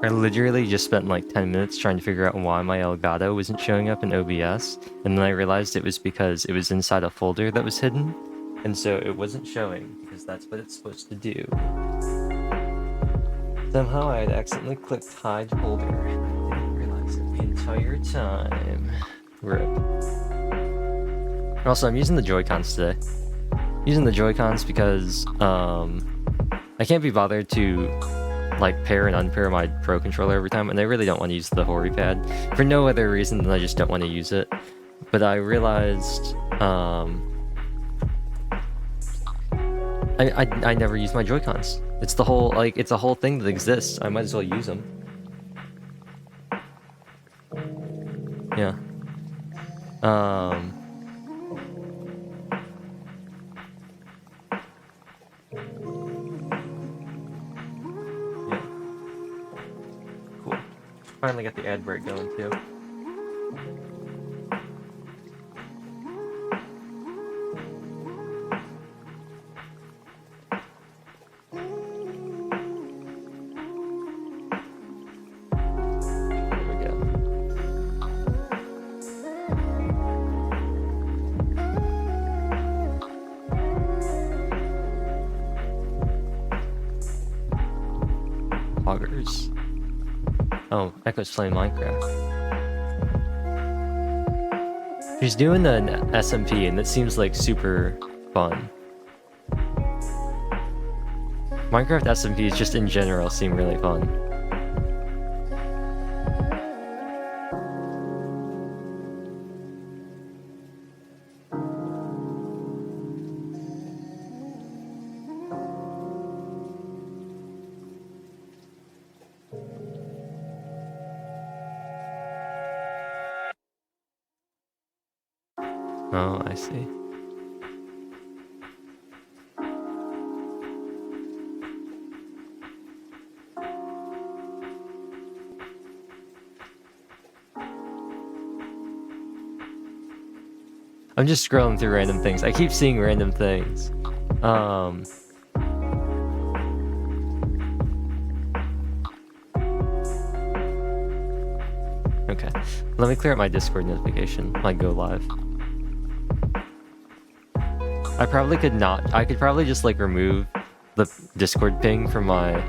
I literally just spent like 10 minutes trying to figure out why my Elgato wasn't showing up in OBS, and then I realized it was because it was inside a folder that was hidden, and so it wasn't showing, because that's what it's supposed to do. Somehow I had accidentally clicked hide folder. I didn't realize it the entire time. RIP. Also, I'm using the Joy-Cons today. Using the Joy-Cons because I can't be bothered to like pair and unpair my Pro controller every time, and I really don't want to use the Hori pad for no other reason than I just don't want to use it. But I realized I never use my Joy-Cons. It's the whole it's a whole thing that exists. I might as well use them. Yeah. Yeah. Cool. Finally got the ad break going too. Hoggers. Oh, Echo's playing Minecraft. She's doing an SMP, and it seems like super fun. Minecraft SMPs just in general seem really fun. Oh, I see. I'm just scrolling through random things. I keep seeing random things. Okay. Let me clear up my Discord notification, like go live. I could probably just like remove the Discord ping from my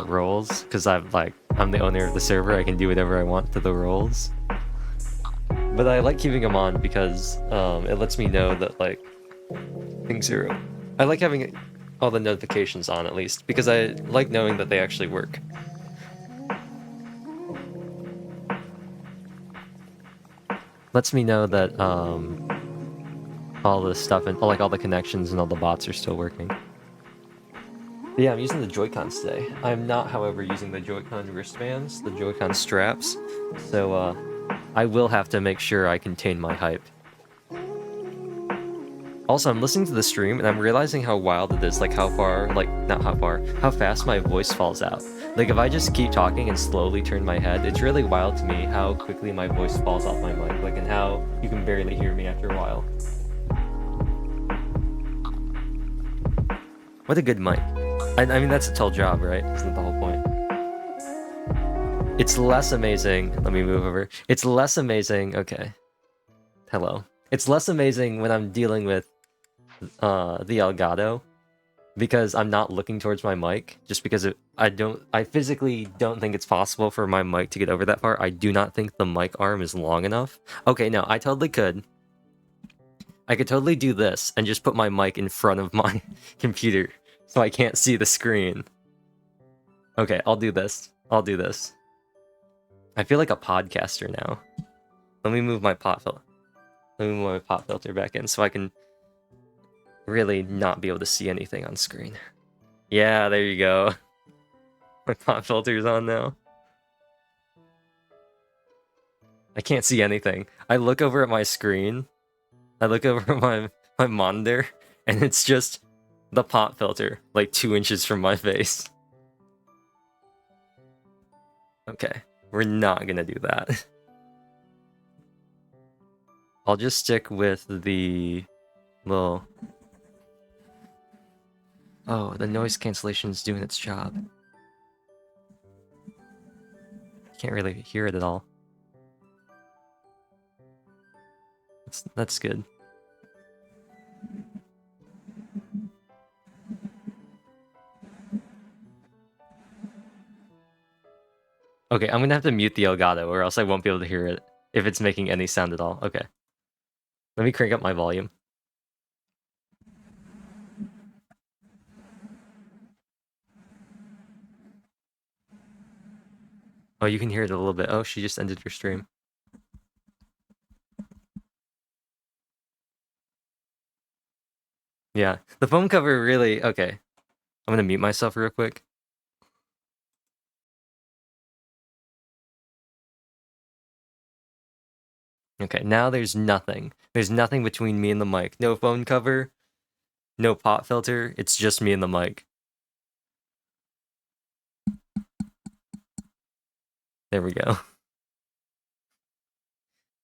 roles, because I'm the owner of the server. I can do whatever I want to the roles. But I like keeping them on because it lets me know that like things are. I like having all the notifications on at least, because I like knowing that they actually work. Lets me know that all the stuff and all the connections and all the bots are still working. But yeah, I'm using the Joy-Cons today. I'm not, however, using the Joy-Con wristbands, the Joy-Con straps. So I will have to make sure I contain my hype. Also, I'm listening to the stream and I'm realizing how wild it is, like how fast my voice falls out. Like if I just keep talking and slowly turn my head, it's really wild to me how quickly my voice falls off my mic, like, and how you can barely hear me after a while. What a good mic. I mean, that's its whole job, right? Isn't that the whole point? It's less amazing. Let me move over. It's less amazing. Okay. Hello. It's less amazing when I'm dealing with the Elgato, because I'm not looking towards my mic, just because I physically don't think it's possible for my mic to get over that far. I do not think the mic arm is long enough. Okay, no, I totally could. I could totally do this and just put my mic in front of my computer so I can't see the screen. Okay, I'll do this. I'll do this. I feel like a podcaster now. Let me move my pop filter. Let me move my pop filter back in so I can really not be able to see anything on screen. Yeah, there you go. My pop filter's on now. I can't see anything. I look over at my screen. I look over at my monitor, and it's just the pop filter, like 2 inches from my face. Okay, we're not gonna do that. I'll just stick with the little... Oh, the noise cancellation is doing its job. can't really hear it at all. That's good. Okay, I'm gonna have to mute the Elgato or else I won't be able to hear it if it's making any sound at all. Okay. Let me crank up my volume. Oh, you can hear it a little bit. Oh, she just ended your stream. Yeah, the foam cover really... Okay. I'm gonna mute myself real quick. Okay, now there's nothing. There's nothing between me and the mic. No phone cover, no pot filter. It's just me and the mic. There we go.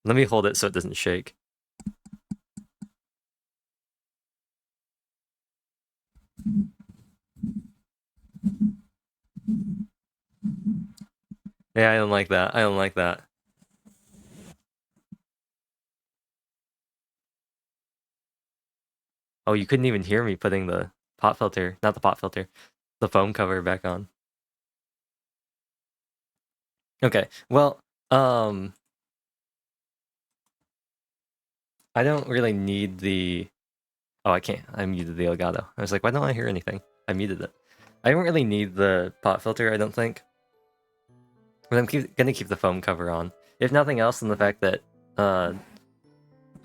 Let me hold it so it doesn't shake. Yeah, I don't like that. I don't like that. Oh, you couldn't even hear me putting the pot filter, not the pot filter, the foam cover back on. Okay, well, I don't really need the... Oh, I can't. I muted the Elgato. I was like, why don't I hear anything? I muted it. I don't really need the pot filter, I don't think. But I'm gonna keep the foam cover on. If nothing else, than the fact that I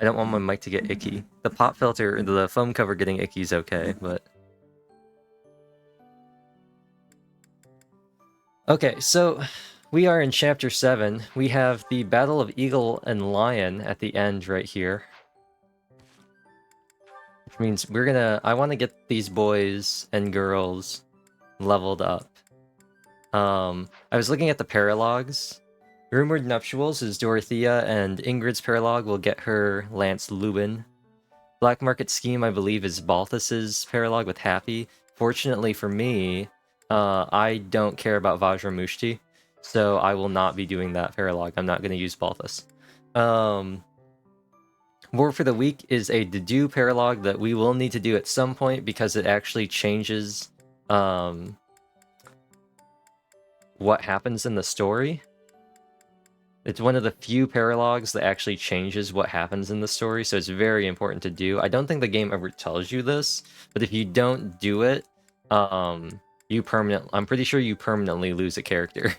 don't want my mic to get icky. The pot filter, the foam cover getting icky is okay, but... Okay, so we are in Chapter 7. We have the Battle of Eagle and Lion at the end right here. Which means we're gonna... I want to get these boys and girls leveled up. I was looking at the paralogs. Rumored Nuptials is Dorothea, and Ingrid's paralog will get her Lance Lubin. Black Market Scheme, I believe, is Balthus's paralog with Happy. Fortunately for me, I don't care about Vajramushti, so I will not be doing that paralog. I'm not going to use Balthus. War for the Week is a Dedu paralog that we will need to do at some point because it actually changes what happens in the story. It's one of the few paralogs that actually changes what happens in the story, so it's very important to do. I don't think the game ever tells you this, but if you don't do it, I'm pretty sure you permanently lose a character.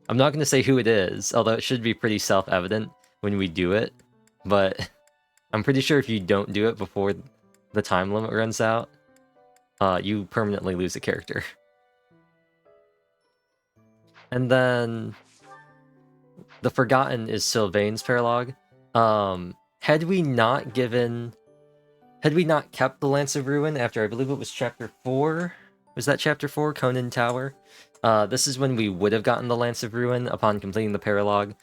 I'm not going to say who it is, although it should be pretty self-evident when we do it, but I'm pretty sure if you don't do it before the time limit runs out, you permanently lose a character. And then... The Forgotten is Sylvain's paralog. Had we not kept the Lance of Ruin after, I believe it was Chapter 4? Was that Chapter 4, Conan Tower? This is when we would have gotten the Lance of Ruin upon completing the paralog.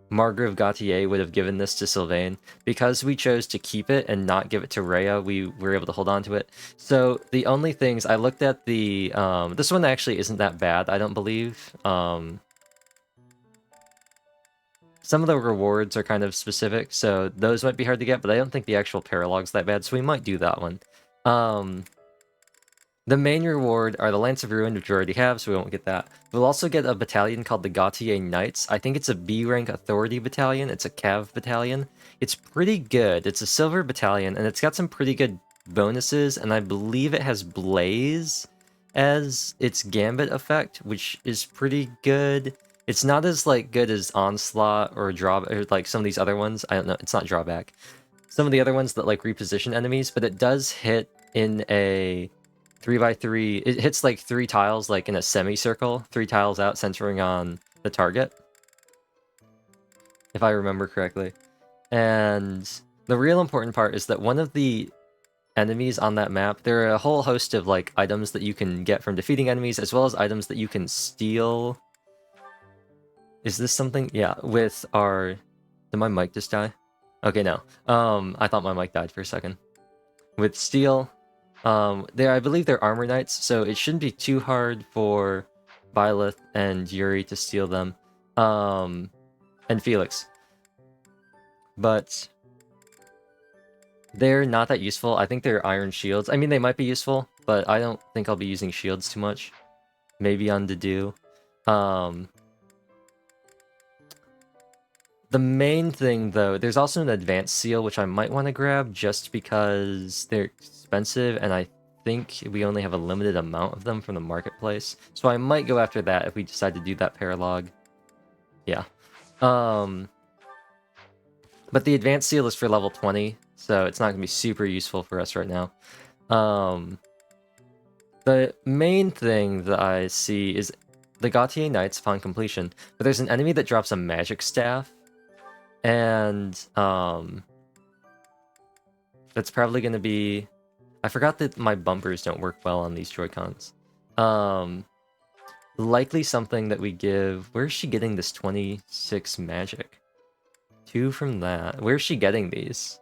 Margrave Gautier would have given this to Sylvain. Because we chose to keep it and not give it to Rhea, we were able to hold on to it. So the only things, I looked at the... this one actually isn't that bad, I don't believe. Some of the rewards are kind of specific, so those might be hard to get, but I don't think the actual paralog's that bad, so we might do that one. The main reward are the Lance of Ruin, which we already have, so we won't get that. We'll also get a battalion called the Gautier Knights. I think it's a B-rank authority battalion. It's a Cav battalion. It's pretty good. It's a silver battalion, and it's got some pretty good bonuses, and I believe it has Blaze as its Gambit effect, which is pretty good. It's not as good as Onslaught or Drawback, or like some of these other ones. I don't know, it's not Drawback. Some of the other ones that reposition enemies, but it does hit in a 3x3. It hits 3 tiles in a semicircle, 3 tiles out, centering on the target, if I remember correctly. And the real important part is that one of the enemies on that map, there are a whole host of items that you can get from defeating enemies, as well as items that you can steal. Is this something? Yeah, with our... Did my mic just die? Okay, no. I thought my mic died for a second. With steel, I believe they're armor knights, so it shouldn't be too hard for Byleth and Yuri to steal them, and Felix. But they're not that useful. I think they're iron shields. I mean, they might be useful, but I don't think I'll be using shields too much. Maybe on Dedu. The main thing, though, there's also an advanced seal, which I might want to grab just because they're expensive, and I think we only have a limited amount of them from the marketplace. So I might go after that if we decide to do that paralog. Yeah. But the advanced seal is for level 20, so it's not going to be super useful for us right now. The main thing that I see is the Gautier Knights upon completion, but there's an enemy that drops a magic staff, and that's probably going to be... I forgot that my bumpers don't work well on these Joy-Cons. Likely something that we give... Where is she getting this 26 magic? 2 from that. Where is she getting these?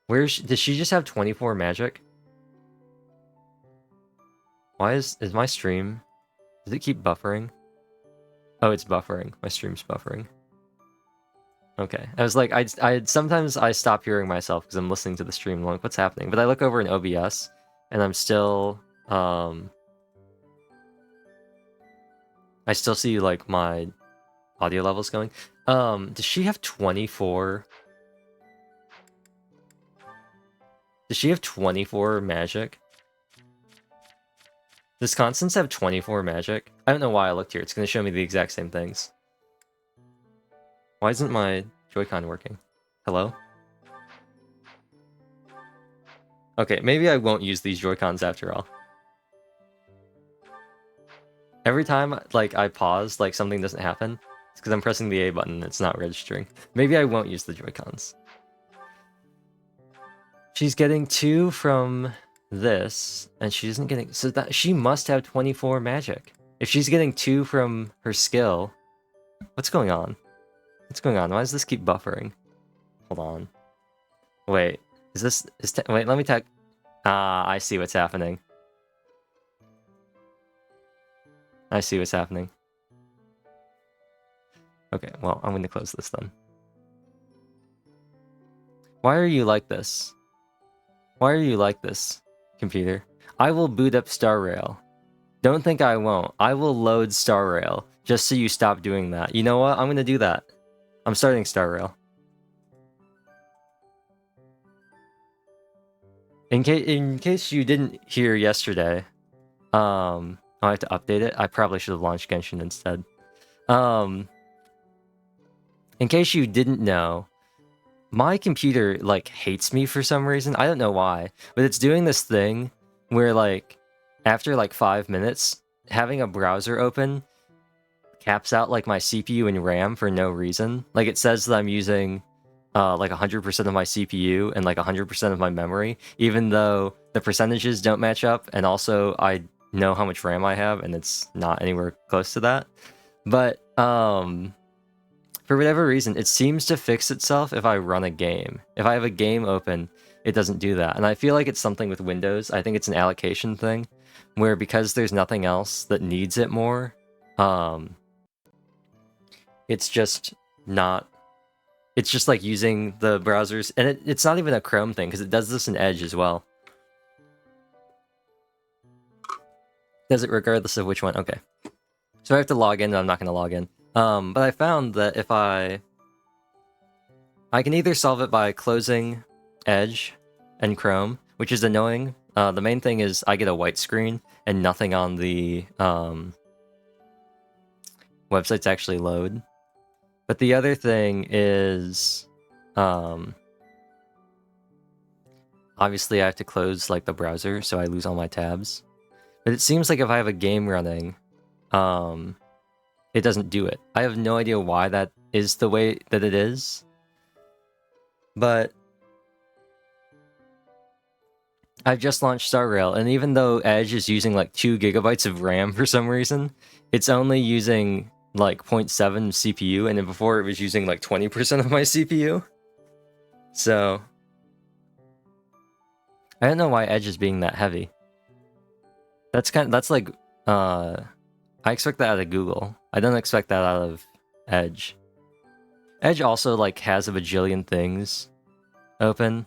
Does she just have 24 magic? Why is my stream... Does it keep buffering? Oh, it's buffering. My stream's buffering. Okay. I was like, sometimes I stop hearing myself because I'm listening to the stream. I'm like, what's happening? But I look over in OBS, and I'm still... I still see, like, my audio levels going. Does she have 24... Does she have 24 magic? Does Constance have 24 magic? I don't know why I looked here. It's going to show me the exact same things. Why isn't my Joy-Con working? Hello? Okay, maybe I won't use these Joy-Cons after all. Every time, like, I pause, like, something doesn't happen. It's because I'm pressing the A button and it's not registering. Maybe I won't use the Joy-Cons. She's getting 2 from this, and she isn't getting... So that she must have 24 magic. If she's getting 2 from her skill... What's going on? What's going on? Why does this keep buffering? Hold on. Wait. Is this... Wait, let me tech... Ah, I see what's happening. I see what's happening. Okay, well, I'm going to close this then. Why are you like this? Why are you like this, computer? I will boot up Star Rail. Don't think I won't. I will load Star Rail, just so you stop doing that. You know what? I'm gonna do that. I'm starting Star Rail. In case you didn't hear yesterday, I have to update it. I probably should have launched Genshin instead. In case you didn't know, my computer, like, hates me for some reason. I don't know why, but it's doing this thing where, like, after, like, 5 minutes, having a browser open caps out, like, my CPU and RAM for no reason. Like, it says that I'm using, like, 100% of my CPU and, like, 100% of my memory, even though the percentages don't match up, and also I know how much RAM I have, and it's not anywhere close to that. But, for whatever reason, it seems to fix itself if I run a game. If I have a game open, it doesn't do that. And I feel like it's something with Windows. I think it's an allocation thing, where because there's nothing else that needs it more, it's just not... It's just like using the browsers. And it's not even a Chrome thing, because it does this in Edge as well. Does it regardless of which one? Okay. So I have to log in, but I'm not going to log in. But I found that if I can either solve it by closing Edge and Chrome, which is annoying. The main thing is I get a white screen and nothing on the websites actually load. But the other thing is, obviously I have to close, like, the browser, so I lose all my tabs. But it seems like if I have a game running, it doesn't do it. I have no idea why that is the way that it is. But I've just launched Star Rail, and even though Edge is using like 2 gigabytes of RAM for some reason, it's only using like 0.7 CPU, and then before it was using like 20% of my CPU. So I don't know why Edge is being that heavy. That's like I expect that out of Google. I don't expect that out of Edge. Edge also like has a bajillion things open.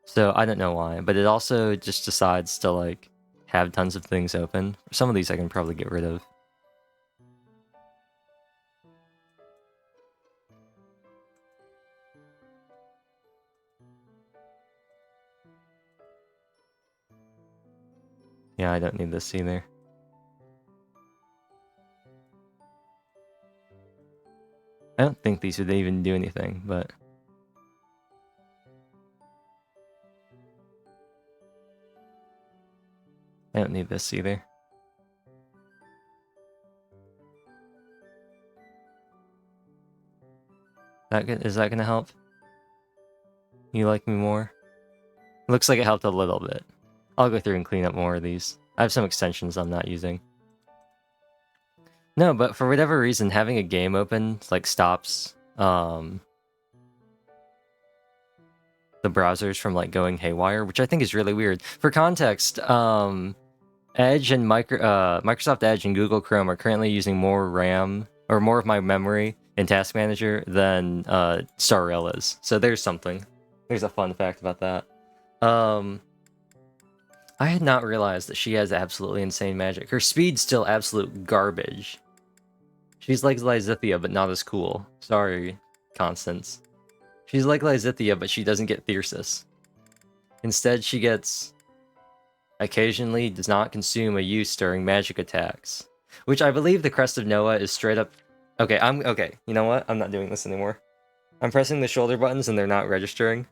So I don't know why, but it also just decides to like have tons of things open. Some of these I can probably get rid of. Yeah, I don't need this either. I don't think these would even do anything, but... I don't need this either. Is that gonna help? You like me more? Looks like it helped a little bit. I'll go through and clean up more of these. I have some extensions I'm not using. No, but for whatever reason, having a game open like stops the browsers from like going haywire, which I think is really weird. For context, Edge and Microsoft Edge and Google Chrome are currently using more RAM or more of my memory in Task Manager than StarRail is. So there's something. There's a fun fact about that. I had not realized that she has absolutely insane magic. Her speed's still absolute garbage. She's like Lysithea, but not as cool. Sorry, Constance. She's like Lysithea, but she doesn't get Thyrsus. Instead, she gets... occasionally does not consume a use during magic attacks. Which I believe the Crest of Noah is straight up... Okay, okay, you know what? I'm not doing this anymore. I'm pressing the shoulder buttons and they're not registering.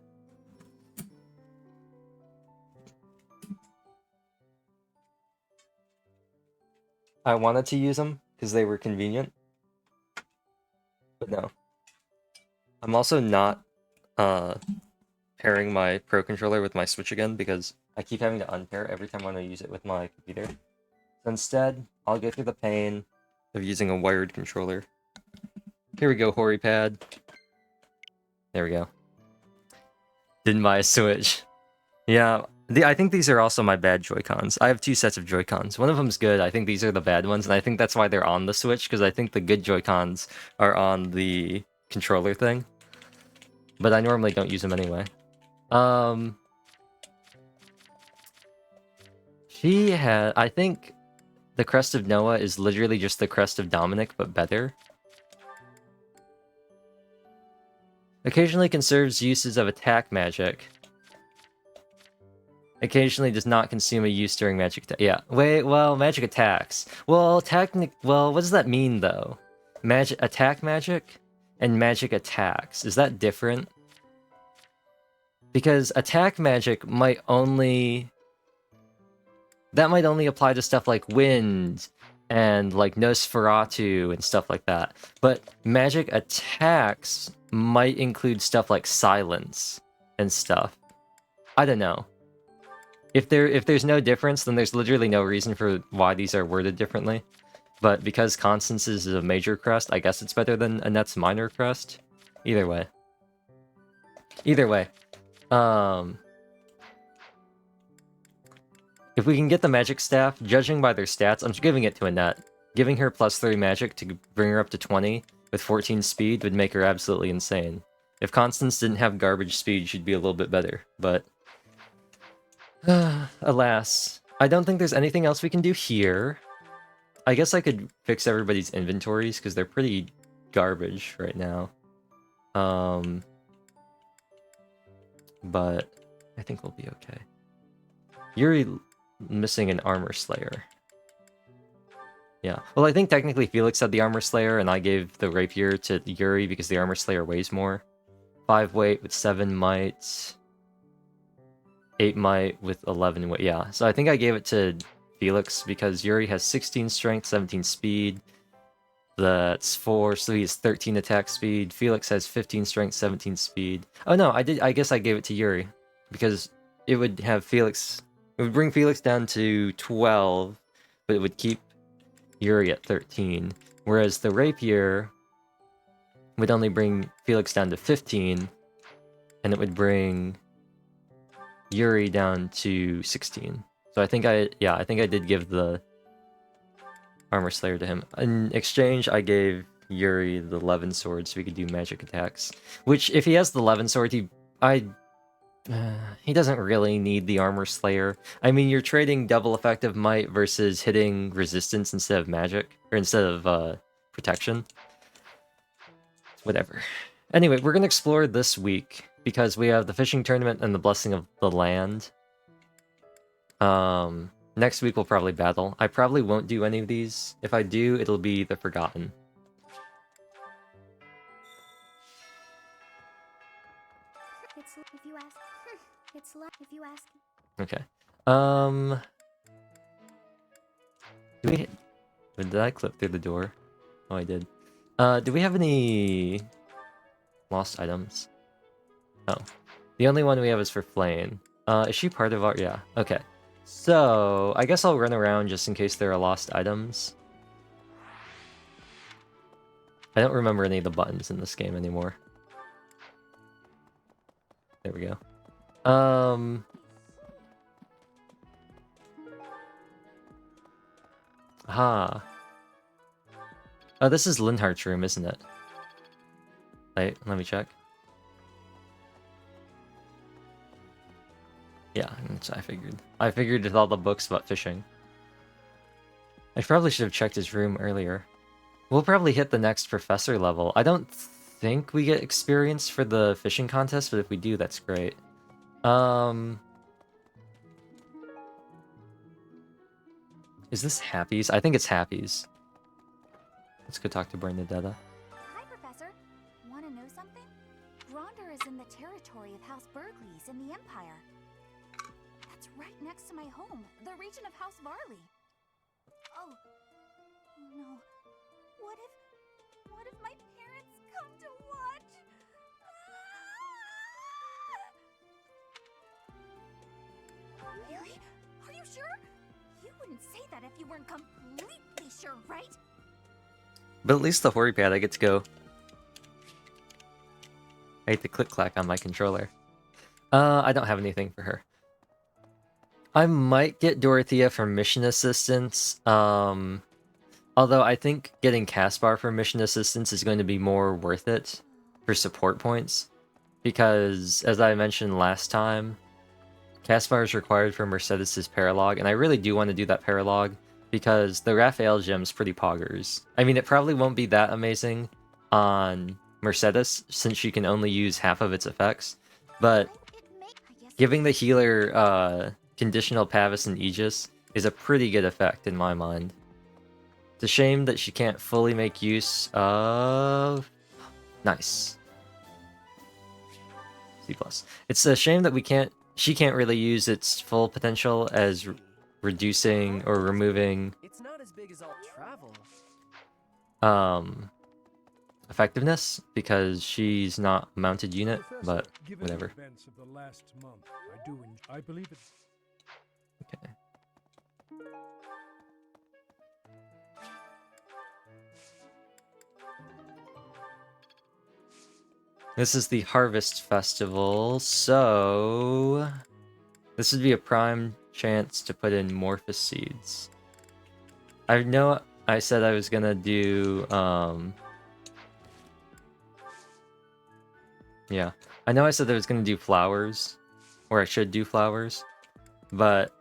I wanted to use them because they were convenient. But no. I'm also not pairing my Pro Controller with my Switch again because I keep having to unpair every time I want to use it with my computer. So instead, I'll go through the pain of using a wired controller. Here we go, Horipad. There we go. Didn't buy a Switch. Yeah, I think these are also my bad Joy-Cons. I have two sets of Joy-Cons. One of them's good. I think these are the bad ones, and I think that's why they're on the Switch, because I think the good Joy-Cons are on the controller thing. But I normally don't use them anyway. She had... I think the Crest of Noah is literally just the Crest of Dominic, but better. Occasionally conserves uses of attack magic. Occasionally does not consume a use during magic attack. Yeah, wait, well, magic attacks. Well, well, what does that mean, though? Attack magic and magic attacks. Is that different? Because attack magic might only... that might only apply to stuff like wind and like Nosferatu and stuff like that. But magic attacks might include stuff like silence and stuff. I don't know. If there's no difference, then there's literally no reason for why these are worded differently. But because Constance's is a major crest, I guess it's better than Annette's minor crest. Either way. Either way. If we can get the magic staff, judging by their stats, I'm giving it to Annette. Giving her +3 magic to bring her up to 20 with 14 speed would make her absolutely insane. If Constance didn't have garbage speed, she'd be a little bit better, but... alas. I don't think there's anything else we can do here. I guess I could fix everybody's inventories, because they're pretty garbage right now. But I think we'll be okay. Yuri missing an Armor Slayer. Yeah. Well, I think technically Felix had the Armor Slayer, and I gave the Rapier to Yuri because the Armor Slayer weighs more. 5 weight with 7 might. 8 might with 11 weight. Yeah, so I think I gave it to Felix because Yuri has 16 strength, 17 speed. That's 4, so he has 13 attack speed. Felix has 15 strength, 17 speed. Oh no, I guess I gave it to Yuri because it would have Felix... it would bring Felix down to 12, but it would keep Yuri at 13. Whereas the Rapier would only bring Felix down to 15, and it would bring Yuri down to 16. So I think I did give the Armor Slayer to him. In exchange, I gave Yuri the Levin Sword so he could do magic attacks. Which, if he has the Levin Sword, he doesn't really need the Armor Slayer. I mean, you're trading double effective might versus hitting resistance instead of magic, or instead of protection. Whatever. Anyway, we're gonna explore this week because we have the fishing tournament and the Blessing of the Land. Next week we'll probably battle. I probably won't do any of these. If I do, it'll be the Forgotten. Okay. Did I clip through the door? Oh, I did. Do we have any lost items? Oh. The only one we have is for Flame. Is she part of our... Yeah, okay. So, I guess I'll run around just in case there are lost items. I don't remember any of the buttons in this game anymore. There we go. Aha. Oh, this is Linhart's room, isn't it? Wait, let me check. Yeah, that's what I figured. I figured with all the books about fishing. I probably should have checked his room earlier. We'll probably hit the next professor level. I don't think we get experience for the fishing contest, but if we do, that's great. Is this Happy's? I think it's Happy's. Let's go talk to Bernadetta. Hi, Professor. Want to know something? Gronder is in the territory of House Berkeley's in the Empire. That's right next to my home, the region of House Varley. Oh no. What if my parents come to watch? Really? Are you sure? You wouldn't say that if you weren't completely sure, right? But at least the Hori pad I get to go. I hate the click-clack on my controller. I don't have anything for her. I might get Dorothea for mission assistance. Although I think getting Caspar for mission assistance is going to be more worth it for support points. Because, as I mentioned last time, Caspar is required for Mercedes' paralog, and I really do want to do that paralog because the Raphael gem's pretty poggers. I mean, it probably won't be that amazing on Mercedes, since she can only use half of its effects, but giving the healer conditional Pavis and Aegis is a pretty good effect in my mind. It's a shame that she can't fully make use of... Nice. C+. It's a shame that she can't really use its full potential as reducing or removing It's not as big as all travel. effectiveness, because she's not a mounted unit, Professor, but given whatever. The events of the last month, I believe it. Okay. This is the Harvest Festival, so this would be a prime chance to put in Morphous Seeds. I know I said I was gonna do, yeah. I know I said I was gonna do flowers, or I should do flowers, but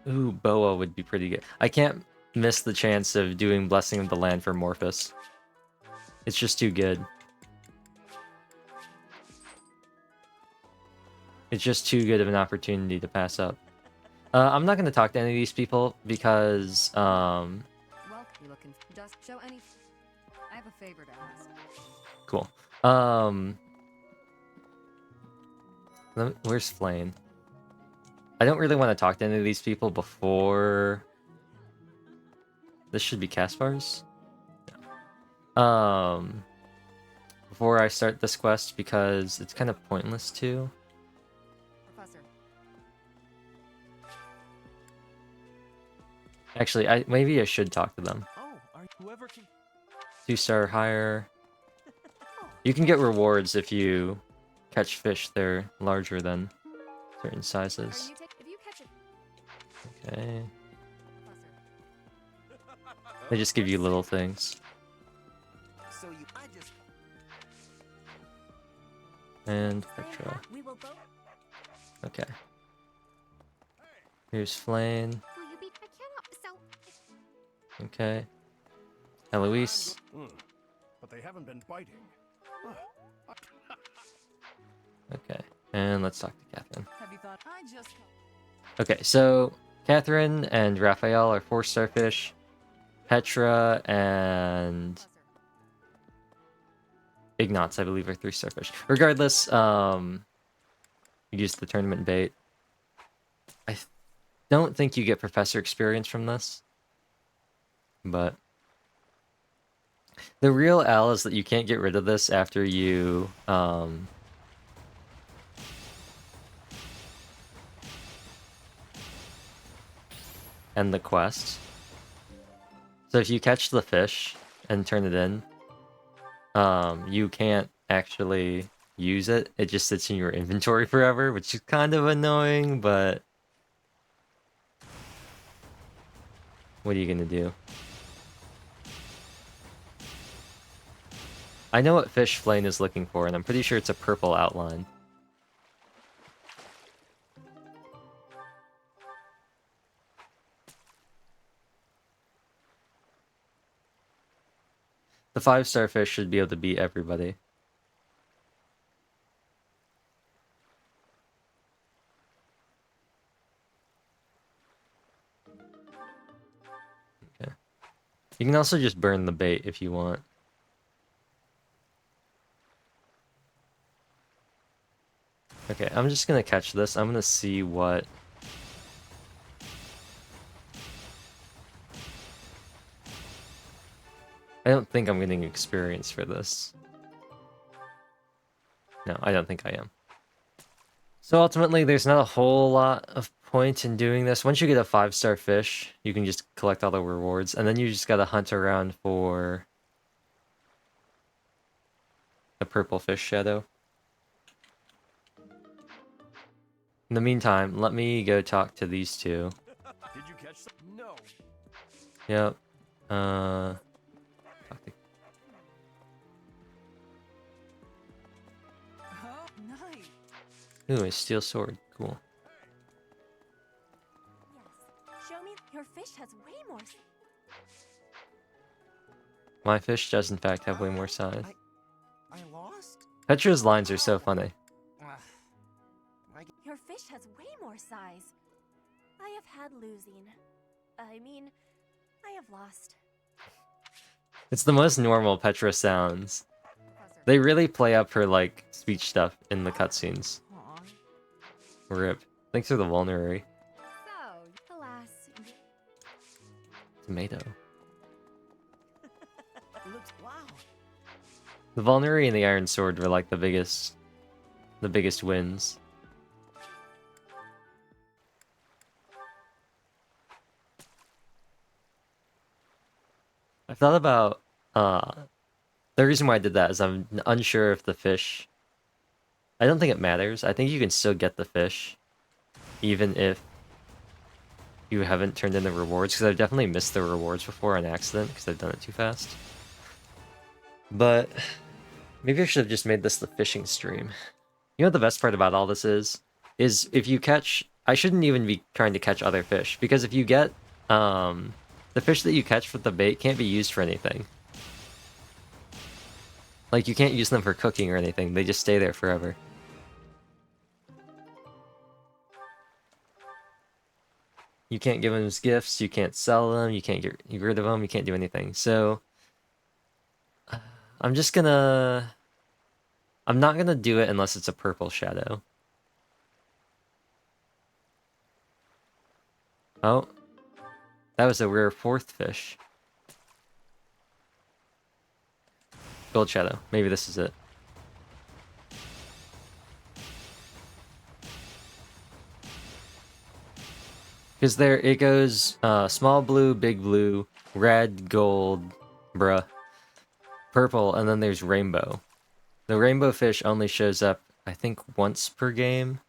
ooh, Boa would be pretty good. I can't miss the chance of doing Blessing of the Land for Morphous. It's just too good. It's just too good of an opportunity to pass up. I'm not going to talk to any of these people because, Well, you looking? Does show any? I have a favor to ask. Cool. Where's Flame? I don't really want to talk to any of these people before... This should be Caspar's? No. Before I start this quest, because it's kind of pointless to. Professor. Actually, maybe I should talk to them. Oh, are whoever can... 2-star or higher. You can get rewards if you catch fish that are larger than certain sizes. If you catch it, Okay. Professor. They just give you little things. So you, I just. And Saying Petra. that, we will both. Okay. Here's Flame. Will you be? I cannot. So. Okay. Eloise. But they haven't been biting. Okay. And let's talk to Catherine. Have you thought? I just. Okay, so Catherine and Raphael are 4 starfish. Petra and Professor. Ignatz, I believe, are 3 starfish. Regardless, you use the tournament bait. I don't think you get professor experience from this. But the real L is that you can't get rid of this after you end the quest. So if you catch the fish and turn it in, you can't actually use it. It just sits in your inventory forever, which is kind of annoying, but what are you gonna do? I know what fish Flame is looking for, and I'm pretty sure it's a purple outline. The 5 starfish should be able to beat everybody. Okay. You can also just burn the bait if you want. Okay, I'm just gonna catch this. I'm gonna see what... I don't think I'm getting experience for this. No, I don't think I am. So ultimately, there's not a whole lot of point in doing this. Once you get a 5-star fish, you can just collect all the rewards, and then you just gotta hunt around for a purple fish shadow. In the meantime, let me go talk to these 2. Did you catch some? No. Yep. Talk to... Oh, nice. Ooh, a steel sword. Cool. Yes. Show me. Your fish has way more. My fish does in fact have way more size. I lost? Petra's lines are so funny. Your fish has way more size. I have had losing. I mean, I have lost. It's the most normal Petra sounds. Professor. They really play up her, like, speech stuff in the cutscenes. Aw. Rip. Thanks for the vulnerary. So, Alas. Tomato. Looks wow. The vulnerary and the iron sword were, like, the biggest wins. I thought about, the reason why I did that is I'm unsure if the fish... I don't think it matters. I think you can still get the fish, even if you haven't turned in the rewards, because I've definitely missed the rewards before on accident, because I've done it too fast. But maybe I should have just made this the fishing stream. You know what the best part about all this is if you catch... I shouldn't even be trying to catch other fish, because if you get, the fish that you catch with the bait can't be used for anything. Like, you can't use them for cooking or anything, they just stay there forever. You can't give them as gifts, you can't sell them, you can't get rid of them, you can't do anything. So, I'm just gonna... I'm not gonna do it unless it's a purple shadow. Oh. That was a rare 4th fish. Gold shadow. Maybe this is it. Because there it goes, small blue, big blue, red, gold, bruh, purple, and then there's rainbow. The rainbow fish only shows up, I think, once per game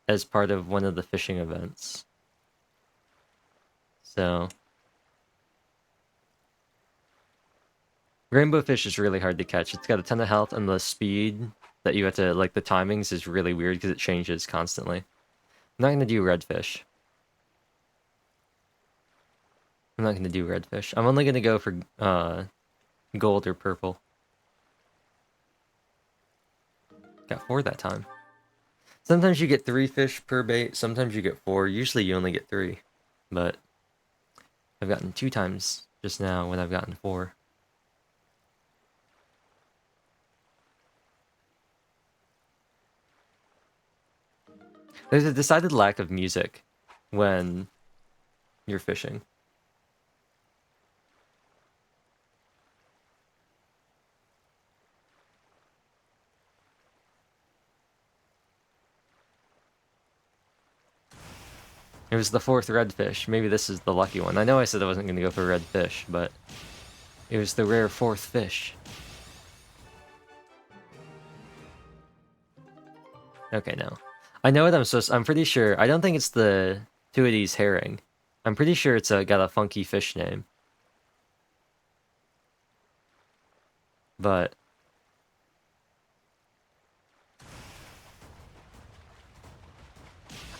as part of one of the fishing events. So rainbow fish is really hard to catch. It's got a ton of health, and the speed that you have to, like, the timings is really weird because it changes constantly. I'm not gonna do redfish. I'm not gonna do redfish. I'm only gonna go for gold or purple. Got 4 that time. Sometimes you get 3 fish per bait, sometimes you get 4. Usually you only get 3. But I've gotten 2 times just now when I've gotten 4. There's a decided lack of music when you're fishing. It was the 4th redfish. Maybe this is the lucky one. I know I said I wasn't going to go for redfish, but it was the rare 4th fish. Okay, no. I know what I'm supposed to... I'm pretty sure... I don't think it's the Tuides herring. I'm pretty sure it's got a funky fish name. But...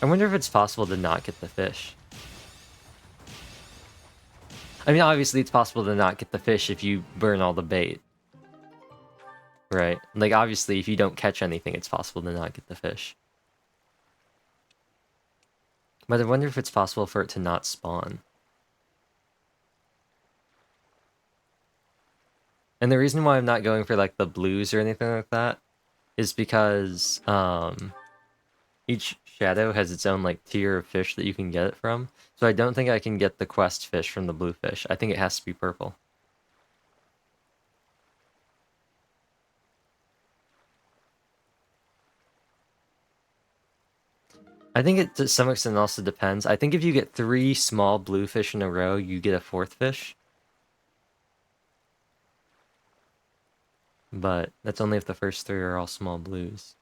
I wonder if it's possible to not get the fish. I mean, obviously it's possible to not get the fish if you burn all the bait. Right? Like, obviously, if you don't catch anything, it's possible to not get the fish. But I wonder if it's possible for it to not spawn. And the reason why I'm not going for, like, the blues or anything like that is because, each shadow has its own, like, tier of fish that you can get it from. So I don't think I can get the quest fish from the blue fish. I think it has to be purple. I think it, to some extent, also depends. I think if you get 3 small blue fish in a row, you get a 4th fish. But that's only if the first 3 are all small blues.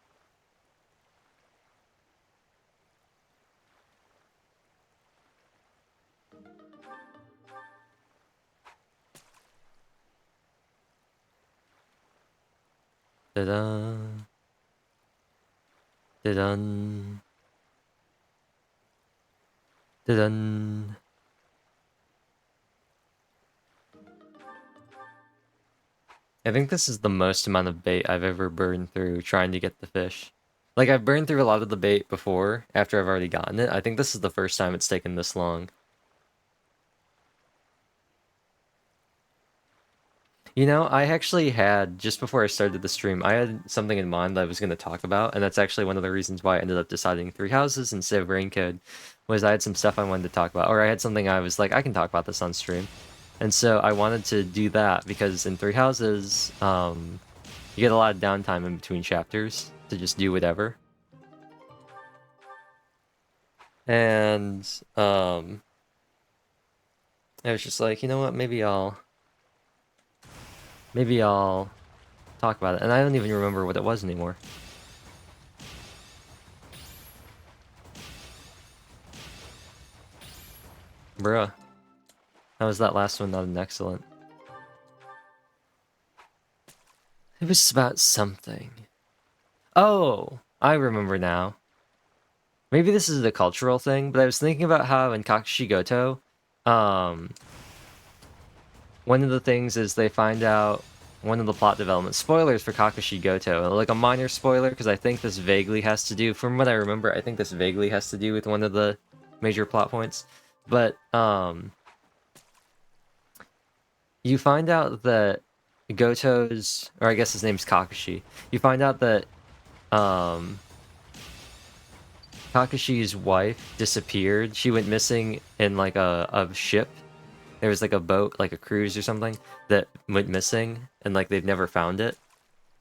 Da-da. Da-dun. Da-dun. I think this is the most amount of bait I've ever burned through trying to get the fish. Like, I've burned through a lot of the bait before, after I've already gotten it. I think this is the first time it's taken this long. You know, I actually had, just before I started the stream, I had something in mind that I was going to talk about, and that's actually one of the reasons why I ended up deciding 3 houses instead of Raincode, was I had some stuff I wanted to talk about, or I had something I was like, I can talk about this on stream. And so I wanted to do that, because in 3 houses, you get a lot of downtime in between chapters to just do whatever. And, I was just like, you know what, maybe I'll talk about it. And I don't even remember what it was anymore. Bruh. How was that last one not an excellent? It was about something. Oh, I remember now. Maybe this is a cultural thing, but I was thinking about how in Kakushigoto, one of the things is they find out one of the plot development spoilers for Kakushigoto, like a minor spoiler, because I think this vaguely has to do, from what I remember, I think this vaguely has to do with one of the major plot points. But you find out that Goto's, or I guess his name's Kakashi. You find out that Kakashi's wife disappeared. She went missing in like a ship. There was like a boat, like a cruise or something, that went missing, and like they've never found it.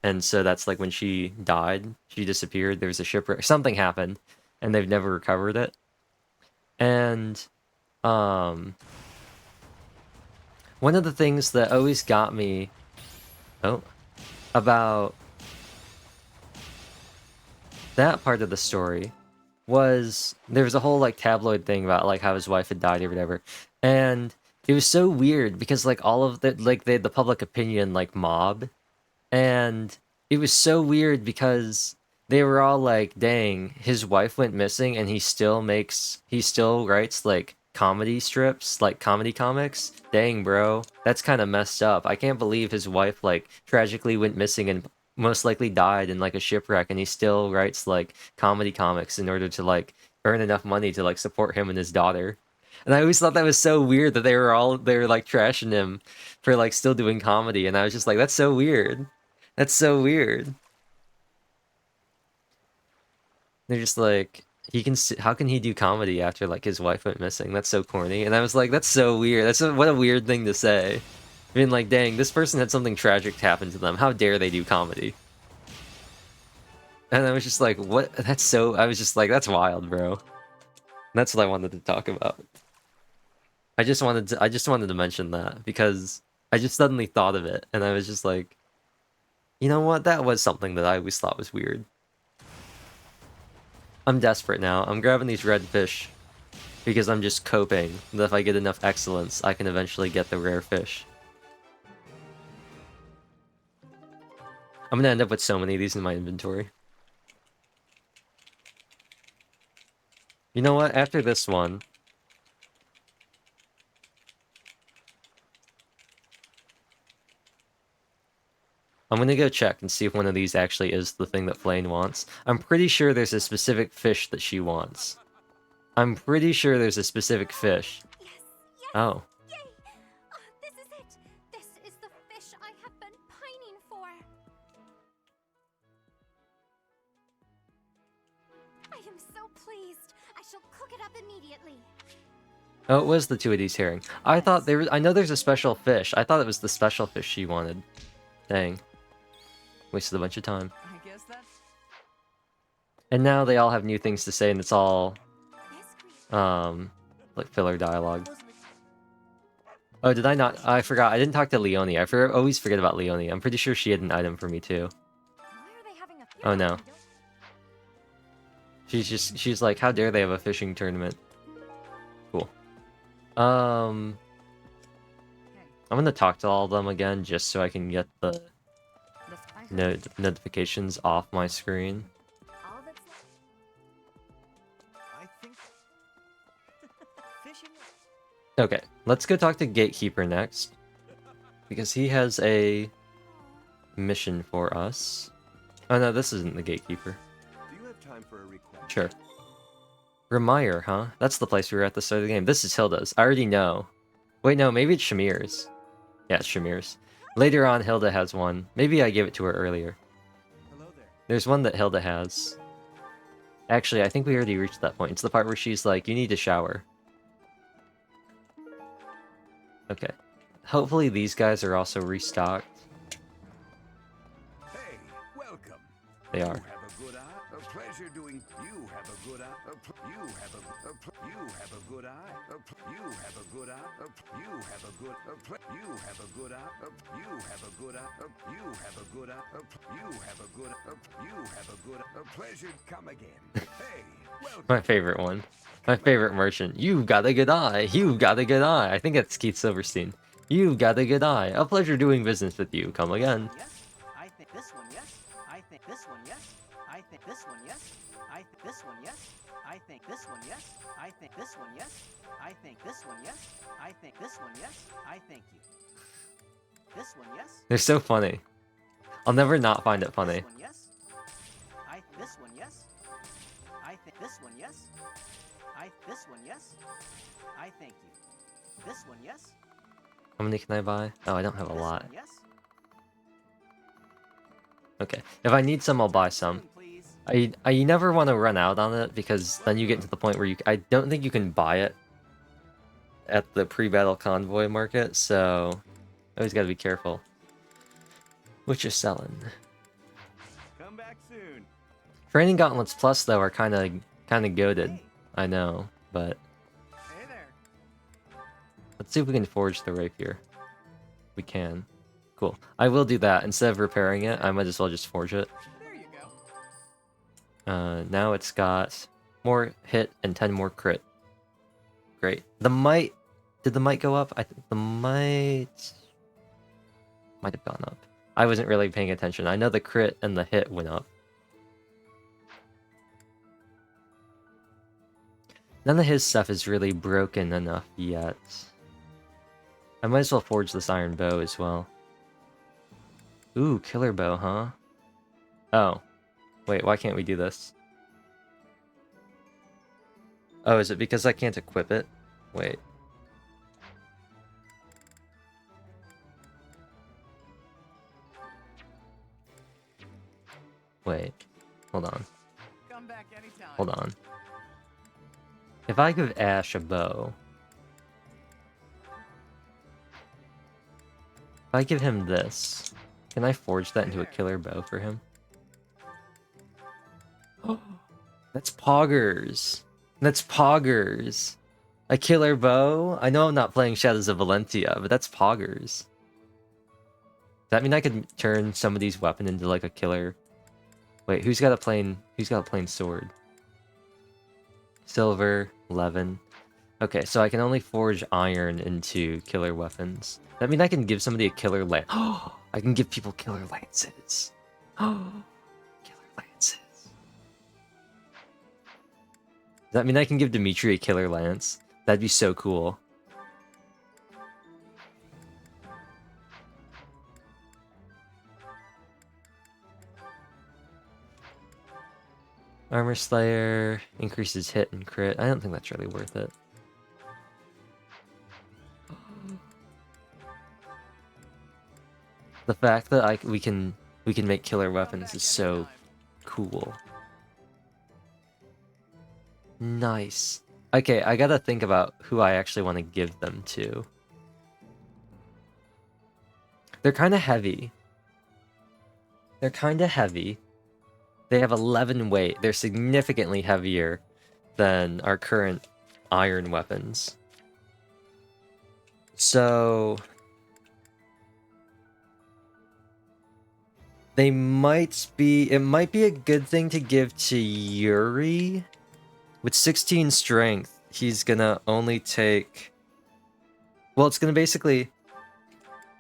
And so that's like when she died, she disappeared. There was a shipwreck, something happened, and they've never recovered it. And one of the things that always got me about that part of the story was there was a whole like tabloid thing about like how his wife had died or whatever, and it was so weird because like all of the like the public opinion like mob, and it was so weird because they were all like, dang, his wife went missing and he still writes like comedy strips, like comedy comics. Dang, bro, that's kind of messed up. I can't believe his wife like tragically went missing and most likely died in like a shipwreck, and he still writes like comedy comics in order to like earn enough money to like support him and his daughter. And I always thought that was so weird that they were like trashing him for like still doing comedy, and I was just like, that's so weird. That's so weird. They're just like, how can he do comedy after like his wife went missing? That's so corny. And I was like, that's so weird. What a weird thing to say. I mean, like, dang, this person had something tragic happen to them. How dare they do comedy? And I was just like, what? I was just like, that's wild, bro. That's what I wanted to talk about. I just wanted to mention that because I just suddenly thought of it, and I was just like, you know what? That was something that I always thought was weird. I'm desperate now. I'm grabbing these red fish because I'm just coping that if I get enough excellence, I can eventually get the rare fish. I'm gonna end up with so many of these in my inventory. You know what? After this one, I'm gonna go check and see if one of these actually is the thing that Flane wants. I'm pretty sure there's a specific fish that she wants. I'm pretty sure there's a specific fish. Yes, yes. Oh. Yay! This is it. This is the fish I have been pining for. I am so pleased. I shall cook it up immediately. Oh, it was the two of these herring. I thought I know there's a special fish. I thought it was the special fish she wanted. Dang. Wasted a bunch of time. I guess that's... And now they all have new things to say, and it's all, like filler dialogue. Oh, did I not? I forgot. I didn't talk to Leonie. Always forget about Leonie. I'm pretty sure she had an item for me too. Why are they having a Oh no. She's like, how dare they have a fishing tournament? Cool. I'm gonna talk to all of them again just so I can get the notifications off my screen. All that's left. I think fishing. Okay, let's go talk to Gatekeeper next, because he has a mission for us. Oh no, this isn't the Gatekeeper. Do you have time for a request? Sure. Remire, huh? That's the place we were at the start of the game. This is Hilda's. I already know. Wait, no, maybe it's Shamir's. Yeah, it's Shamir's. Later on, Hilda has one. Maybe I gave it to her earlier. Hello there. There's one that Hilda has. Actually, I think we already reached that point. It's the part where she's like, you need to shower. Okay. Hopefully these guys are also restocked. Hey, welcome. They are. You have a good eye. A pleasure doing. You have a good eye. You have a good eye. You have a good eye. You have a good. You have a good eye. You have a good eye. You have a good eye. You have a good. You have a good. A pleasure. Come again. Hey, welcome. My favorite one. My favorite merchant. You've got a good eye. You've got a good eye. I think that's Keith Silverstein. You've got a good eye. A pleasure doing business with you. Come again. Yes. I think this one, yes. I think this one, yes. I think this one, yes. I think this one, yes. I think this one, yes. I think this one, yes. I think this one, yes. I think this one, yes. I thank you. This one, yes. They're so funny. I'll never not find it funny. This one, yes. I this one, yes. I think this one, yes. I this one, yes. I thank you. This one, yes. How many can I buy? Oh, I don't have a This lot. one, yes. Okay. If I need some, I'll buy some. Please. You never want to run out on it, because then you get to the point where I don't think you can buy it at the pre-battle convoy market, so always got to be careful what you're selling. Come back soon. Training Gauntlets Plus though are kind of goated. I know, but Hey there. let's see if we can forge the rapier. We can. Cool. I will do that. Instead of repairing it, I might as well just forge it. There you go. Now it's got more hit and 10 more crit. Great. The might... Did the might go up? I think the might have gone up. I wasn't really paying attention. I know the crit and the hit went up. None of his stuff is really broken enough yet. I might as well forge this iron bow as well. Ooh, killer bow, huh? Oh. Wait, why can't we do this? Oh, is it because I can't equip it? Wait. Wait. Hold on. Come back anytime. Hold on. If I give Ash a bow... If I give him this, can I forge that into a killer bow for him? That's poggers. That's poggers. A killer bow? I know I'm not playing Shadows of Valentia, but that's poggers. Does that mean I could turn somebody's weapon into like a killer? Wait, who's got a plain sword? Silver, 11. Okay, so I can only forge iron into killer weapons. That means I can give somebody a killer lance. I can give people killer lances. Killer lances. Does that mean I can give Dimitri a killer lance? That'd be so cool. Armor Slayer increases hit and crit. I don't think that's really worth it. The fact that we can make killer weapons is so cool. Nice. Okay, I gotta think about who I actually want to give them to. They're kind of heavy. They're kind of heavy. They have 11 weight. They're significantly heavier than our current iron weapons. So... It might be a good thing to give to Yuri. With 16 strength, he's gonna only take... Well, it's gonna basically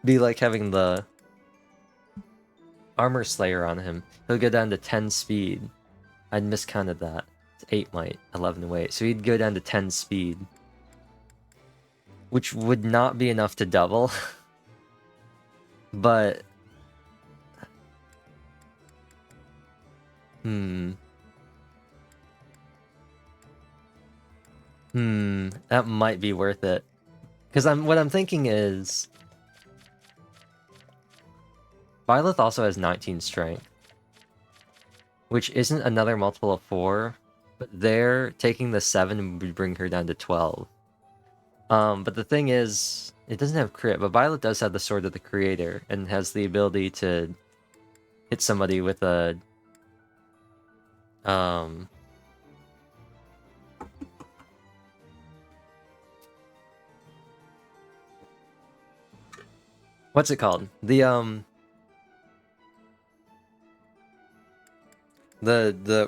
be like having the Armor Slayer on him. He'll go down to 10 speed. I'd miscounted that. It's 8 might, 11 weight. So he'd go down to 10 speed. Which would not be enough to double. But... That might be worth it. Because what I'm thinking is... Byleth also has 19 strength. Which isn't another multiple of 4. But there, taking the 7 would bring her down to 12. But the thing is, it doesn't have crit, but Byleth does have the Sword of the Creator, and has the ability to hit somebody with a... What's it called? The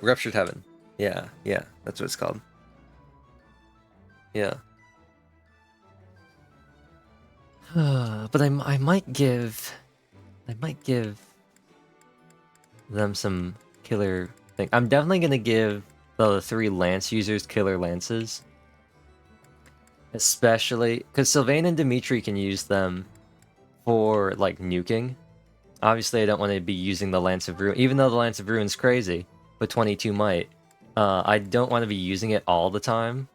Ruptured Heaven. Yeah, that's what it's called. Yeah. But I might give them some killer thing. I'm definitely gonna give the 3 lance users killer lances. Especially because Sylvain and Dimitri can use them for like nuking. Obviously I don't want to be using the Lance of Ruin, even though the Lance of Ruin's crazy with 22 might. I don't want to be using it all the time.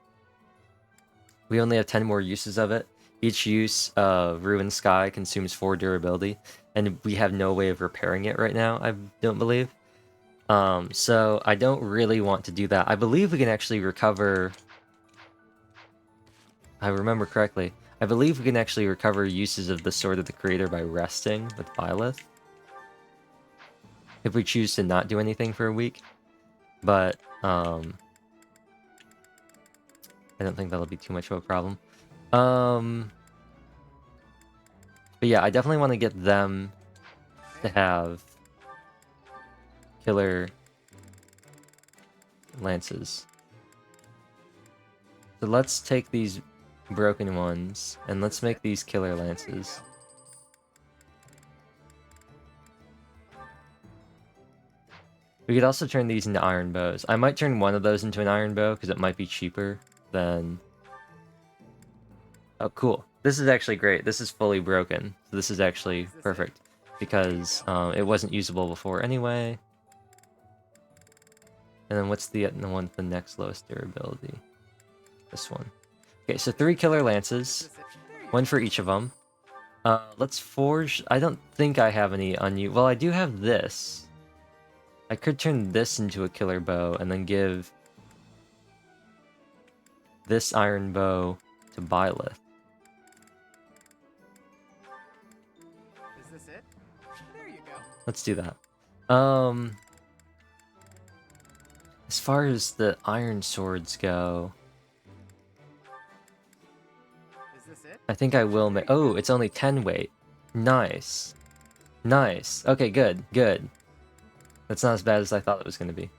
We only have 10 more uses of it. Each use of Ruin Sky consumes 4 durability, and we have no way of repairing it right now, I don't believe. So I don't really want to do that. I believe we can actually recover... I remember correctly. I believe we can actually recover uses of the Sword of the Creator by resting with Byleth. If we choose to not do anything for a week. But, I don't think that'll be too much of a problem. But yeah, I definitely want to get them to have killer lances. So let's take these broken ones and let's make these killer lances. We could also turn these into iron bows. I might turn one of those into an iron bow because it might be cheaper than... Oh, cool. This is actually great. This is fully broken. So this is actually perfect because it wasn't usable before anyway. And then what's the one with the next lowest durability? This one. Okay, so 3 killer lances. One for each of them. Let's forge... I don't think I have any on you. Well, I do have this. I could turn this into a killer bow and then give this iron bow to Byleth. Is this it? There you go. Let's do that. As far as the iron swords go, Is this it? I think I will make... Oh, it's only 10 weight. Nice. Nice. Okay, good, good. That's not as bad as I thought it was going to be.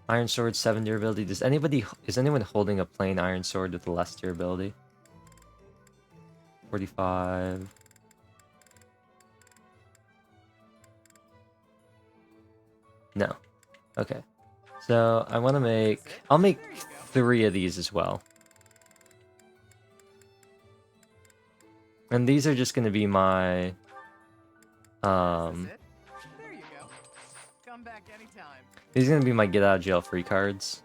Iron sword, 7 durability. Is anyone holding a plain iron sword with less durability? 45. No. Okay. So I want to make... I'll make 3 of these as well. And these are just going to be my... Is this it? There you go. Come back anytime. These are going to be my get out of jail free cards.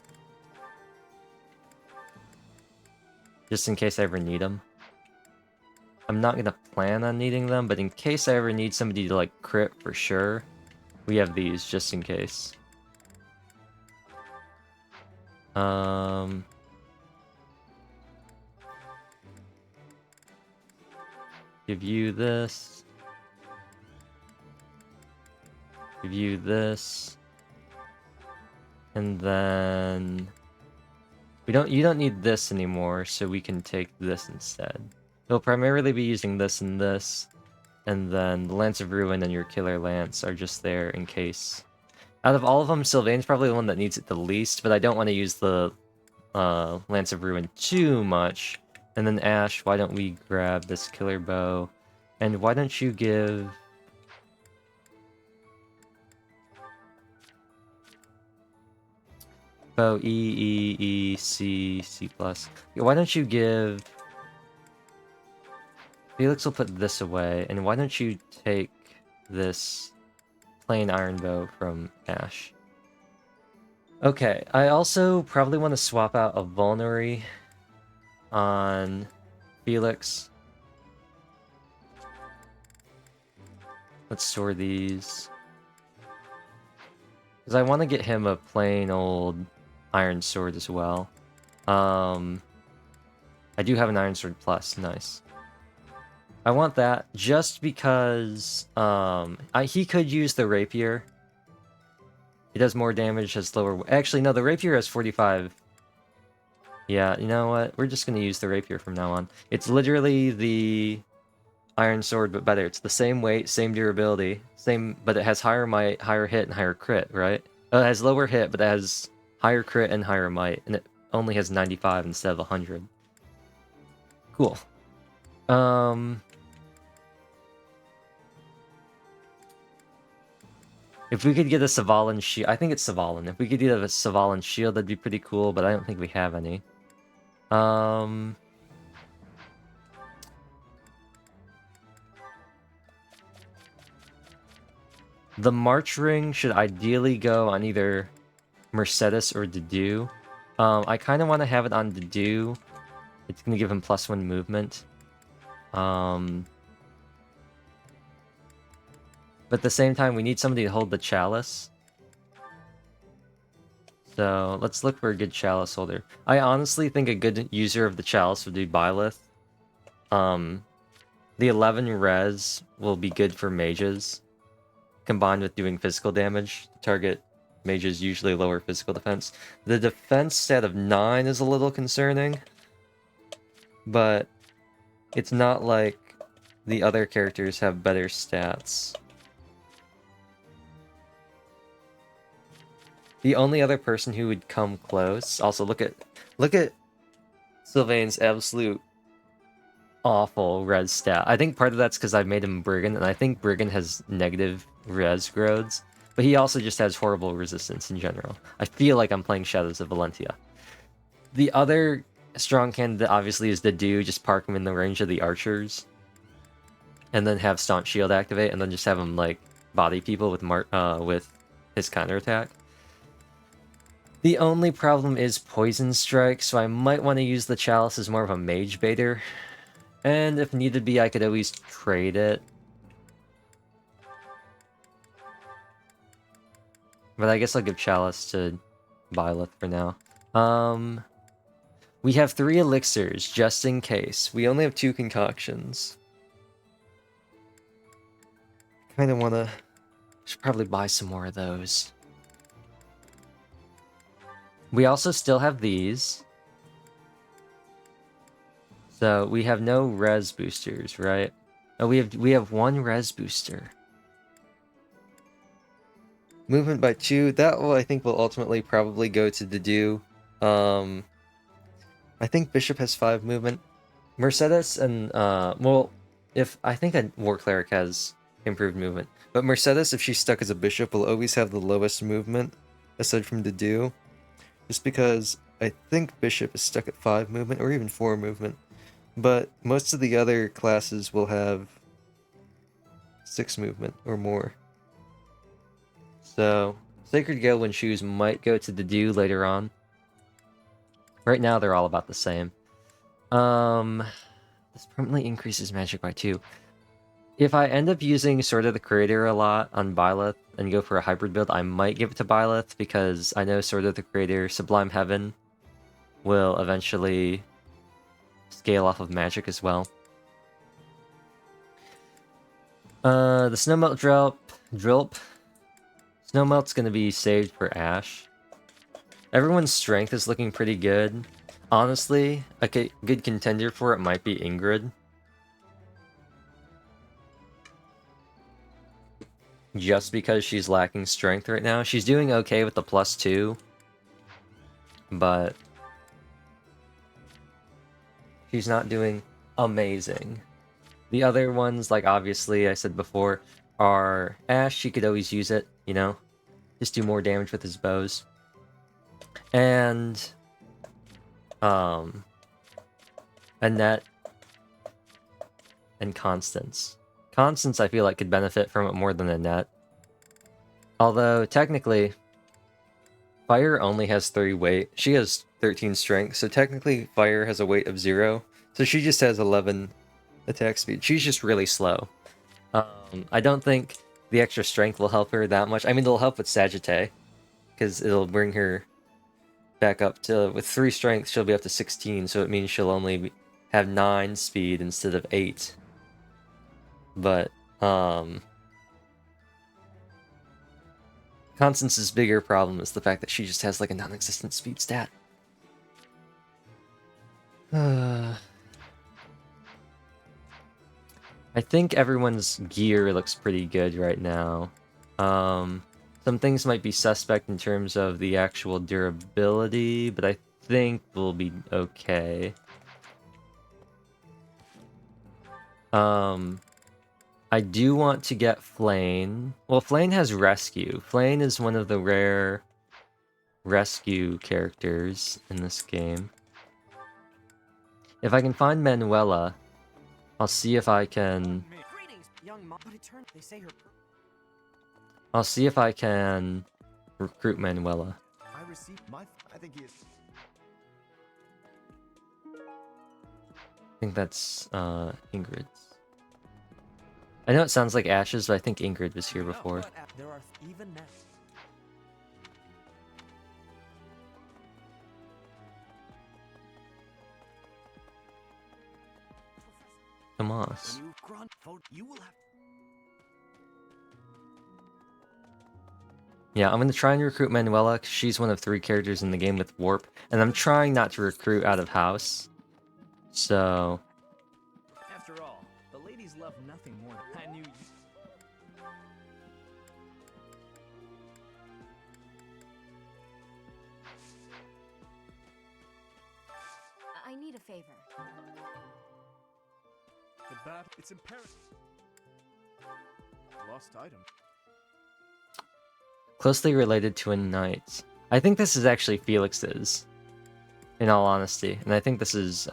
Just in case I ever need them. I'm not going to plan on needing them, but in case I ever need somebody to like crit for sure, we have these just in case. Give you this. Give you this. And then you don't need this anymore, so we can take this instead. We'll primarily be using this and this, and then the Lance of Ruin and your Killer Lance are just there in case. Out of all of them, Sylvain's probably the one that needs it the least, but I don't want to use the Lance of Ruin too much. And then Ash, why don't we grab this Killer Bow? And why don't you give... Bow C, C+. Why don't you give... Felix will put this away, and why don't you take this plain iron bow from Ash? Okay, I also probably want to swap out a Vulnerary on Felix. Let's store these. Because I want to get him a plain old iron sword as well. I do have an iron sword plus, nice. I want that just because he could use the rapier. He does more damage, has lower... Actually, no, the rapier has 45. Yeah, you know what? We're just going to use the rapier from now on. It's literally the iron sword, but better. It's the same weight, same durability, but it has higher might, higher hit, and higher crit, right? It has lower hit, but it has higher crit and higher might, and it only has 95 instead of 100. Cool. If we could get a Savalan shield... I think it's Savalan. If we could get a Savalan shield, that'd be pretty cool, but I don't think we have any. The March Ring should ideally go on either Mercedes or Dedue. I kind of want to have it on Dedue. It's going to give him +1 movement. But at the same time, we need somebody to hold the chalice. So let's look for a good chalice holder. I honestly think a good user of the chalice would be Byleth. The 11 res will be good for mages, combined with doing physical damage. Target mages usually lower physical defense. The defense stat of 9 is a little concerning, but it's not like the other characters have better stats. The only other person who would come close. Also, look at Sylvain's absolute awful res stat. I think part of that's because I've made him Brigand, and I think Brigand has negative res growths, but he also just has horrible resistance in general. I feel like I'm playing Shadows of Valentia. The other strong candidate obviously is the Dew. Just park him in the range of the archers, and then have Staunch Shield activate, and then just have him like body people with his counterattack. The only problem is Poison Strike, so I might want to use the Chalice as more of a mage baiter. And if needed be, I could always trade it. But I guess I'll give Chalice to Byleth for now. We have 3 elixirs, just in case. We only have 2 concoctions. Kinda wanna... Should probably buy some more of those. We also still have these. So we have no res boosters, right? Oh, we have 1 res booster. Movement by 2. That will, I think, will ultimately probably go to the Dew. I think Bishop has 5 movement. Mercedes and well, if I think a War Cleric has improved movement, but Mercedes, if she's stuck as a bishop, will always have the lowest movement aside from the Dew. Just because I think Bishop is stuck at 5 movement or even 4 movement. But most of the other classes will have 6 movement or more. So, Sacred Gale when shoes might go to the Dew later on. Right now, they're all about the same. This permanently increases magic by 2. If I end up using Sword of the Creator a lot on Byleth and go for a hybrid build, I might give it to Byleth because I know Sword of the Creator, Sublime Heaven, will eventually scale off of magic as well. The Snowmelt Drilp. Snowmelt's gonna be saved for Ash. Everyone's strength is looking pretty good. Honestly, a good contender for it might be Ingrid. Just because she's lacking strength right now. She's doing okay with the +2. But she's not doing amazing. The other ones, like obviously I said before, are Ash. She could always use it, you know? Just do more damage with his bows. And Annette and Constance. Constance, I feel like, could benefit from it more than Annette. Although, technically, Fire only has 3 weight. She has 13 strength, so technically Fire has a weight of 0. So she just has 11 attack speed. She's just really slow. I don't think the extra strength will help her that much. I mean, it'll help with Sagittae, because it'll bring her back up to... With 3 strength, she'll be up to 16, so it means she'll only have 9 speed instead of 8. But, Constance's bigger problem is the fact that she just has, like, a non-existent speed stat. I think everyone's gear looks pretty good right now. Some things might be suspect in terms of the actual durability, but I think we'll be okay. I do want to get Flane. Well, Flane has Rescue. Flane is one of the rare rescue characters in this game. If I can find Manuela, I'll see if I can... Greetings, young mom. But it turned. They say her. I'll see if I can recruit Manuela. I received my... I think he is... I think that's Ingrid's. I know it sounds like Ash's, but I think Ingrid was here before. There are even now. Tomas. When you've grown, you will have. Yeah, I'm going to try and recruit Manuela, because she's one of 3 characters in the game with Warp. And I'm trying not to recruit out of house. So... After all, the ladies love nothing more than I knew you. I need a favor. The bat. It's imperative. Lost item. Closely related to a knight. I think this is actually Felix's, in all honesty. And I think this is,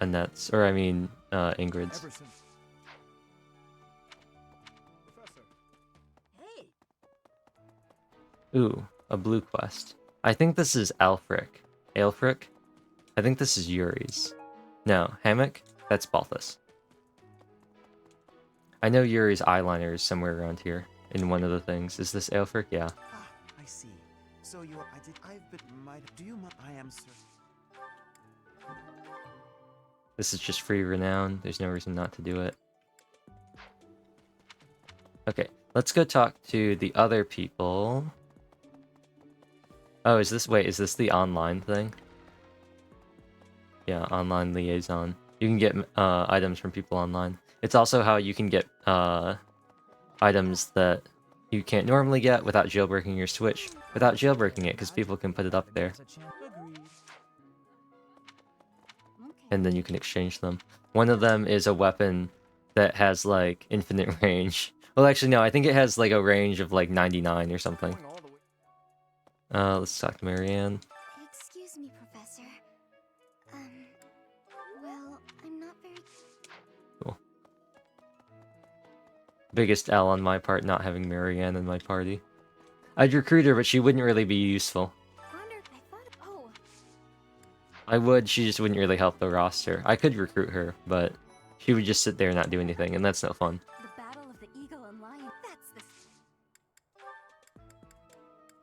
Annette's, or I mean, Ingrid's. Ever since. Professor. Hey, Ooh, a blue quest. I think this is Alfric. Aelfric? I think this is Yuri's. No, Hammock? That's Balthus. I know Yuri's eyeliner is somewhere around here in one of the things. Is this Aelfric? Yeah. Ah, I see. So you are. I've been. Do you mind? I am sir. This is just free renown. There's no reason not to do it. Okay, let's go talk to the other people. Oh, is this the online thing? Yeah, online liaison. You can get items from people online. It's also how you can get items that you can't normally get without jailbreaking your Switch. Without jailbreaking it, because people can put it up there. okay. And then you can exchange them. One of them is a weapon that has, like, infinite range. Well, actually, no, I think it has, like, a range of, like, 99 or something. Going all the way. Let's talk to Marianne. Excuse me, Professor. Well, I'm not very... Cool. Biggest L on my part, not having Marianne in my party. I'd recruit her, but she wouldn't really be useful. Gronder, I thought... Oh, I would, she just wouldn't really help the roster. I could recruit her, but she would just sit there and not do anything, and that's no fun. the Battle of the Eagle and Lion. That's the...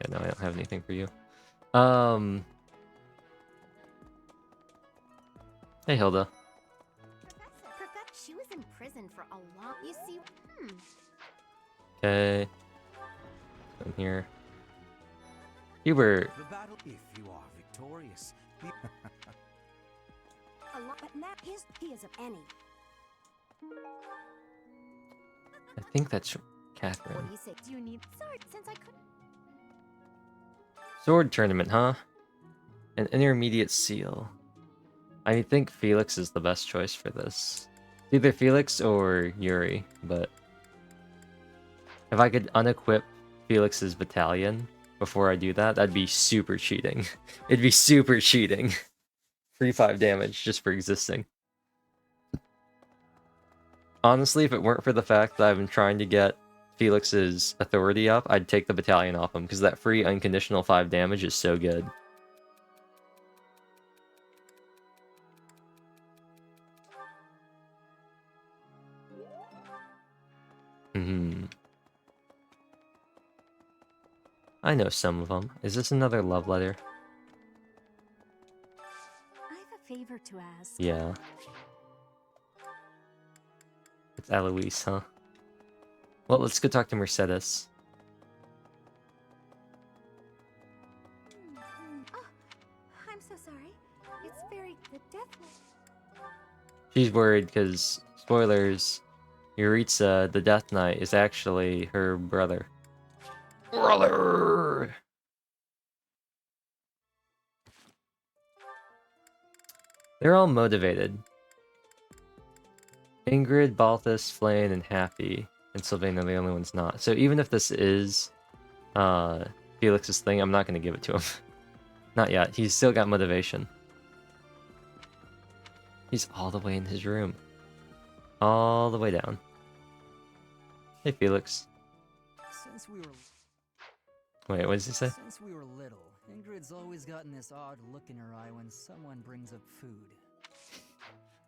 Yeah, no, I don't have anything for you. Hey, Hilda. Professor, she was in prison for a long... You see... Okay. In here. Hubert. The battle. If you are victorious. A lot, but now he is of any. I think that's What Catherine. do you say? Do you need... Sorry, since I couldn't... Sword tournament, huh? An intermediate seal. I think Felix is the best choice for this. Either Felix or Yuri, but... If I could unequip Felix's battalion before I do that, that'd be super cheating. It'd be super cheating. Free 5 damage just for existing. Honestly, if it weren't for the fact that I've been trying to get Felix's authority up, I'd take the battalion off him, because that free unconditional 5 damage is so good. I know some of them. Is this another love letter? I have a favor to ask. Yeah. It's Eloise, huh? Well, let's go talk to Mercedes. Oh, I'm so sorry. It's very... The death... She's worried because, spoilers, Yuritsa, the Death Knight, is actually her brother. Brother! They're all motivated. Ingrid, Balthus, Flayn, and Happy, and Sylvain are the only ones not. So even if this is Felix's thing, I'm not going to give it to him. Not yet. He's still got motivation. He's all the way in his room. All the way down. Hey, Felix. Since we were Wait, what does he say? Since we were little, Ingrid's always gotten this odd look in her eye when someone brings up food.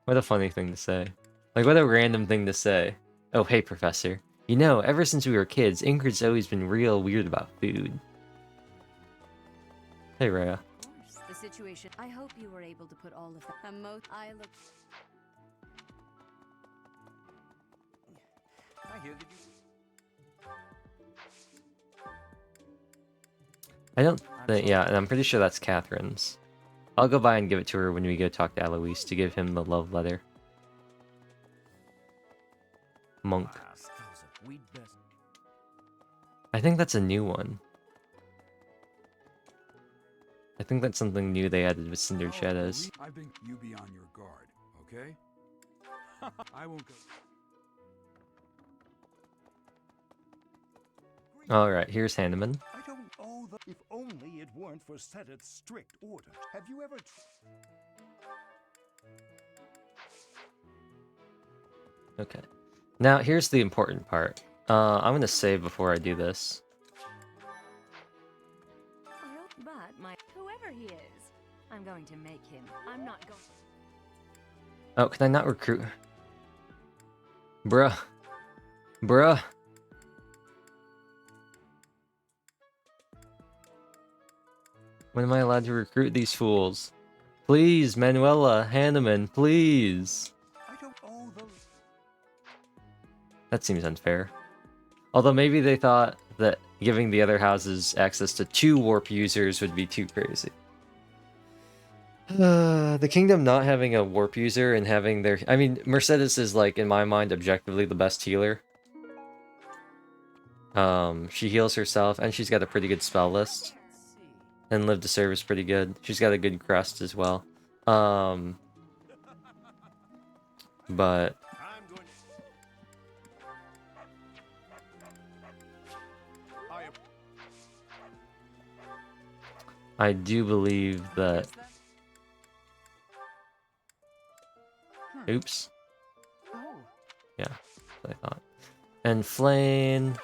What a funny thing to say. Like, what a random thing to say. Oh, hey, Professor. You know, ever since we were kids, Ingrid's always been real weird about food. Hey, Rhea. Of course. The situation. I hope you were able to put all of the I look. I hear that you. I don't think, yeah, and I'm pretty sure that's Catherine's. I'll go by and give it to her when we go talk to Eloise to give him the love letter. Monk. I think that's a new one. I think that's something new they added with Cinder Oh, Shadows. I've been. You be on your guard, okay? I won't go. Alright, here's Hanneman. I don't owe the. If only it weren't for Sedat's strict orders. Have you ever? Okay. Now, here's the important part. I'm gonna save before I do this. But whoever he is, I'm going to make him. I'm not going. Oh, can I not recruit? Bruh. Bruh. When am I allowed to recruit these fools? Please, Manuela, Hanneman, please. I don't owe the. That seems unfair. Although maybe they thought that giving the other houses access to 2 warp users would be too crazy. The kingdom not having a warp user and having their... I mean, Mercedes is, like, in my mind, objectively the best healer. She heals herself, and she's got a pretty good spell list. And Live to Serve is pretty good. She's got a good crest as well. But... I'm going I do believe that... Oops. Oh. Yeah, that's what I thought. And Flame...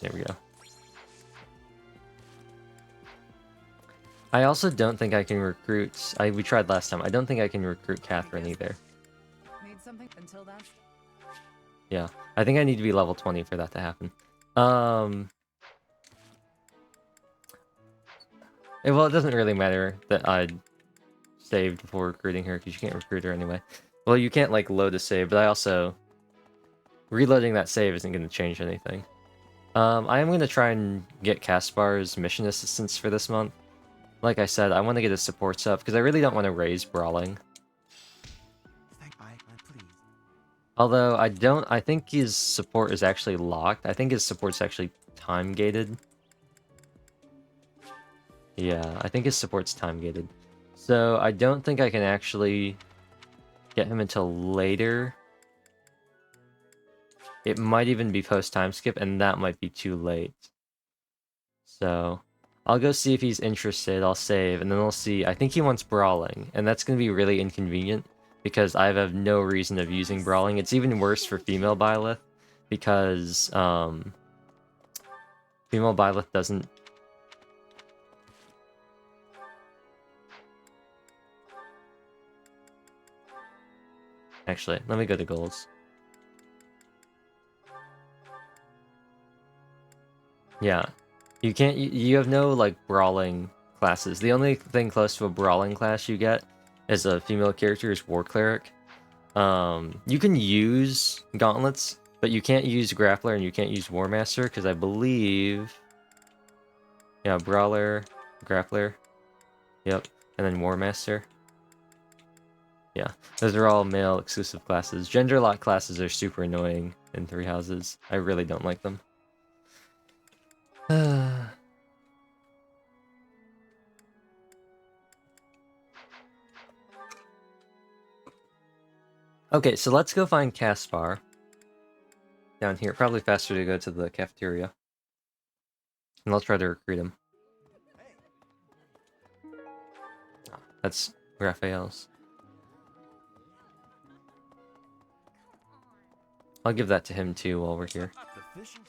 There we go. I also don't think I can recruit... we tried last time. I don't think I can recruit Catherine either. Need something until then? Yeah, I think I need to be level 20 for that to happen. Well, it doesn't really matter that I saved before recruiting her, because you can't recruit her anyway. Well, you can't, like, load a save, but I also... Reloading that save isn't going to change anything. I am going to try and get Caspar's mission assistance for this month. Like I said, I want to get his supports up, because I really don't want to raise Brawling. I'm pleased. Although, I think his support is actually locked. I think his support's actually time-gated. Yeah, I think his support's time-gated. So, I don't think I can actually get him until later. It might even be post-time skip, and that might be too late. So, I'll go see if he's interested, I'll save, and then we'll see. I think he wants Brawling, and that's going to be really inconvenient, because I have no reason of using Brawling. It's even worse for female Byleth, because female Byleth doesn't... Actually, let me go to goals. Yeah, you can't. You have no like brawling classes. The only thing close to a brawling class you get as a female character is War Cleric. You can use gauntlets, but you can't use Grappler and you can't use War Master because I believe, yeah, Brawler, Grappler, yep, and then War Master. Yeah, those are all male exclusive classes. Gender lock classes are super annoying in Three Houses. I really don't like them. Okay, so let's go find Caspar. Down here. Probably faster to go to the cafeteria. And I'll try to recruit him. Oh, that's Raphael's. I'll give that to him too while we're here. The fishing.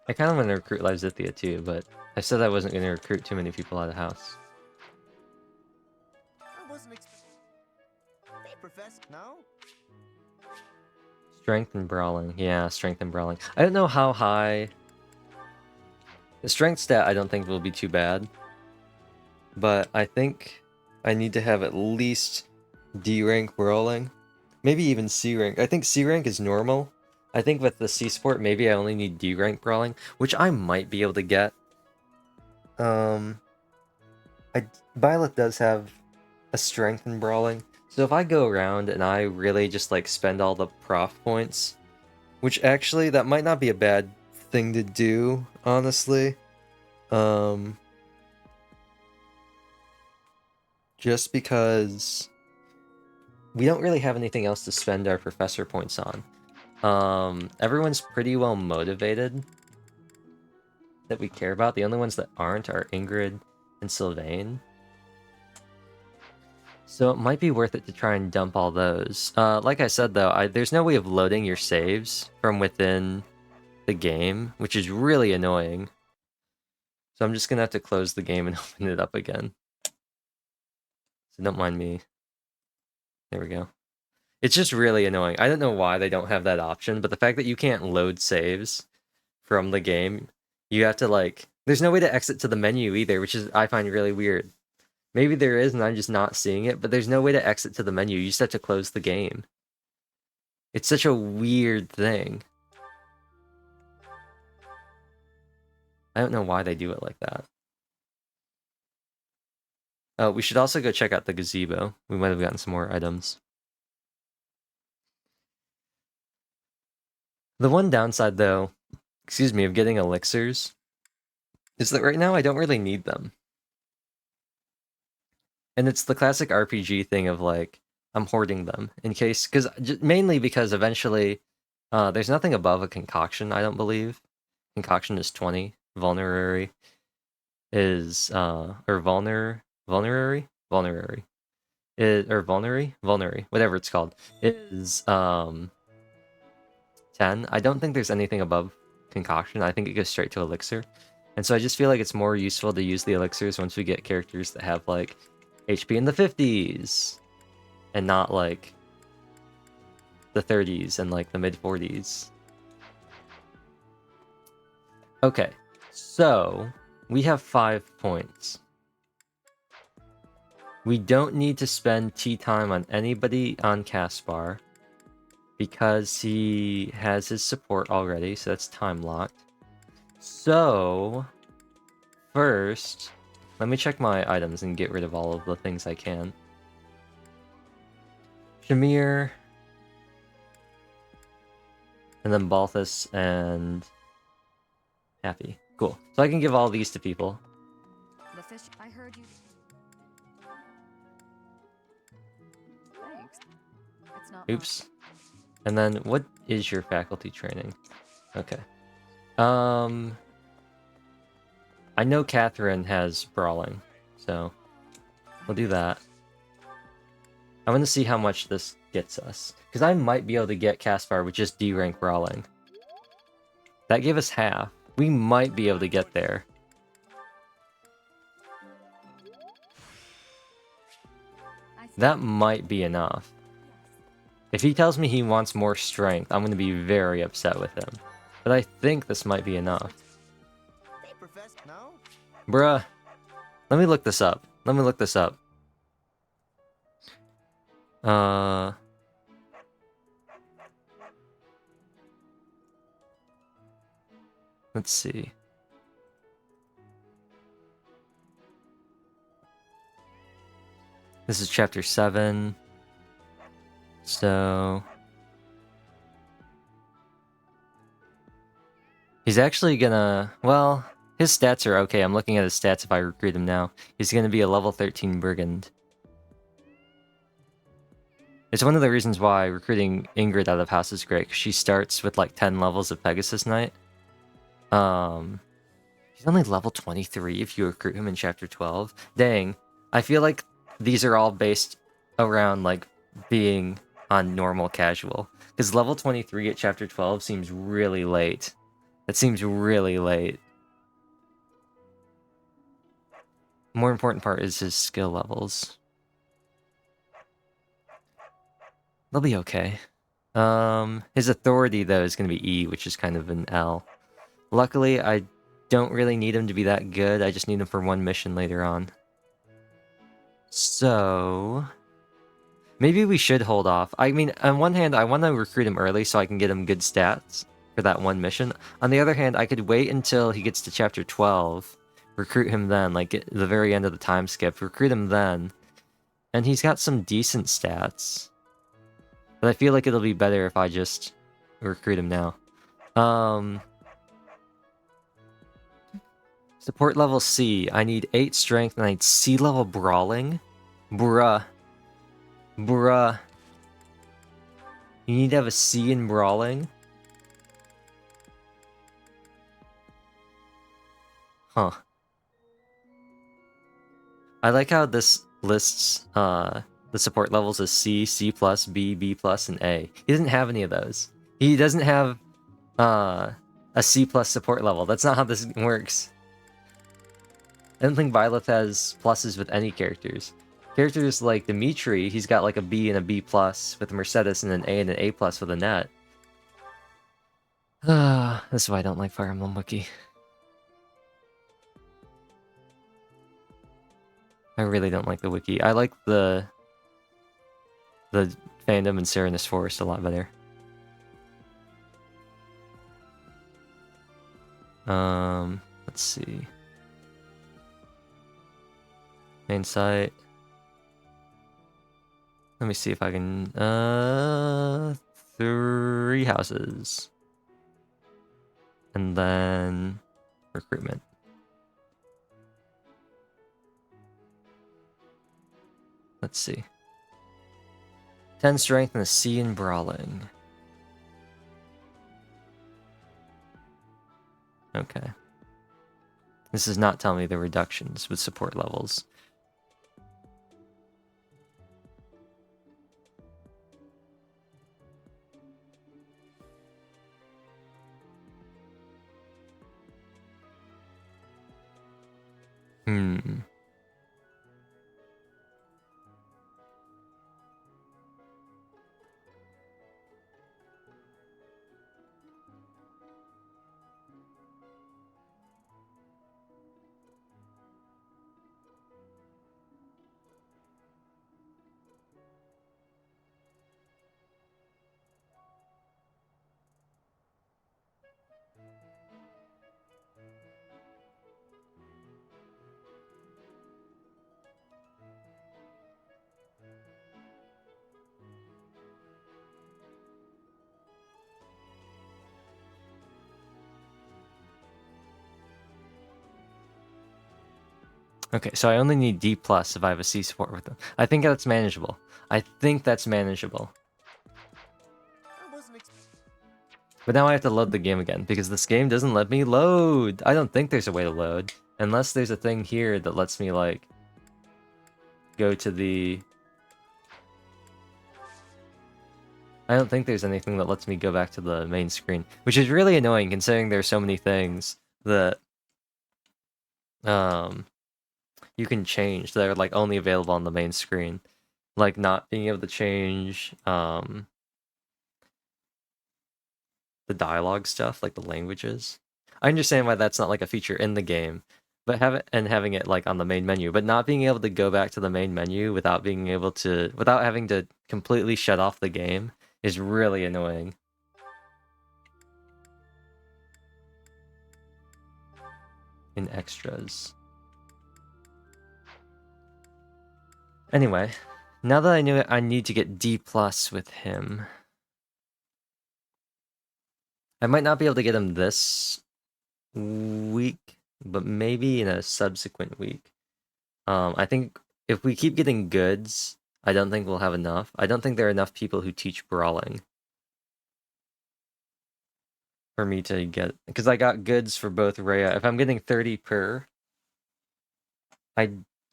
I kind of want to recruit Lizithia too, but I said I wasn't going to recruit too many people out of the house. I wasn't expecting. Hey, Professor. No. Strength and Brawling. Yeah, Strength and Brawling. I don't know how high... The Strength stat I don't think will be too bad. But I think I need to have at least D rank Brawling. Maybe even C rank. I think C rank is normal. I think with the C support, maybe I only need D rank Brawling, which I might be able to get. Violet does have a Strength in Brawling, So if I go around and I really just like spend all the prof points, which actually that might not be a bad thing to do, honestly. Just because we don't really have anything else to spend our professor points on. Everyone's pretty well motivated that we care about. The only ones that aren't are Ingrid and Sylvain. So it might be worth it to try and dump all those. Like I said, though, there's no way of loading your saves from within the game, which is really annoying. So I'm just going to have to close the game and open it up again. So don't mind me. There we go. It's just really annoying. I don't know why they don't have that option, but the fact that you can't load saves from the game, you have to like... There's no way to exit to the menu either, which is I find really weird. Maybe there is and I'm just not seeing it, but there's no way to exit to the menu. You just have to close the game. It's such a weird thing. I don't know why they do it like that. Oh, we should also go check out the gazebo. We might have gotten some more items. The one downside, though, excuse me, of getting elixirs is that right now I don't really need them. And it's the classic RPG thing of like, I'm hoarding them in case, mainly because eventually there's nothing above a concoction, I don't believe. Concoction is 20. Vulnerary is, or vulnerary, whatever it's called, is 10. I don't think there's anything above concoction. I think it goes straight to elixir. And so I just feel like it's more useful to use the elixirs once we get characters that have like HP in the 50s and not like the 30s and like the mid 40s. Okay, so we have 5 points. We don't need to spend tea time on anybody on Caspar because he has his support already, so that's time locked. So, first, let me check my items and get rid of all of the things I can. Shamir, and then Balthus and Happy. Cool. So I can give all these to people. The fish. I heard you. Thanks. It's not. Oops. And then what is your faculty training? Okay. I know Catherine has brawling, so we'll do that. I want to see how much this gets us, because I might be able to get Caspar with just D rank brawling. That gave us half. We might be able to get there. That might be enough. If he tells me he wants more strength, I'm going to be very upset with him. But I think this might be enough. Hey, Professor. No? Bruh. Let me look this up. Let's see. This is chapter 7. So he's actually gonna, well, his stats are okay. I'm looking at his stats if I recruit him now. He's gonna be a level 13 brigand. It's one of the reasons why recruiting Ingrid out of house is great, because she starts with like 10 levels of Pegasus Knight. He's only level 23 if you recruit him in chapter 12. Dang, I feel like these are all based around like being on normal casual, because level 23 at chapter 12 seems really late. That seems really late. More important part is his skill levels. They'll be okay. His authority though is going to be E, which is kind of an L. Luckily, I don't really need him to be that good. I just need him for one mission later on. So maybe we should hold off. I mean, on one hand, I want to recruit him early so I can get him good stats for that one mission. On the other hand, I could wait until he gets to chapter 12, recruit him then, like at the very end of the time skip, recruit him then, And he's got some decent stats. But I feel like it'll be better if I just recruit him now. Support level C. I need 8 strength and I need C level brawling. Bruh. Bruh. You need to have a C in brawling? Huh. I like how this lists the support levels as C, C+, B, B+, and A. He doesn't have any of those. He doesn't have a C+ support level. That's not how this works. I don't think Violet has pluses with any characters. Characters like Dimitri, he's got like a B and a B+, with Mercedes and an A and an A+ with a net. That's why I don't like Fire Emblem Wiki. I really don't like the wiki. I like the fandom in Serenus Forest a lot better. Let's see. Main site. Let me see if I can 3 houses. And then recruitment. Let's see. 10 strength and a C in brawling. Okay. This does not tell me the reductions with support levels. Okay, so I only need D+ if I have a C support with them. I think that's manageable. I think that's manageable. But now I have to load the game again, because this game doesn't let me load! I don't think there's a way to load. Unless there's a thing here that lets me, like, go to the... I don't think there's anything that lets me go back to the main screen. Which is really annoying, considering there's so many things that... you can change that are, like, only available on the main screen. Like, not being able to change, the dialogue stuff, like the languages. I understand why that's not like a feature in the game, but having it like on the main menu, but not being able to go back to the main menu without having to completely shut off the game is really annoying. In extras. Anyway, now that I knew it, I need to get D+ with him. I might not be able to get him this week, but maybe in a subsequent week. I think if we keep getting goods, I don't think we'll have enough. I don't think there are enough people who teach brawling for me to get, because I got goods for both Rhea. If I'm getting 30 per, I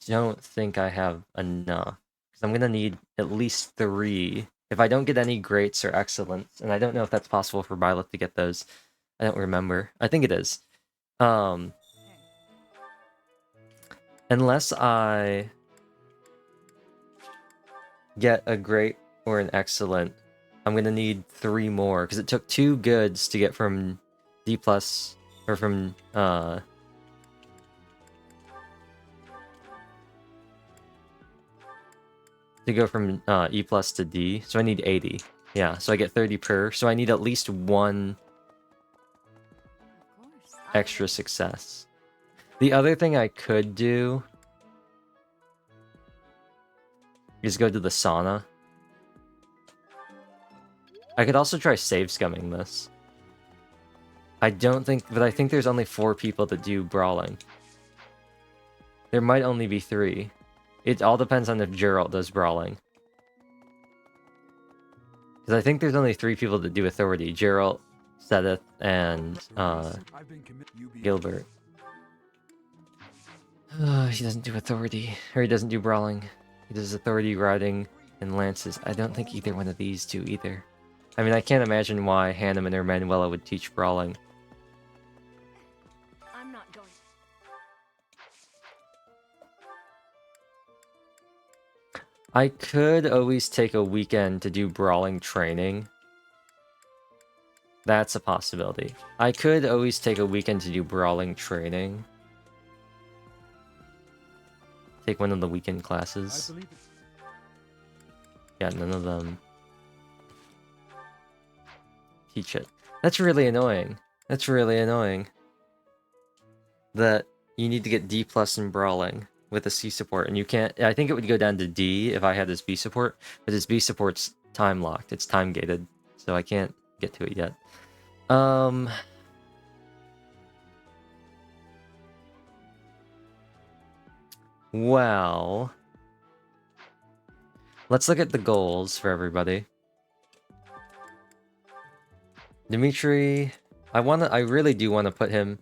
don't think I have enough, because I'm gonna need at least 3. If I don't get any greats or excellence, and I don't know if that's possible for Violet to get those. I don't remember. I think it is. Unless I get a great or an excellent, I'm gonna need 3 more, because it took 2 goods to get from D+, or from, to go from E+ to D, so I need 80. Yeah, so I get 30 per, so I need at least 1 extra success. The other thing I could do Just go to the sauna. I could also try save scumming this. I think there's only 4 people that do brawling. There might only be 3. It all depends on if Geralt does brawling. Because I think there's only 3 people that do authority. Geralt, Sedith, and Gilbert. He doesn't do authority. Or he doesn't do brawling. He does authority, riding, and lances. I don't think either one of these do either. I mean, I can't imagine why Hanneman or Manuela would teach brawling. I'm not going. I could always take a weekend to do brawling training. That's a possibility. I could always take a weekend to do brawling training. Take one of the weekend classes. Yeah, none of them teach it. That's really annoying. That's really annoying. That you need to get D+ in brawling with a C support, and you can't. I think it would go down to D if I had this B support, but this B support's time locked. It's time gated, so I can't get to it yet. Well, let's look at the goals for everybody. Dimitri, I really do want to put him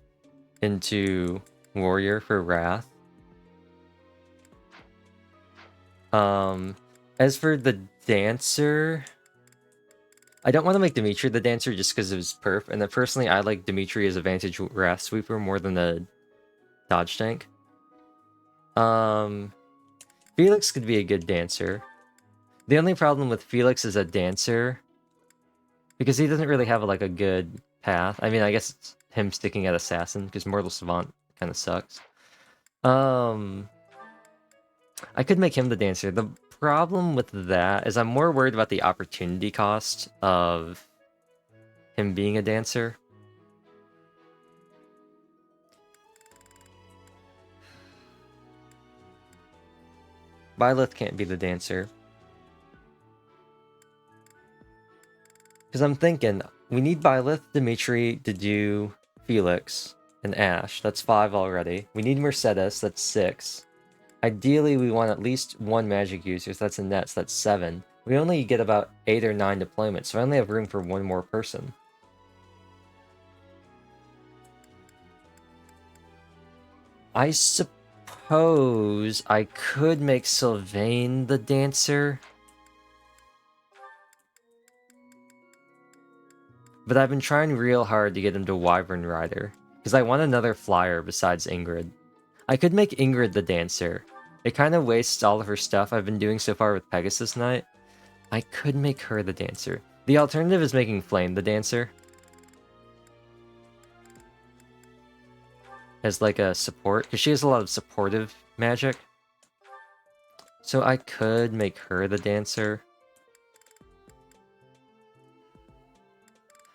into warrior for Wrath. As for the dancer, I don't want to make Dimitri the dancer just because of his perf, and personally I like Dimitri as a Vantage Wrath Sweeper more than a dodge tank. Felix could be a good dancer. The only problem with Felix as a dancer, because he doesn't really have like a good path. I mean, I guess it's him sticking at Assassin, because Mortal Savant kind of sucks. I could make him the dancer. The problem with that is I'm more worried about the opportunity cost of him being a dancer. Byleth can't be the dancer. Because I'm thinking, we need Byleth, Dimitri to do Felix, and Ash. That's 5 already. We need Mercedes, that's 6. Ideally, we want at least 1 magic user, so that's a net, so that's 7. We only get about 8 or 9 deployments, so I only have room for 1 more person. I suppose I could make Sylvain the dancer. But I've been trying real hard to get him to Wyvern Rider, because I want another flyer besides Ingrid. I could make Ingrid the dancer. It kind of wastes all of her stuff I've been doing so far with Pegasus Knight. I could make her the dancer. The alternative is making Flame the dancer. As like a support, because she has a lot of supportive magic. So I could make her the dancer.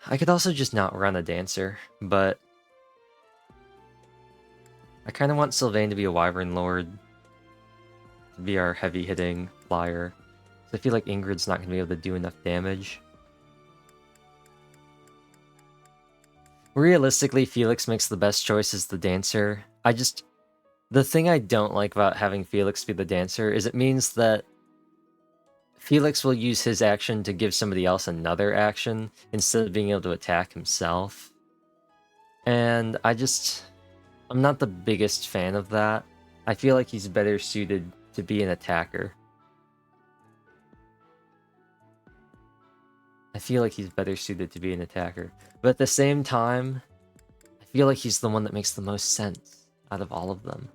I could also just not run a dancer, but I kind of want Sylvain to be a Wyvern Lord, to be our heavy-hitting flyer. So I feel like Ingrid's not going to be able to do enough damage. Realistically, Felix makes the best choice as the dancer. The thing I don't like about having Felix be the dancer is it means that Felix will use his action to give somebody else another action instead of being able to attack himself. And I'm not the biggest fan of that. I feel like he's better suited to be an attacker. But at the same time, I feel like he's the one that makes the most sense out of all of them.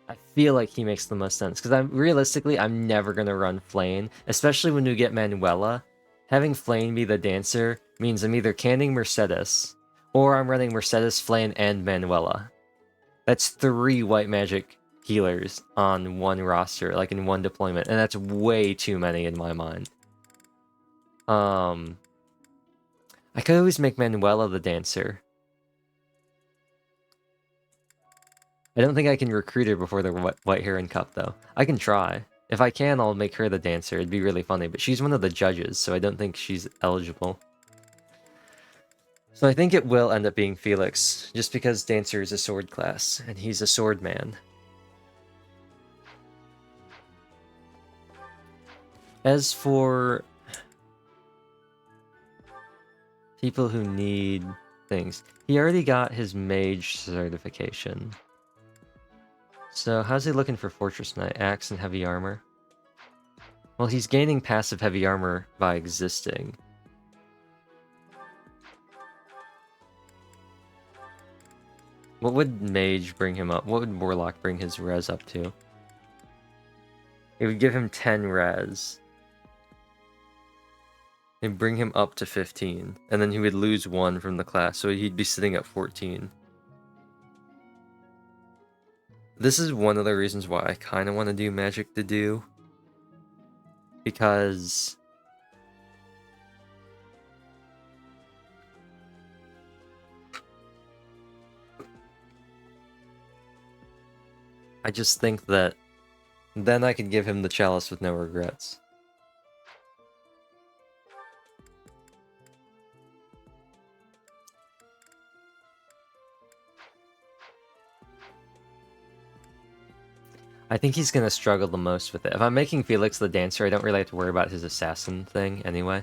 I feel like he makes the most sense, because realistically, I'm never going to run Flame, especially when we get Manuela. Having Flame be the dancer means I'm either canning Mercedes, or I'm running Mercedes, Flame, and Manuela. That's 3 white magic healers on one roster, like in one deployment, and that's way too many in my mind. I could always make Manuela the dancer. I don't think I can recruit her before the White Heron Cup, though. I can try. If I can, I'll make her the dancer. It'd be really funny. But she's one of the judges, so I don't think she's eligible. So I think it will end up being Felix, just because dancer is a sword class, and he's a sword man. As for people who need things, he already got his mage certification. So how's he looking for Fortress Knight? Axe and heavy armor? Well, he's gaining passive heavy armor by existing. What would mage bring him up? What would warlock bring his res up to? It would give him 10 res. It'd bring him up to 15. And then he would lose 1 from the class, so he'd be sitting at 14. This is one of the reasons why I kind of want to do Magic to Do. Because I just think that then I could give him the chalice with no regrets. I think he's going to struggle the most with it. If I'm making Felix the dancer, I don't really have to worry about his assassin thing anyway.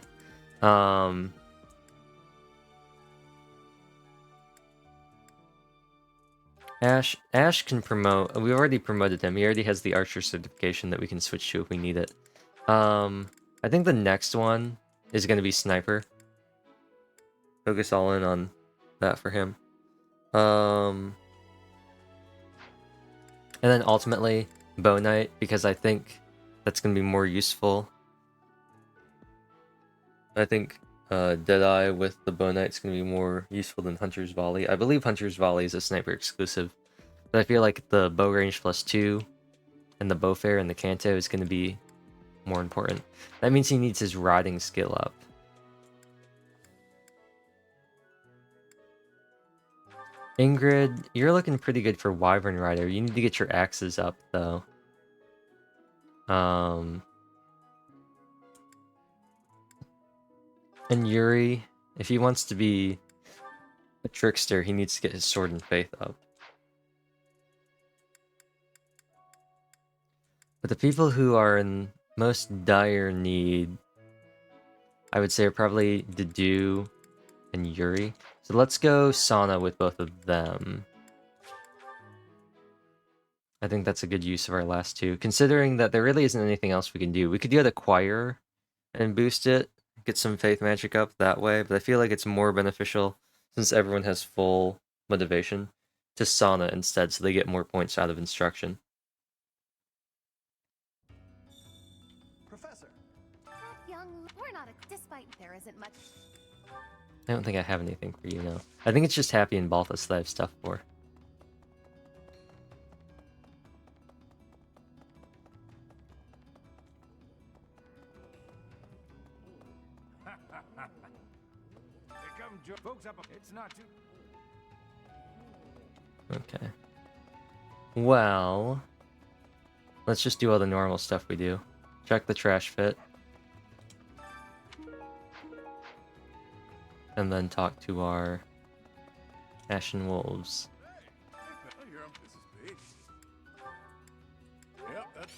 Ash can promote. We already promoted him. He already has the archer certification that we can switch to if we need it. I think the next one is going to be sniper. Focus all in on that for him. And then ultimately bow knight, because I think that's going to be more useful. I think Deadeye with the bow knight is going to be more useful than Hunter's Volley. I believe Hunter's Volley is a sniper exclusive, but I feel like the bow range +2 and the bow fair and the canto is going to be more important. That means he needs his riding skill up. Ingrid, you're looking pretty good for Wyvern Rider. You need to get your axes up, though. And Yuri, if he wants to be a trickster, he needs to get his Sword and Faith up. But the people who are in most dire need, I would say, are probably Dedu and Yuri. So let's go Sana with both of them. I think that's a good use of our last two, considering that there really isn't anything else we can do. We could do the Choir and boost it, get some Faith Magic up that way, but I feel like it's more beneficial, since everyone has full motivation, to Sana instead, so they get more points out of Instruction. Professor. That young, we're not despite there isn't much. I don't think I have anything for you now. I think it's just Happy and Balthus that I have stuff for. Folks up. It's not too. Okay. Well, let's just do all the normal stuff we do. Check the trash fit. And then talk to our Ashen Wolves. This is big. Yep, that's.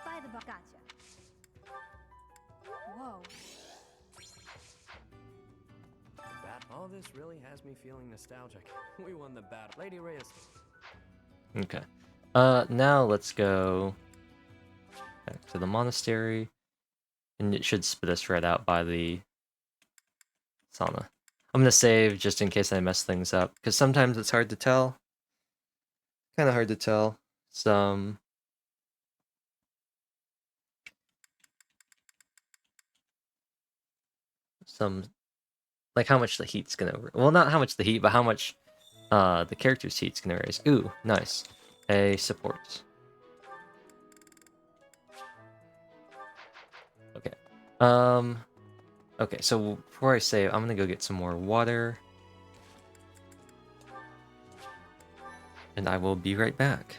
By the book, gotcha. Whoa. All this really has me feeling nostalgic. We won the battle. Lady Reyes. Okay. Now let's go back to the monastery. And it should spit us right out by the sauna. I'm gonna save just in case I mess things up, because sometimes it's hard to tell. Kind of hard to tell. Some like how much the heat's gonna well, not how much the heat, but how much the character's heat's gonna raise. Ooh, nice. A support. Okay. Okay, so before I save, I'm gonna go get some more water. and I will be right back.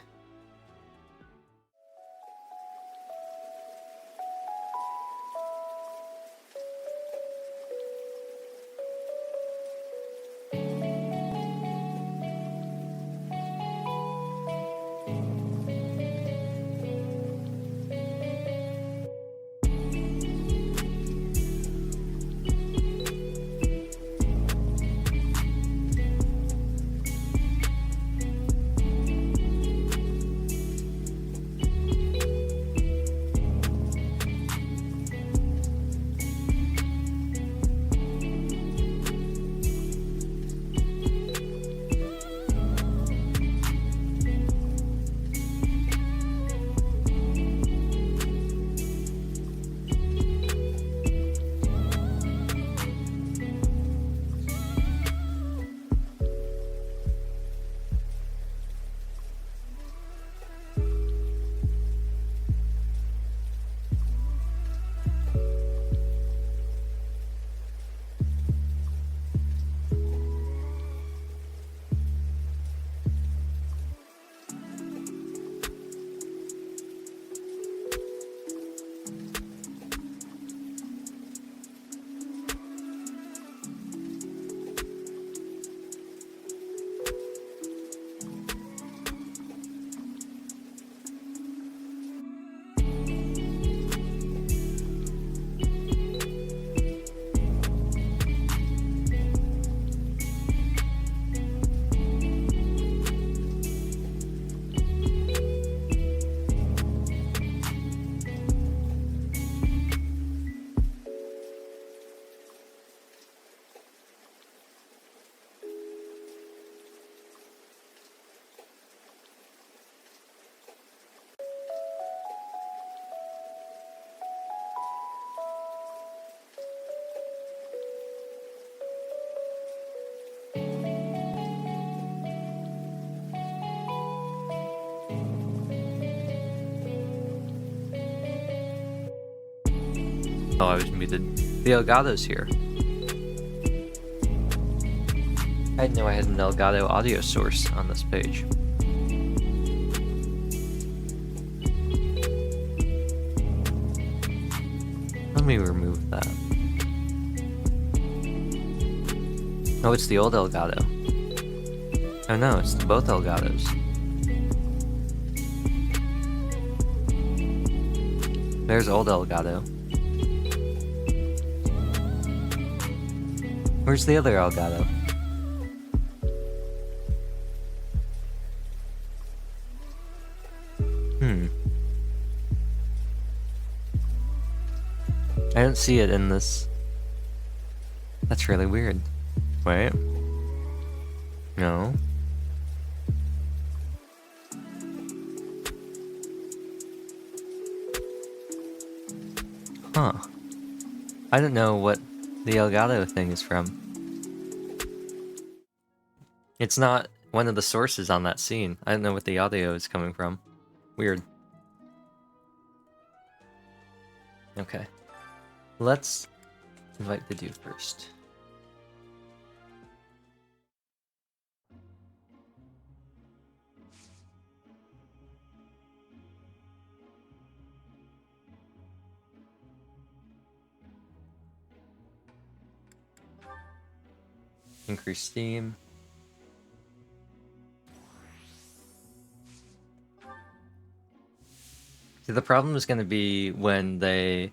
Oh, I was muted. The Elgato's here. I didn't know I had an Elgato audio source on this page. Let me remove that. Oh, it's the old Elgato. Oh no, it's both Elgatos. There's old Elgato. Where's the other Elgato? I don't see it in this. That's really weird. Wait. No. Huh. I don't know what the Elgato thing is from. It's not one of the sources on that scene. I don't know what the audio is coming from. Weird. Okay. Let's invite the dude first. Increase steam. See, the problem is going to be when they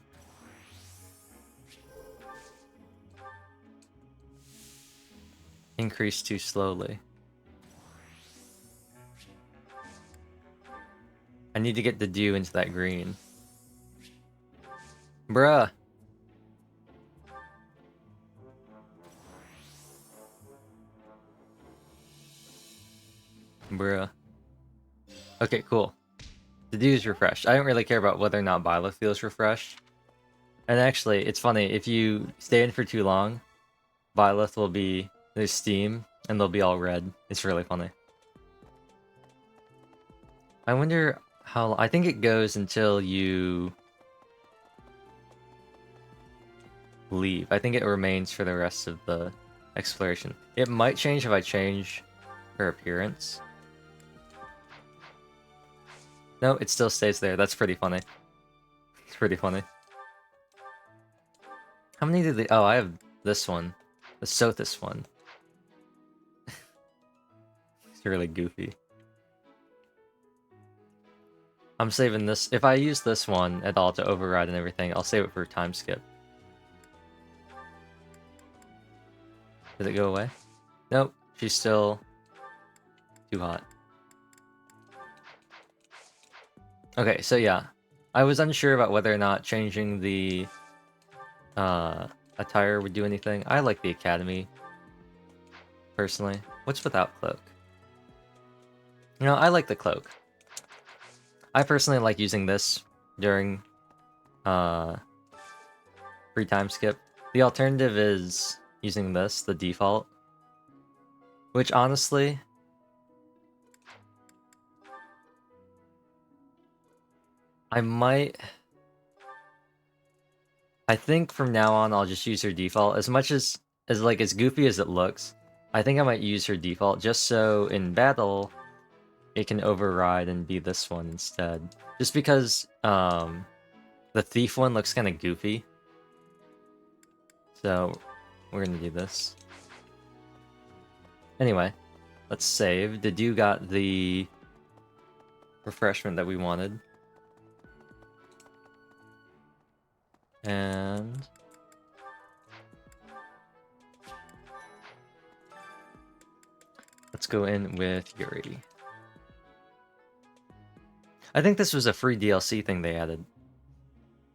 increase too slowly. I need to get the dew into that green. Bruh. Bruh. Okay, cool. The dew is refreshed. I don't really care about whether or not Byleth feels refreshed. And actually, it's funny, if you stay in for too long, Byleth will be... There's steam, and they'll be all red. It's really funny. I wonder how... I think it goes until you... leave. I think it remains for the rest of the exploration. It might change if I change her appearance. No, it still stays there. That's pretty funny. It's pretty funny. How many did they... Oh, I have this one. The Sothis one. It's really goofy. I'm saving this. If I use this one at all to override and everything, I'll save it for time skip. Did it go away? Nope. She's still too hot. Okay, so yeah. I was unsure about whether or not changing the attire would do anything. I like the Academy, personally. What's without cloak? You know, I like the cloak. I personally like using this during free time skip. The alternative is using this, the default. Which honestly... I think from now on I'll just use her default. As much as like as goofy as it looks, I think I might use her default just so in battle it can override and be this one instead. Just because the thief one looks kind of goofy. So we're gonna do this. Anyway, let's save. Dedu got the refreshment that we wanted. And let's go in with Yuri. I think this was a free DLC thing they added.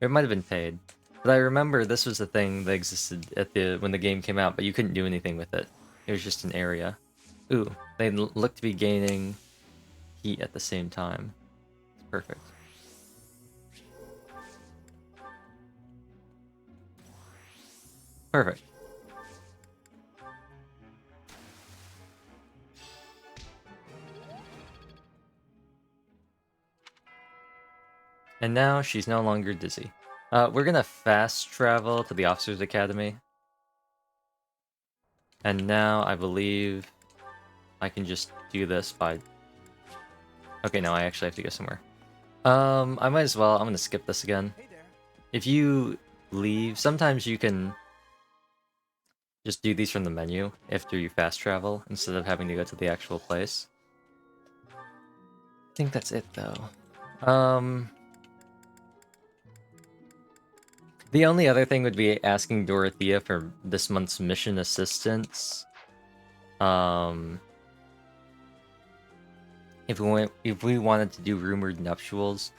It might have been paid. But I remember this was a thing that existed at when the game came out, but you couldn't do anything with it. It was just an area. Ooh, they look to be gaining heat at the same time. It's perfect. Perfect. And now she's no longer dizzy. We're gonna fast travel to the Officers Academy. And now I believe I can just do this by... Okay, no, I actually have to go somewhere. I might as well. I'm gonna skip this again. Hey there. If you leave, sometimes you can just do these from the menu after you fast travel instead of having to go to the actual place. I think that's it though. The only other thing would be asking Dorothea for this month's mission assistance. If we wanted to do rumored nuptials,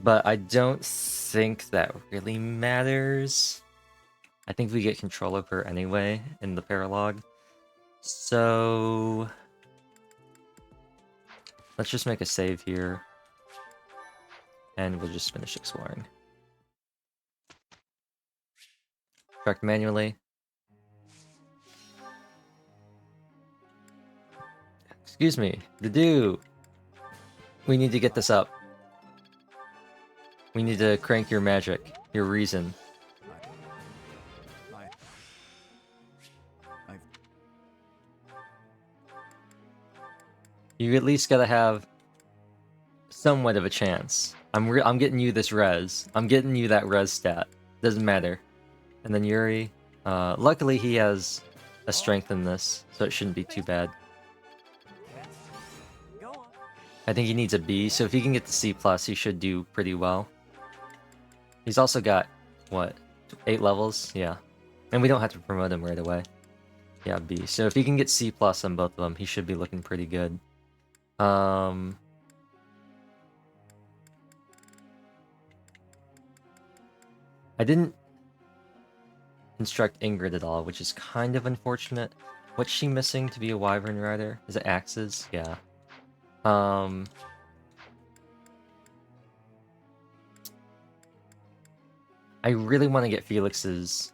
but I don't think that really matters. I think we get control of her anyway in the paralogue. So let's just make a save here. And we'll just finish exploring. Track manually. Excuse me, Dedu. We need to get this up. We need to crank your magic, your reason. You at least gotta have somewhat of a chance. I'm getting you this res. I'm getting you that res stat. Doesn't matter. And then Yuri, luckily he has a strength in this, so it shouldn't be too bad. I think he needs a B, so if he can get to C+, he should do pretty well. He's also got, what, 8 levels? Yeah. And we don't have to promote him right away. Yeah, B. So if he can get C+ on both of them, he should be looking pretty good. I didn't instruct Ingrid at all, which is kind of unfortunate. What's she missing to be a Wyvern Rider? Is it axes? Yeah. I really want to get Felix's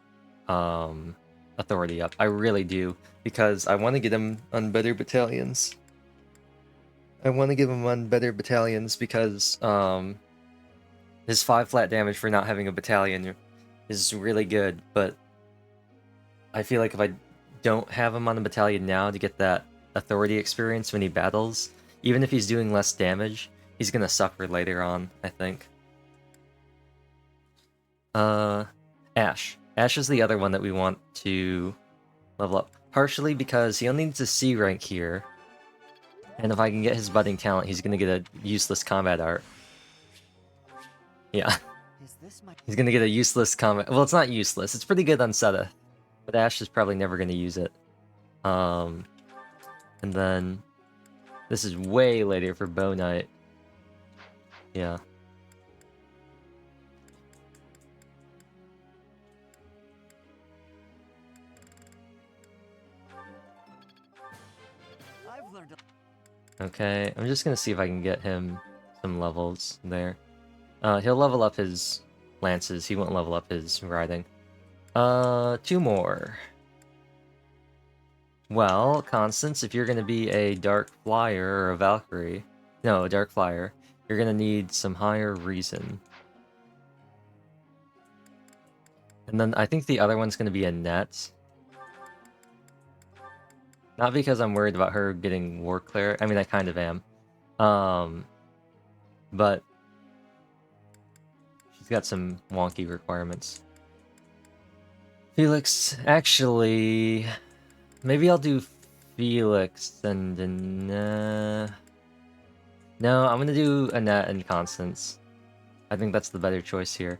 authority up. I really do, because I want to get him on better battalions. Because his 5 flat damage for not having a battalion is really good, but I feel like if I don't have him on the battalion now to get that authority experience when he battles, even if he's doing less damage, he's gonna suffer later on, I think. Ash. Ash is the other one that we want to level up. Partially because he only needs a C rank here. And if I can get his budding talent, he's gonna get a useless combat art. Yeah. Is this my... He's gonna get a useless combat... Well, it's not useless. It's pretty good on Seta. But Ash is probably never gonna use it. And then... This is way later for Bow Knight. Yeah. I've learned Okay, I'm just gonna see if I can get him some levels there. He'll level up his lances, he won't level up his riding. 2 more. Well, Constance, if you're gonna be a Dark Flyer or a Valkyrie... No, a Dark Flyer, you're gonna need some higher reason. And then I think the other one's gonna be a Net. Not because I'm worried about her getting War Cleric. I mean, I kind of am. But she's got some wonky requirements. Felix, actually, maybe I'll do Felix and no, I'm gonna do Annette and Constance. I think that's the better choice here.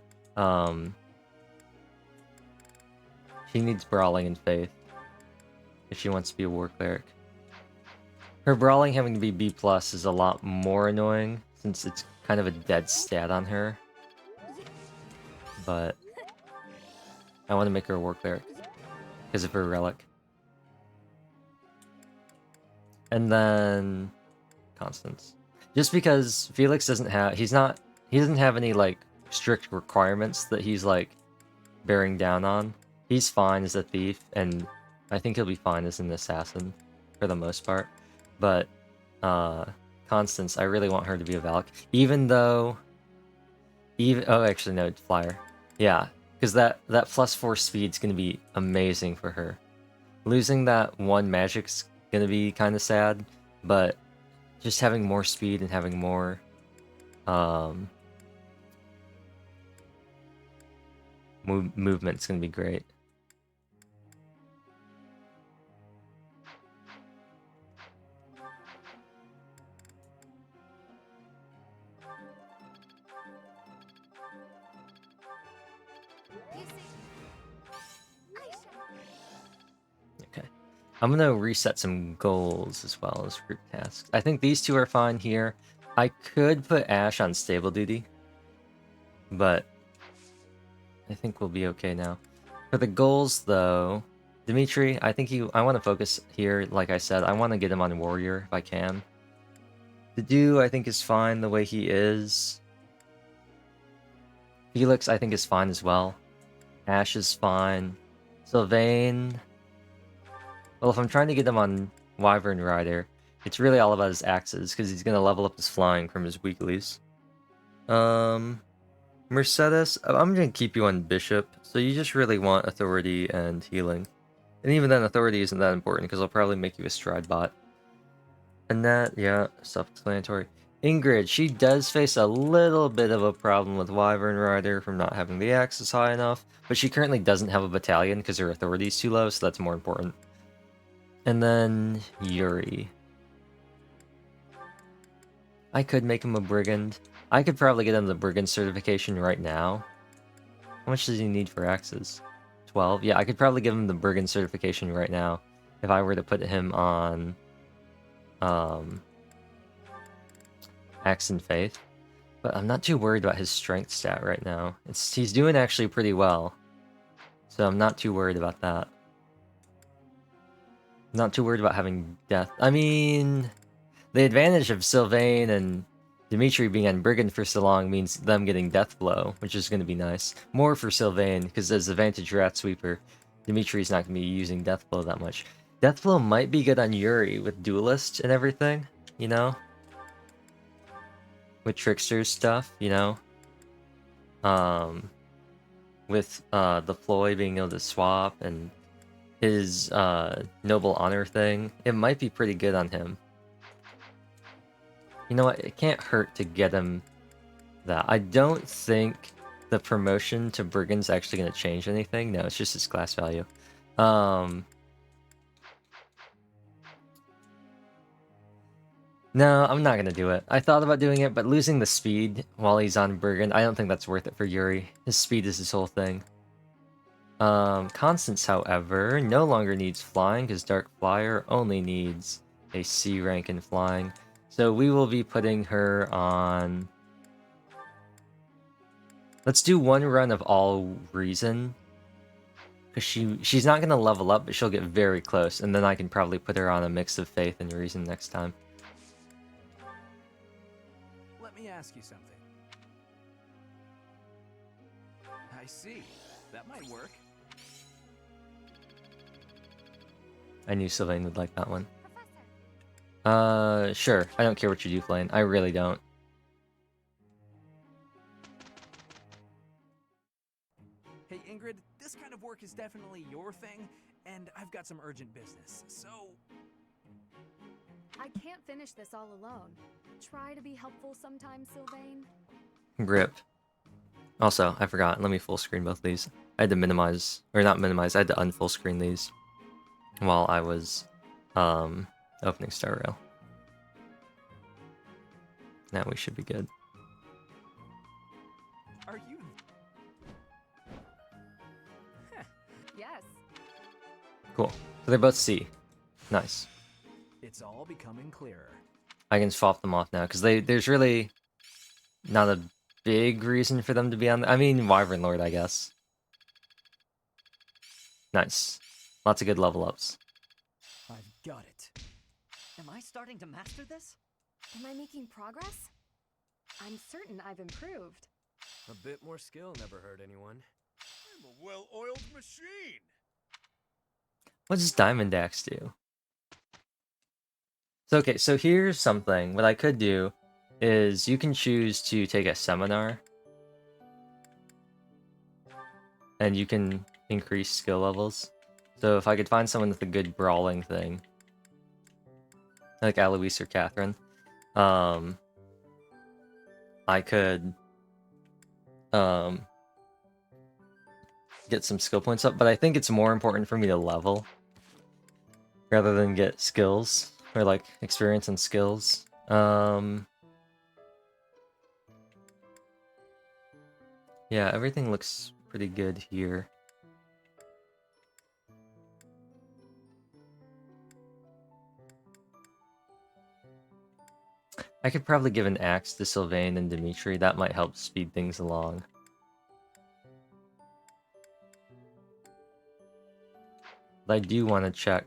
She needs Brawling and Faith if she wants to be a War Cleric. Her Brawling having to be B+ is a lot more annoying, since it's kind of a dead stat on her. But I want to make her a War Cleric, because of her Relic. And then... Constance. Just because Felix doesn't have... he doesn't have any, like, strict requirements that he's, like, bearing down on. He's fine as a thief, and I think he'll be fine as an assassin, for the most part. But, Constance, I really want her to be a Valk. Even though... oh, actually, no, Flyer. Yeah, because that +4 speed's gonna be amazing for her. Losing that 1 magic's gonna be kind of sad, but just having more speed and having more... movement's gonna be great. Okay. I'm gonna reset some goals as well as group tasks. I think these 2 are fine here. I could put Ash on stable duty, but I think we'll be okay now. For the goals, though, Dimitri, I think I want to focus here, like I said. I want to get him on Warrior if I can. The I think, is fine the way he is. Felix, I think, is fine as well. Ash is fine. Sylvain... Well, if I'm trying to get him on Wyvern Rider, it's really all about his axes, because he's going to level up his flying from his weeklies. Mercedes, I'm going to keep you on Bishop, so you just really want Authority and Healing. And even then, Authority isn't that important, because I'll probably make you a Stride bot. Annette, yeah, self-explanatory. Ingrid, she does face a little bit of a problem with Wyvern Rider from not having the axes high enough, but she currently doesn't have a battalion because her authority is too low, so that's more important. And then Yuri. I could make him a Brigand. I could probably get him the Brigand certification right now. How much does he need for axes? 12? Yeah, I could probably give him the Brigand certification right now if I were to put him on Axe and Faith. But I'm not too worried about his strength stat right now. He's doing actually pretty well. So I'm not too worried about that. Not too worried about having death. I mean, the advantage of Sylvain and Dimitri being on Brigand for so long means them getting Death Blow, which is going to be nice. More for Sylvain, because as a Vantage Rat Sweeper, Dimitri's not going to be using Death Blow that much. Death Blow might be good on Yuri with Duelist and everything, you know? With Trickster's stuff, you know? With the Floy being able to swap and his Noble Honor thing, it might be pretty good on him. You know what? It can't hurt to get him that. I don't think the promotion to Brigand's actually going to change anything. No, it's just its class value. No, I'm not going to do it. I thought about doing it, but losing the speed while he's on Brigand, I don't think that's worth it for Yuri. His speed is his whole thing. Constance, however, no longer needs flying because Dark Flyer only needs a C rank in flying. So we will be putting her on... Let's do one run of All Reason. Because she's not going to level up, but she'll get very close. And then I can probably put her on a mix of Faith and Reason next time. Let me ask you something. I see. That might work. I knew Sylvain would like that one. Professor, Sure. I don't care what you do, Flane. I really don't. Hey, Ingrid, this kind of work is definitely your thing, and I've got some urgent business, so... I can't finish this all alone. Try to be helpful sometimes, Sylvain. Grip. Also, I forgot. Let me full screen both these. I had to minimize, or not minimize, I had to unfull screen these while I was opening Star Rail. Now we should be good. Are you... Yes. Cool. So they're both C. Nice. It's all becoming clearer. I can swap them off now, because there's really not a big reason for them to be on... I mean, Wyvern Lord, I guess. Nice. Lots of good level ups. I've got it. Am I starting to master this? Am I making progress? I'm certain I've improved. A bit more skill never hurt anyone. I'm a well-oiled machine. What does Diamond Axe do? So, okay, so here's something. What I could do is you can choose to take a seminar. And you can increase skill levels. So if I could find someone with a good brawling thing, like Alois or Catherine, I could get some skill points up, but I think it's more important for me to level rather than get skills or like experience and skills. Yeah, everything looks pretty good here. I could probably give an axe to Sylvain and Dimitri. That might help speed things along. But I do want to check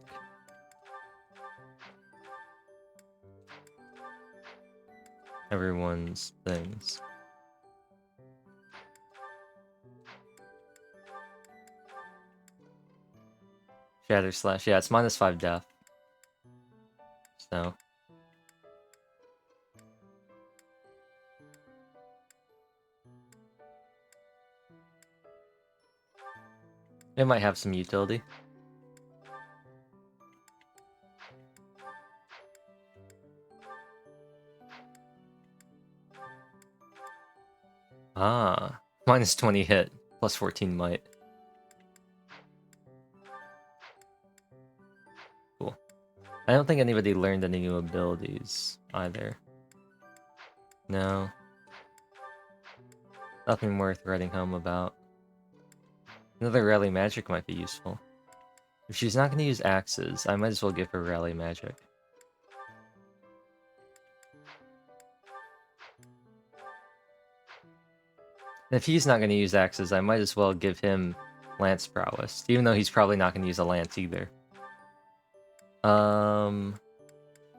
everyone's things. Shatter Slash. Yeah, it's -5 death. So... it might have some utility. Ah, -20 hit, +14 might. Cool. I don't think anybody learned any new abilities either. No. Nothing worth writing home about. Another Rally Magic might be useful. If she's not going to use axes, I might as well give her Rally Magic. And if he's not going to use axes, I might as well give him Lance Prowess, even though he's probably not going to use a lance either.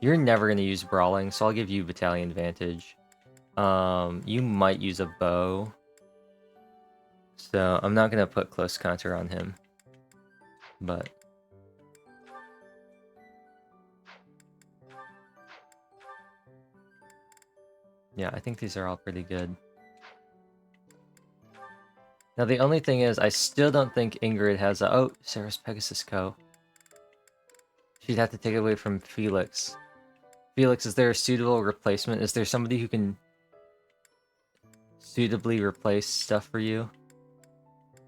You're never going to use Brawling, so I'll give you Battalion Vantage. You might use a bow. So I'm not going to put Close Counter on him. But... yeah, I think these are all pretty good. Now the only thing is, I still don't think Ingrid has a... oh, Sarah's Pegasus Co. She'd have to take it away from Felix. Felix, is there a suitable replacement? Is there somebody who can suitably replace stuff for you?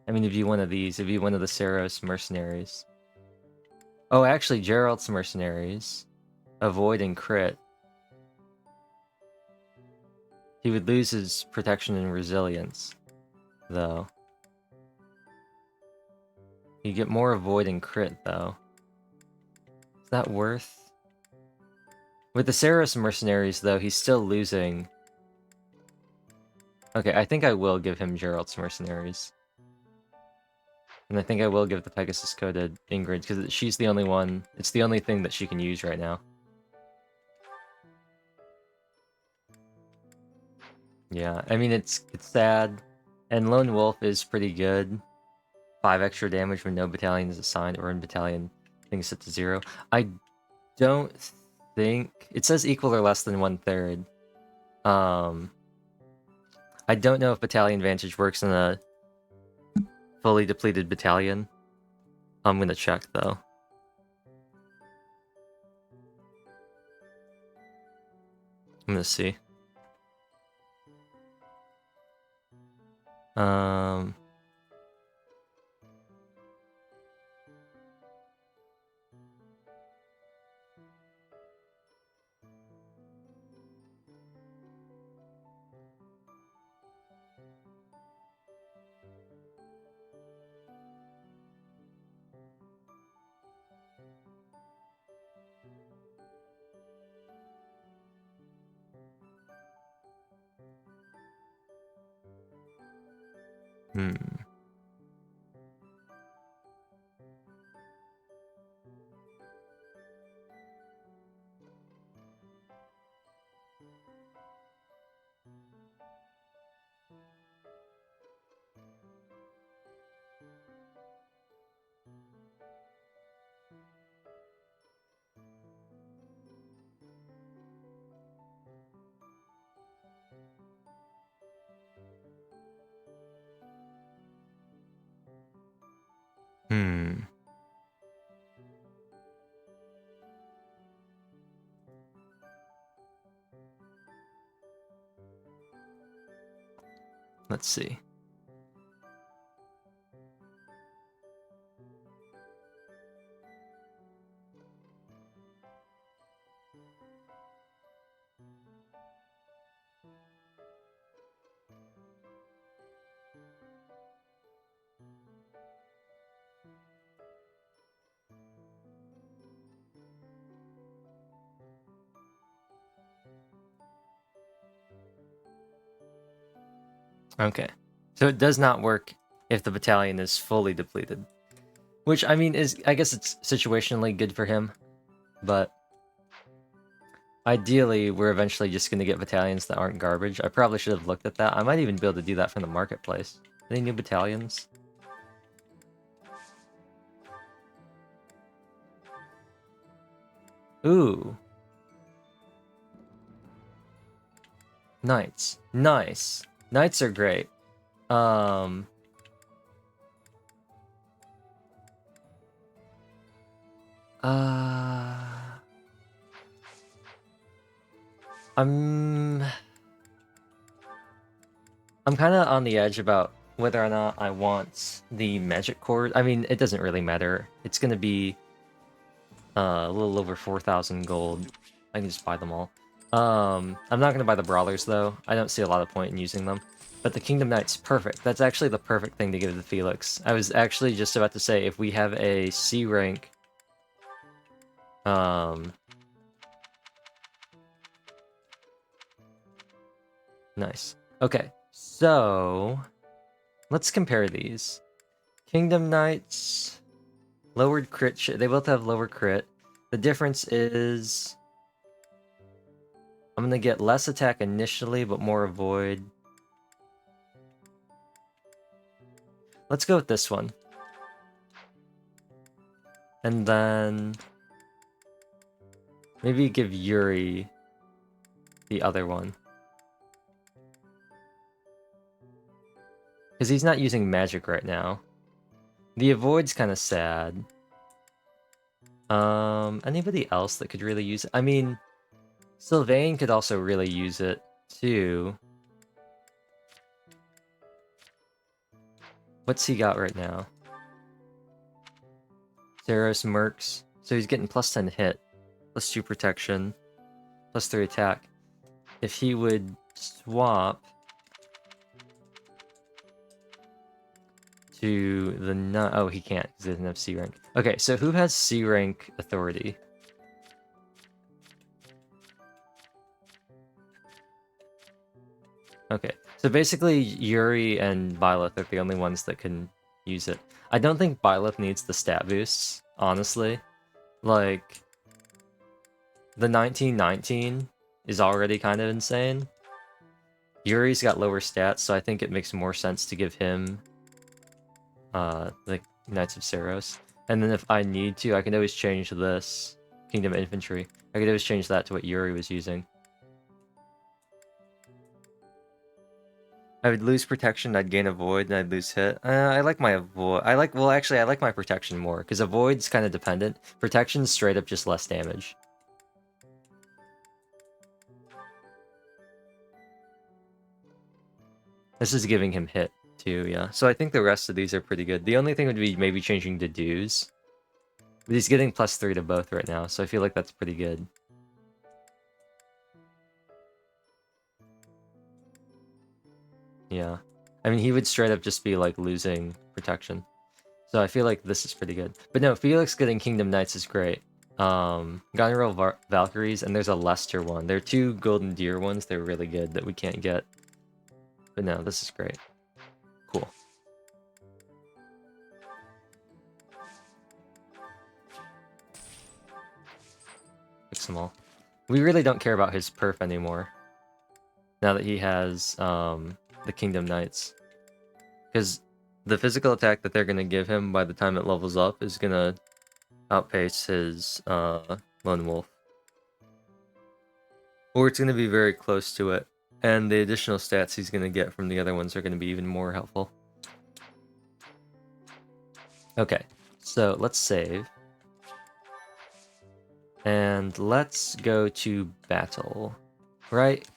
I mean, it'd be one of these. It'd be one of the Saros mercenaries. Oh, actually, Gerald's mercenaries. Avoid and crit. He would lose his protection and resilience, though. You get more avoid and crit, though. Is that worth? With the Saros mercenaries, though, he's still losing. Okay, I think I will give him Gerald's mercenaries. And I think I will give the Pegasus Code to Ingrid, because she's the only one. It's the only thing that she can use right now. Yeah, I mean, it's sad. And Lone Wolf is pretty good. 5 extra damage when no battalion is assigned, or in battalion things set to 0. I don't think... It says equal or less than 1/3. I don't know if Battalion Vantage works in a fully depleted battalion. I'm gonna check, though. I'm gonna see. Let's see. Okay. So it does not work if the battalion is fully depleted. Which, I mean, is... I guess it's situationally good for him. But... ideally, we're eventually just going to get battalions that aren't garbage. I probably should have looked at that. I might even be able to do that from the marketplace. Any new battalions? Ooh. Knights. Nice. Knights are great. I'm kind of on the edge about whether or not I want the magic cord. I mean, it doesn't really matter. It's going to be a little over 4,000 gold. I can just buy them all. I'm not going to buy the brawlers, though. I don't see a lot of point in using them. But the Kingdom Knight's perfect. That's actually the perfect thing to give to Felix. I was actually just about to say, if we have a C rank... Nice. Okay, so... let's compare these. Kingdom Knights... lowered crit... they both have lower crit. The difference is... I'm gonna get less attack initially, but more avoid. Let's go with this one. And then... maybe give Yuri the other one. Because he's not using magic right now. The avoid's kind of sad. Anybody else that could really use it? I mean... Sylvain could also really use it too. What's he got right now? Zeros Mercs. So he's getting plus 10 hit, plus 2 protection, plus 3 attack. If he would swap to the oh, he can't because he doesn't have C rank. Okay, so who has C rank authority? Okay, so basically Yuri and Byleth are the only ones that can use it. I don't think Byleth needs the stat boosts, honestly. Like, the 1919 is already kind of insane. Yuri's got lower stats, so I think it makes more sense to give him the Knights of Saros. And then if I need to, I can always change this Kingdom Infantry. I could always change that to what Yuri was using. I would lose protection, I'd gain avoid, and I'd lose hit. I like my avoid. Well, actually, I like my protection more, because avoid's kind of dependent. Protection's straight up just less damage. This is giving him hit, too, yeah. So I think the rest of these are pretty good. The only thing would be maybe changing to dues. But he's getting plus 3 to both right now, so I feel like that's pretty good. Yeah. I mean, he would straight up just be, like, losing protection. So I feel like this is pretty good. But no, Felix getting Kingdom Knights is great. Goneril Valkyries, and there's a Lester one. There are 2 Golden Deer ones. They're really good that we can't get. But no, this is great. Cool. Fix them all. We really don't care about his perf anymore. Now that he has the Kingdom Knights. Because the physical attack that they're going to give him by the time it levels up is going to outpace his Lone Wolf. Or it's going to be very close to it. And the additional stats he's going to get from the other ones are going to be even more helpful. Okay, so let's save. And let's go to battle. Right?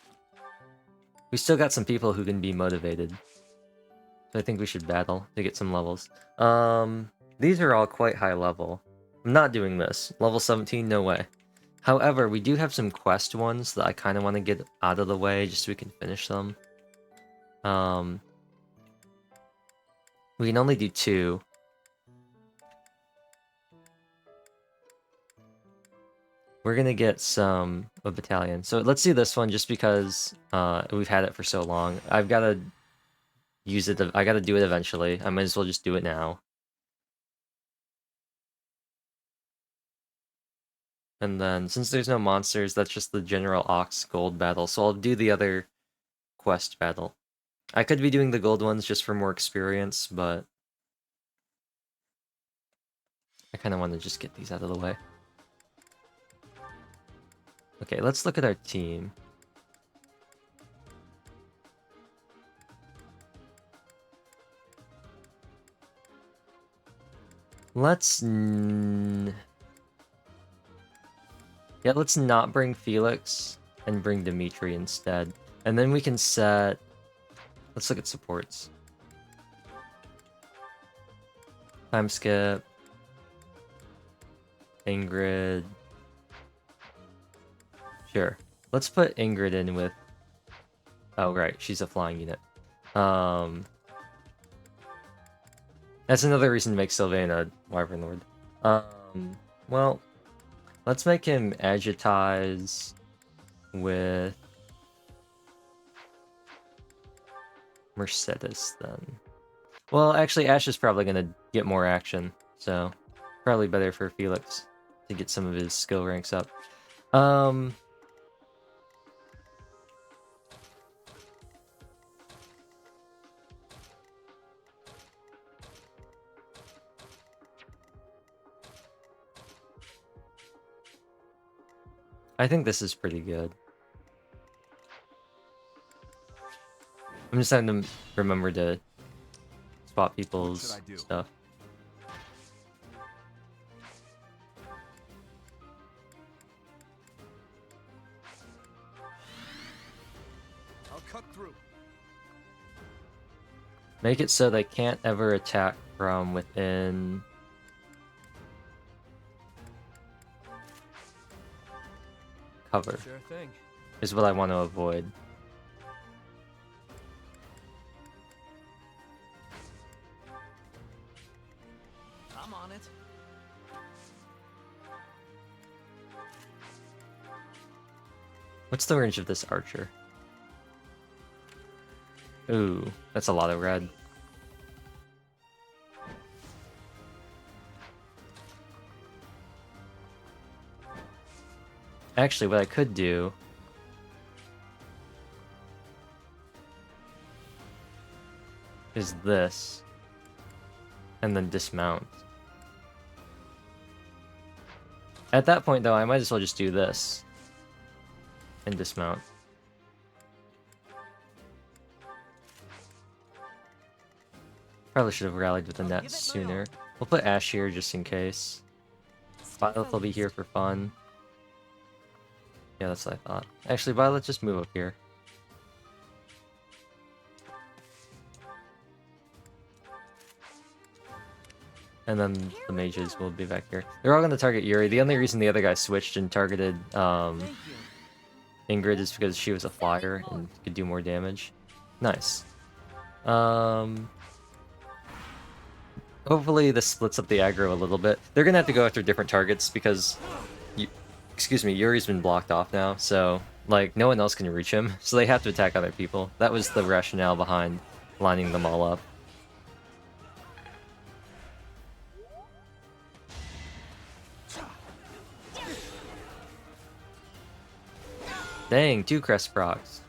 We still got some people who can be motivated. So I think we should battle to get some levels. These are all quite high level. I'm not doing this. Level 17, no way. However, we do have some quest ones that I kind of want to get out of the way just so we can finish them. We can only do 2. We're gonna get a battalion. So let's do this one just because we've had it for so long. I've got to use it. I got to do it eventually. I might as well just do it now. And then, since there's no monsters, that's just the general Ox Gold battle. So I'll do the other quest battle. I could be doing the gold ones just for more experience, but I kind of want to just get these out of the way. Okay, let's look at our team. Let's not bring Felix and bring Dimitri instead. And then we can set... Let's look at supports. Time skip. Ingrid. Sure. Let's put Ingrid in with... Oh, right. She's a flying unit. That's another reason to make Sylvain a Wyvern Lord. Well... Let's make him Agitize with Mercedes then. Well, actually, Ash is probably going to get more action, so probably better for Felix to get some of his skill ranks up. I think this is pretty good. I'm just having to remember to spot people's stuff. cut through. Make it so they can't ever attack from within. Cover Sure thing. is what I want to avoid. I'm on it. What's the range of this archer? Ooh, that's a lot of red. Actually, what I could do is this, and then dismount. At that point, though, I might as well just do this and dismount. Probably should have rallied with the net sooner. We'll put Ash here just in case. Violet will be here for fun. Yeah, that's what I thought. Actually, Violet, just move up here. And then the mages will be back here. They're all going to target Yuri. The only reason the other guy switched and targeted Ingrid is because she was a flyer and could do more damage. Nice. Hopefully this splits up the aggro a little bit. They're going to have to go after different targets because... Excuse me, Yuri's been blocked off now, so, like, no one else can reach him, so they have to attack other people. That was the rationale behind lining them all up. Dang, 2 crest procs.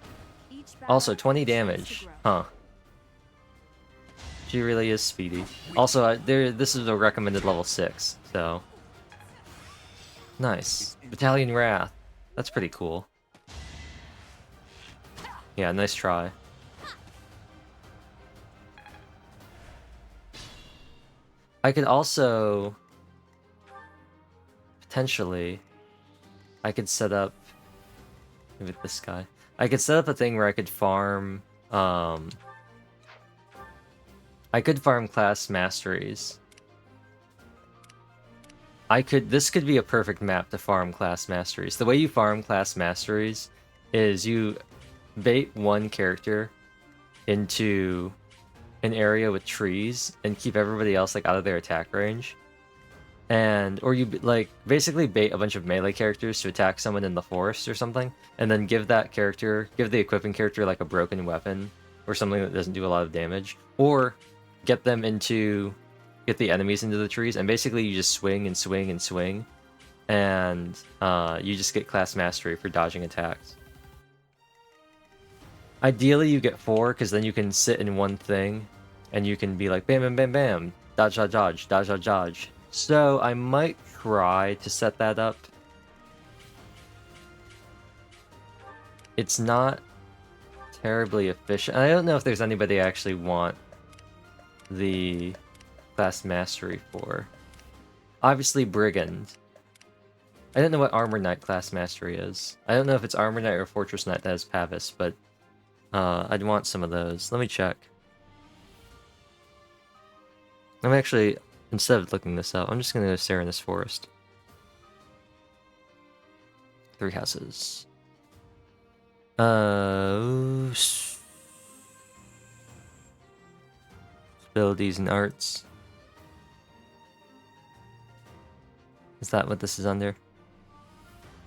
Also, 20 damage. Huh. She really is speedy. Also, this is a recommended level 6, so... Nice. Battalion Wrath. That's pretty cool. Yeah, nice try. I could also... Potentially... I could set up... Maybe this guy. I could set up a thing where I could farm... I could farm class masteries. This could be a perfect map to farm class masteries. The way you farm class masteries is you bait one character into an area with trees and keep everybody else like out of their attack range. Or you like basically bait a bunch of melee characters to attack someone in the forest or something, and then give the equipping character like a broken weapon or something that doesn't do a lot of damage, or get the enemies into the trees, and basically you just swing and swing and swing, and you just get class mastery for dodging attacks. Ideally you get 4, because then you can sit in one thing, and you can be like bam bam bam bam, dodge dodge dodge, dodge dodge dodge. So I might try to set that up. It's not terribly efficient. I don't know if there's anybody I actually want the class mastery for. Obviously Brigand. I don't know what Armor Knight class mastery is. I don't know if it's Armor Knight or Fortress Knight that has Pavis, but I'd want some of those. Let me check. I'm actually, instead of looking this up, I'm just gonna go stare in this forest. 3 houses. Abilities and arts. Is that what this is under?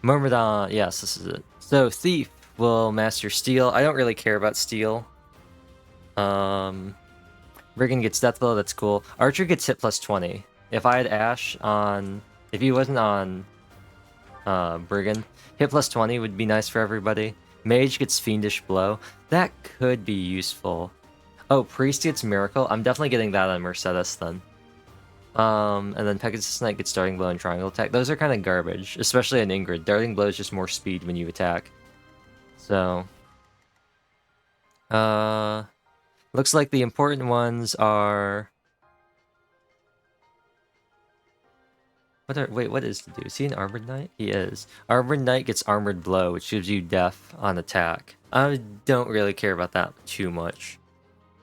Myrmidon, yes, this is it. So Thief will master Steel. I don't really care about Steel. Brigand gets Death Blow, that's cool. Archer gets hit plus 20. If I had Ash on... If he wasn't on Brigand, hit plus 20 would be nice for everybody. Mage gets Fiendish Blow. That could be useful. Oh, Priest gets Miracle. I'm definitely getting that on Mercedes then. And then Pegasus Knight gets Darting Blow and Triangle Attack. Those are kind of garbage, especially on Ingrid. Darting Blow is just more speed when you attack. So... looks like the important ones are... Wait, what is the dude? Is he an Armored Knight? He is. Armored Knight gets Armored Blow, which gives you death on attack. I don't really care about that too much.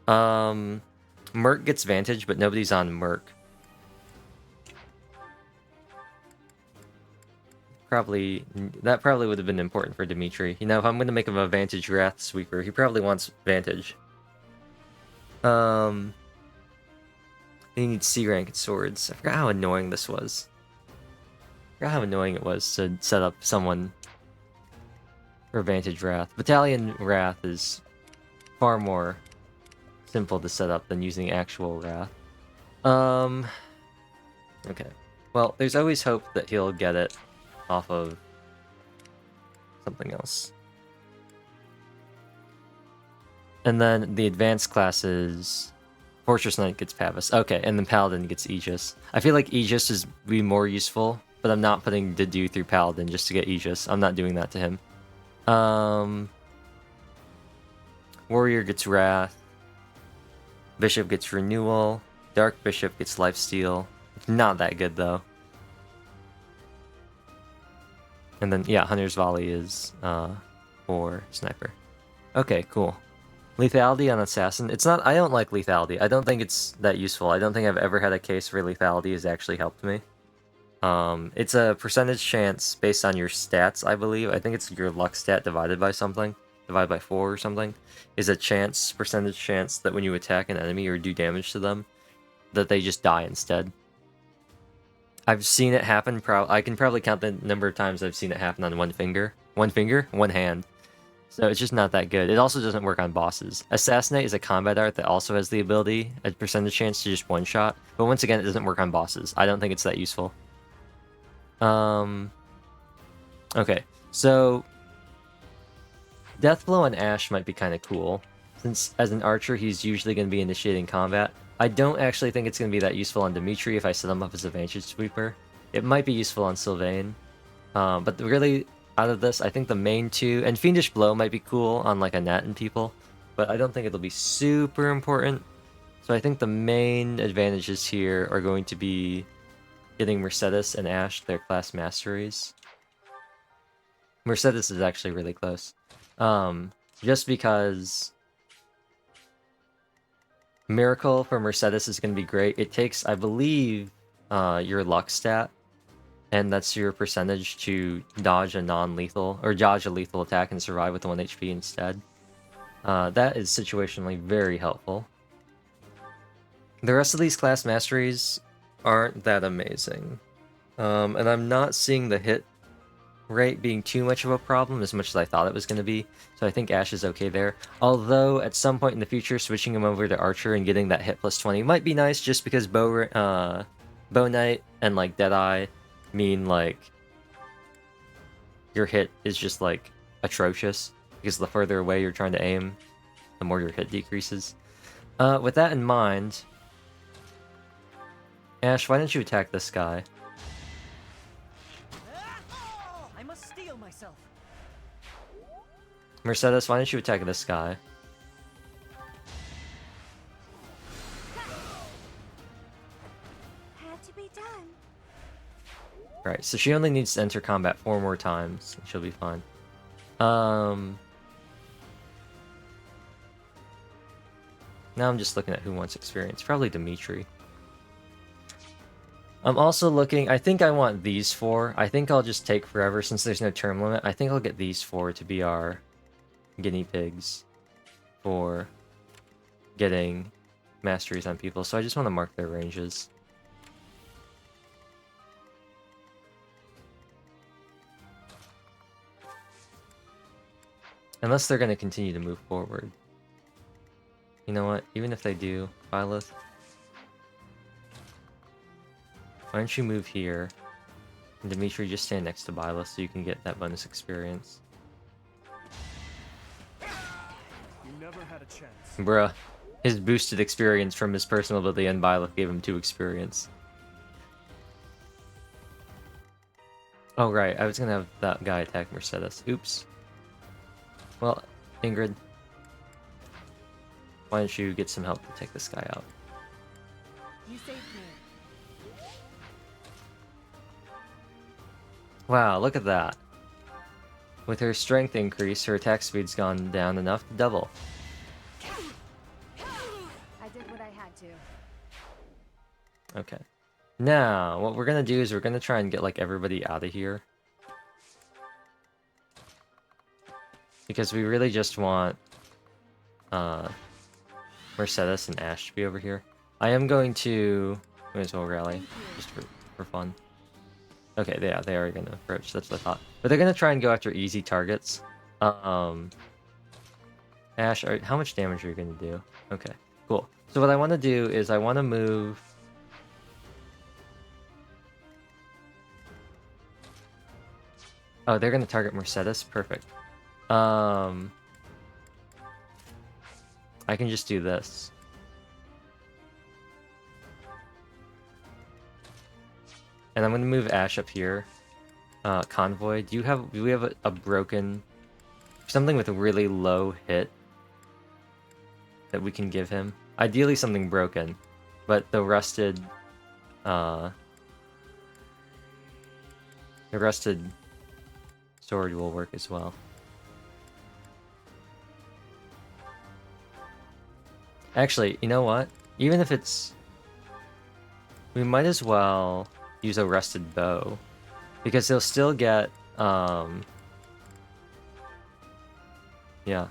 Merc gets Vantage, but nobody's on Merc. That probably would have been important for Dimitri. You know, if I'm going to make him a Vantage Wrath Sweeper, he probably wants Vantage. He needs C rank and swords. I forgot how annoying this was. I forgot how annoying it was to set up someone for Vantage Wrath. Battalion Wrath is far more simple to set up than using actual Wrath. Okay. Well, there's always hope that he'll get it off of something else. And then the advanced classes, Fortress Knight gets Pavis. Okay, and then Paladin gets Aegis. I feel like Aegis is be more useful, but I'm not putting Dedu through Paladin just to get Aegis. I'm not doing that to him. Warrior gets Wrath. Bishop gets Renewal. Dark Bishop gets Lifesteal. Not that good though. And then yeah, Hunter's Volley is for Sniper. Okay, cool. Lethality on Assassin. It's not. I don't like lethality. I don't think it's that useful. I don't think I've ever had a case where lethality has actually helped me. It's a percentage chance based on your stats, I believe. I think it's your luck stat divided by something, divided by 4 or something, is a percentage chance that when you attack an enemy or do damage to them, that they just die instead. I've seen it happen. I can probably count the number of times I've seen it happen on one finger. One hand. So it's just not that good. It also doesn't work on bosses. Assassinate is a combat art that also has the ability, a percentage chance to just one-shot. But once again, it doesn't work on bosses. I don't think it's that useful. Okay, so Deathblow on Ash might be kind of cool, since as an archer he's usually going to be initiating combat. I don't actually think it's going to be that useful on Dimitri if I set him up as a Vantage Sweeper. It might be useful on Sylvain, but really out of this, I think the main two, and Fiendish Blow might be cool on like a Nat and people, but I don't think it'll be super important. So I think the main advantages here are going to be getting Mercedes and Ash their class masteries. Mercedes is actually really close. Just because Miracle for Mercedes is going to be great. It takes, I believe, your luck stat, and that's your percentage to dodge a non-lethal, or dodge a lethal attack and survive with 1 HP instead. That is situationally very helpful. The rest of these class masteries aren't that amazing. And I'm not seeing the hit rate being too much of a problem as much as I thought it was going to be, so I think Ash is okay there. Although, at some point in the future, switching him over to Archer and getting that hit plus 20 might be nice, just because Bow Knight and, like, Deadeye mean, like, your hit is just, like, atrocious, because the further away you're trying to aim, the more your hit decreases. With that in mind, Ash, why don't you attack this guy? I must steel myself. Mercedes, why don't you attack this guy? Had to be done. Right, so she only needs to enter combat 4 more times, and she'll be fine. Now I'm just looking at who wants experience. Probably Dimitri. I'm also looking, I think I want these 4. I think I'll just take forever since there's no term limit. I think I'll get these 4 to be our guinea pigs for getting masteries on people. So I just want to mark their ranges. Unless they're going to continue to move forward. You know what? Even if they do, Violet, why don't you move here? And Dimitri, just stand next to Byleth so you can get that bonus experience. You never had a chance. Bruh. His boosted experience from his personal ability and Byleth gave him 2 experience. Oh right, I was gonna have that guy attack Mercedes. Oops. Well, Ingrid, why don't you get some help to take this guy out? You saved me. Wow, look at that. With her strength increase, her attack speed's gone down enough to double. I did what I had to. Okay. Now, what we're gonna do is we're gonna try and get, like, everybody out of here. Because we really just want, Mercedes and Ash to be over here. I am going to... Might as well rally, just for fun. Okay, yeah, they are gonna approach, that's what I thought. But they're gonna try and go after easy targets. Ash, how much damage are you gonna do? Okay, cool. So what I want to do is I want to move... Oh, they're gonna target Mercedes? Perfect. I can just do this. And I'm gonna move Ash up here. Convoy, do we have a broken... Something with a really low hit that we can give him? Ideally something broken, but the rusted... The rusted sword will work as well. Actually, you know what? Even if it's... We might as well use a rusted bow. Because they'll still get... Yeah.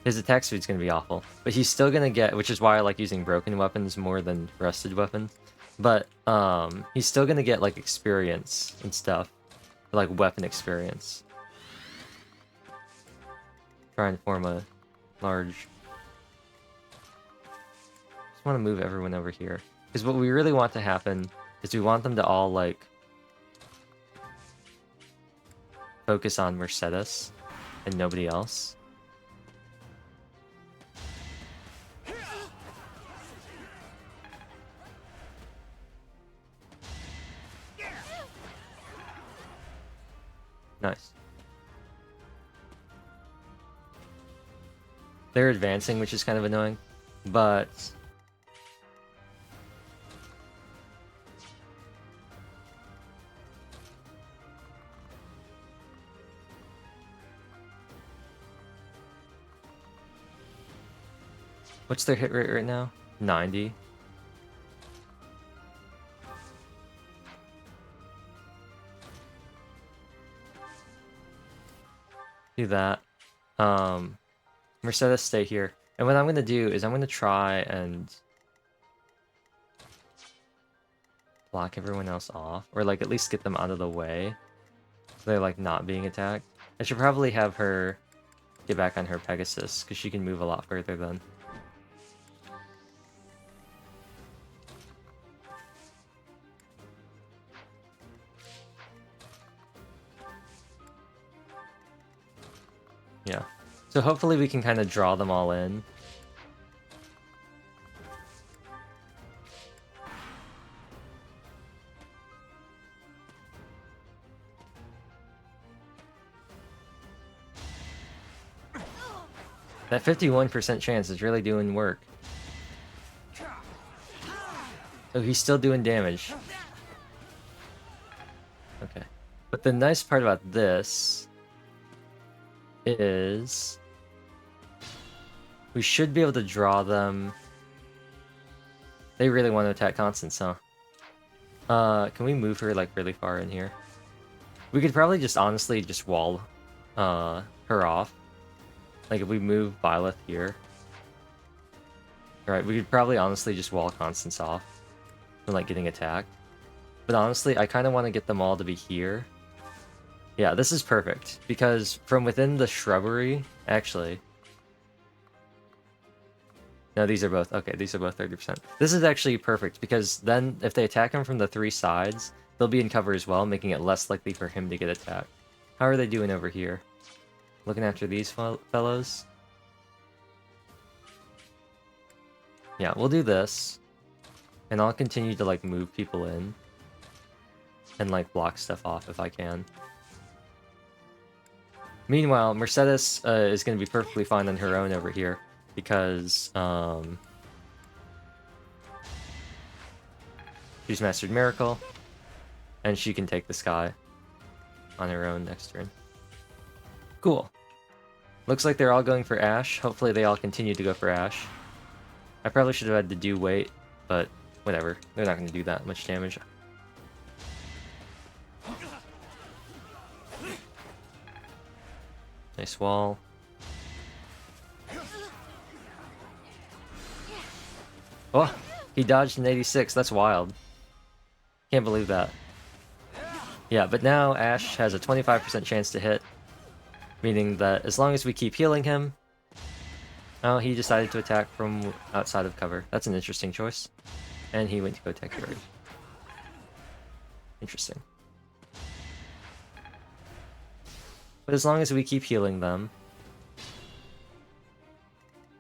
His attack speed's gonna be awful. But he's still gonna get... Which is why I like using broken weapons more than rusted weapons. But, he's still gonna get, like, experience and stuff. Like, weapon experience. Try and form a large... Just want to move everyone over here. Because what we really want to happen is we want them to all, like... focus on Mercedes and nobody else. Nice. They're advancing, which is kind of annoying, but... What's their hit rate right now? 90. Do that. Mercedes, stay here. And what I'm going to do is I'm going to try and block everyone else off. Or, like, at least get them out of the way. So they're, like, not being attacked. I should probably have her get back on her Pegasus, because she can move a lot further then. Yeah. So hopefully we can kind of draw them all in. That 51% chance is really doing work. Oh, he's still doing damage. Okay. But the nice part about this is we should be able to draw them. They really want to attack Constance, huh? Can we move her like really far in here? We could probably just honestly just wall her off. Like if we move Violet here. Right, we could probably honestly just wall Constance off from like getting attacked. But honestly, I kind of want to get them all to be here. Yeah, this is perfect, because from within the shrubbery, actually... No, these are both, okay, these are both 30%. This is actually perfect, because then if they attack him from the three sides, they'll be in cover as well, making it less likely for him to get attacked. How are they doing over here? Looking after these fellows? Yeah, we'll do this. And I'll continue to, like, move people in. And, like, block stuff off if I can. Meanwhile, Mercedes is going to be perfectly fine on her own over here, because she's mastered Miracle, and she can take this guy on her own next turn. Cool. Looks like they're all going for Ash. Hopefully they all continue to go for Ash. I probably should have had to do wait, but whatever. They're not going to do that much damage. Nice wall. Oh, he dodged an 86. That's wild. Can't believe that. Yeah, but now Ash has a 25% chance to hit, meaning that as long as we keep healing him... Oh, he decided to attack from outside of cover. That's an interesting choice. And he went to go attack Yuri. Interesting. But as long as we keep healing them,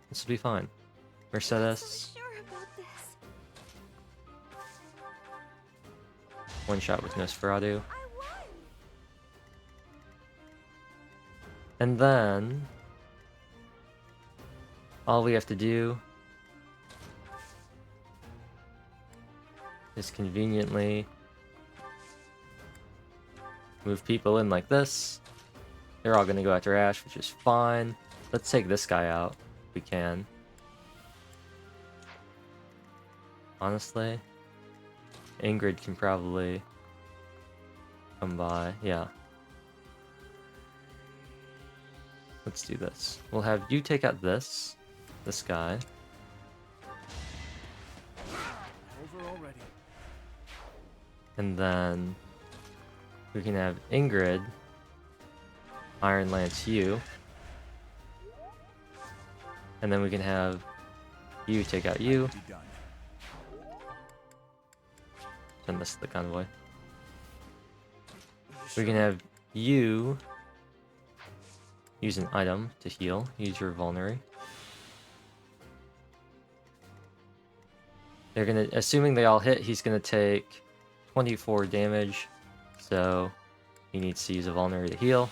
this will be fine. Mercedes. One shot with Nosferatu. And then... all we have to do is conveniently move people in like this. They're all going to go after Ash, which is fine. Let's take this guy out if we can. Honestly, Ingrid can probably come by. Yeah. Let's do this. We'll have you take out this guy. Over already. And then we can have Ingrid Iron Lance you. And then we can have you take out you. Send this to the convoy. We can have you use an item to heal. Use your vulnerary. They're gonna, assuming they all hit, he's gonna take 24 damage. So he needs to use a vulnerary to heal.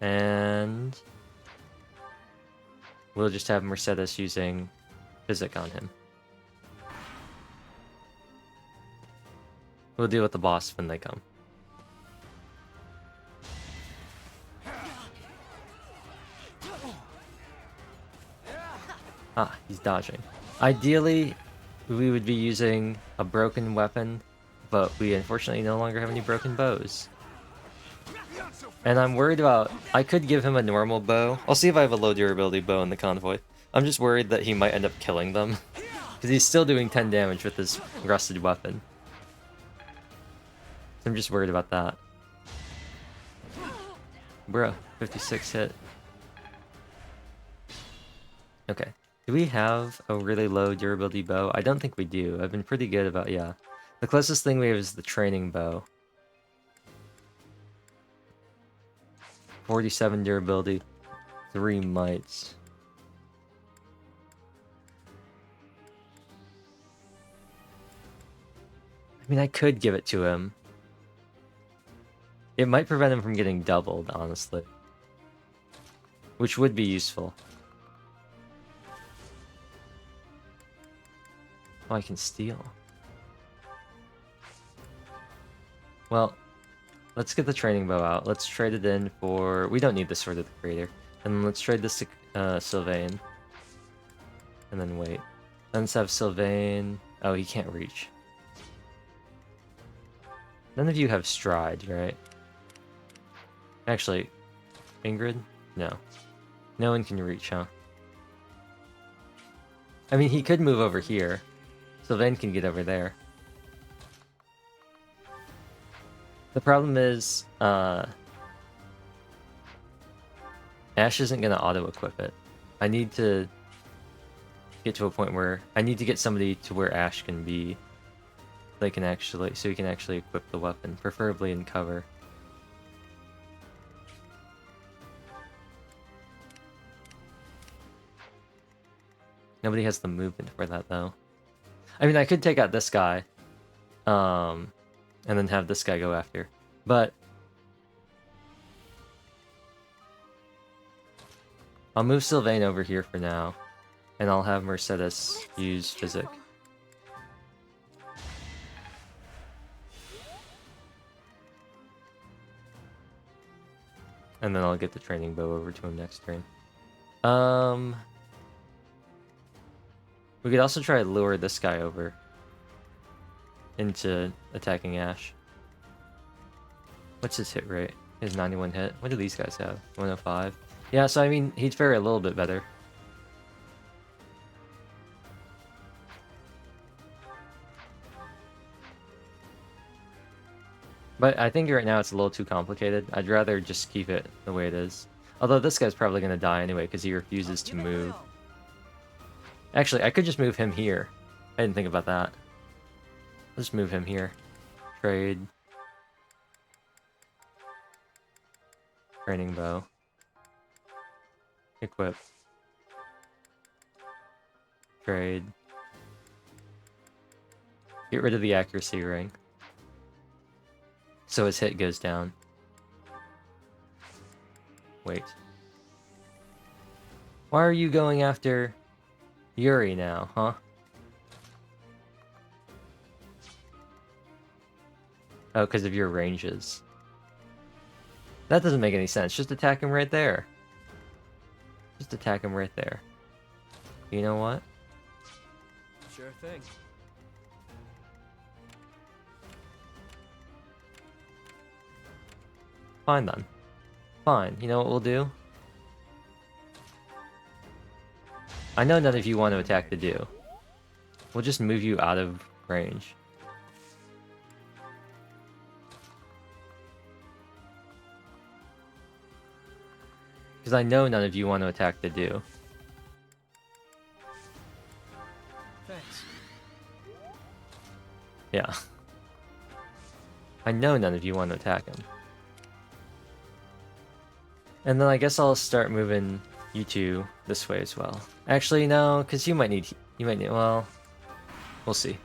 And we'll just have Mercedes using Physic on him. We'll deal with the boss when they come. Ah, he's dodging. Ideally, we would be using a broken weapon, but we unfortunately no longer have any broken bows. And I'm worried about... I could give him a normal bow. I'll see if I have a low durability bow in the convoy. I'm just worried that he might end up killing them. Because he's still doing 10 damage with this rusted weapon. So I'm just worried about that. Bruh, 56 hit. Okay. Do we have a really low durability bow? I don't think we do. I've been pretty good about... yeah. The closest thing we have is the training bow. 47 durability, 3 mites. I mean, I could give it to him. It might prevent him from getting doubled, honestly. Which would be useful. Oh, I can steal. Well... let's get the training bow out. Let's trade it in for... we don't need the Sword of the Creator. And let's trade this to Sylvain. And then wait. Then let's have Sylvain... oh, he can't reach. None of you have Stride, right? Actually, Ingrid? No. No one can reach, huh? I mean, he could move over here. Sylvain can get over there. The problem is, Ash isn't going to auto-equip it. I need to get to a point where... I need to get somebody to where Ash can be. They can actually... so he can actually equip the weapon, preferably in cover. Nobody has the movement for that, though. I mean, I could take out this guy. And then have this guy go after. But... I'll move Sylvain over here for now. And I'll have Mercedes use Physic. And then I'll get the training bow over to him next turn. We could also try to lure this guy over into attacking Ash. What's his hit rate? His 91 hit. What do these guys have? 105. Yeah, so I mean, he'd fare a little bit better. But I think right now it's a little too complicated. I'd rather just keep it the way it is. Although this guy's probably going to die anyway because he refuses to move. Actually, I could just move him here. I didn't think about that. Let's move him here. Trade. Training bow. Equip. Trade. Get rid of the accuracy ring. So his hit goes down. Wait. Why are you going after Yuri now, huh? Oh, because of your ranges. That doesn't make any sense. Just attack him right there. Just attack him right there. You know what? Sure thing. Fine then. Fine. You know what we'll do? I know none of you want to attack the Dew. We'll just move you out of range. Because I know none of you want to attack the Dew. Thanks. Yeah. I know none of you want to attack him. And then I guess I'll start moving you two this way as well. Actually, no, because you might need, well, we'll see.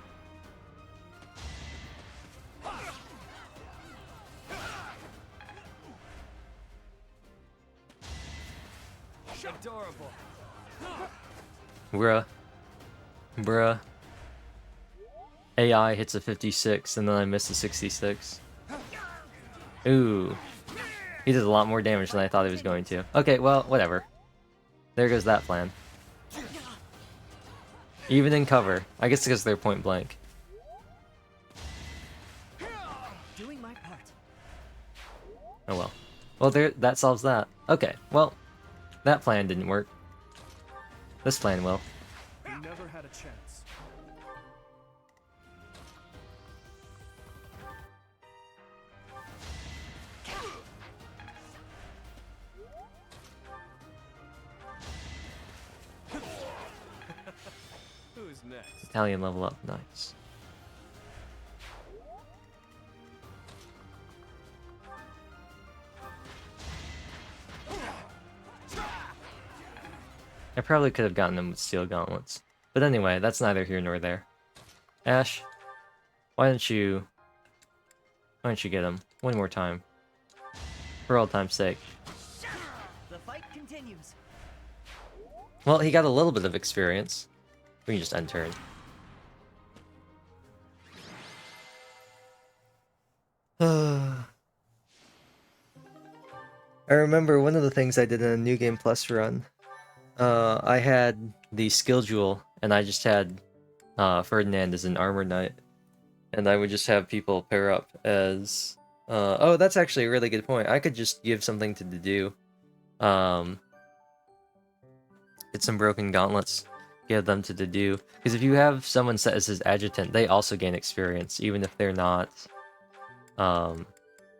Adorable. Bruh. AI hits a 56 and then I miss a 66. Ooh. He did a lot more damage than I thought he was going to. Okay, well, whatever. There goes that plan. Even in cover. I guess because they're point blank. Doing my part. Oh well. Well, there. That solves that. Okay, well, that plan didn't work. This plan will. You never had a chance. Who's next? Italian level up. Nice. I probably could have gotten them with steel gauntlets. But anyway, that's neither here nor there. Ash, why don't you get him one more time? For old time's sake. The fight continues. Well, he got a little bit of experience. We can just end turn. I remember one of the things I did in a New Game Plus run. I had the skill jewel, and I just had Ferdinand as an armor knight. And I would just have people pair up as... oh, that's actually a really good point. I could just give something to do. Get some broken gauntlets. Give them to Dedu. Because if you have someone set as his adjutant, they also gain experience, even if they're not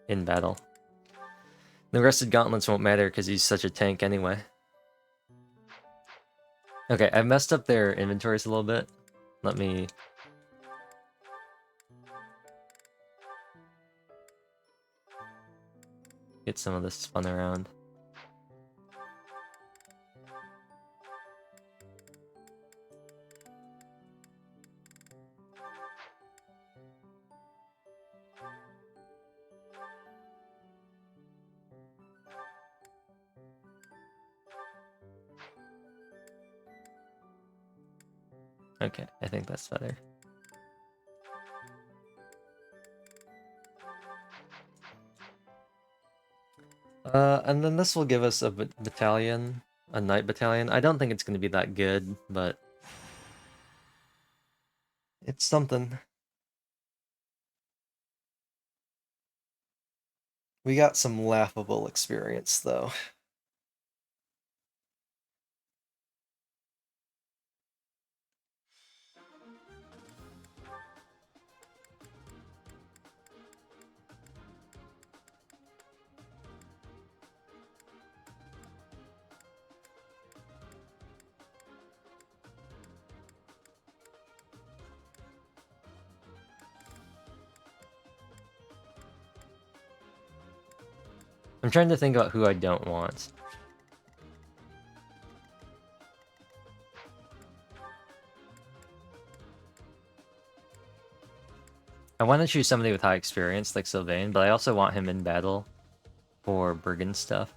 in battle. The rested gauntlets won't matter because he's such a tank anyway. Okay, I've messed up their inventories a little bit. Let me... get some of this spun around. Okay, I think that's better. And then this will give us a battalion, a knight battalion. I don't think it's going to be that good, but it's something. We got some laughable experience, though. I'm trying to think about who I don't want. I want to choose somebody with high experience, like Sylvain, but I also want him in battle for Bergen stuff.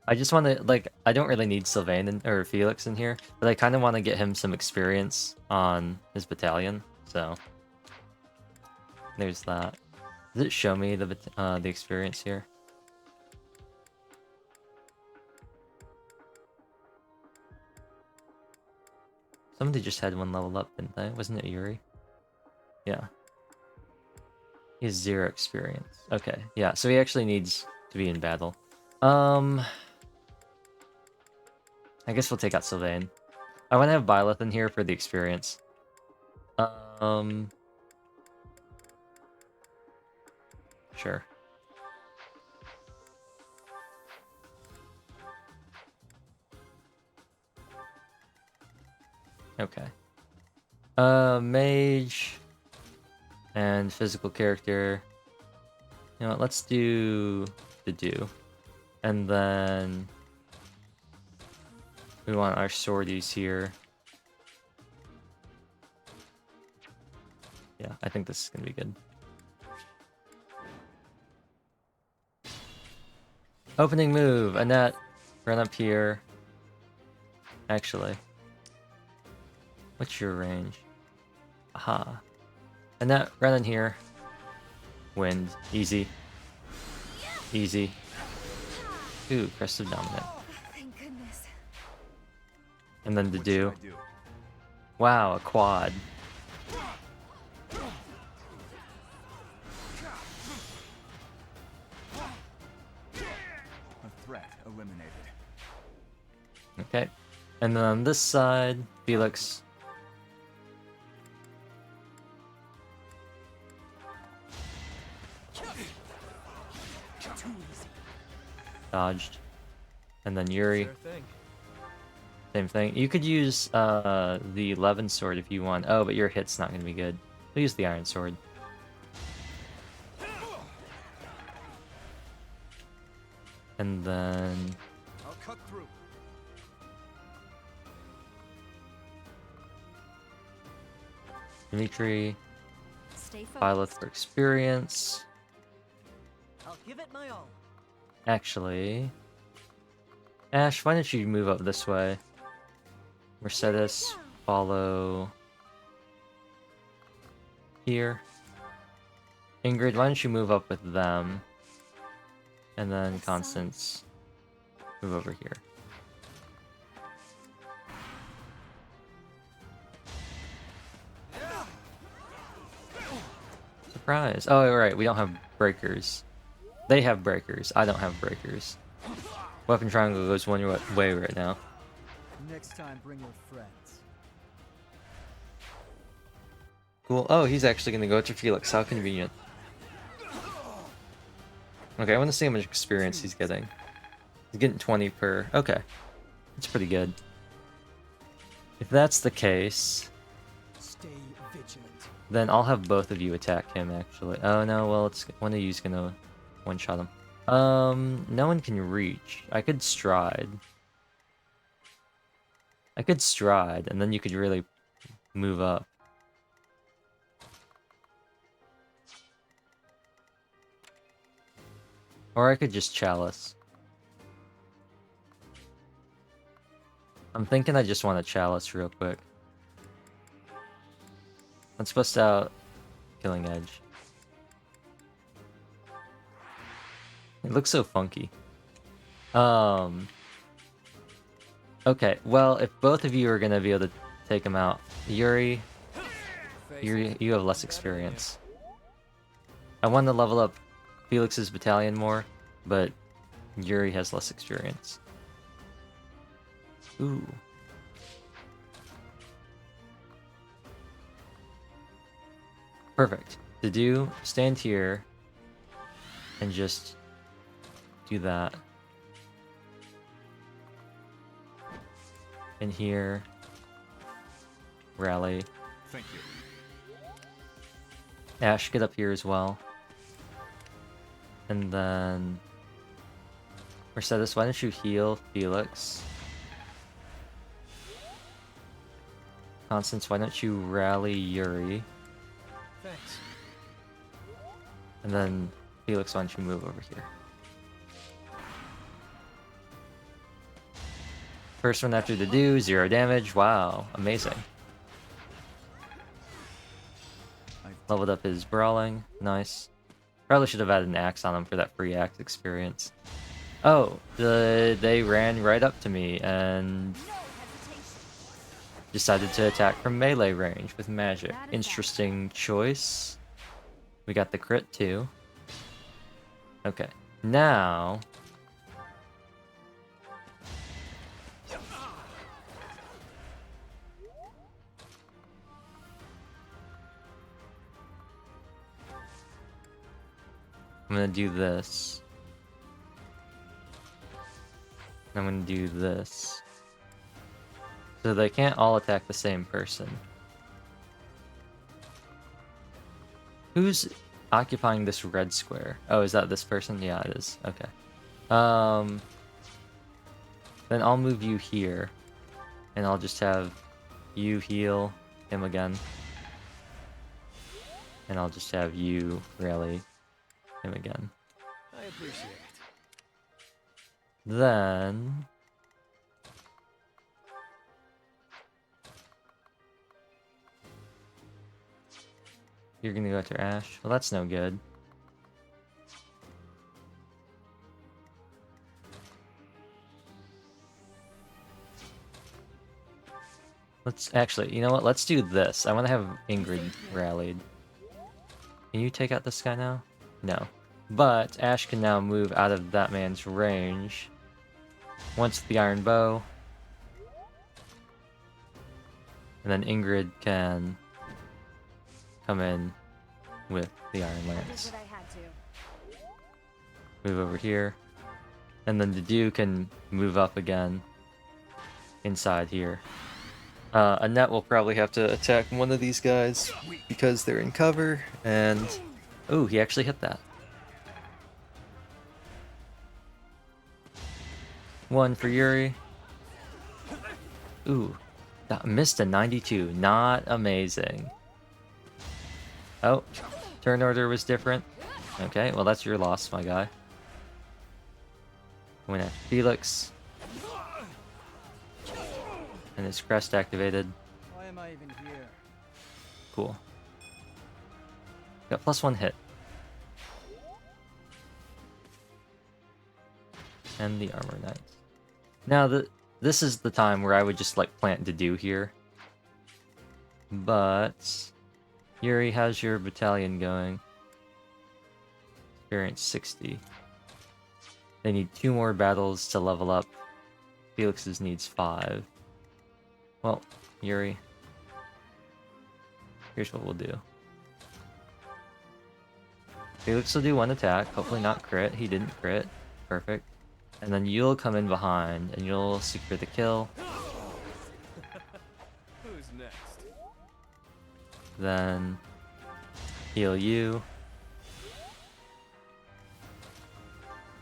I just want to, like, I don't really need Sylvain or Felix in here, but I kind of want to get him some experience on his battalion, so there's that. Does it show me the experience here? Somebody just had one level up, didn't they? Wasn't it Yuri? Yeah. He has 0 experience. Okay, yeah, so he actually needs to be in battle. I guess we'll take out Sylvain. I want to have Byleth in here for the experience. Sure. Okay. Mage and physical character. You know what, let's do the do. And then we want our swordies here. Yeah, I think this is gonna be good. Opening move, Annette, run up here. Actually, what's your range? Aha. Annette, run in here. Wind, easy. Easy. Ooh, Crest of Dominant. Thank goodness. And then to What do. should I do? Wow, a quad. A threat eliminated. Okay. And then on this side, Felix. Dodged. And then Yuri. Sure thing. Same thing. You could use the Levin sword if you want. Oh, but your hit's not going to be good. We'll use the Iron sword. And then I'll cut through. Dimitri, Stay Violet focused. for experience. I'll give it my all. Actually, Ash, why don't you move up this way? Mercedes, follow here. Ingrid, why don't you move up with them? And then Constance, move over here. Surprise. Oh, right, we don't have breakers. They have breakers. I don't have breakers. Weapon triangle goes one way right now. Next time, bring your friends. Cool. Oh, he's actually going to go to Felix. How convenient. Okay, I want to see how much experience he's getting. He's getting 20 per. Okay. That's pretty good. If that's the case, Stay vigilant. then I'll have both of you attack him, actually. Oh, no, well, it's one of you's going to one-shot him. No one can reach. I could stride. I could stride, and then you could really move up. Or I could just chalice. I'm thinking I just want to chalice real quick. Let's bust out Killing Edge. It looks so funky. Okay, well, if both of you are gonna be able to take him out, Yuri, you have less experience. I want to level up Felix's battalion more, but Yuri has less experience. Ooh. Perfect. To do, stand here and just do that. And here, rally. Thank you. Ash, get up here as well. And then Mercedes, why don't you heal Felix? Constance, why don't you rally Yuri? Thanks. And then Felix, why don't you move over here? First one after the do, 0 damage. Wow, amazing. Leveled up his brawling. Nice. Probably should have added an axe on him for that free axe experience. Oh, they ran right up to me and decided to attack from melee range with magic. Interesting choice. We got the crit too. Okay, now I'm gonna do this. I'm gonna do this. So they can't all attack the same person. Who's occupying this red square? Oh, is that this person? Yeah, it is. Okay. Then I'll move you here. And I'll just have you heal him again. And I'll just have you rally him again. I appreciate it. Then you're gonna go after Ash. Well, that's no good. Let's actually, you know what? Let's do this. I want to have Ingrid rallied. Can you take out this guy now? No. But Ash can now move out of that man's range. Once the iron bow. And then Ingrid can come in with the iron lance. Move over here. And then the Dew can move up again inside here. Annette will probably have to attack one of these guys because they're in cover, and... Oh, he actually hit that. One for Yuri. Ooh, that missed a 92. Not amazing. Oh, turn order was different. Okay, well that's your loss, my guy. Went after Felix. And his crest activated. Why am I even here? Cool. Got +1 hit. And the armor knight. Now this is the time where I would just like plant Dedu here. But Yuri, how's your battalion going? Experience 60. They need 2 more battles to level up. Felix's needs 5. Well, Yuri, here's what we'll do. Felix will do 1 attack, hopefully not crit. He didn't crit. Perfect. And then you'll come in behind and you'll secure the kill. Who's next? Then heal you.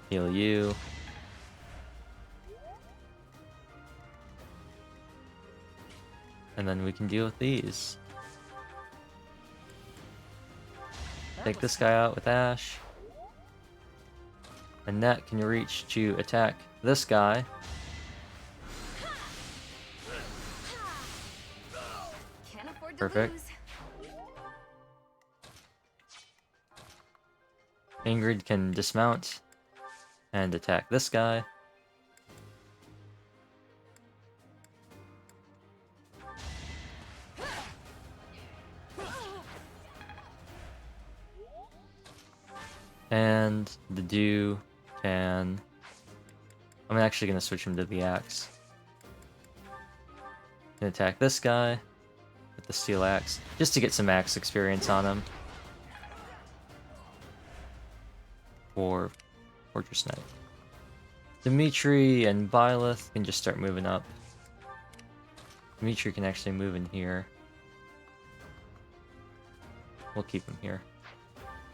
Heal you. And then we can deal with these. Take this guy out with Ash. Annette can reach to attack this guy. Can't afford to Perfect. lose. Ingrid can dismount And attack this guy. And the Dew can... I'm actually going to switch him to the axe. And attack this guy with the steel axe, just to get some axe experience on him. For Fortress Knight. Dimitri and Byleth can just start moving up. Dimitri can actually move in here. We'll keep him here.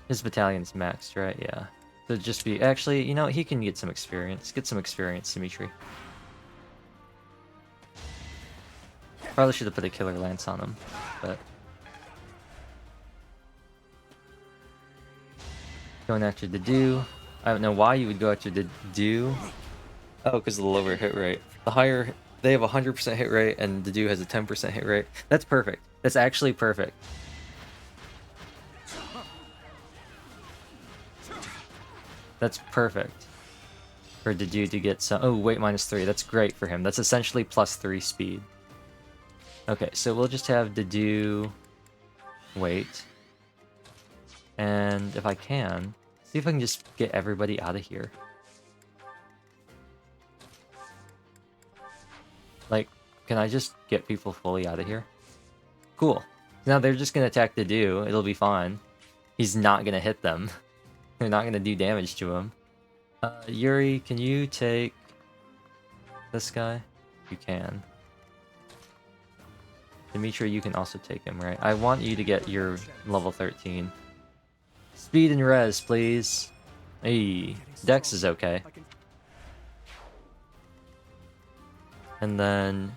His battalion's maxed, right? Yeah. So just be... Actually, you know, he can get some experience. Get some experience, Dimitri. Probably should have put a killer lance on him, but... Going after the Dew. I don't know why you would go after the Dew. Oh, because of the lower hit rate. The higher... They have a 100% hit rate, and the Dew has a 10% hit rate. That's perfect. That's actually perfect. That's perfect. For the Dew to get some... Oh, weight -3. That's great for him. That's essentially +3 speed. Okay, so we'll just have the Dew... Wait. And if I can... See if I can just get everybody out of here. Like, can I just get people fully out of here? Cool. Now they're just gonna attack the Dew. It'll be fine. He's not gonna hit them. They're not gonna do damage to him. Yuri, can you take this guy? You can. Dimitri, you can also take him, right? I want you to get your level 13. Speed and res, please. Hey, Dex is okay. And then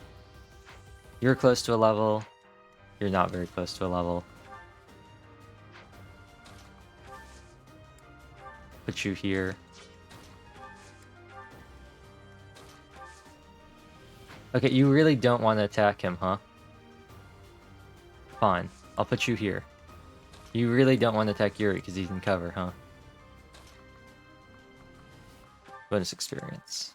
you're close to a level. You're not very close to a level. Put you here. Okay, you really don't want to attack him, huh? Fine. I'll put you here. You really don't want to attack Yuri because he can cover, huh? Bonus experience.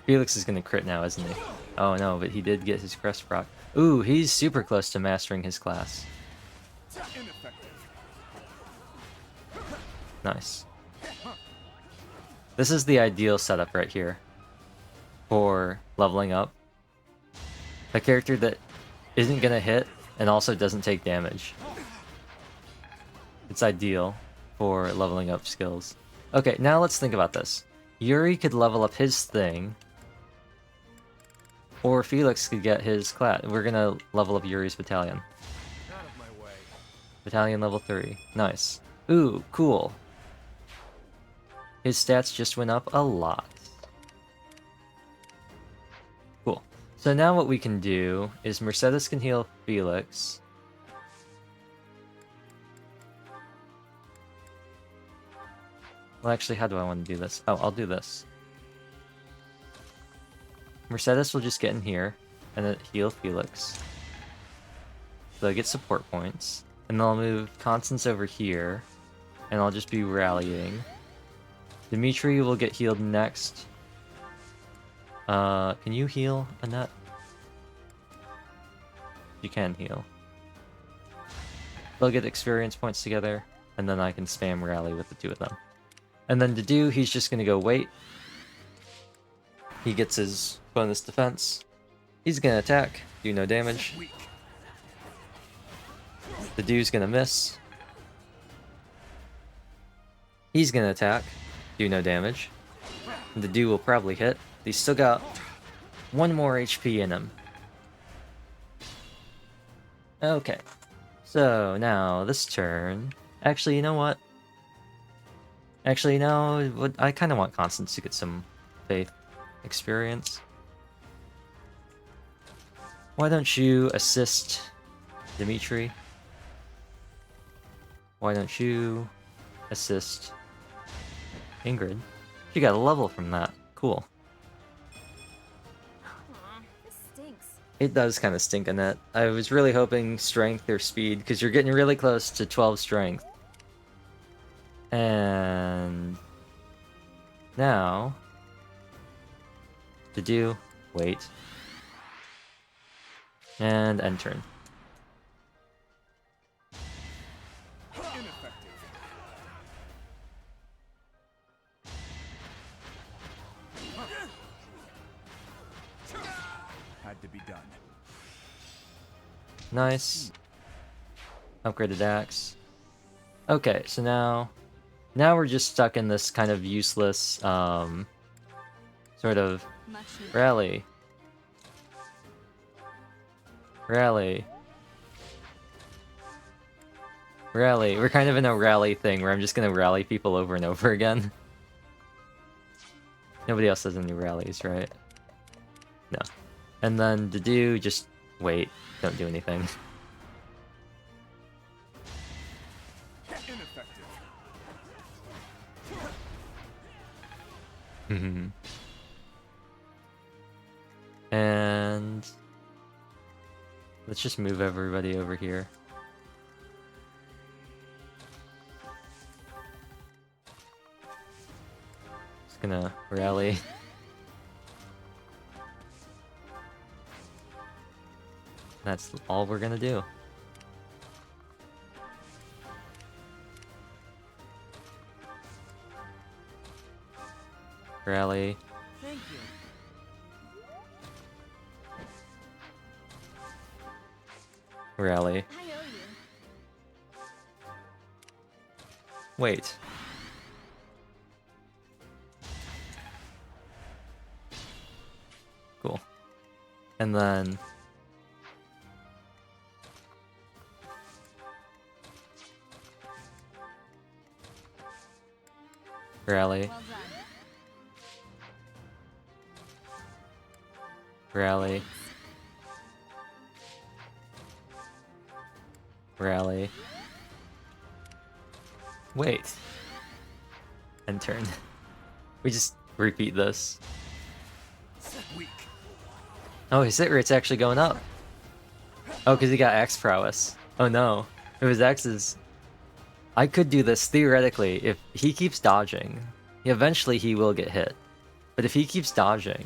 Felix is gonna crit now, isn't he? Oh no, but he did get his crest proc. Ooh, he's super close to mastering his class. Nice. This is the ideal setup right here for leveling up. A character that isn't gonna hit and also doesn't take damage. It's ideal for leveling up skills. Okay, now let's think about this. Yuri could level up his thing, or Felix could get his class. We're gonna level up Yuri's battalion. Out of my way. Battalion level 3. Nice. Ooh, cool. His stats just went up a lot. Cool. So now what we can do is Mercedes can heal Felix. Well, actually, how do I want to do this? Oh, I'll do this. Mercedes will just get in here and then heal Felix. So I get support points. And then I'll move Constance over here. And I'll just be rallying. Dimitri will get healed next. Can you heal, Annette? You can heal. They'll get experience points together, and then I can spam rally with the two of them. And then to do, he's just gonna go wait. He gets his bonus defense. He's gonna attack, do no damage. The dude's gonna miss. He's gonna attack, do no damage. The dude will probably hit. He's still got 1 more HP in him. Okay. So now this turn. Actually, you know what? Actually, no. I kind of want Constance to get some faith experience. Why don't you assist Dimitri? Why don't you assist Ingrid? You got a level from that. Cool. Aw, this stinks. It does kind of stink a net. I was really hoping strength or speed, because you're getting really close to 12 strength. And now to do wait and end turn. Had to be done. Nice. Upgraded axe. Okay, so now we're just stuck in this kind of useless sort of Much needed. rally. Rally. Rally. We're kind of in a rally thing where I'm just gonna rally people over and over again. Nobody else has any rallies, right? No. And then to do, just wait. Don't do anything. Ineffective. And let's just move everybody over here. Just gonna rally. That's all we're gonna do. Rally. Thank you. Rally. I owe you. Wait. Cool. And then rally. Well done. Rally. Rally. Wait. End turn. We just repeat this. Weak. Oh, his hit rate's actually going up. Oh, because he got Axe prowess. Oh no. If his Axe is... I could do this theoretically if he keeps dodging. Eventually he will get hit. But if he keeps dodging,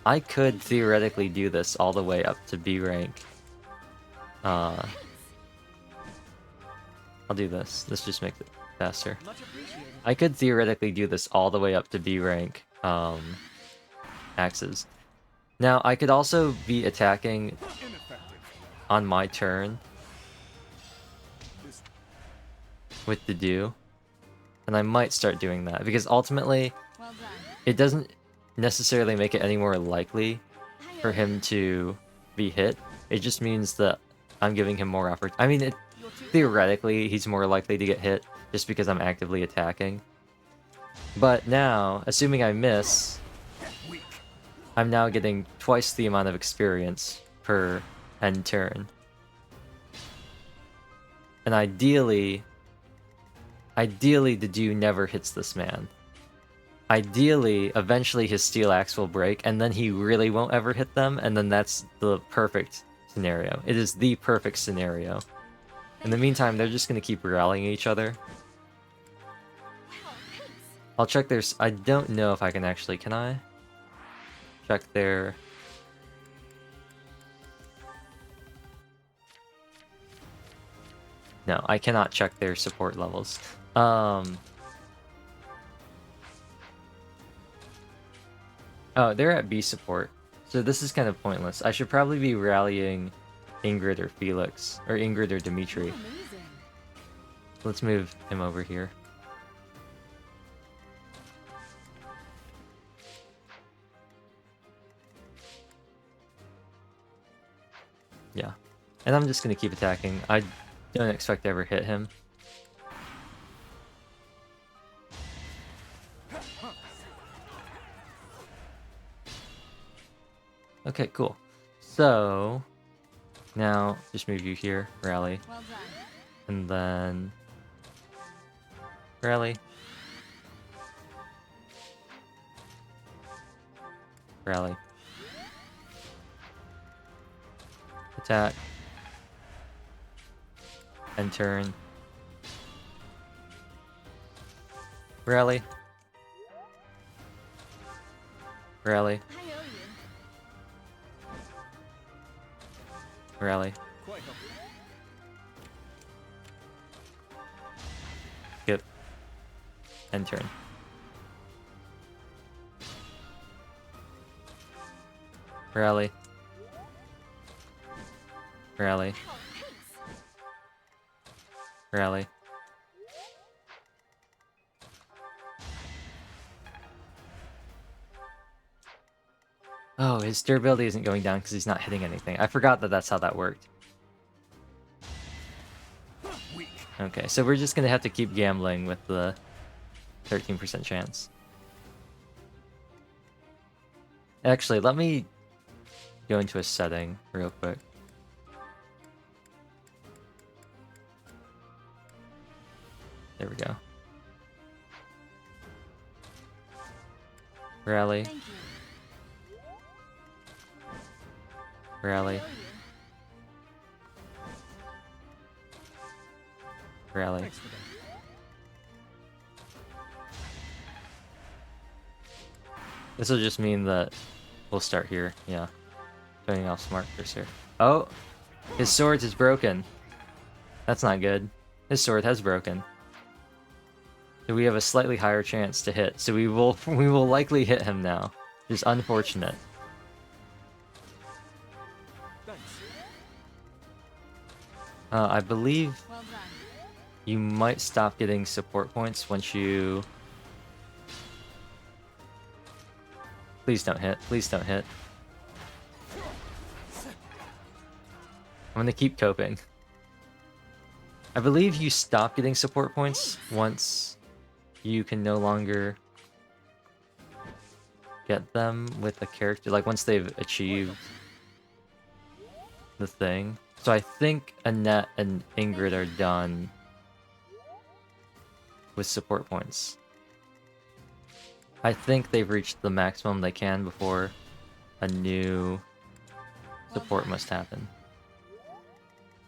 I could theoretically do this all the way up to B rank. I'll do this. This just makes it faster. Much appreciated. I could theoretically do this all the way up to B rank axes. Now, I could also be attacking Ineffective. on my turn This with the do. And I might start doing that, because ultimately, Well done. it doesn't necessarily make it any more likely for him to be hit. It just means that I'm giving him more opportunity. I mean, theoretically, he's more likely to get hit just because I'm actively attacking. But now, assuming I miss, weak. I'm now getting twice the amount of experience per end turn. And ideally, the Dew never hits this man. Ideally, eventually his steel axe will break, and then he really won't ever hit them, and then that's the perfect scenario. It is the perfect scenario. In the meantime, they're just gonna keep rallying each other. Wow, thanks. I'll check their... I don't know if I can actually... Can I? Check their... No, I cannot check their support levels. Oh, they're at B support. So this is kind of pointless. I should probably be rallying Ingrid or Felix. Or Ingrid or Dimitri. Amazing. Let's move him over here. Yeah. And I'm just going to keep attacking. I don't expect to ever hit him. Okay, cool. So, now, just move you here, rally, Well done. and then rally. Rally. Attack. End turn. Rally. Rally. I owe you. Rally. Quite helpful. Skip. End turn. Rally. Rally. Oh, thanks. Rally. Oh, his durability isn't going down because he's not hitting anything. I forgot that that's how that worked. Weak. Okay, so we're just gonna have to keep gambling with the 13% chance. Actually, let me go into a setting real quick. There we go. Rally. Thank you. Rally. I owe you. Rally. Thanks for that. This will just mean that we'll start here. Yeah. Turning off smart cursor. Oh! His sword is broken. That's not good. His sword has broken. So we have a slightly higher chance to hit. So we will likely hit him now. Just unfortunate. Thanks. I believe Well done. you might stop getting support points once you... Please don't hit. Please don't hit. I'm gonna keep coping. I believe you stop getting support points once you can no longer get them with a character. Like once they've achieved the thing. So I think Annette and Ingrid are done with support points. I think they've reached the maximum they can before a new support must happen.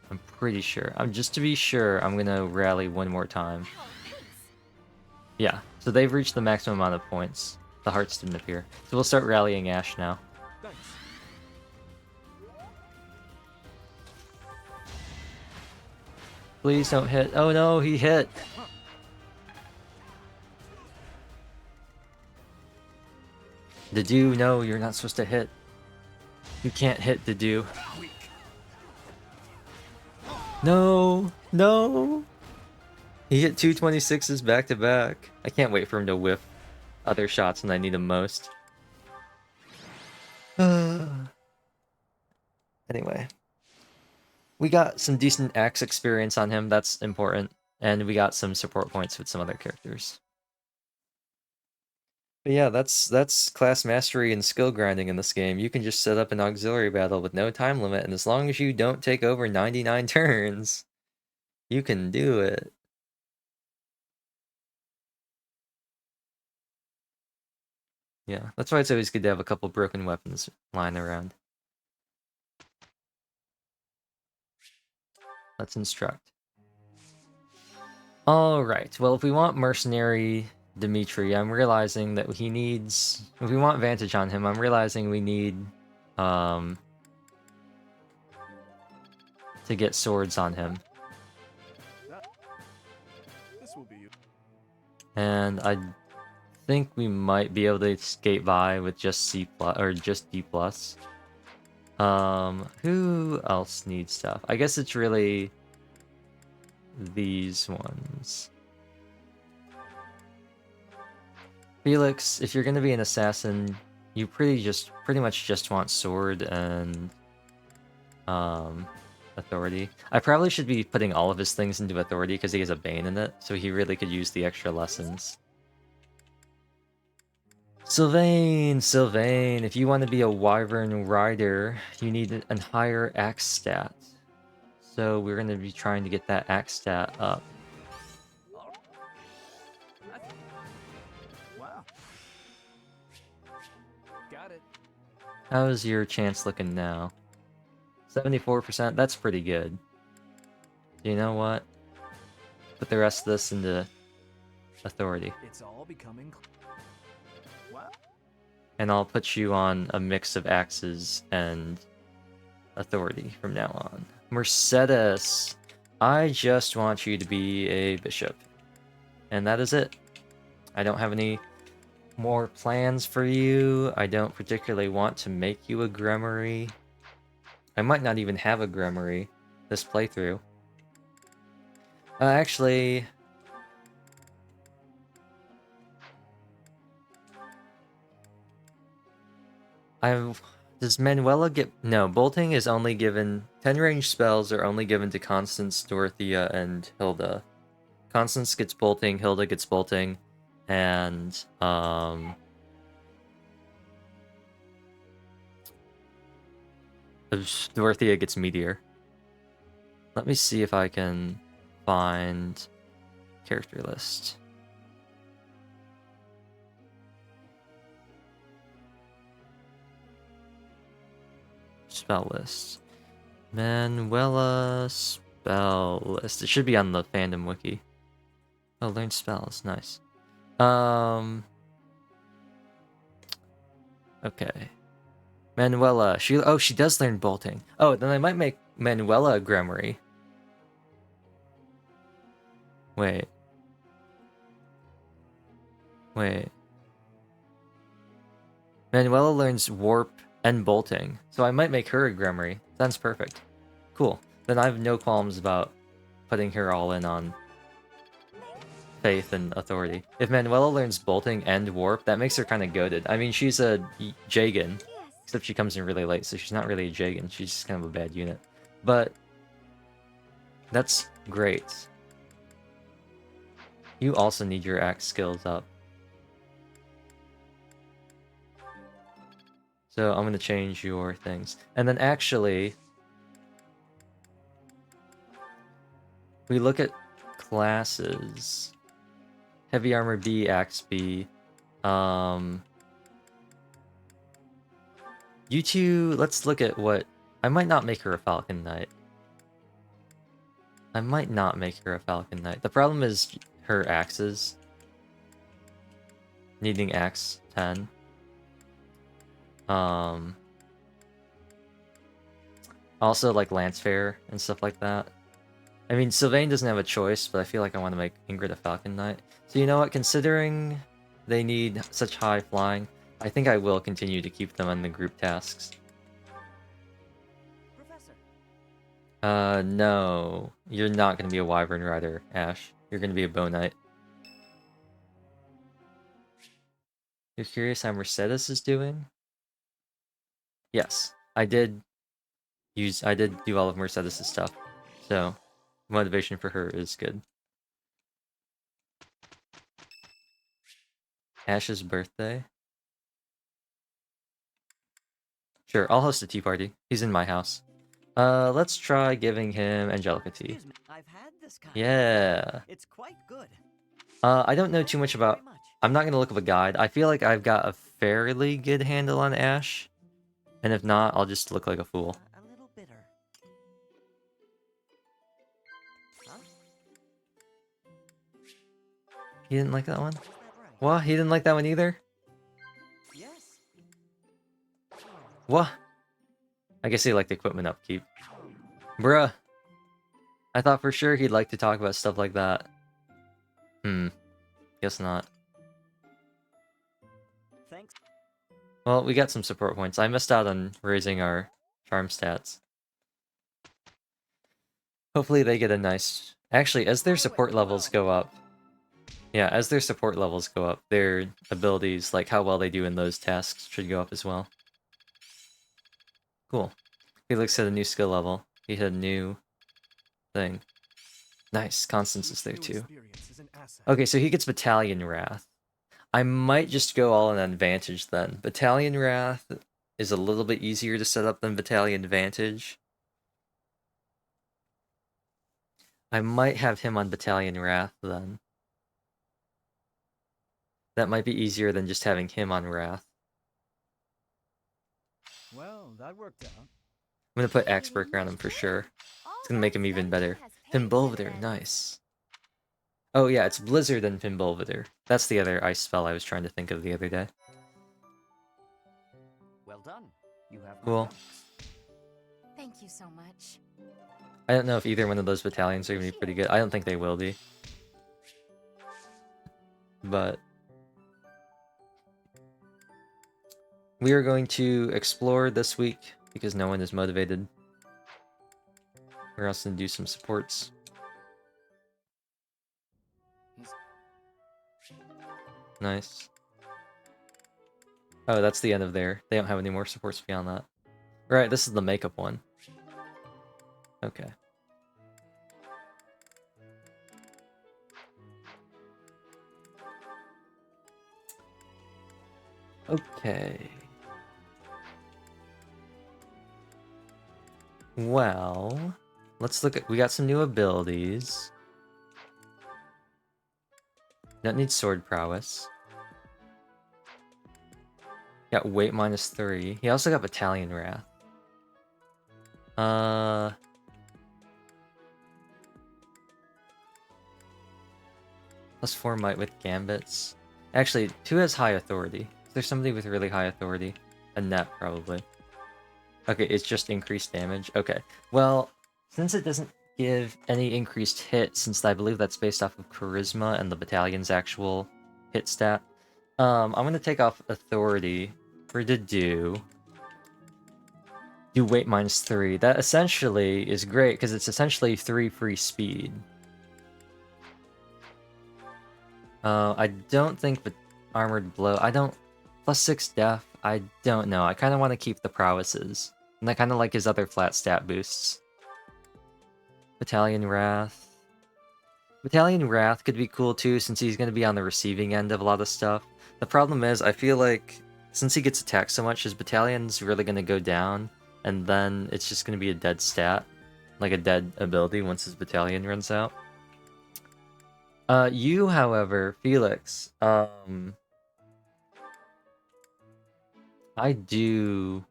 I'm pretty sure. Just to be sure, I'm gonna rally one more time. Oh, thanks. Yeah, so they've reached the maximum amount of points. The hearts didn't appear. So we'll start rallying Ash now. Thanks. Please don't hit. Oh no, he hit! Dedu, no, you're not supposed to hit. You can't hit Dedu. No! No! He hit 226s back to back. I can't wait for him to whiff other shots when I need him most. Anyway. We got some decent axe experience on him, that's important. And we got some support points with some other characters. But yeah, that's class mastery and skill grinding in this game. You can just set up an auxiliary battle with no time limit, and as long as you don't take over 99 turns, you can do it. Yeah, that's why it's always good to have a couple broken weapons lying around. Let's instruct. Alright, well if we want Mercenary Dimitri, I'm realizing that he needs... If we want Vantage on him, I'm realizing we need... to get swords on him. This will be you. And I think we might be able to skate by with just C+, or just D+. Who else needs stuff? I guess it's really these ones. Felix, if you're gonna be an assassin, you pretty much just want sword and authority. I probably should be putting all of his things into authority because he has a bane in it, so he really could use the extra lessons. Sylvain, if you want to be a wyvern rider, you need a higher axe stat. So we're going to be trying to get that axe stat up. Wow. Got it. How's your chance looking now? 74%, that's pretty good. You know what? Put the rest of this into authority. It's all becoming. Wow. And I'll put you on a mix of axes and authority from now on. Mercedes, I just want you to be a bishop. And that is it. I don't have any more plans for you. I don't particularly want to make you a Grimory. I might not even have a Grimory this playthrough. Actually... Does Manuela get... No, bolting is only given... 10 range spells are only given to Constance, Dorothea, and Hilda. Constance gets bolting, Hilda gets bolting, and... Dorothea gets Meteor. Let me see if I can find character list. Spell list. Manuela spell list. It should be on the fandom wiki. Oh, learn spells. Nice. Okay. Manuela. She does learn bolting. Oh, then I might make Manuela a Grimory. Wait. Manuela learns warp and bolting, so I might make her a Grimory. Sounds perfect. Cool. Then I have no qualms about putting her all in on faith and authority. If Manuela learns bolting and warp, that makes her kind of goated. I mean, she's a Jagan, except she comes in really late, so she's not really a Jagan. She's just kind of a bad unit. But that's great. You also need your axe skills up. So I'm going to change your things. And then actually, we look at classes. Heavy Armor B, Axe B. You two, let's look at what... I might not make her a Falcon Knight. The problem is her axes. Needing axe 10. Also like Lancefair and stuff like that. I mean, Sylvain doesn't have a choice, but I feel like I want to make Ingrid a Falcon Knight. So you know what, considering they need such high flying, I think I will continue to keep them on the group tasks. Professor. No. You're not going to be a Wyvern Rider, Ash. You're going to be a Bow Knight. You're curious how Mercedes is doing? Yes. I did do all of Mercedes' stuff. So, motivation for her is good. Ash's birthday? Sure, I'll host a tea party. He's in my house. Let's try giving him Angelica tea. Excuse me, I've had this kind. Yeah. It's quite good. I don't know too much about... Very much. I'm not going to look up a guide. I feel like I've got a fairly good handle on Ash. And if not, I'll just look like a fool. A little bitter. Huh? He didn't like that one? Is that right? What? He didn't like that one either? Yes. What? I guess he liked equipment upkeep. Bruh. I thought for sure he'd like to talk about stuff like that. Guess not. Thanks. Well, we got some support points. I missed out on raising our charm stats. Hopefully they get a nice... Actually, as their support levels go up... Yeah, as their support levels go up, their abilities, like how well they do in those tasks, should go up as well. Cool. Felix hit a new skill level. He hit a new thing. Nice, Constance is there too. Okay, so he gets Battalion Wrath. I might just go all in Advantage then. Battalion Wrath is a little bit easier to set up than Battalion Vantage. I might have him on Battalion Wrath then. That might be easier than just having him on Wrath. Well, that worked out. gonna put Axe Breaker on him for sure. It's gonna make him even better. Pimbulvator, nice. Oh yeah, it's Blizzard and Pimbulvator. That's the other ice spell I was trying to think of the other day. Well done. You have my Cool. thanks. Thank you so much. I don't know if either one of those battalions are gonna be pretty good. I don't think they will be. But we are going to explore this week because no one is motivated. We're also gonna do some supports. Nice. Oh, that's the end of there. They don't have any more supports beyond that. Right, this is the makeup one. Okay. Okay. Well, let's look at... We got some new abilities. Don't need sword prowess. Got weight -3. He also got battalion wrath. +4 might with gambits. Actually, 2 has high authority. Is there somebody with really high authority? A net, probably. Okay, it's just increased damage. Okay. Well, since it doesn't give any increased hit, since I believe that's based off of charisma and the battalion's actual hit stat, I'm gonna take off authority for to do weight -3. That essentially is great because it's essentially 3 free speed. I don't think armored blow. I don't +6 def. I don't know. I kind of want to keep the prowesses, and I kind of like his other flat stat boosts. Battalion Wrath. Battalion Wrath could be cool too, since he's going to be on the receiving end of a lot of stuff. The problem is, I feel like since he gets attacked so much, his battalion's really going to go down, and then it's just going to be a dead stat, like a dead ability once his battalion runs out. You, however, Felix, I do...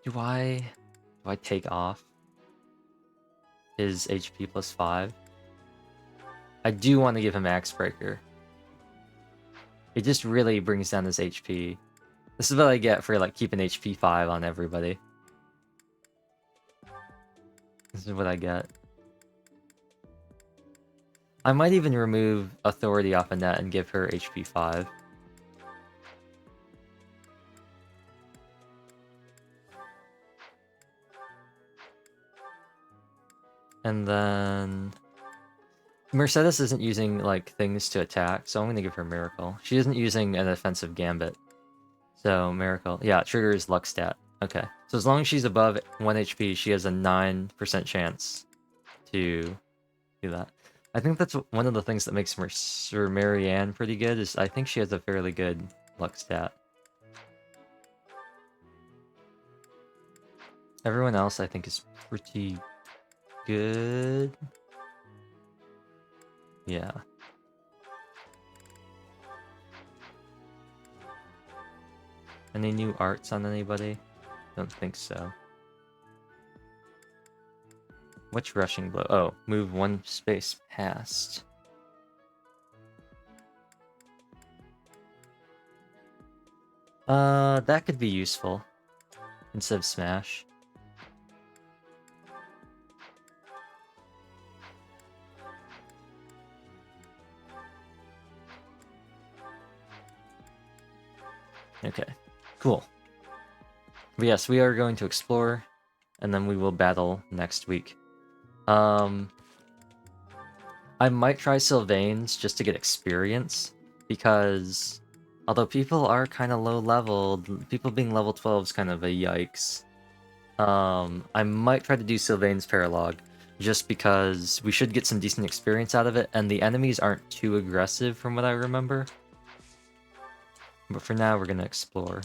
Do I take off his HP +5? I do want to give him Axe Breaker. It just really brings down his HP. This is what I get for like keeping HP 5 on everybody. This is what I get. I might even remove authority off Annette and give her HP 5. And then Mercedes isn't using like things to attack, so I'm gonna give her Miracle. She isn't using an offensive gambit. So Miracle. Yeah, triggers luck stat. Okay. So as long as she's above 1 HP, she has a 9% chance to do that. I think that's one of the things that makes Marianne pretty good, is I think she has a fairly good luck stat. Everyone else I think is pretty good. Yeah. Any new arts on anybody? Don't think so. What's rushing blow? Oh, move 1 space past. That could be useful instead of smash. Okay, cool. But yes, we are going to explore, and then we will battle next week. I might try Sylvain's just to get experience, because although people are kind of low leveled, people being level 12 is kind of a yikes. I might try to do Sylvain's Paralog, just because we should get some decent experience out of it, and the enemies aren't too aggressive from what I remember. But for now, we're gonna explore.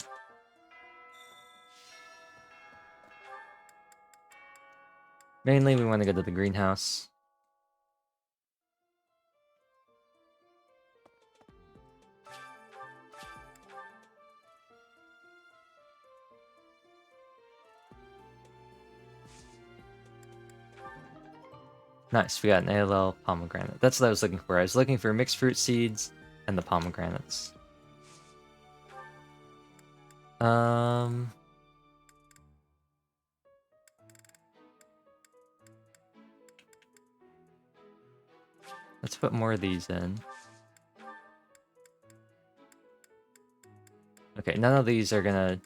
Mainly, we want to go to the greenhouse. Nice, we got an ALL pomegranate. That's what I was looking for. I was looking for mixed fruit seeds and the pomegranates. Let's put more of these in. Okay, none of these are gonna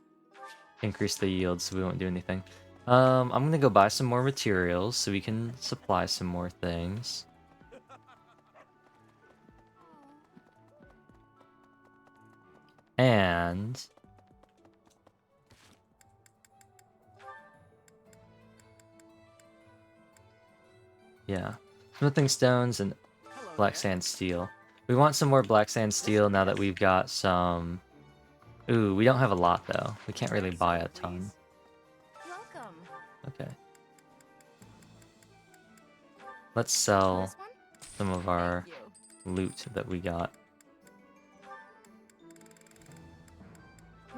increase the yield, so we won't do anything. I'm gonna go buy some more materials so we can supply some more things. And yeah, smithing stones and Hello black there. sand steel. We want some more black sand steel now that we've got some. Ooh, we don't have a lot though. We can't really buy a ton. Welcome. Okay. Let's sell This one? some of our Thank you. loot that we got.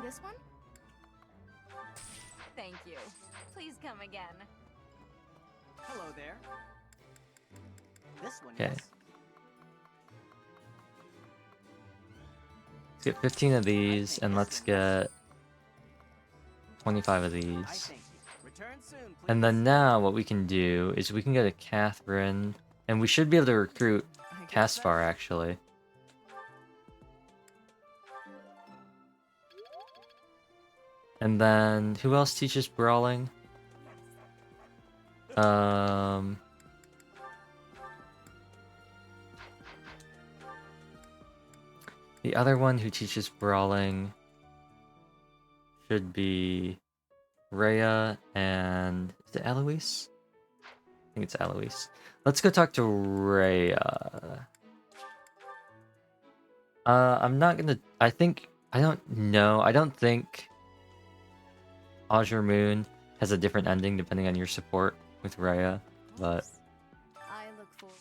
This one? Thank you. Please come again. Hello there. This one, Okay. yes. Let's get 15 of these, think and this let's one, yes. get 25 of I these. thank you. Return soon, please. And then now what we can do is we can go to Catherine, and we should be able to recruit I guess Caspar that- actually. And then who else teaches brawling? The other one who teaches brawling should be Rhea and is it Eloise? I think it's Eloise. Let's go talk to Rhea. I'm not gonna. I don't know. I don't think Azure Moon has a different ending depending on your support with Rhea, but I look forward.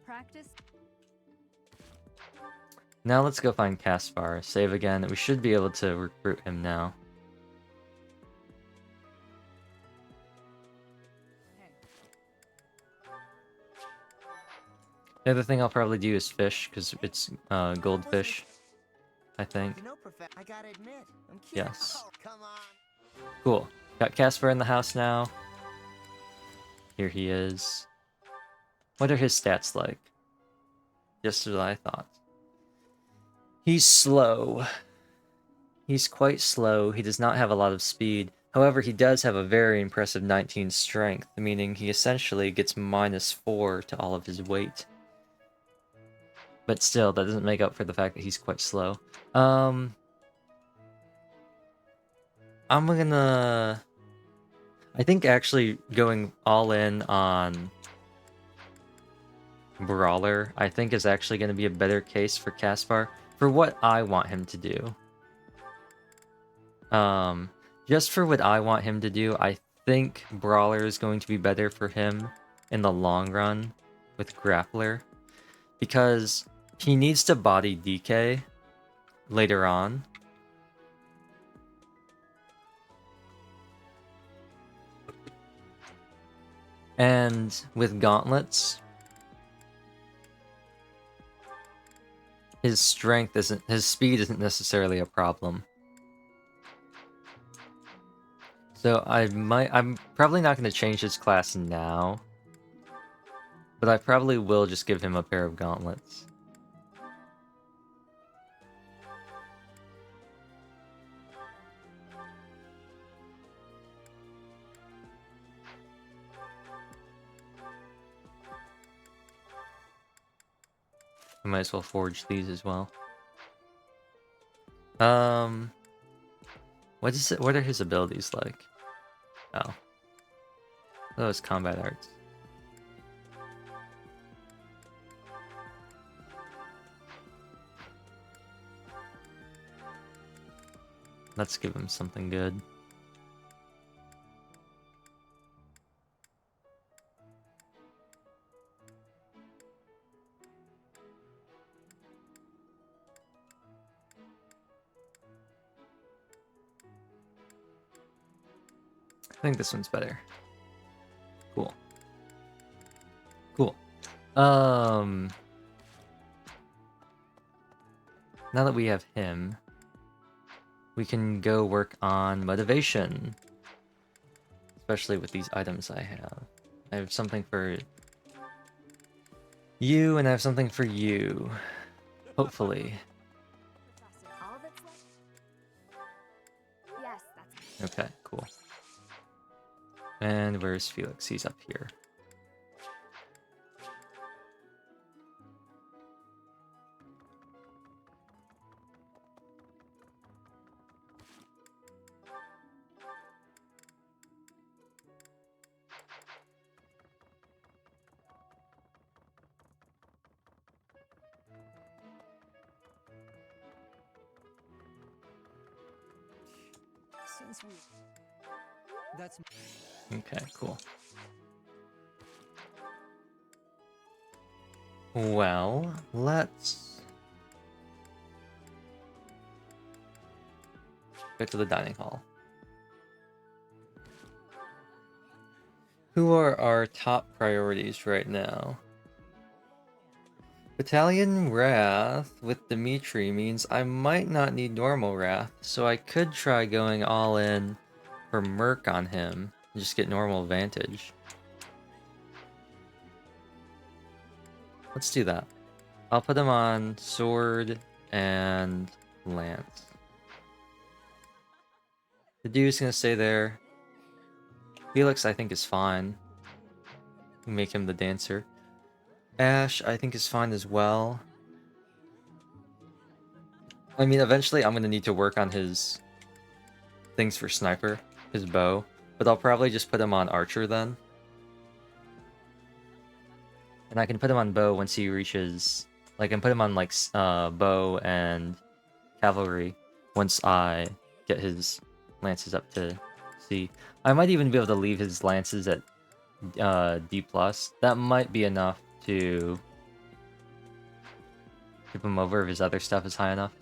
Practice. now let's go find Caspar. Save again. We should be able to recruit him now. Hey. The other thing I'll probably do is fish because it's goldfish, I think. You know, I gotta admit, I'm cute. Yes. Oh, come on. Cool. Got Caspar in the house now. Here he is. What are his stats like? Just as I thought. He's slow. He's quite slow. He does not have a lot of speed. However, he does have a very impressive 19 strength, meaning he essentially gets -4 to all of his weight. But still, that doesn't make up for the fact that he's quite slow. I'm gonna... I think actually going all in on Brawler, I think is actually going to be a better case for Caspar for what I want him to do. Just for what I want him to do, I think Brawler is going to be better for him in the long run with Grappler, because he needs to body DK later on. And with gauntlets, his speed isn't necessarily a problem. So I'm probably not going to change his class now, but I probably will just give him a pair of gauntlets. I might as well forge these as well. What is it? What are his abilities like? Oh. Those combat arts. Let's give him something good. I think this one's better. Cool. Cool. Now that we have him, we can go work on motivation. Especially with these items I have. I have something for you, and I have something for you. Hopefully. All that's left. Yes, that's Okay, cool. And where's Felix? He's up here. Since we. That's. Okay, cool. Well, let's go to the dining hall. Who are our top priorities right now? Battalion Wrath with Dimitri means I might not need normal Wrath, so I could try going all in for Merc on him and just get normal advantage. Let's do that. I'll put him on Sword and Lance. The dude's gonna stay there. Felix, I think, is fine. We make him the dancer. Ash, I think, is fine as well. I mean, eventually I'm gonna need to work on his things for sniper, his bow, but I'll probably just put him on archer then. And I can put him on bow once he reaches, like, I can put him on like bow and cavalry once I get his lances up to C. I might even be able to leave his lances at D+. That might be enough to tip him over if his other stuff is high enough.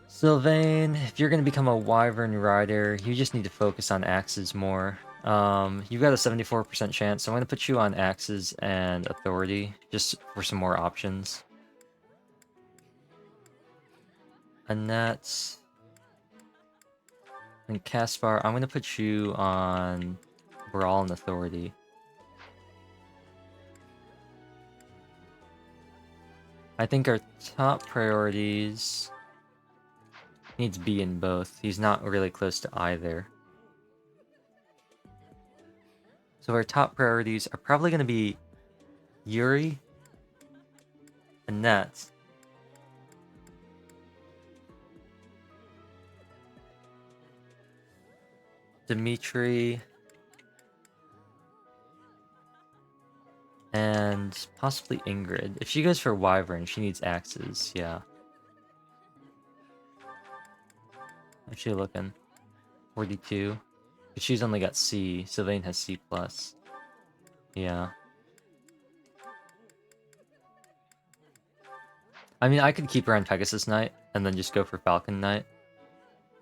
Sylvain, if you're going to become a Wyvern Rider, you just need to focus on axes more. You've got a 74% chance, so I'm going to put you on axes and authority, just for some more options. Annette and Caspar, I'm going to put you on Brawl and authority. I think our top priorities needs B in both. He's not really close to either. So our top priorities are probably going to be Yuri, Annette, Dimitri, and possibly Ingrid. If she goes for Wyvern, she needs axes, yeah. How's she looking? 42. But she's only got C. Sylvain has C+. Yeah. I mean, I could keep her on Pegasus Knight, and then just go for Falcon Knight.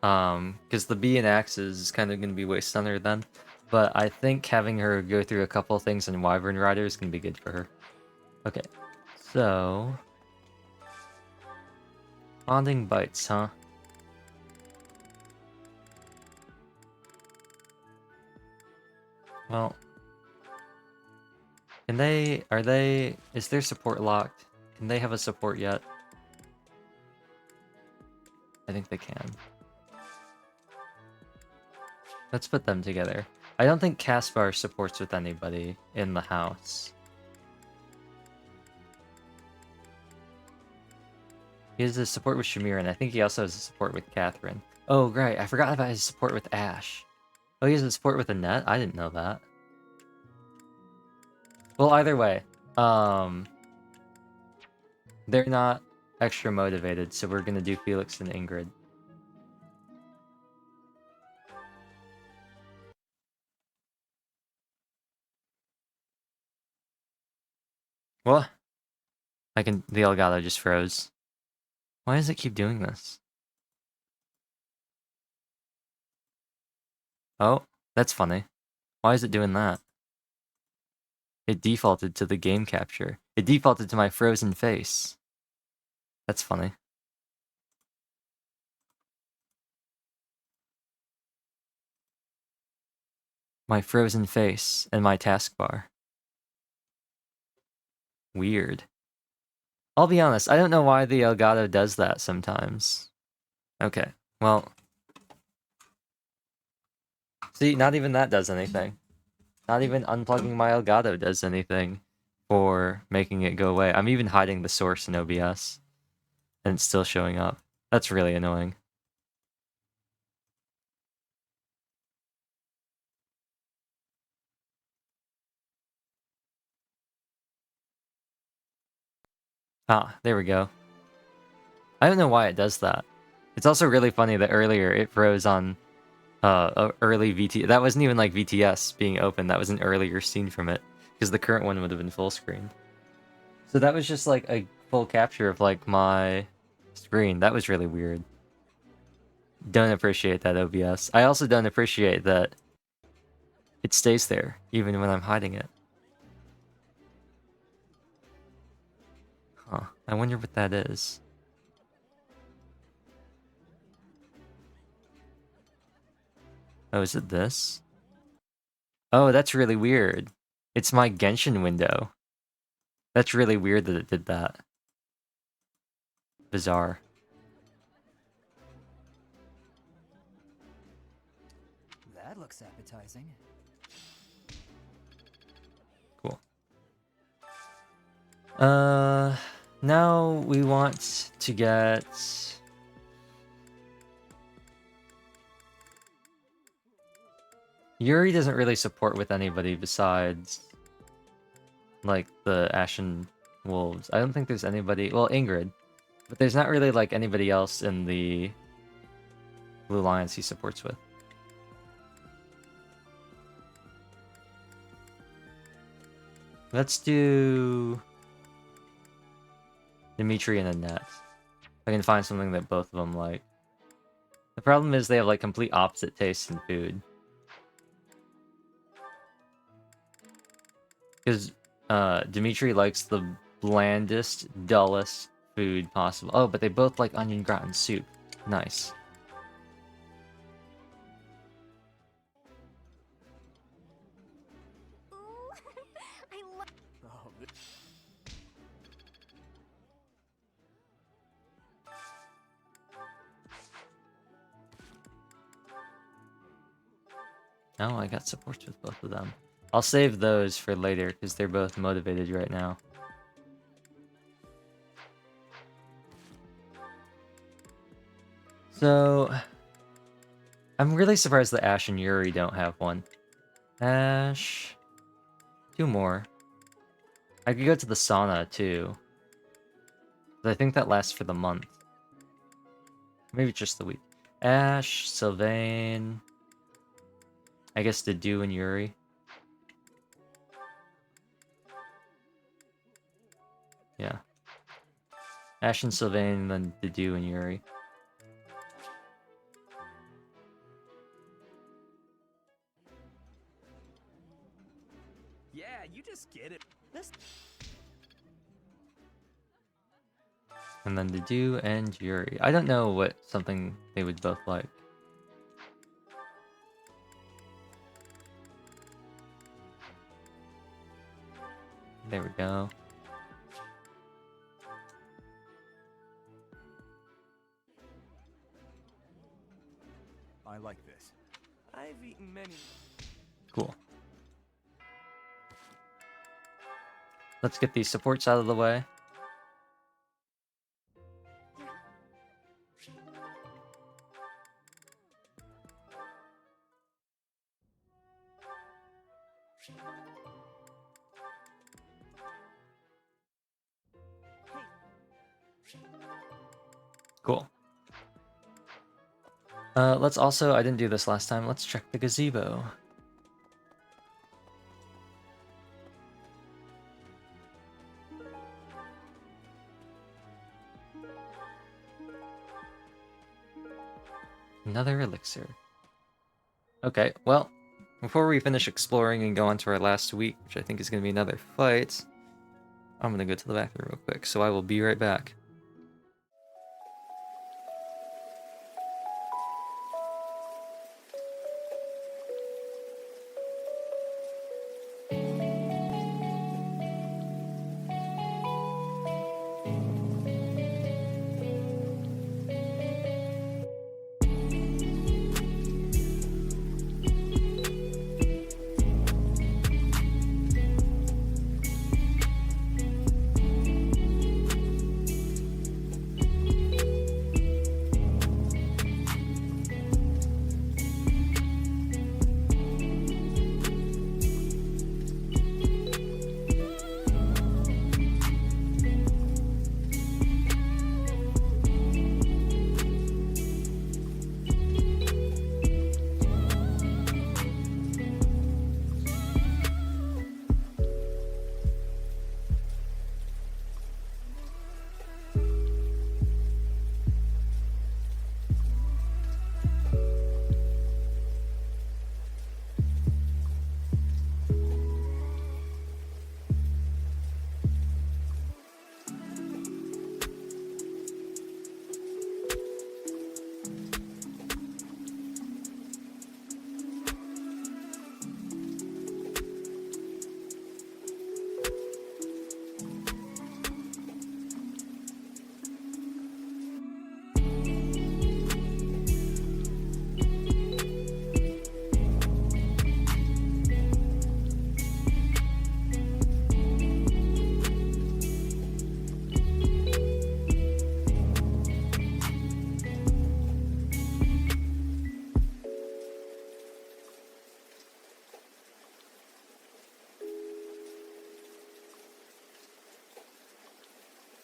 Because the B and axes is kind of going to be wasted on her then. But I think having her go through a couple things in Wyvern Rider is going to be good for her. Okay, so... Bonding bites, huh? Well... Can they... Are they... Is their support locked? Can they have a support yet? I think they can. Let's put them together. I don't think Caspar supports with anybody in the house. He has a support with Shamir, and I think he also has a support with Catherine. Oh, right. I forgot about his support with Ash. Oh, he has a support with Annette? I didn't know that. Well, either way. They're not extra motivated, so we're gonna do Felix and Ingrid. What? The Elgato just froze. Why does it keep doing this? Oh, That's funny. Why is it doing that? It defaulted to the game capture. It defaulted to my frozen face. That's funny. My frozen face and my taskbar. Weird. I'll be honest, I don't know why the Elgato does that sometimes. Okay, well... See, not even that does anything. Not even unplugging my Elgato does anything for making it go away. I'm even hiding the source in OBS, and it's still showing up. That's really annoying. Ah, there we go. I don't know why it does that. It's also really funny that earlier it froze on early VT. That wasn't even like VTS being open. That was an earlier scene from it, because the current one would have been full screen. So that was just like a full capture of like my screen. That was really weird. Don't appreciate that, OBS. I also don't appreciate that it stays there even when I'm hiding it. Huh. I wonder what that is. Oh, is it this? Oh, that's really weird. It's my Genshin window. That's really weird that it did that. Bizarre. That looks appetizing. Cool. Now we want to get... Yuri doesn't really support with anybody besides, like, the Ashen Wolves. I don't think there's anybody... Well, Ingrid. But there's not really, like, anybody else in the Blue Alliance he supports with. Let's do... Dimitri and Annette. I can find something that both of them like. The problem is they have, like, complete opposite tastes in food. Because Dimitri likes the blandest, dullest food possible. Oh, but they both like onion gratin soup. Nice. Ooh, I love. Oh, Oh, I got supports with both of them. I'll save those for later because they're both motivated right now. So, I'm really surprised that Ash and Yuri don't have one. Ash... 2 more. I could go to the sauna, too. But I think that lasts for the month. Maybe just the week. Ash, Sylvain... I guess Dedu and Yuri. Yeah. Ash and Sylvain, then Dedu and Yuri. Yeah, you just get it. this. And then Dedu and Yuri. I don't know what something they would both like. There we go. I like this. I've eaten many. Cool. Let's get these supports out of the way. Cool. Let's also, I didn't do this last time, let's check the gazebo. Another elixir. Okay, well, Before we finish exploring and go on to our last week, which I think is going to be another fight, I'm going to go to the bathroom real quick, so I will be right back.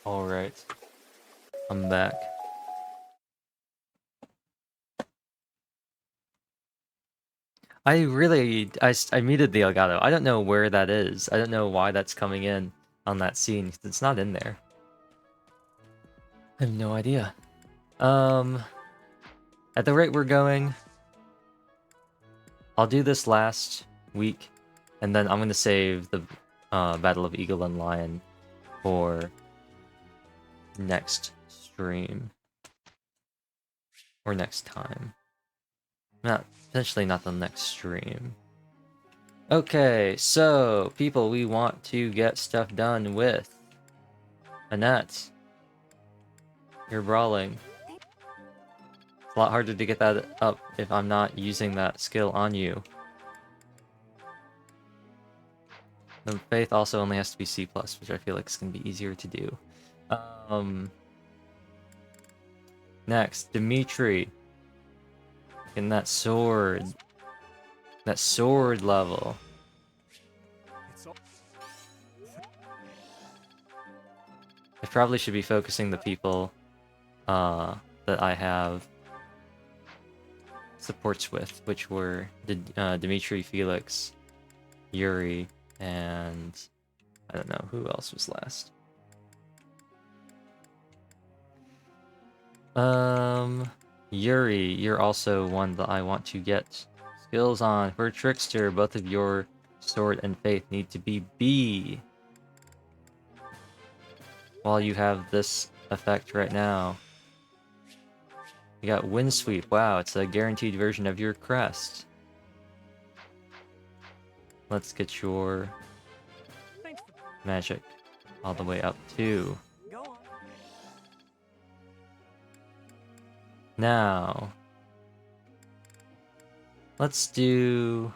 Alright. I'm back. I muted the Elgato. I don't know where that is. I don't know why that's coming in on that scene. It's not in there. I have no idea. At the rate we're going, I'll do this last week, and then I'm gonna save the Battle of Eagle and Lion for next stream. Or next time. Potentially not the next stream. Okay, so people we want to get stuff done with. Annette. You're brawling. It's a lot harder to get that up if I'm not using that skill on you. The Faith also only has to be C+, which I feel like is going to be easier to do. Next, Dimitri. Getting that sword. That sword level. I probably should be focusing the people that I have supports with, which were Dimitri, Felix, Yuri, and I don't know who else was last. Yuri, you're also one that I want to get skills on. For Trickster, both of your sword and faith need to be B. While you have this effect right now. You got Wind Sweep. Wow, it's a guaranteed version of your crest. Let's get your magic all the way up too. Now, let's do...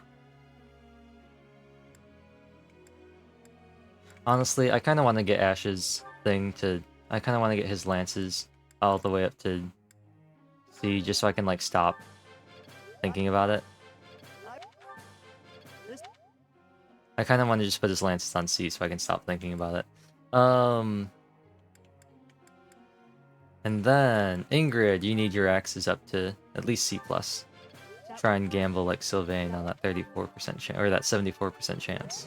Honestly, I kind of want to get Ash's thing to... I kind of want to get his lances all the way up to C, just so I can, like, stop thinking about it. I kind of want to just put his lances on C so I can stop thinking about it. And then, Ingrid, you need your axes up to at least C+. Try and gamble like Sylvain on that 34% chance, or that 74% chance.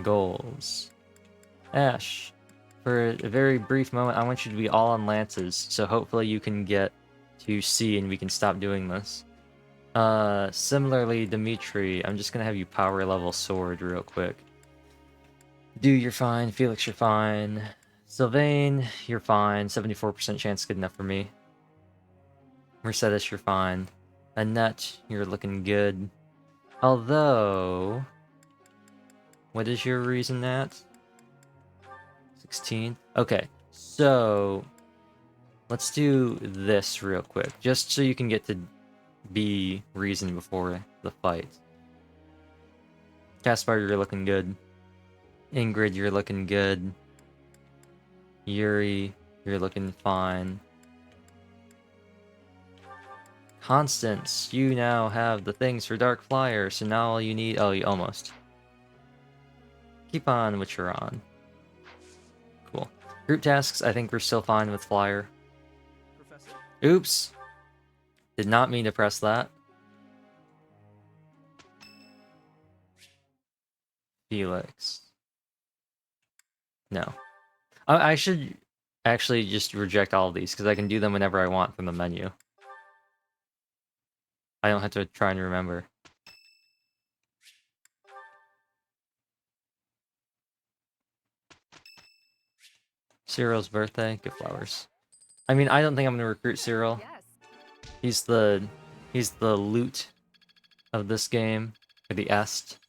Goals. Ash, For a very brief moment, I want you to be all on lances, so hopefully you can get to C and we can stop doing this. Similarly, Dimitri, I'm just gonna have you power level sword real quick. Dude, you're fine. Felix, you're fine. Sylvain, you're fine. 74% chance, good enough for me. Mercedes, you're fine. Annette, you're looking good. Although... What is your reason at? 16? Okay, so... Let's do this real quick, just so you can get to be reason before the fight. Caspar, you're looking good. Ingrid, you're looking good. Yuri, you're looking fine. Constance, you now have the things for Dark Flyer, so now all you need... Oh, you almost. Keep on what you're on. Cool. Group tasks, I think we're still fine with Flyer. Professor? Oops! Did not mean to press that. Felix. No. I should actually just reject all of these, because I can do them whenever I want from the menu. I don't have to try and remember. Cyril's birthday, give flowers. I mean, I don't think I'm gonna recruit Cyril. Yes. He's the loot of this game, or the est.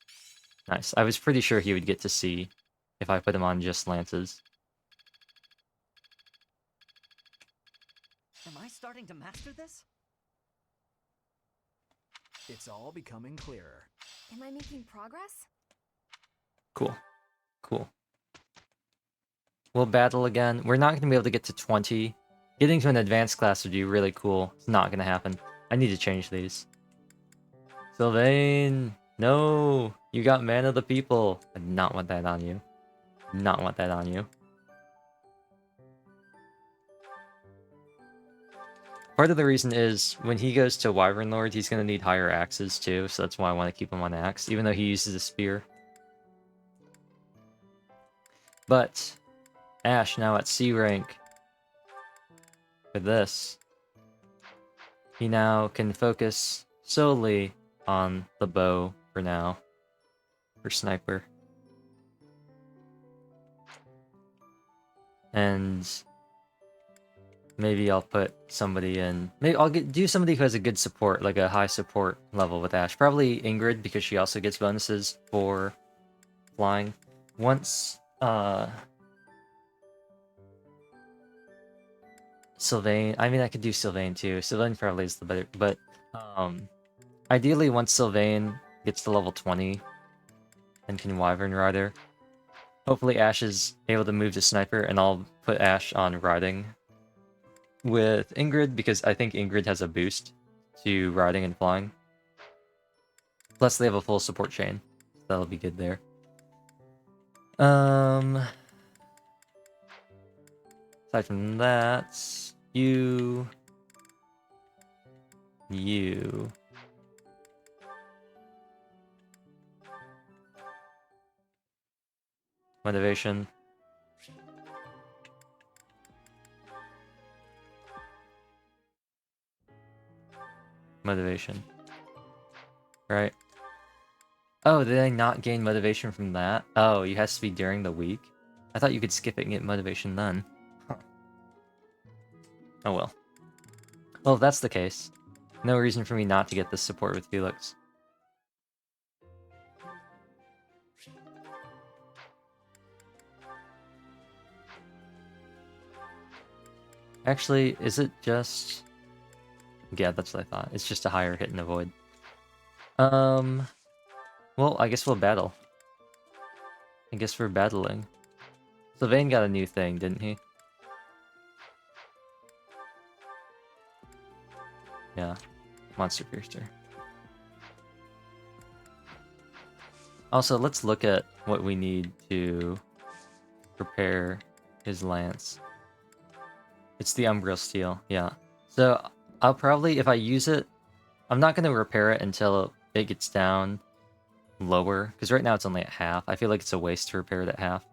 Nice. I was pretty sure he would get to C if I put him on just lances. Am I starting to master this? It's all becoming clearer. Am I making progress? Cool. Cool. We'll battle again. We're not going to be able to get to 20. Getting to an advanced class would be really cool. It's not going to happen. I need to change these. Sylvain! No! You got man of the people. I did not want that on you. Did not want that on you. Part of the reason is, when he goes to Wyvern Lord, he's going to need higher axes too, so that's why I want to keep him on axe, even though he uses a spear. But, Ash now at C rank. For this, he now can focus solely on the bow for now. For sniper. And... maybe I'll put somebody in... Maybe I'll do somebody who has a good support, like a high support level with Ash. Probably Ingrid, because she also gets bonuses for flying. Once, Sylvain... I mean, I could do Sylvain too. Sylvain probably is the better... But, ideally, once Sylvain gets to level 20 and can Wyvern Rider, hopefully Ash is able to move to Sniper, and I'll put Ash on Riding with Ingrid, because I think Ingrid has a boost to riding and flying. Plus, they have a full support chain. So that'll be good there. Aside from that, you... Motivation. Motivation. Right. Oh, did I not gain motivation from that? Oh, it has to be during the week? I thought you could skip it and get motivation then. Huh. Oh well. Well, if that's the case, no reason for me not to get this support with Felix. Actually, is it just... Yeah, that's what I thought. It's just a higher hit and avoid. Well, I guess we'll battle. I guess we're battling. Sylvain got a new thing, didn't he? Yeah. Monster Piercer. Also, let's look at what we need to prepare his lance. It's the Umbral Steel, yeah. So, I'll probably, if I use it, I'm not going to repair it until it gets down lower, because right now it's only at half. I feel like it's a waste to repair it at half.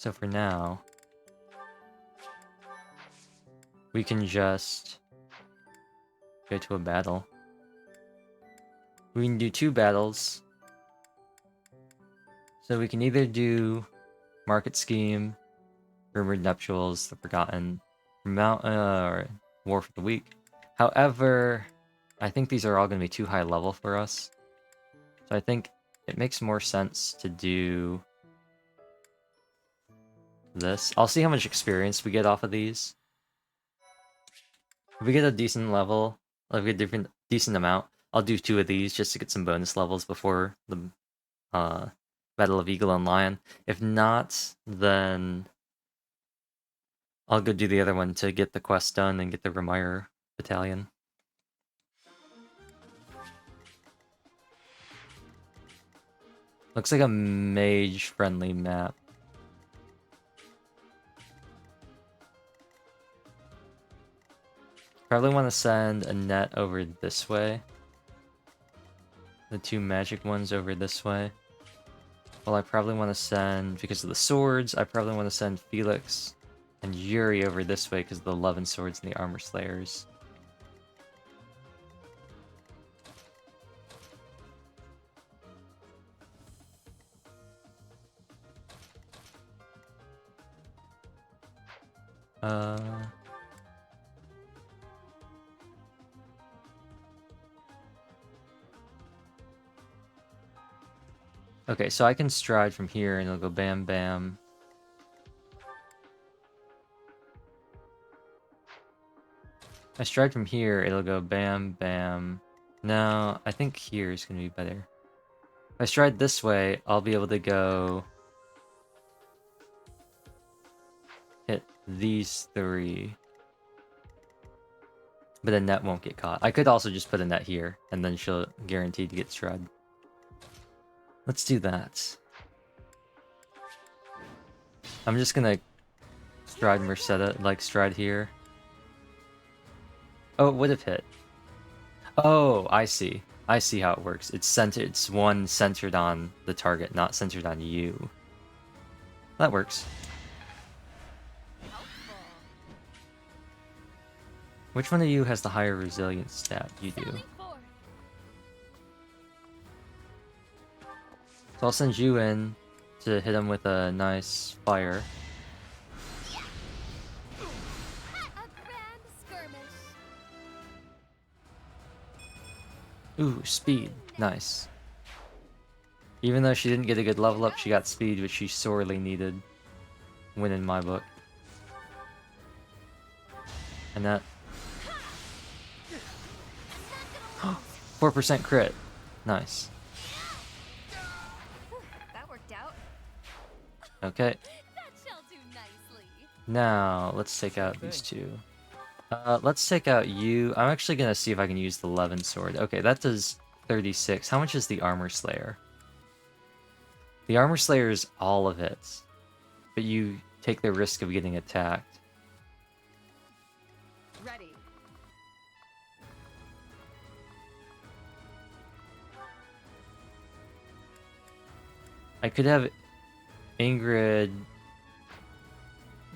So for now, we can just go to a battle. We can do 2 battles. So we can either do Market Scheme, Rumored Nuptials, The Forgotten, or War for the Weak. However, I think these are all going to be too high level for us. So I think it makes more sense to do this. I'll see how much experience we get off of these. If we get a decent level, like a decent amount, I'll do 2 of these just to get some bonus levels before the Battle of Eagle and Lion. If not, then I'll go do the other one to get the quest done and get the Remire battalion. Looks like a mage-friendly map. Probably want to send a net over this way. The 2 magic ones over this way. Well, I probably want to send, because of the swords, I probably want to send Felix and Yuri over this way because of the 11 swords and the armor slayers. Okay, so I can stride from here and it'll go bam bam. I stride from here, it'll go bam bam. No, I think here is gonna be better. If I stride this way, I'll be able to go hit these 3. But a net won't get caught. I could also just put a net here, and then she'll guarantee to get stride. Let's do that. I'm just gonna stride Merceda, like stride here. Oh, it would have hit. Oh, I see. I see how it works. It's centered. It's one centered on the target, not centered on you. That works. Which one of you has the higher resilience stat? You do. So I'll send you in to hit him with a nice fire. Ooh, speed. Nice. Even though she didn't get a good level up, she got speed, which she sorely needed. Win in my book. And that... 4% crit. Nice. That worked out. Okay. That shall do nicely. Now, let's take out these 2. Let's take out you. I'm actually gonna see if I can use the 11 sword. Okay, that does 36. How much is the armor slayer? The armor slayer is all of it, but you take the risk of getting attacked. Ready. I could have Ingrid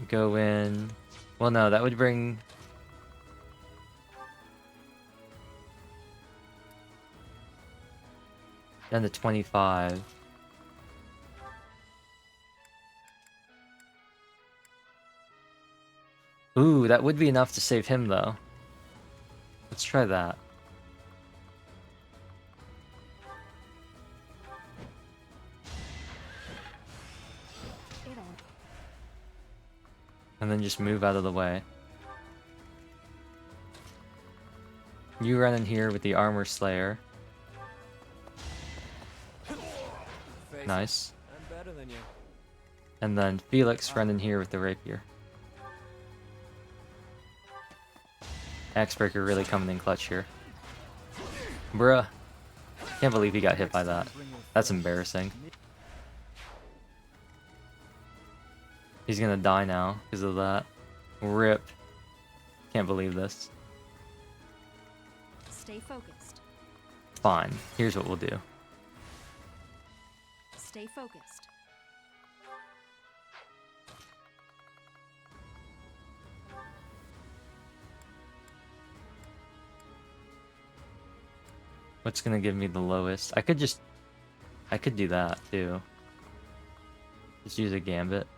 go in. Well, no, that would bring... down to 25. Ooh, that would be enough to save him, though. Let's try that. And then just move out of the way. You run in here with the armor slayer. Nice. I'm better than you. And then Felix run in here with the rapier. Axebreaker really coming in clutch here. Bruh. Can't believe he got hit by that. That's embarrassing. He's gonna die now because of that. RIP. Can't believe this. Stay focused. Fine. Here's what we'll do. Stay focused. What's gonna give me the lowest? I could do that too. Just use a gambit.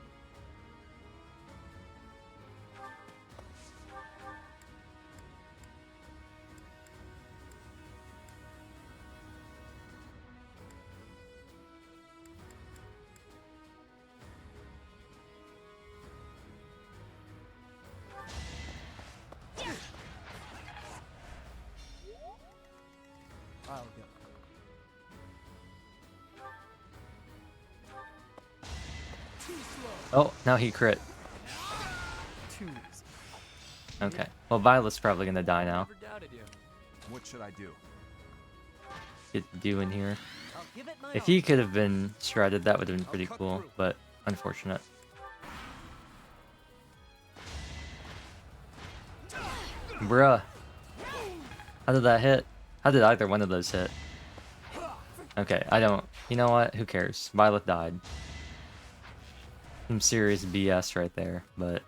I'll go. Oh, now he crit. Too easy. Okay. Well, Violet's probably gonna die now. Never doubted you. What should I do? Get Dew in here. I'll give it my If all. he could have been shredded, that would have been pretty cool, but unfortunate. Bruh. How did that hit? How did either one of those hit? Okay, I don't... You know what? Who cares? Violet died. Some serious BS right there, but...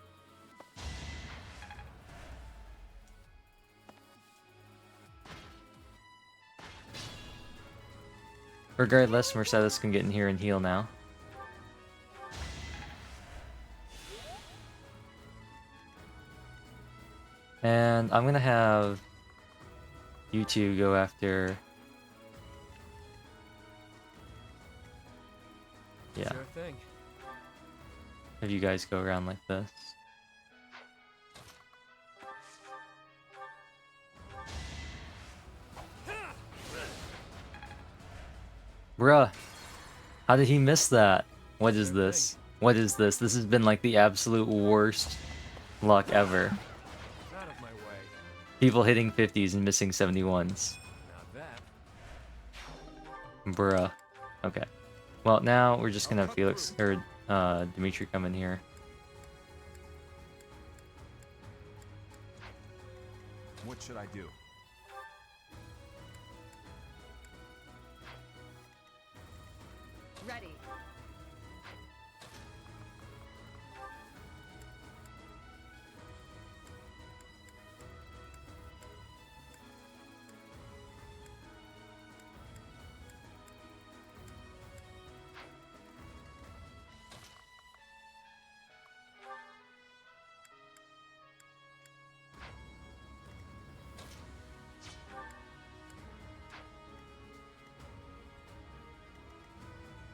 Regardless, Mercedes can get in here and heal now. And I'm gonna have you two go after... Yeah, Sure thing. have you guys go around like this. Bruh, how did he miss that? What is this? What is this? This has been like the absolute worst luck ever. Out of my way. People hitting 50s and missing 71s. Not that. Bruh. Okay. Well, now we're just gonna have Felix or Dimitri come in here. What should I do? Ready.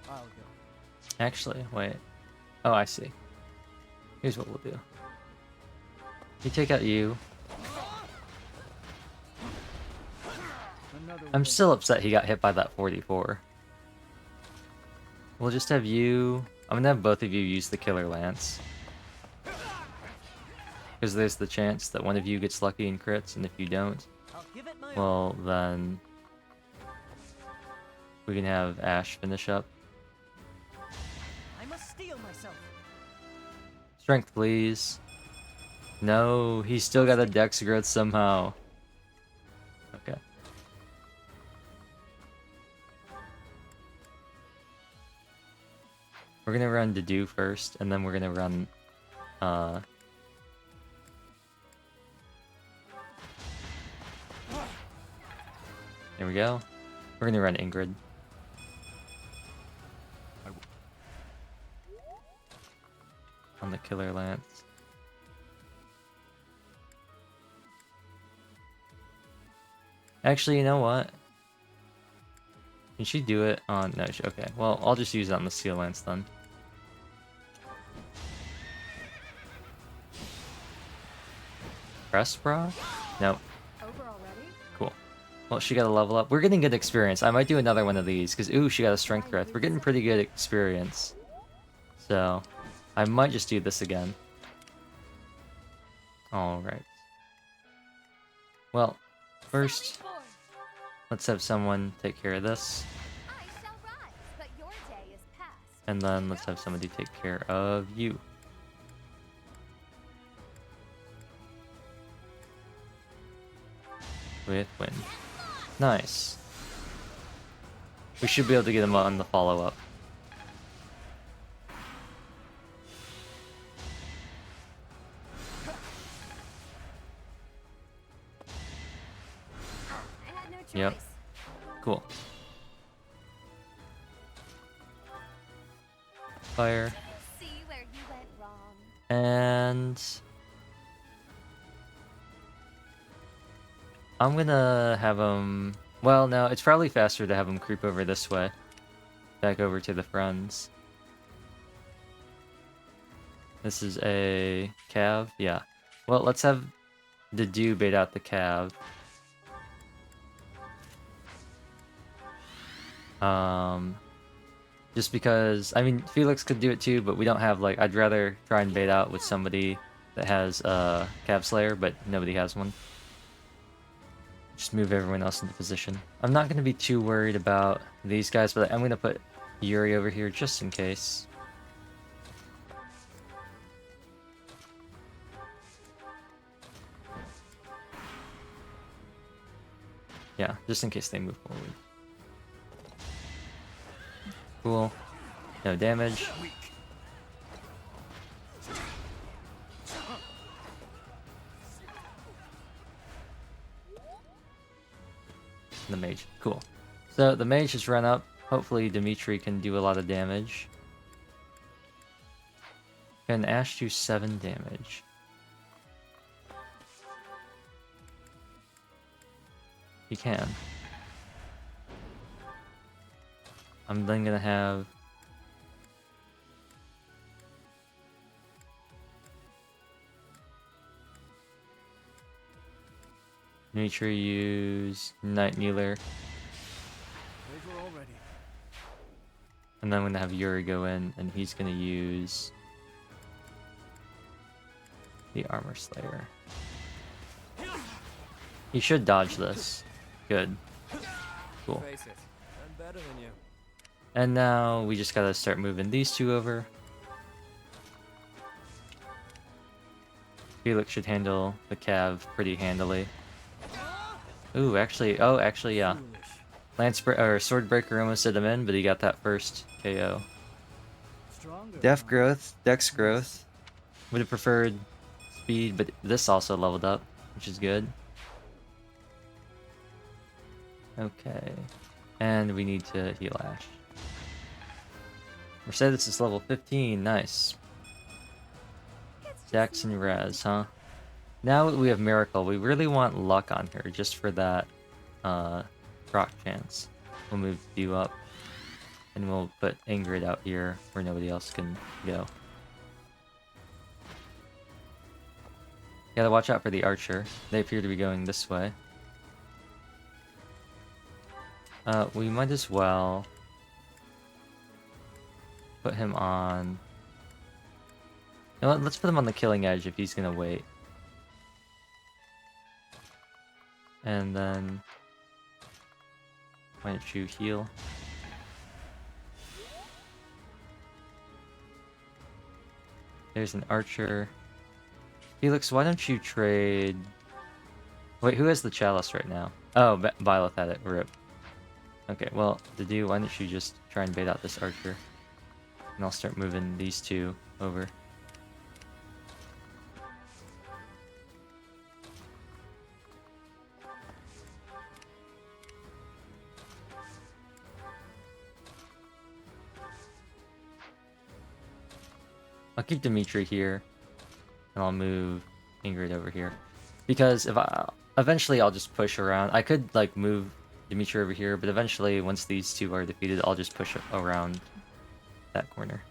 I'll go. Actually, wait. Oh, I see. Here's what we'll do. You take out you. Another I'm win. still upset he got hit by that 44. We'll just have you... I'm gonna have both of you use the Killer Lance. Because there's the chance that one of you gets lucky and crits, and if you don't, I'll give it my all. well, then... we can have Ash finish up. I must steel myself. Strength, please. No, he's still got a dex growth somehow. Okay. We're gonna run Dedu first, and then we're gonna run, There we go. We're gonna run Ingrid. On the Killer Lance. Actually, you know what? Can she do it on... No, okay. Well, I'll just use it on the Steel Lance then. Press bra? Nope. Over already? Cool. Well, she got a level up. We're getting good experience. I might do another one of these, because, ooh, she got a strength growth. We're getting pretty good experience. So, I might just do this again. Alright. Well, first, let's have someone take care of this. I shall rise, but your day is past. And then let's have somebody take care of you. With wind. Nice. We should be able to get him on the follow-up. I had no choice. Yep. Cool. Fire. See where you went wrong. And I'm gonna have him. Well, no, it's probably faster to have him creep over this way. Back over to the friends. This is a cav? Yeah. Well, let's have the do bait out the cav. Just because, I mean, Felix could do it too, but we don't have, like, I'd rather try and bait out with somebody that has a cav slayer, but nobody has one. Just move everyone else into position. I'm not going to be too worried about these guys, but I'm going to put Yuri over here just in case. Yeah, just in case they move forward. Cool. No damage. The mage. Cool. So the mage has run up. Hopefully Dimitri can do a lot of damage. Can Ash do 7 damage? He can. I'm then gonna have Dimitri use Night Kneeler. We're all ready. And then I'm gonna have Yuri go in, and he's gonna use the Armor Slayer. He should dodge this. Good. Cool. Face it, I'm better than you. And now we just gotta start moving these two over. Felix should handle the cav pretty handily. Ooh, actually, yeah. Swordbreaker almost did him in, but he got that first KO. Def growth, dex growth. Would have preferred speed, but this also leveled up, which is good. Okay. And we need to heal Ash. Mercedes is level 15, nice. Dex and Res, huh? Now we have Miracle. We really want luck on her, just for that proc chance. We'll move you up. And we'll put Ingrid out here, where nobody else can go. Gotta watch out for the archer. They appear to be going this way. We might as well put him on. You know what? Let's put him on the killing edge if he's gonna wait. And then why don't you heal? There's an archer. Felix, why don't you trade? Wait, who has the chalice right now? Oh, Violet had it. Rip. Okay, well, why don't you just try and bait out this archer? And I'll start moving these two over. I'll keep Dimitri here, and I'll move Ingrid over here. Because eventually I'll just push around. I could, like, move Dimitri over here, but eventually, once these two are defeated, I'll just push around that corner.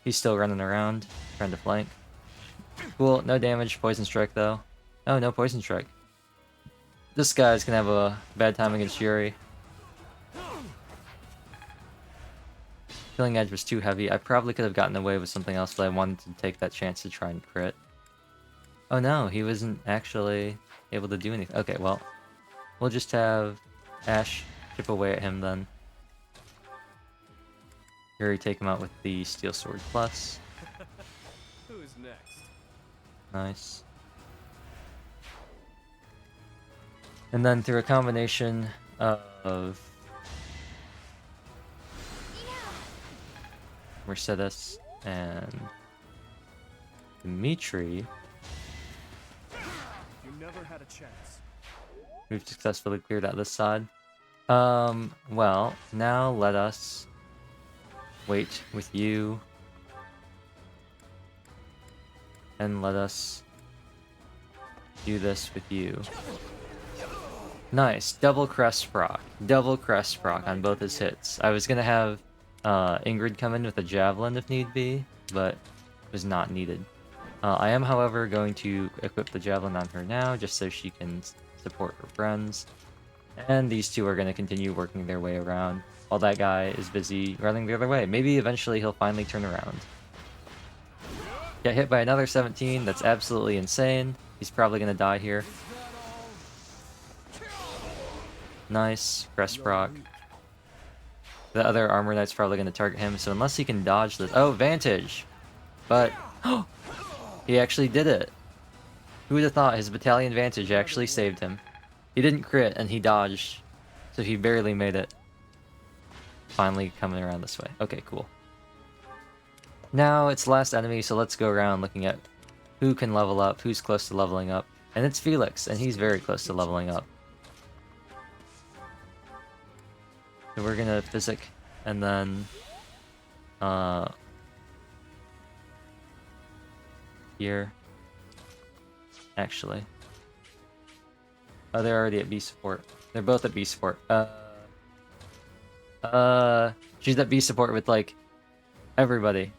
He's still running around, trying to flank. Cool, no damage, poison strike though. Oh, no poison strike. This guy's gonna have a bad time against Yuri. Killing edge was too heavy. I probably could have gotten away with something else, but I wanted to take that chance to try and crit. Oh no, he wasn't actually able to do anything. Okay, well, we'll just have Ash chip away at him then. Yuri take him out with the Steel Sword Plus. Who's next? Nice. And then through a combination of Mercedes and Dimitri, You never had a chance. We've successfully cleared out this side. Well, now let us wait with you. And let us do this with you. Nice. Double crest proc. Double crest proc on both his hits. I was gonna have Ingrid come in with a javelin if need be, but it was not needed. I am, however, going to equip the javelin on her now, just so she can support her friends. And these two are going to continue working their way around, while that guy is busy running the other way. Maybe eventually he'll finally turn around. Get hit by another 17, that's absolutely insane. He's probably going to die here. Nice, crest proc. The other armor knight's probably going to target him, so unless he can dodge this... Oh, Vantage! But... he actually did it! Who would have thought his battalion Vantage actually saved him? He didn't crit, and he dodged, so he barely made it. Finally coming around this way. Okay, cool. Now it's last enemy, so let's go around looking at who can level up, who's close to leveling up. And it's Felix, and he's very close to leveling up. So we're gonna physic, and then... here. Actually. Oh, they're already at B support. They're both at B support. She's at B support with, like, everybody.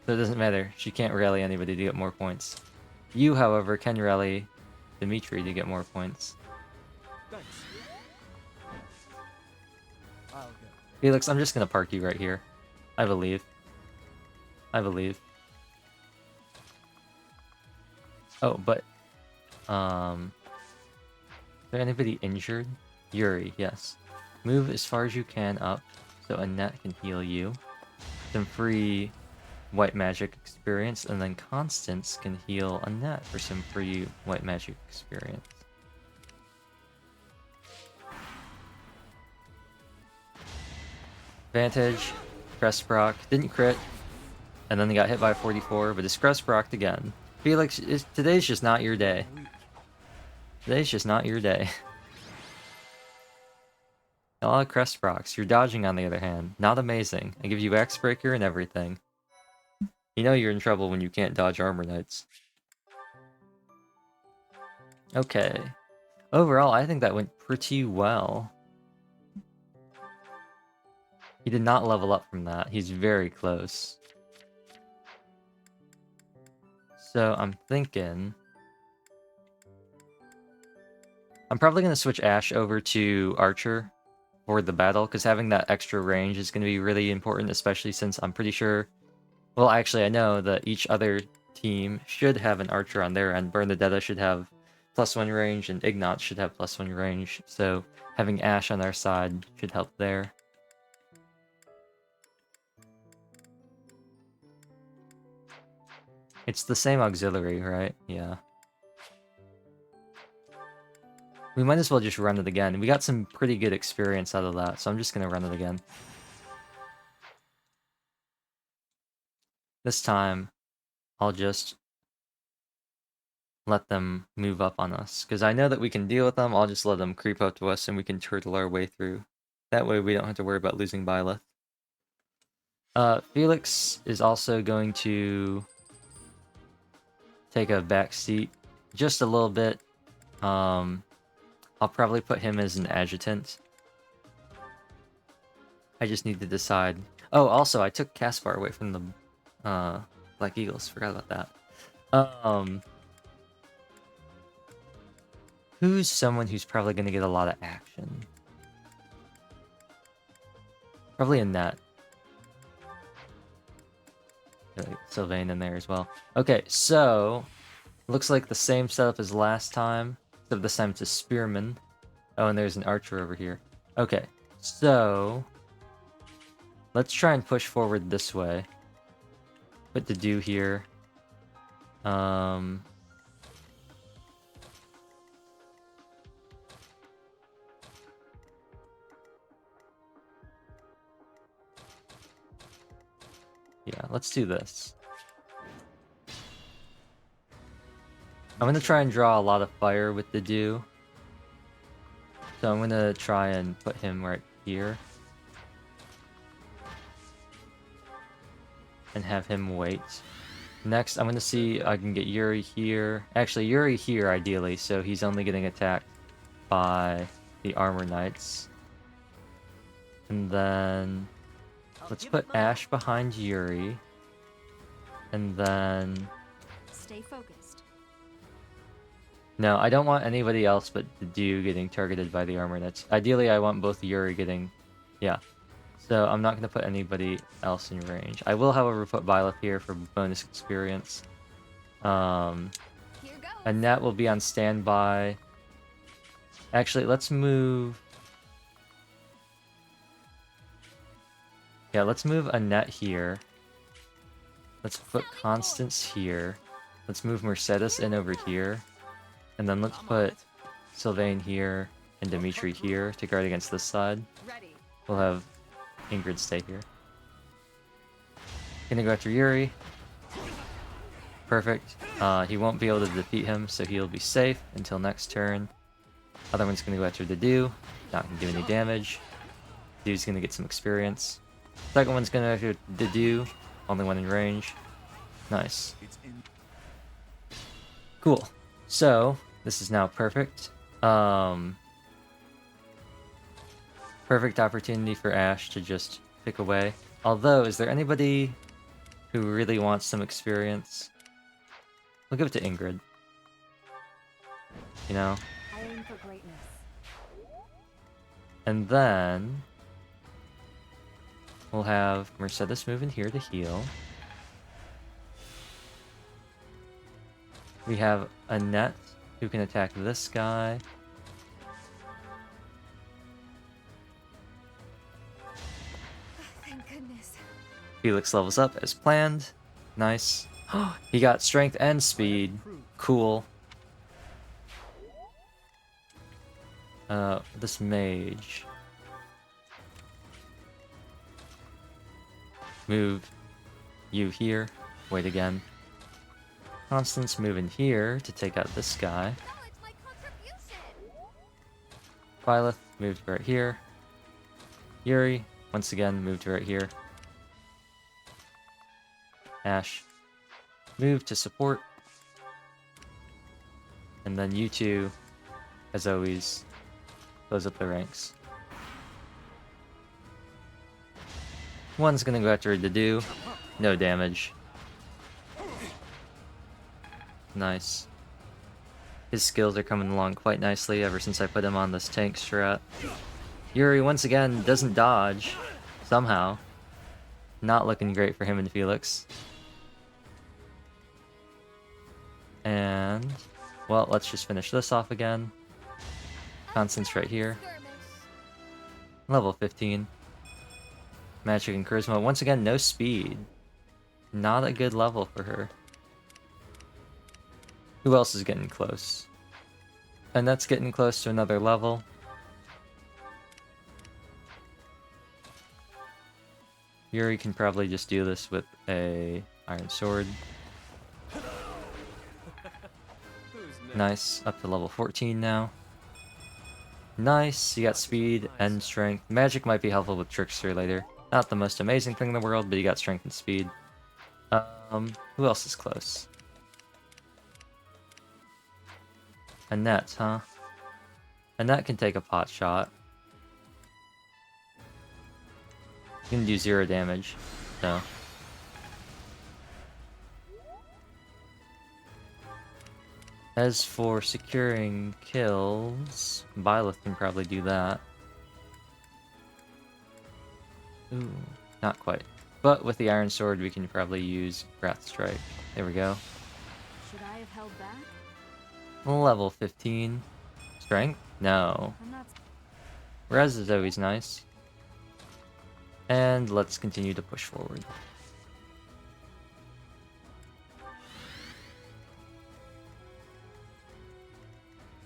So it doesn't matter. She can't rally anybody to get more points. You, however, can rally Dimitri to get more points. Thanks. I'll go. Felix, I'm just gonna park you right here. I believe. I believe. Oh, but... is there anybody injured? Yuri, yes. Move as far as you can up, so Annette can heal you. Some free white magic experience, and then Constance can heal Annette for some free white magic experience. Vantage, crest proc, didn't crit, and then he got hit by 44, but his crest procced again. Felix, today's just not your day. Today's just not your day. A lot of crest procs. Your dodging, on the other hand, not amazing. I give you Axe Breaker and everything. You know you're in trouble when you can't dodge armor knights. Okay. Overall, I think that went pretty well. He did not level up from that. He's very close. So I'm thinking... I'm probably going to switch Ash over to Archer for the battle, because having that extra range is going to be really important, especially since I'm pretty sure... Well, actually, I know that each other team should have an Archer on their end. Bernadetta should have +1 range, and Ignatz should have +1 range, so having Ash on our side should help there. It's the same auxiliary, right? Yeah. We might as well just run it again. We got some pretty good experience out of that, so I'm just going to run it again. This time, I'll just let them move up on us, because I know that we can deal with them. I'll just let them creep up to us, and we can turtle our way through. That way we don't have to worry about losing Byleth. Felix is also going to take a back seat just a little bit. I'll probably put him as an adjutant. I just need to decide. Oh, also, I took Caspar away from the Black Eagles. Forgot about that. Who's someone who's probably going to get a lot of action? Probably Annette. Sylvain in there as well. Okay, so looks like the same setup as last time, except this time it's a spearman. Oh, and there's an archer over here. Okay, so let's try and push forward this way. What to do here? Yeah, let's do this. I'm gonna try and draw a lot of fire with the dew. So I'm gonna try and put him right here. And have him wait. Next, I'm gonna see if I can get Yuri here. Actually, Yuri here, ideally, so he's only getting attacked by the Armor Knights. And then let's put Ash behind Yuri. And then... Stay focused. No, I don't want anybody else but the Dew getting targeted by the Armor Knights. Ideally, I want both Yuri getting... Yeah. So I'm not going to put anybody else in range. I will, however, put Byleth here for bonus experience. Here goes. Annette will be on standby. Actually, let's move... Yeah, let's move Annette here. Let's put Constance here. Let's move Mercedes in over here. And then let's put Sylvain here and Dimitri here to guard against this side. Ready. We'll have Ingrid stay here. Gonna go after Yuri. Perfect. He won't be able to defeat him, so he'll be safe until next turn. Other one's gonna go after the Dew. Not gonna do any damage. Dew's gonna get some experience. Second one's gonna go after the Dew. Only one in range. Nice. Cool. So, this is now perfect. Perfect opportunity for Ash to just pick away. Although, is there anybody who really wants some experience? We'll give it to Ingrid. You know? I aim for greatness. And then... we'll have Mercedes move in here to heal. We have Annette, who can attack this guy. Thank goodness. Felix levels up as planned. Nice. He got strength and speed. Cool. This mage. Move you here. Wait again. Constance move in here to take out this guy. Acknowledge my contribution. Byleth moved right here. Yuri, once again, moved right here. Ash, move to support. And then you two, as always, close up the ranks. One's gonna go after the Dew. No damage. Nice. His skills are coming along quite nicely ever since I put him on this tank strat. Yuri, once again, doesn't dodge. Somehow. Not looking great for him and Felix. And... well, let's just finish this off again. Constance right here. Level 15. Magic and Charisma. Once again, no speed. Not a good level for her. Who else is getting close? And that's getting close to another level. Yuri can probably just do this with a Iron Sword. Nice, up to level 14 now. Nice, you got speed and strength. Magic might be helpful with Trickster later. Not the most amazing thing in the world, but you got strength and speed. Who else is close? Annette, huh? Annette can take a pot shot. You can do 0 damage, so. As for securing kills, Byleth can probably do that. Ooh, not quite. But with the Iron Sword, we can probably use Wrath Strike. There we go. Should I have held back? Level 15. Strength? No. I'm not. Res is always nice. And let's continue to push forward.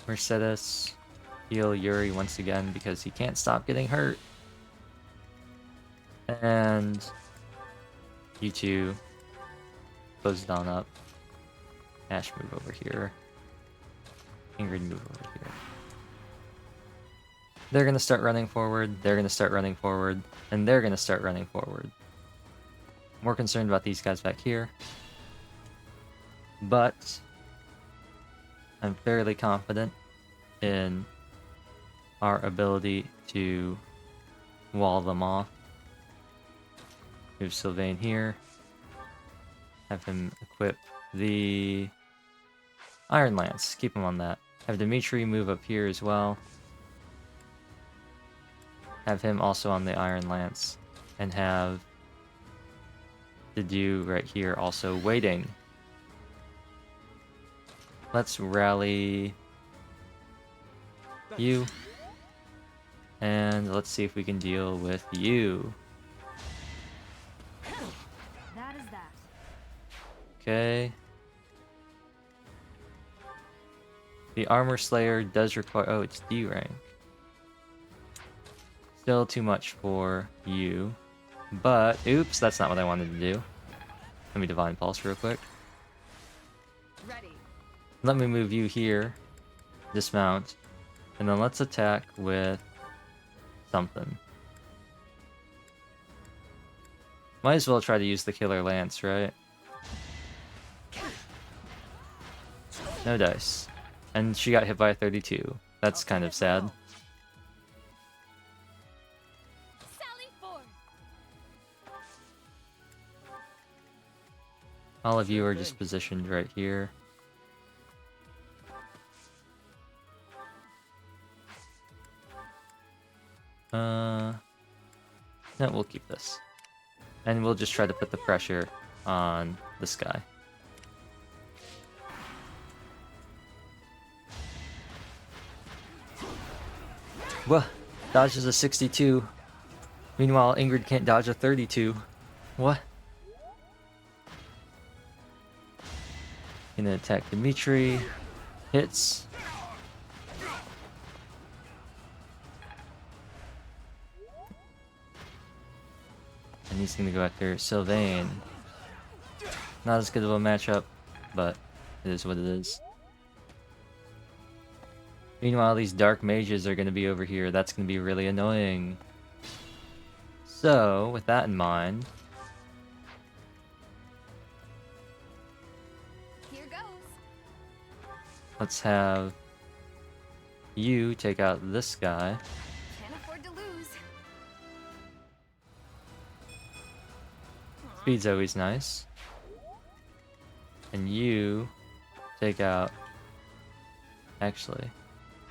Mercedes, heal Yuri once again because he can't stop getting hurt. And you two close it on up. Ash, move over here. Ingrid, move over here. They're gonna start running forward, they're gonna start running forward, and they're gonna start running forward. More concerned about these guys back here. But I'm fairly confident in our ability to wall them off. Move Sylvain here. Have him equip the Iron Lance. Keep him on that. Have Dimitri move up here as well. Have him also on the Iron Lance. And have Didu right here also waiting. Let's rally you. And let's see if we can deal with you. That is that. Okay. The Armor Slayer does require... Oh, it's D rank. Still too much for you. But, oops, that's not what I wanted to do. Let me Divine Pulse real quick. Ready. Let me move you here. Dismount. And then let's attack with something. Might as well try to use the Killer Lance, right? No dice. And she got hit by a 32. That's kind of sad. Sally forth. All of you are just positioned right here. No, we'll keep this. And we'll just try to put the pressure on this guy. What? Dodges a 62. Meanwhile, Ingrid can't dodge a 32. What? Gonna attack Dimitri. Hits. And he's gonna go after Sylvain. Not as good of a matchup, but it is what it is. Meanwhile, these dark mages are gonna be over here. That's gonna be really annoying. So, with that in mind, Here goes. let's have you take out this guy. Can't afford to lose. Speed's always nice. And you take out... Actually,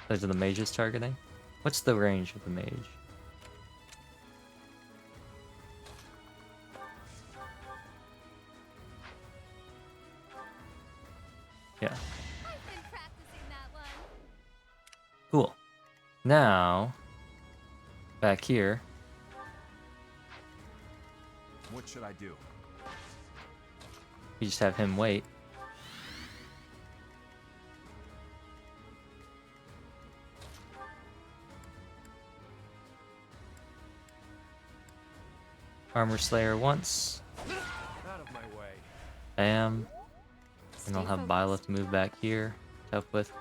those are the mages targeting? What's the range of the mage? Yeah. I've been practicing that one. Cool. Now, back here, What should I do? you just have him wait. Armor Slayer once. Out of my way. Bam. And I'll Stay have focused. Byleth move back here to help with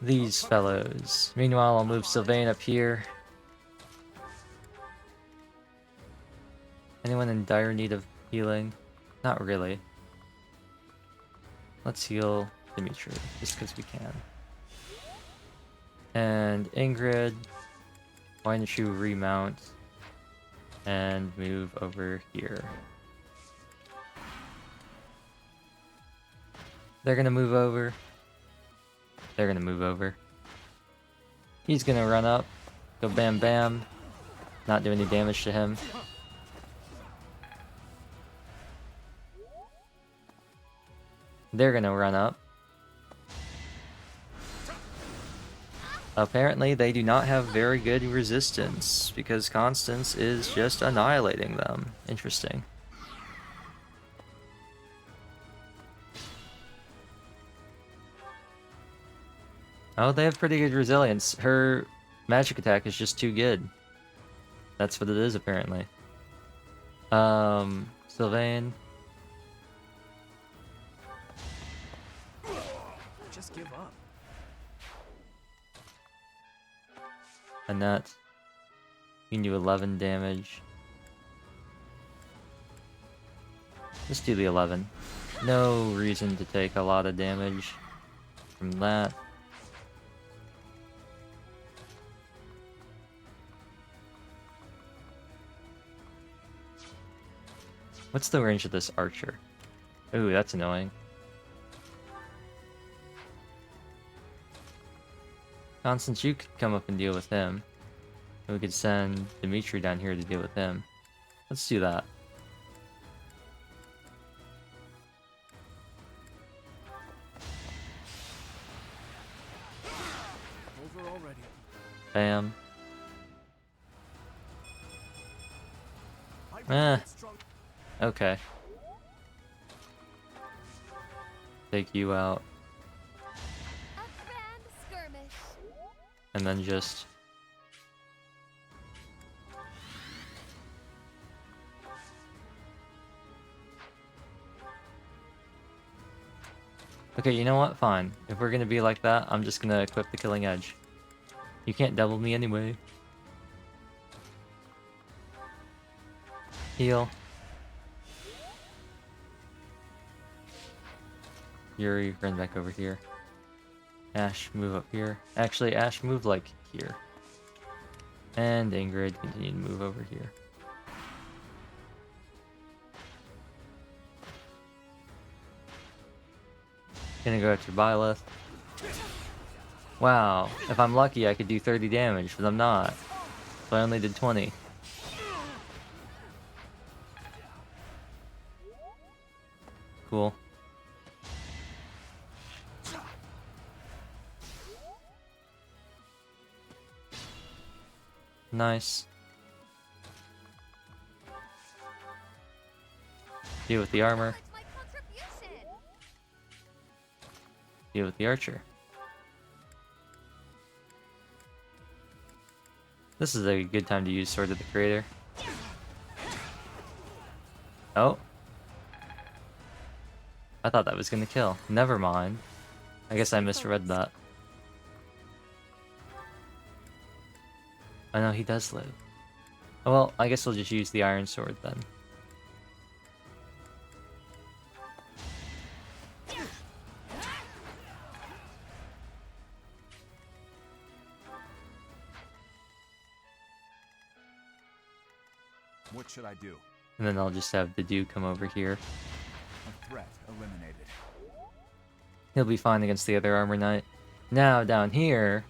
these fellows. Meanwhile, I'll move Sylvain up here. Anyone in dire need of healing? Not really. Let's heal Dimitri, just because we can. And Ingrid, why don't you remount and move over here? They're gonna move over. They're gonna move over. He's gonna run up, go bam bam, not do any damage to him. They're gonna run up. Apparently they do not have very good resistance because Constance is just annihilating them. Interesting. Oh, they have pretty good resilience. Her magic attack is just too good. That's what it is, apparently. Sylvain. just give up? And that. You can do 11 damage. Let's do the 11. No reason to take a lot of damage from that. What's the range of this archer? Ooh, that's annoying. Constance, you could come up and deal with him. We could send Dimitri down here to deal with him. Let's do that. Over already. Bam. Eh. Okay. Take you out. A grand skirmish. And then just... Okay, you know what? Fine. If we're gonna be like that, I'm just gonna equip the Killing Edge. You can't double me anyway. Heal. Yuri, run back over here. Ash, move up here. Actually, Ash, move like here. And Ingrid, continue to move over here. Gonna go after Byleth. Wow, if I'm lucky I could do 30 damage, but I'm not. So I only did 20. Cool. Nice. Deal with the armor. My contribution. Deal with the archer. This is a good time to use Sword of the Creator. Oh. I thought that was gonna kill. Never mind. I guess I misread that. Oh no, he does live. Oh well, I guess we'll just use the Iron Sword then. What should I do? And then I'll just have the Dew come over here. A threat eliminated. He'll be fine against the other Armor Knight. Now, down here,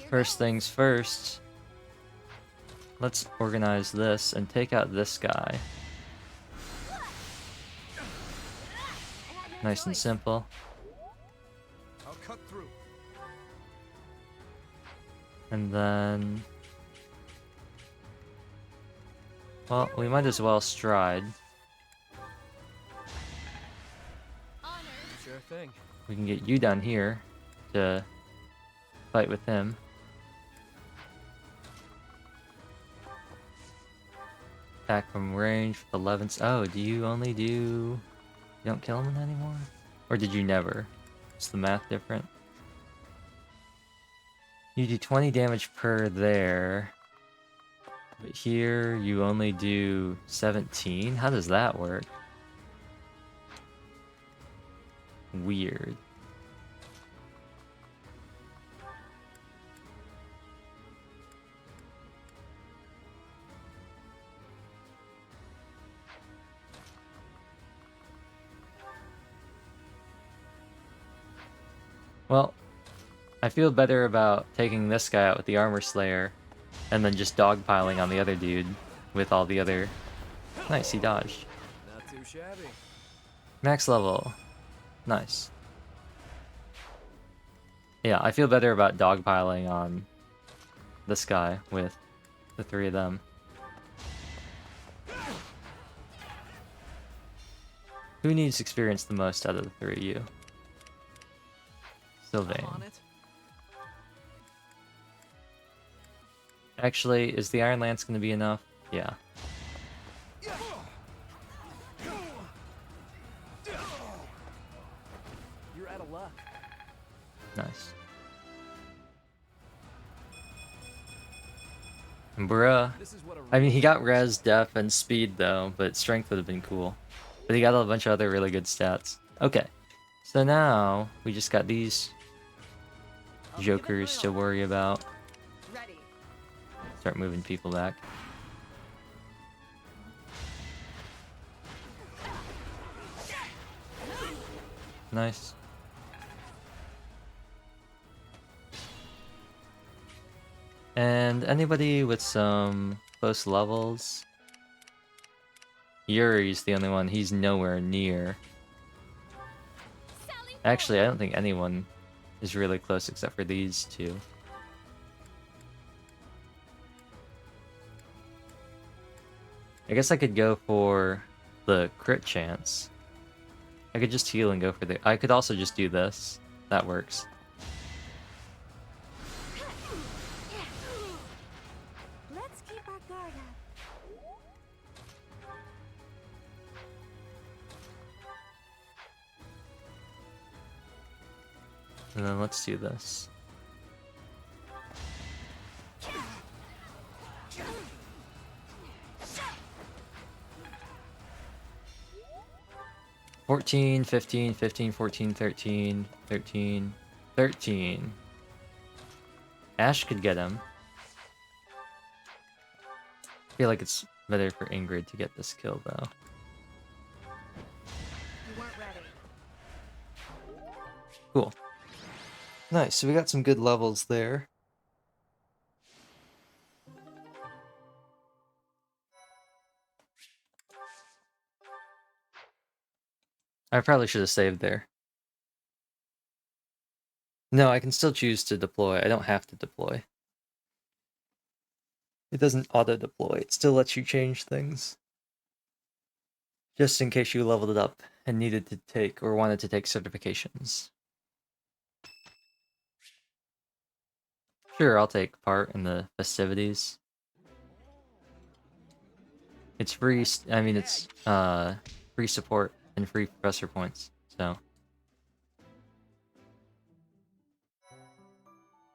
first things first, let's organize this and take out this guy. Nice and simple. I'll cut through. And then... well, we might as well stride. Sure thing. We can get you down here to fight with him. Attack from range with 11. Oh, do you only do... you don't kill him anymore? Or did you never? Is the math different? You do 20 damage per there. But here you only do 17? How does that work? Weird. Well, I feel better about taking this guy out with the Armor Slayer and then just dogpiling on the other dude with all the other... Nice, he dodged. Not too shabby. Max level. Nice. Yeah, I feel better about dogpiling on this guy with the three of them. Who needs experience the most out of the three of you? Sylvain. I'm on it. Actually, is the Iron Lance going to be enough? Yeah. You're out of luck. Nice. Bruh. This is what a I mean, real he got fighter res, is. def, and speed though, but strength would have been cool. But he got a bunch of other really good stats. Okay, so now we just got these I'll give it jokers my to all. worry about. Ready. Start moving people back. Nice. And anybody with some close levels? Yuri's the only one. He's nowhere near. Actually, I don't think anyone is really close except for these two. I guess I could go for the crit chance. I could just heal and go for the... I could also just do this. That works. Let's keep our guard up. And then let's do this. $14, $15, $15, $14, $13, $13, $13. Ash could get him. I feel like it's better for Ingrid to get this kill, though. You weren't ready. Cool. Nice, so we got some good levels there. I probably should have saved there. No, I can still choose to deploy. I don't have to deploy. It doesn't auto-deploy. It still lets you change things. Just in case you leveled it up and needed to take or wanted to take certifications. Sure, I'll take part in the festivities. It's free, I mean, it's free support and free professor points, so.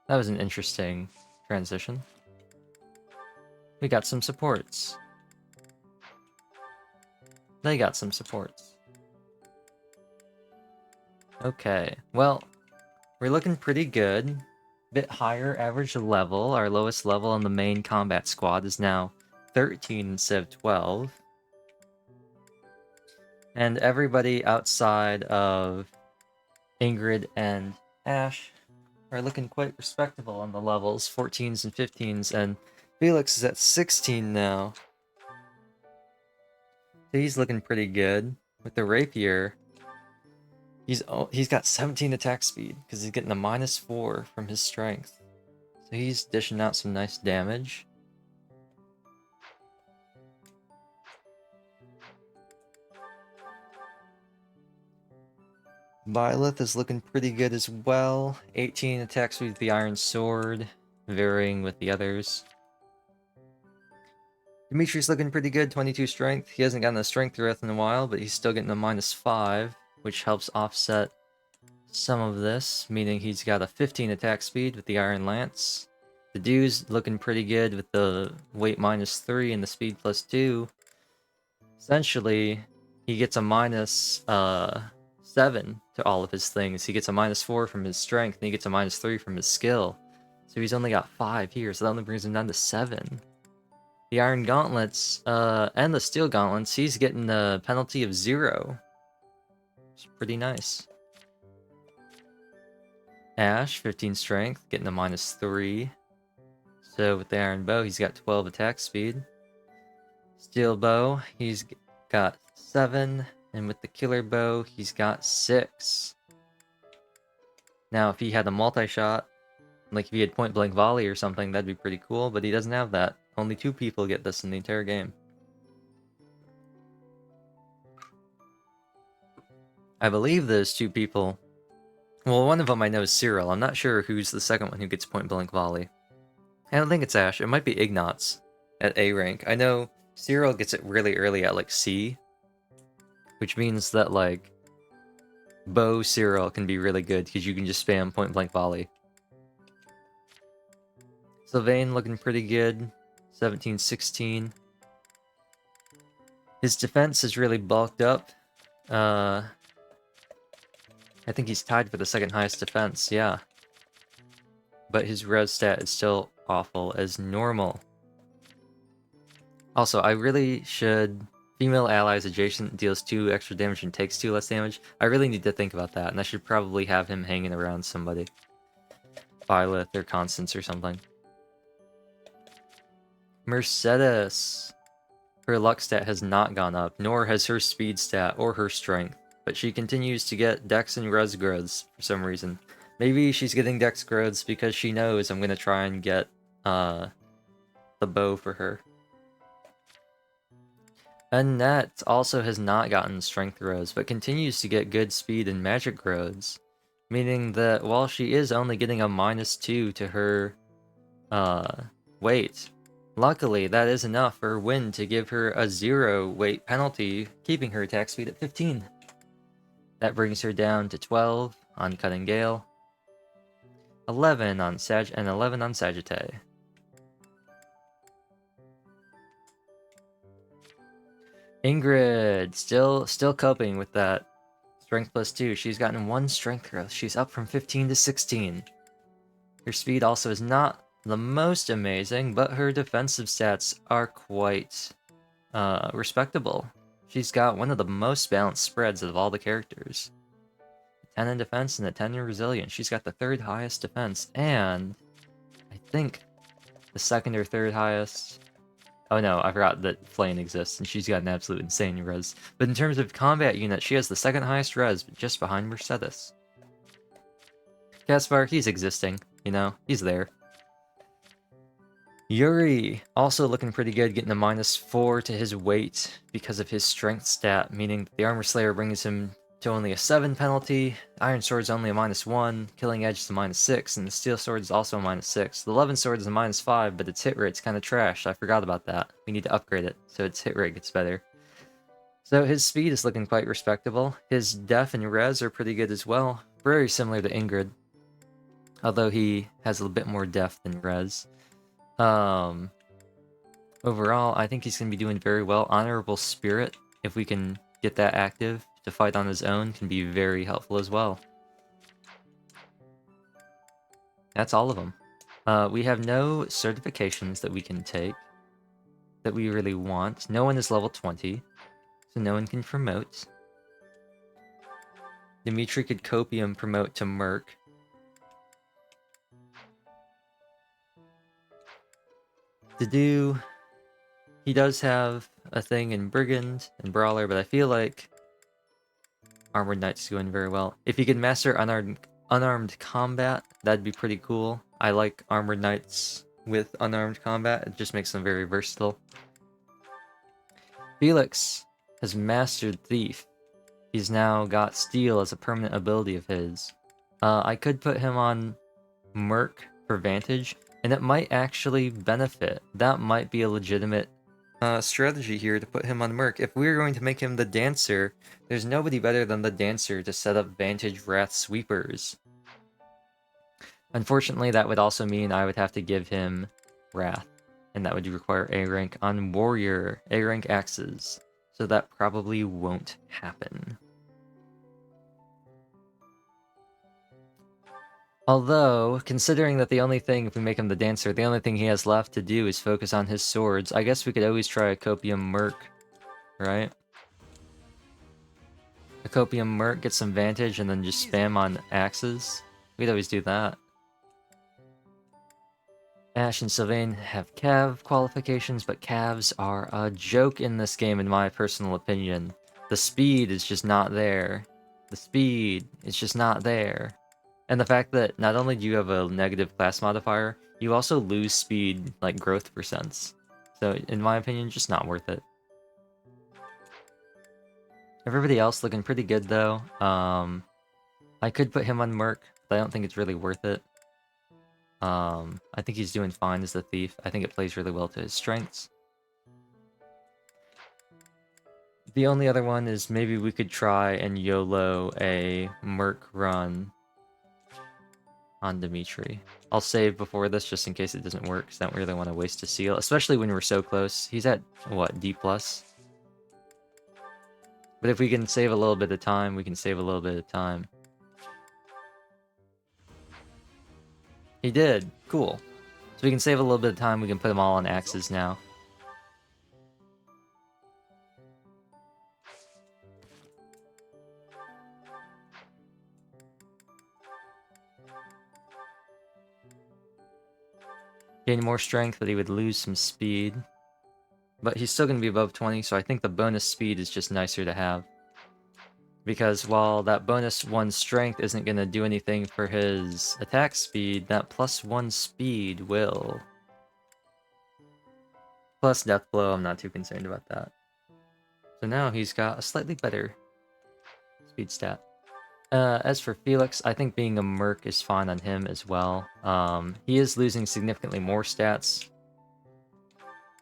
That was an interesting transition. We got some supports. They got some supports. Okay, well, we're looking pretty good. Bit higher average level. Our lowest level on the main combat squad is now 13 instead of 12. And everybody outside of Ingrid and Ash are looking quite respectable on the levels, 14s and 15s, and Felix is at 16 now. So he's looking pretty good. With the rapier, he's got 17 attack speed because he's getting a -4 from his strength. So he's dishing out some nice damage. Byleth is looking pretty good as well. 18 attack speed with the Iron Sword, varying with the others. Dimitri's looking pretty good, 22 strength. He hasn't gotten a strength growth in a while, but he's still getting a -5, which helps offset some of this, meaning he's got a 15 attack speed with the Iron Lance. The Dew's looking pretty good with the weight -3 and the speed +2. Essentially, he gets a -7 to all of his things. He gets a -4 from his strength, and he gets a -3 from his skill. So he's only got 5 here, so that only brings him down to 7. The Iron Gauntlets, and the Steel Gauntlets, he's getting a penalty of 0. It's pretty nice. Ash, 15 strength, getting a -3. So with the Iron Bow, he's got 12 attack speed. Steel Bow, he's got 7. And with the Killer Bow, he's got 6. Now, if he had a multi-shot, like if he had point-blank volley or something, that'd be pretty cool, but he doesn't have that. Only 2 people get this in the entire game. I believe those 2 people... Well, one of them I know is Cyril. I'm not sure who's the second one who gets point-blank volley. I don't think it's Ash. It might be Ignatz at A rank. I know Cyril gets it really early at, like, C. Which means that, like... Bow Cyril can be really good because you can just spam point blank volley. Sylvain looking pretty good. 17-16. His defense is really bulked up. I think he's tied for the second highest defense, yeah. But his res stat is still awful as normal. Also, I really should... Female allies adjacent deals 2 extra damage and takes 2 less damage. I really need to think about that, and I should probably have him hanging around somebody. Byleth or Constance or something. Mercedes. Her luck stat has not gone up, nor has her speed stat or her strength. But she continues to get dex and res growths for some reason. Maybe she's getting dex growths because she knows I'm going to try and get the bow for her. Annette also has not gotten strength growths, but continues to get good speed and magic growths. Meaning that while she is only getting a -2 to her weight, luckily that is enough for wind to give her a 0 weight penalty, keeping her attack speed at 15. That brings her down to 12 on Cutting Gale, 11 on and 11 on Sagittae. Ingrid, still coping with that strength +2. She's gotten 1 strength growth. She's up from 15 to 16. Her speed also is not the most amazing, but her defensive stats are quite respectable. She's got one of the most balanced spreads of all the characters. 10 in defense and a 10 in resilience. She's got the 3rd highest defense, and I think the 2nd or 3rd highest... Oh no, I forgot that Flame exists, and she's got an absolute insane res. But in terms of combat units, she has the 2nd highest res, but just behind Mercedes. Caspar, he's existing, you know, he's there. Yuri, also looking pretty good, getting a -4 to his weight because of his strength stat, meaning the Armor Slayer brings him to only a 7 penalty, Iron Sword's only a -1, Killing Edge is a -6, and the Steel Sword is also a -6. The 11 Sword is a -5, but its hit rate's kind of trash. I forgot about that. We need to upgrade it, so its hit rate gets better. So his speed is looking quite respectable. His def and res are pretty good as well. Very similar to Ingrid, although he has a bit more def than res. Overall, I think he's going to be doing very well. Honorable Spirit, if we can get that active to fight on his own, can be very helpful as well. That's all of them. We have no certifications that we can take that we really want. No one is level 20, so no one can promote. Dimitri could Copium promote to Merc. He does have a thing in Brigand and Brawler, but I feel like Armored Knight's going very well. If he could master unarmed combat, that'd be pretty cool. I like Armored Knights with unarmed combat. It just makes them very versatile. Felix has mastered Thief. He's now got Steal as a permanent ability of his. I could put him on Merc for Vantage, and it might actually benefit. That might be a legitimate strategy here to put him on Merc. If we're going to make him the Dancer, there's nobody better than the Dancer to set up Vantage Wrath Sweepers. Unfortunately, that would also mean I would have to give him Wrath, and that would require A rank on Warrior, A rank axes. So that probably won't happen. Although, considering that the only thing, if we make him the Dancer, the only thing he has left to do is focus on his swords, I guess we could always try a Copium Merc, right? A Copium Merc, get some Vantage, and then just spam on axes. We'd always do that. Ash and Sylvain have Cav qualifications, but Cavs are a joke in this game, in my personal opinion. The speed is just not there. The speed is just not there. And the fact that not only do you have a negative class modifier, you also lose speed, like growth percents. So, in my opinion, just not worth it. Everybody else looking pretty good, though. I could put him on Merc, but I don't think it's really worth it. I think he's doing fine as the Thief. I think it plays really well to his strengths. The only other one is maybe we could try and YOLO a Merc run on Dimitri. I'll save before this just in case it doesn't work, because I don't really want to waste a seal, especially when we're so close. He's at, what, D+? But if we can save a little bit of time, we can save a little bit of time. He did! Cool. So we can save a little bit of time, we can put them all on axes now. Gain more strength, but he would lose some speed. But he's still going to be above 20, so I think the bonus speed is just nicer to have. Because while that bonus 1 strength isn't going to do anything for his attack speed, that +1 speed will. Plus death blow, I'm not too concerned about that. So now he's got a slightly better speed stat. As for Felix, I think being a merc is fine on him as well. He is losing significantly more stats.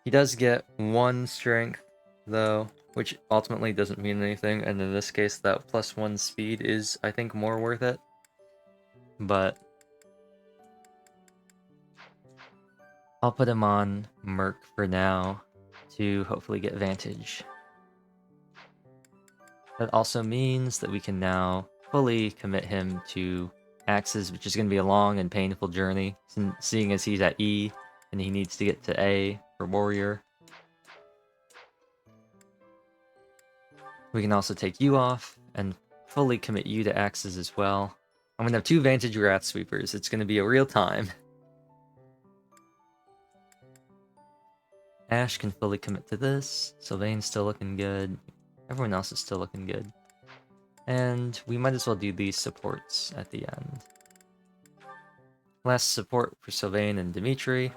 He does get 1 strength, though, which ultimately doesn't mean anything, and in this case, that +1 speed is, I think, more worth it. But I'll put him on merc for now to hopefully get Vantage. That also means that we can now fully commit him to axes, which is going to be a long and painful journey, seeing as he's at E and he needs to get to A for warrior. We can also take you off and fully commit you to axes as well. I'm going to have 2 Vantage Wrath Sweepers. It's going to be a real time. Ash can fully commit to this. Sylvain's still looking good. Everyone else is still looking good. And we might as well do these supports at the end. Last support for Sylvain and Dimitri.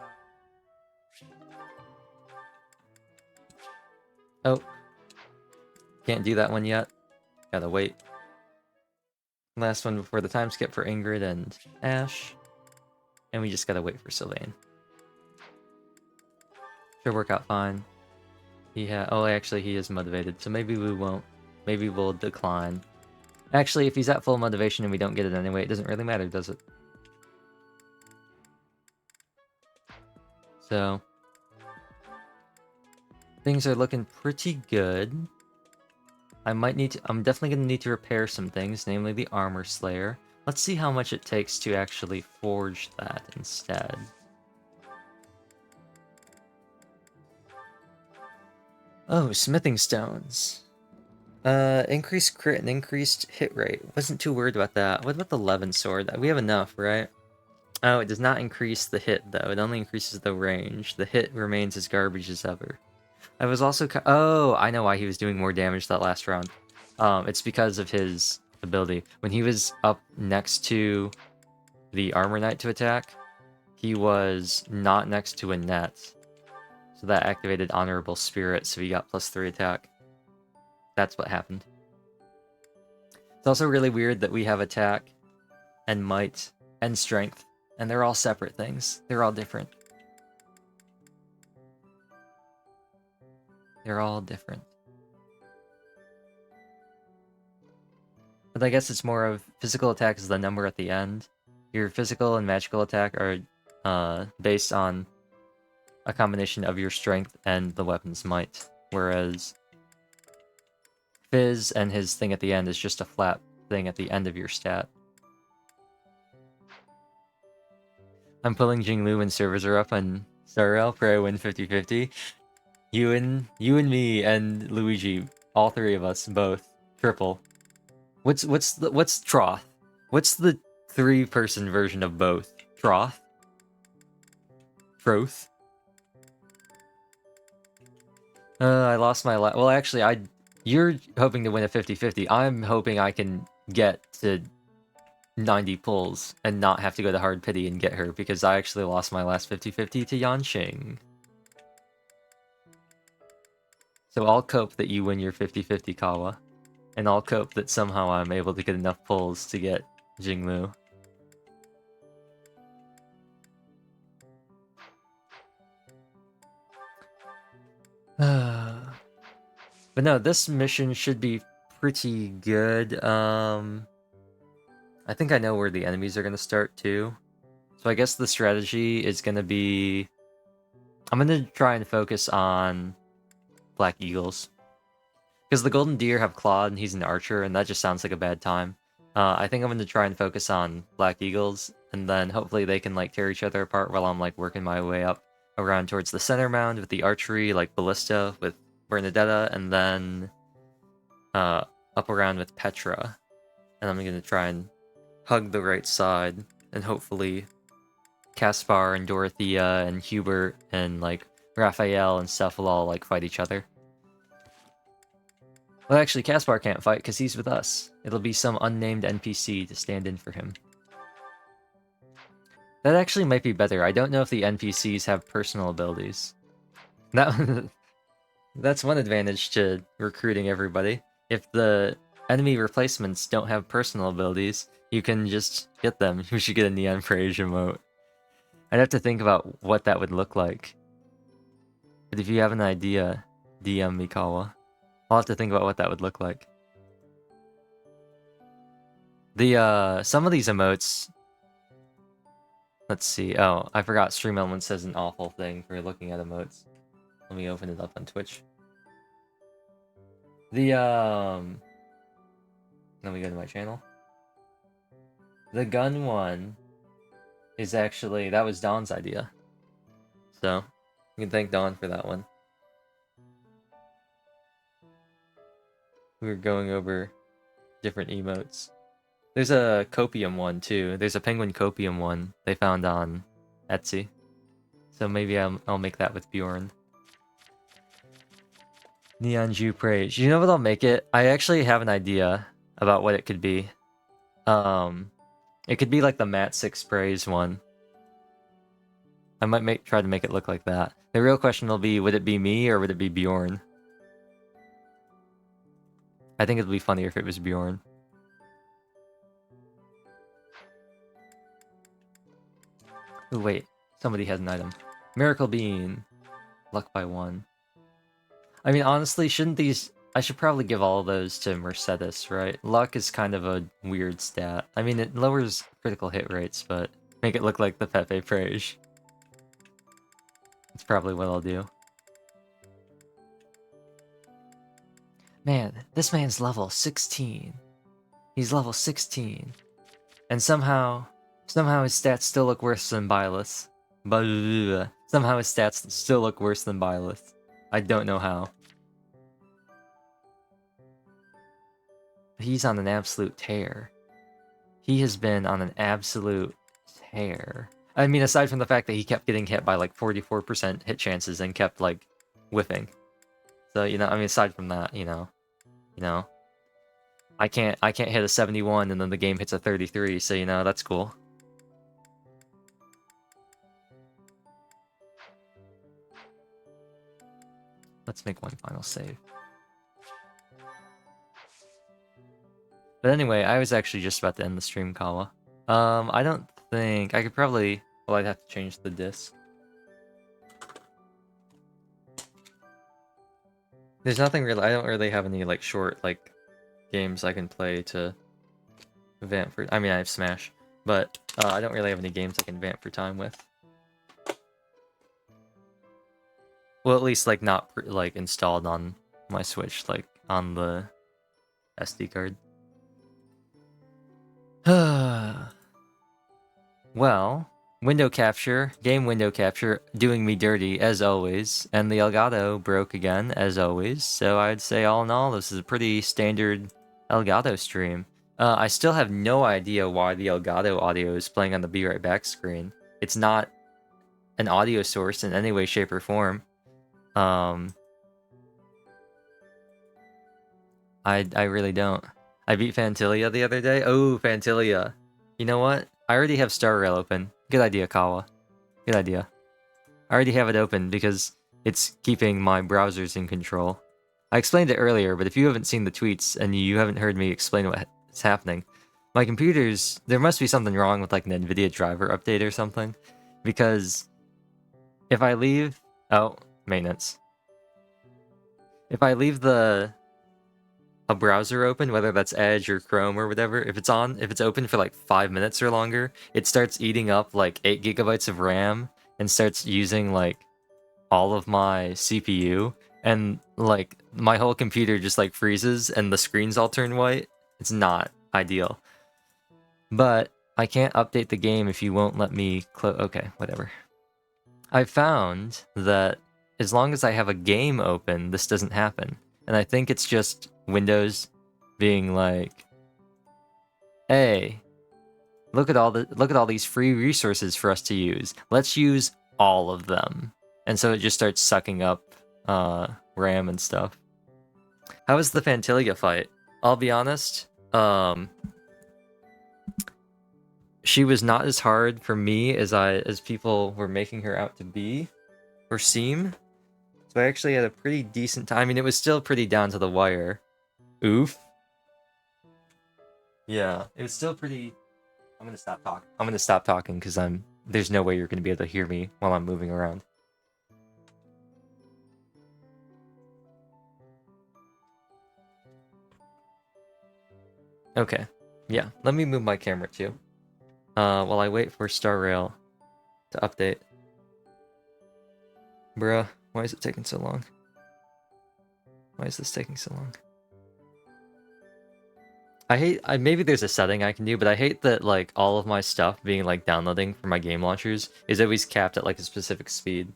Oh. Can't do that one yet. Gotta wait. Last one before the time skip for Ingrid and Ash. And we just gotta wait for Sylvain. Should work out fine. Oh, actually, he is motivated, so maybe we won't. Maybe we'll decline. Actually, if he's at full motivation and we don't get it anyway, it doesn't really matter, does it? So things are looking pretty good. I'm definitely gonna need to repair some things, namely the Armor Slayer. Let's see how much it takes to actually forge that instead. Oh, smithing stones. Increased crit and increased hit rate. Wasn't too worried about that. What about the Levin sword? We have enough, right? Oh, it does not increase the hit, though. It only increases the range. The hit remains as garbage as ever. I was also... Oh, I know why he was doing more damage that last round. It's because of his ability. When he was up next to the Armor Knight to attack, he was not next to a net. So that activated Honorable Spirit, so he got +3 attack. That's what happened. It's also really weird that we have attack and might and strength, and they're all separate things. They're all different. They're all different. But I guess it's more of physical attack is the number at the end. Your physical and magical attack are based on a combination of your strength and the weapon's might, whereas Fizz and his thing at the end is just a flat thing at the end of your stat. I'm pulling Jinglu when servers are up on StarRail, pray I win 50-50. You and me and Luigi, all 3 of us, both. Triple. What's Troth? What's the 3-person version of both? Troth? Troth? I lost my well, actually, you're hoping to win a 50-50. I'm hoping I can get to 90 pulls and not have to go to Hard Pity and get her, because I actually lost my last 50-50 to Yanqing. So I'll cope that you win your 50-50, Kawa. And I'll cope that somehow I'm able to get enough pulls to get Jinglu. But no, this mission should be pretty good. I think I know where the enemies are going to start too. So I guess the strategy is going to be... I'm going to try and focus on Black Eagles. Because the Golden Deer have Claude and he's an archer, and that just sounds like a bad time. I think I'm going to try and focus on Black Eagles, and then hopefully they can like tear each other apart while I'm like working my way up around towards the center mound with the archery, like Ballista with Bernadetta, and then up around with Petra. And I'm going to try and hug the right side, and hopefully Caspar and Dorothea and Hubert and like Raphael and stuff will all like fight each other. Well, actually, Caspar can't fight because he's with us. It'll be some unnamed NPC to stand in for him. That actually might be better. I don't know if the NPCs have personal abilities. That's one advantage to recruiting everybody. If the enemy replacements don't have personal abilities, you can just get them. We should get a Neon Phage emote. I'd have to think about what that would look like. But if you have an idea, DM Mikawa. I'll have to think about what that would look like. Some of these emotes... Let's see. Oh, I forgot Stream Elements says an awful thing for looking at emotes. Let me open it up on Twitch. Let me go to my channel. The gun one is actually... That was Dawn's idea. So, you can thank Dawn for that one. We were going over different emotes. There's a copium one too. There's a penguin copium one they found on Etsy. So maybe I'll make that with Bjorn. Neon Jew Praise. You know what I'll make it? I actually have an idea about what it could be. It could be like the Mat 6 Praise one. I might try to make it look like that. The real question will be, would it be me or would it be Bjorn? I think it'd be funnier if it was Bjorn. Ooh, wait. Somebody has an item. Miracle Bean. Luck by 1. I mean, honestly, shouldn't these... I should probably give all of those to Mercedes, right? Luck is kind of a weird stat. I mean, it lowers critical hit rates, but make it look like the Pepe Frage. That's probably what I'll do. Man, this man's level 16. He's level 16. And somehow his stats still look worse than Byleth. Somehow his stats still look worse than Byleth. I don't know how. He's on an absolute tear. He has been on an absolute tear. I mean, aside from the fact that he kept getting hit by like 44% hit chances and kept like whiffing. So, you know, I mean, aside from that, you know, I can't hit a 71 and then the game hits a 33, so you know, that's cool. Let's make one final save. But anyway, I was actually just about to end the stream, Kawa. I don't think... I could probably... Well, I'd have to change the disc. There's nothing really... I don't really have any, like, short, like, games I can play to vamp for... I mean, I have Smash. But, I don't really have any games I can vamp for time with. Well, at least, like, not, like, installed on my Switch, like, on the SD card. Well, window capture, game window capture, doing me dirty, as always. And the Elgato broke again, as always. So I'd say, all in all, this is a pretty standard Elgato stream. I still have no idea why the Elgato audio is playing on the Be Right Back screen. It's not an audio source in any way, shape, or form. I really don't. I beat Fantilia the other day. Oh, Fantilia. You know what? I already have Star Rail open. Good idea, Kawa. Good idea. I already have it open because it's keeping my browsers in control. I explained it earlier, but if you haven't seen the tweets and you haven't heard me explain what's happening, my computers, there must be something wrong with like an NVIDIA driver update or something. Because if I leave... Oh, maintenance. if I leave a browser open, whether that's Edge or Chrome or whatever, if it's open for like 5 minutes or longer, it starts eating up like 8 gigabytes of RAM and starts using like all of my CPU, and like my whole computer just like freezes and the screens all turn white. It's not ideal. But I can't update the game if you won't let me close. Okay, whatever. I found that as long as I have a game open, this doesn't happen. And I think it's just Windows being like, hey, look at all these free resources for us to use. Let's use all of them. And so it just starts sucking up RAM and stuff. How was the Fantilia fight? I'll be honest, she was not as hard for me as people were making her out to be or seem. So I actually had a pretty decent time. I mean, it was still pretty down to the wire. Oof. Yeah, it was still pretty. I'm gonna stop talking. I'm gonna stop talking because there's no way you're gonna be able to hear me while I'm moving around. Okay. Yeah, let me move my camera too. While I wait for Star Rail to update. Bruh, why is it taking so long? Why is this taking so long? Maybe there's a setting I can do, but I hate that like all of my stuff being like downloading from my game launchers is always capped at like a specific speed.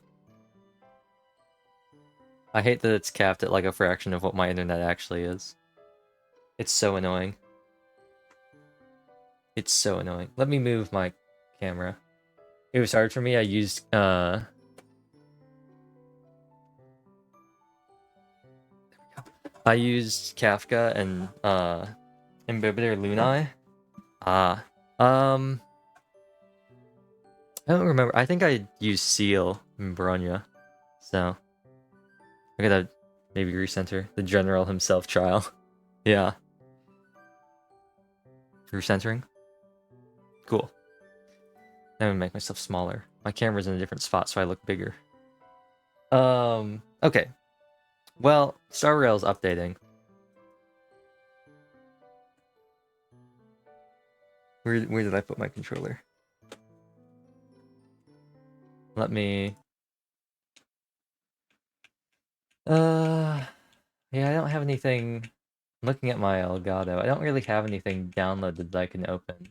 I hate that it's capped at like a fraction of what my internet actually is. It's so annoying. It's so annoying. Let me move my camera. It was hard for me. I used Kafka and Imbibitor Lunae. I don't remember. I think I used Seal in Bronya. So I gotta maybe recenter the general himself trial. Yeah. Recentering. Cool. I'm gonna make myself smaller. My camera's in a different spot, so I look bigger. Okay. Well, Star Rail's updating. Where did I put my controller? Let me... Yeah, I don't have anything... I'm looking at my Elgato. I don't really have anything downloaded that I can open.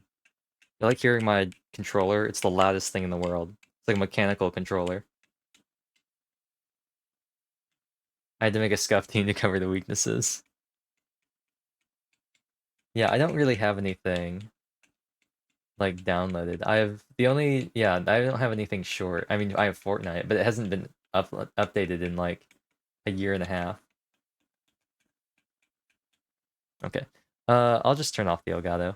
I like hearing my controller. It's the loudest thing in the world. It's like a mechanical controller. I had to make a scuff team to cover the weaknesses. Yeah, I don't really have anything like downloaded. I don't have anything short. I mean, I have Fortnite, but it hasn't been updated in like a year and a half. Okay. I'll just turn off the Elgato.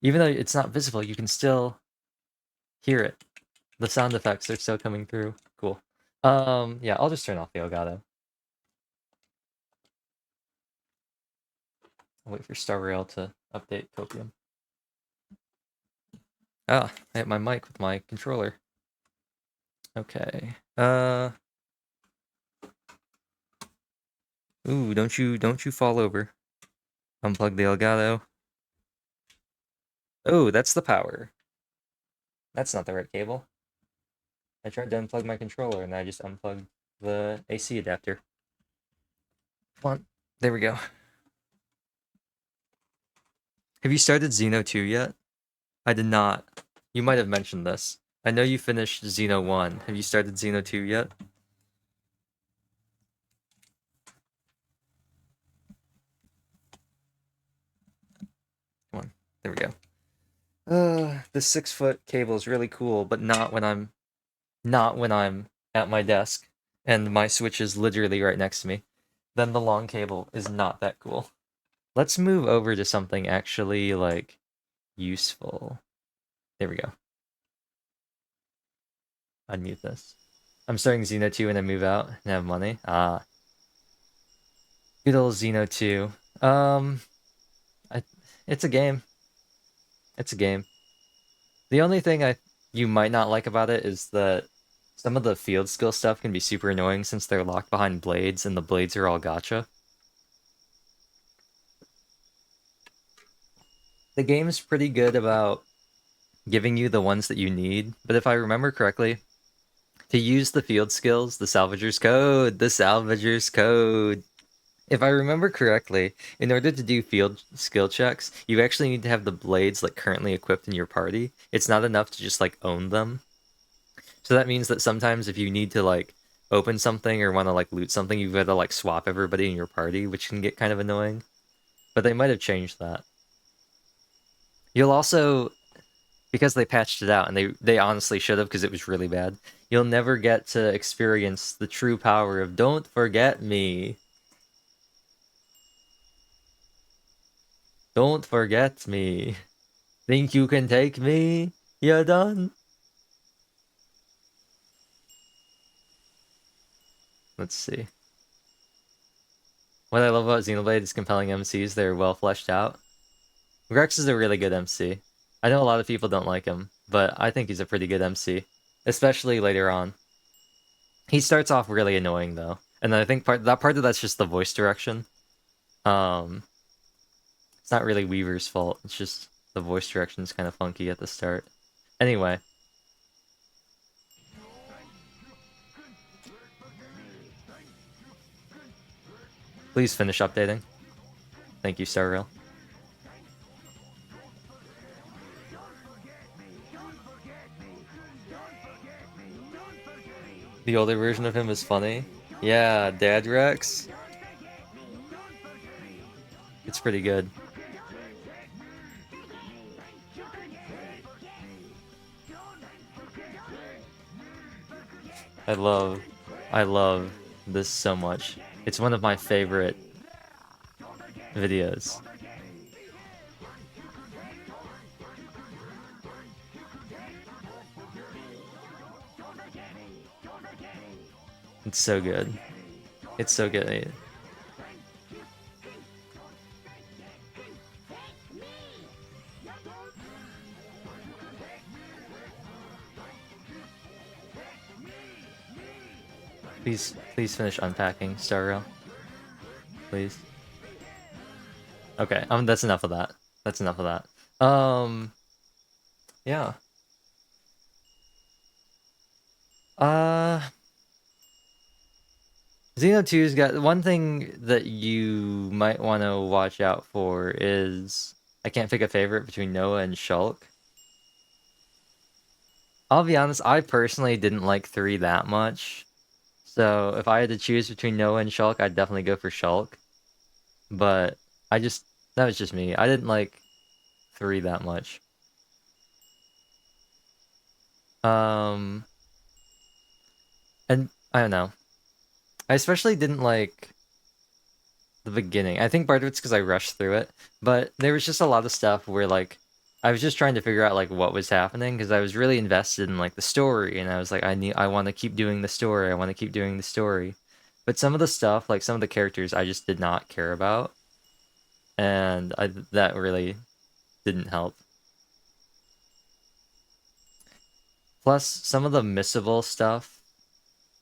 Even though it's not visible, you can still hear it. The sound effects are still coming through. Cool. Yeah, I'll just turn off the Elgato. I'll wait for Star Rail to update Copium. Ah, I hit my mic with my controller. Okay. Ooh, don't you fall over. Unplug the Elgato. Oh, that's the power. That's not the right cable. I tried to unplug my controller and I just unplugged the AC adapter. Come on. There we go. Have you started Xeno 2 yet? I did not. You might have mentioned this. I know you finished Xeno 1. Have you started Xeno 2 yet? Come on. There we go. The 6-foot cable is really cool, but not when I'm at my desk and my Switch is literally right next to me. Then the long cable is not that cool. Let's move over to something actually like useful. There we go. Unmute this. I'm starting Xeno 2 when I move out and have money. Ah. Good old Xeno 2. It's a game. It's a game. The only thing you might not like about it is that Some of the field skill stuff can be super annoying since they're locked behind blades and the blades are all gacha. The game's pretty good about giving you the ones that you need, but if I remember correctly, to use the field skills, the salvager's code. If I remember correctly, in order to do field skill checks, you actually need to have the blades like currently equipped in your party. It's not enough to just like own them. So that means that sometimes if you need to like open something or want to like loot something, you've got to like swap everybody in your party, which can get kind of annoying. But they might have changed that. You'll also, because they patched it out, and they honestly should have because it was really bad, you'll never get to experience the true power of Don't Forget Me. Don't forget me. Think you can take me? You done? Let's see. What I love about Xenoblade is compelling MCs. They're well fleshed out. Rex is a really good MC. I know a lot of people don't like him, but I think he's a pretty good MC, especially later on. He starts off really annoying though, and then I think part of that's just the voice direction. It's not really Weaver's fault. It's just the voice direction's kind of funky at the start. Anyway. Please finish updating. Thank you, Starreal. The older version of him is funny. Yeah, Dad Rex. It's pretty good. I love this so much. It's one of my favorite videos. It's so good. It's so good. Please finish unpacking, Starro. Please. Okay, that's enough of that. That's enough of that. Yeah. Xeno 2's got one thing that you might want to watch out for is I can't pick a favorite between Noah and Shulk. I'll be honest, I personally didn't like 3 that much. So if I had to choose between Noah and Shulk, I'd definitely go for Shulk. But that was just me. I didn't like 3 that much. And I don't know. I especially didn't like the beginning. I think part of it's because I rushed through it, but there was just a lot of stuff where like I was just trying to figure out like what was happening because I was really invested in like the story, and I was like, I want to keep doing the story. I want to keep doing the story. But some of the stuff, like some of the characters, I just did not care about, and that really didn't help. Plus, some of the missable stuff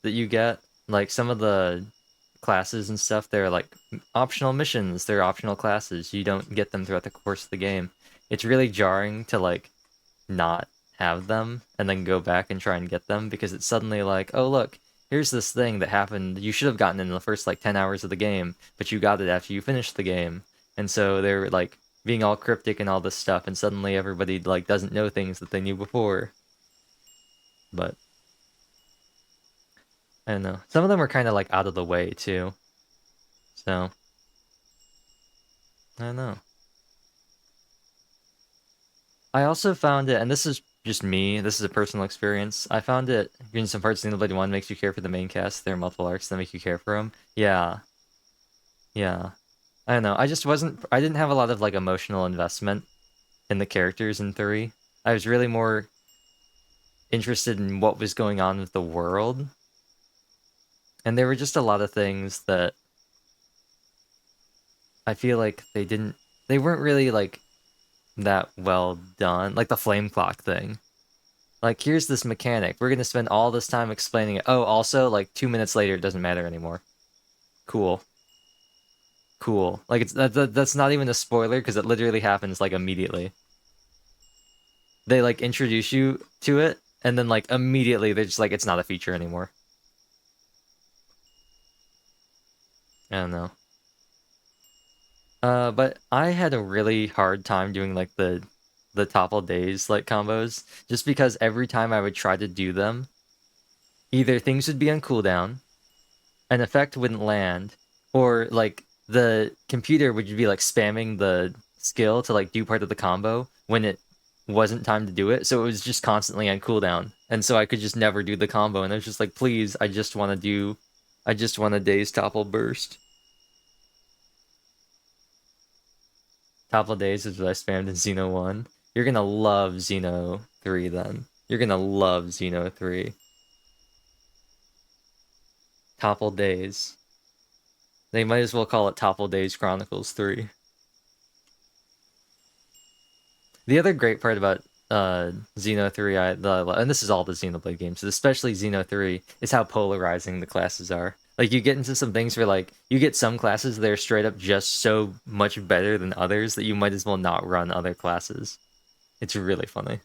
that you get, like some of the classes and stuff, they're like optional missions, they're optional classes. You don't get them throughout the course of the game. It's really jarring to like not have them and then go back and try and get them because it's suddenly like, oh look, here's this thing that happened you should have gotten in the first like 10 hours of the game, but you got it after you finished the game. And so they're like being all cryptic and all this stuff, and suddenly everybody like doesn't know things that they knew before. But I don't know. Some of them are kind of like out of the way too. So I don't know. I also found it, and this is just me, this is a personal experience. I found it in some parts of Xenoblade 1 makes you care for the main cast. There are multiple arcs that make you care for them. Yeah. Yeah. I don't know. I didn't have a lot of like emotional investment in the characters in 3. I was really more interested in what was going on with the world. And there were just a lot of things that I feel like they weren't really like that well done. Like the flame clock thing. Like, here's this mechanic. We're gonna spend all this time explaining it. Oh, also, like 2 minutes later, it doesn't matter anymore. Cool. Cool. Like, that's not even a spoiler because it literally happens like immediately. They like introduce you to it, and then like immediately they're just like, it's not a feature anymore. I don't know. But I had a really hard time doing like the topple days like combos, just because every time I would try to do them, either things would be on cooldown, an effect wouldn't land, or like the computer would be like spamming the skill to like do part of the combo when it wasn't time to do it, so it was just constantly on cooldown, and so I could just never do the combo, and I was just like, please, I just want a days topple burst. Topple days is what I spammed in Xeno 1. You're gonna love Xeno 3 then. You're gonna love Xeno 3. Topple days. They might as well call it Topple Days Chronicles 3. The other great part about Xeno 3, and this is all the Xenoblade games, especially Xeno 3, is how polarizing the classes are. Like, you get into some things where, like, you get some classes that are straight up just so much better than others that you might as well not run other classes. It's really funny.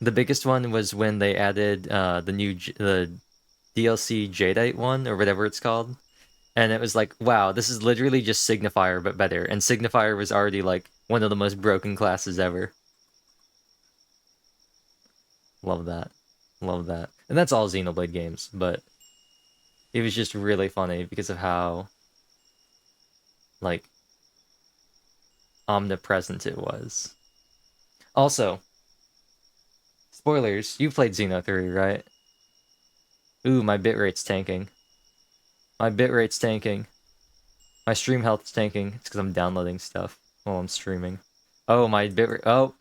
The biggest one was when they added the DLC Jadeite one, or whatever it's called. And it was like, wow, this is literally just Signifier, but better. And Signifier was already, like, one of the most broken classes ever. Love that. Love that. And that's all Xenoblade games, but it was just really funny because of how, like, omnipresent it was. Also, spoilers, you played Xeno 3, right? Ooh, my bitrate's tanking. My bitrate's tanking. My stream health's tanking. It's because I'm downloading stuff while I'm streaming. Oh, my bitrate. Oh.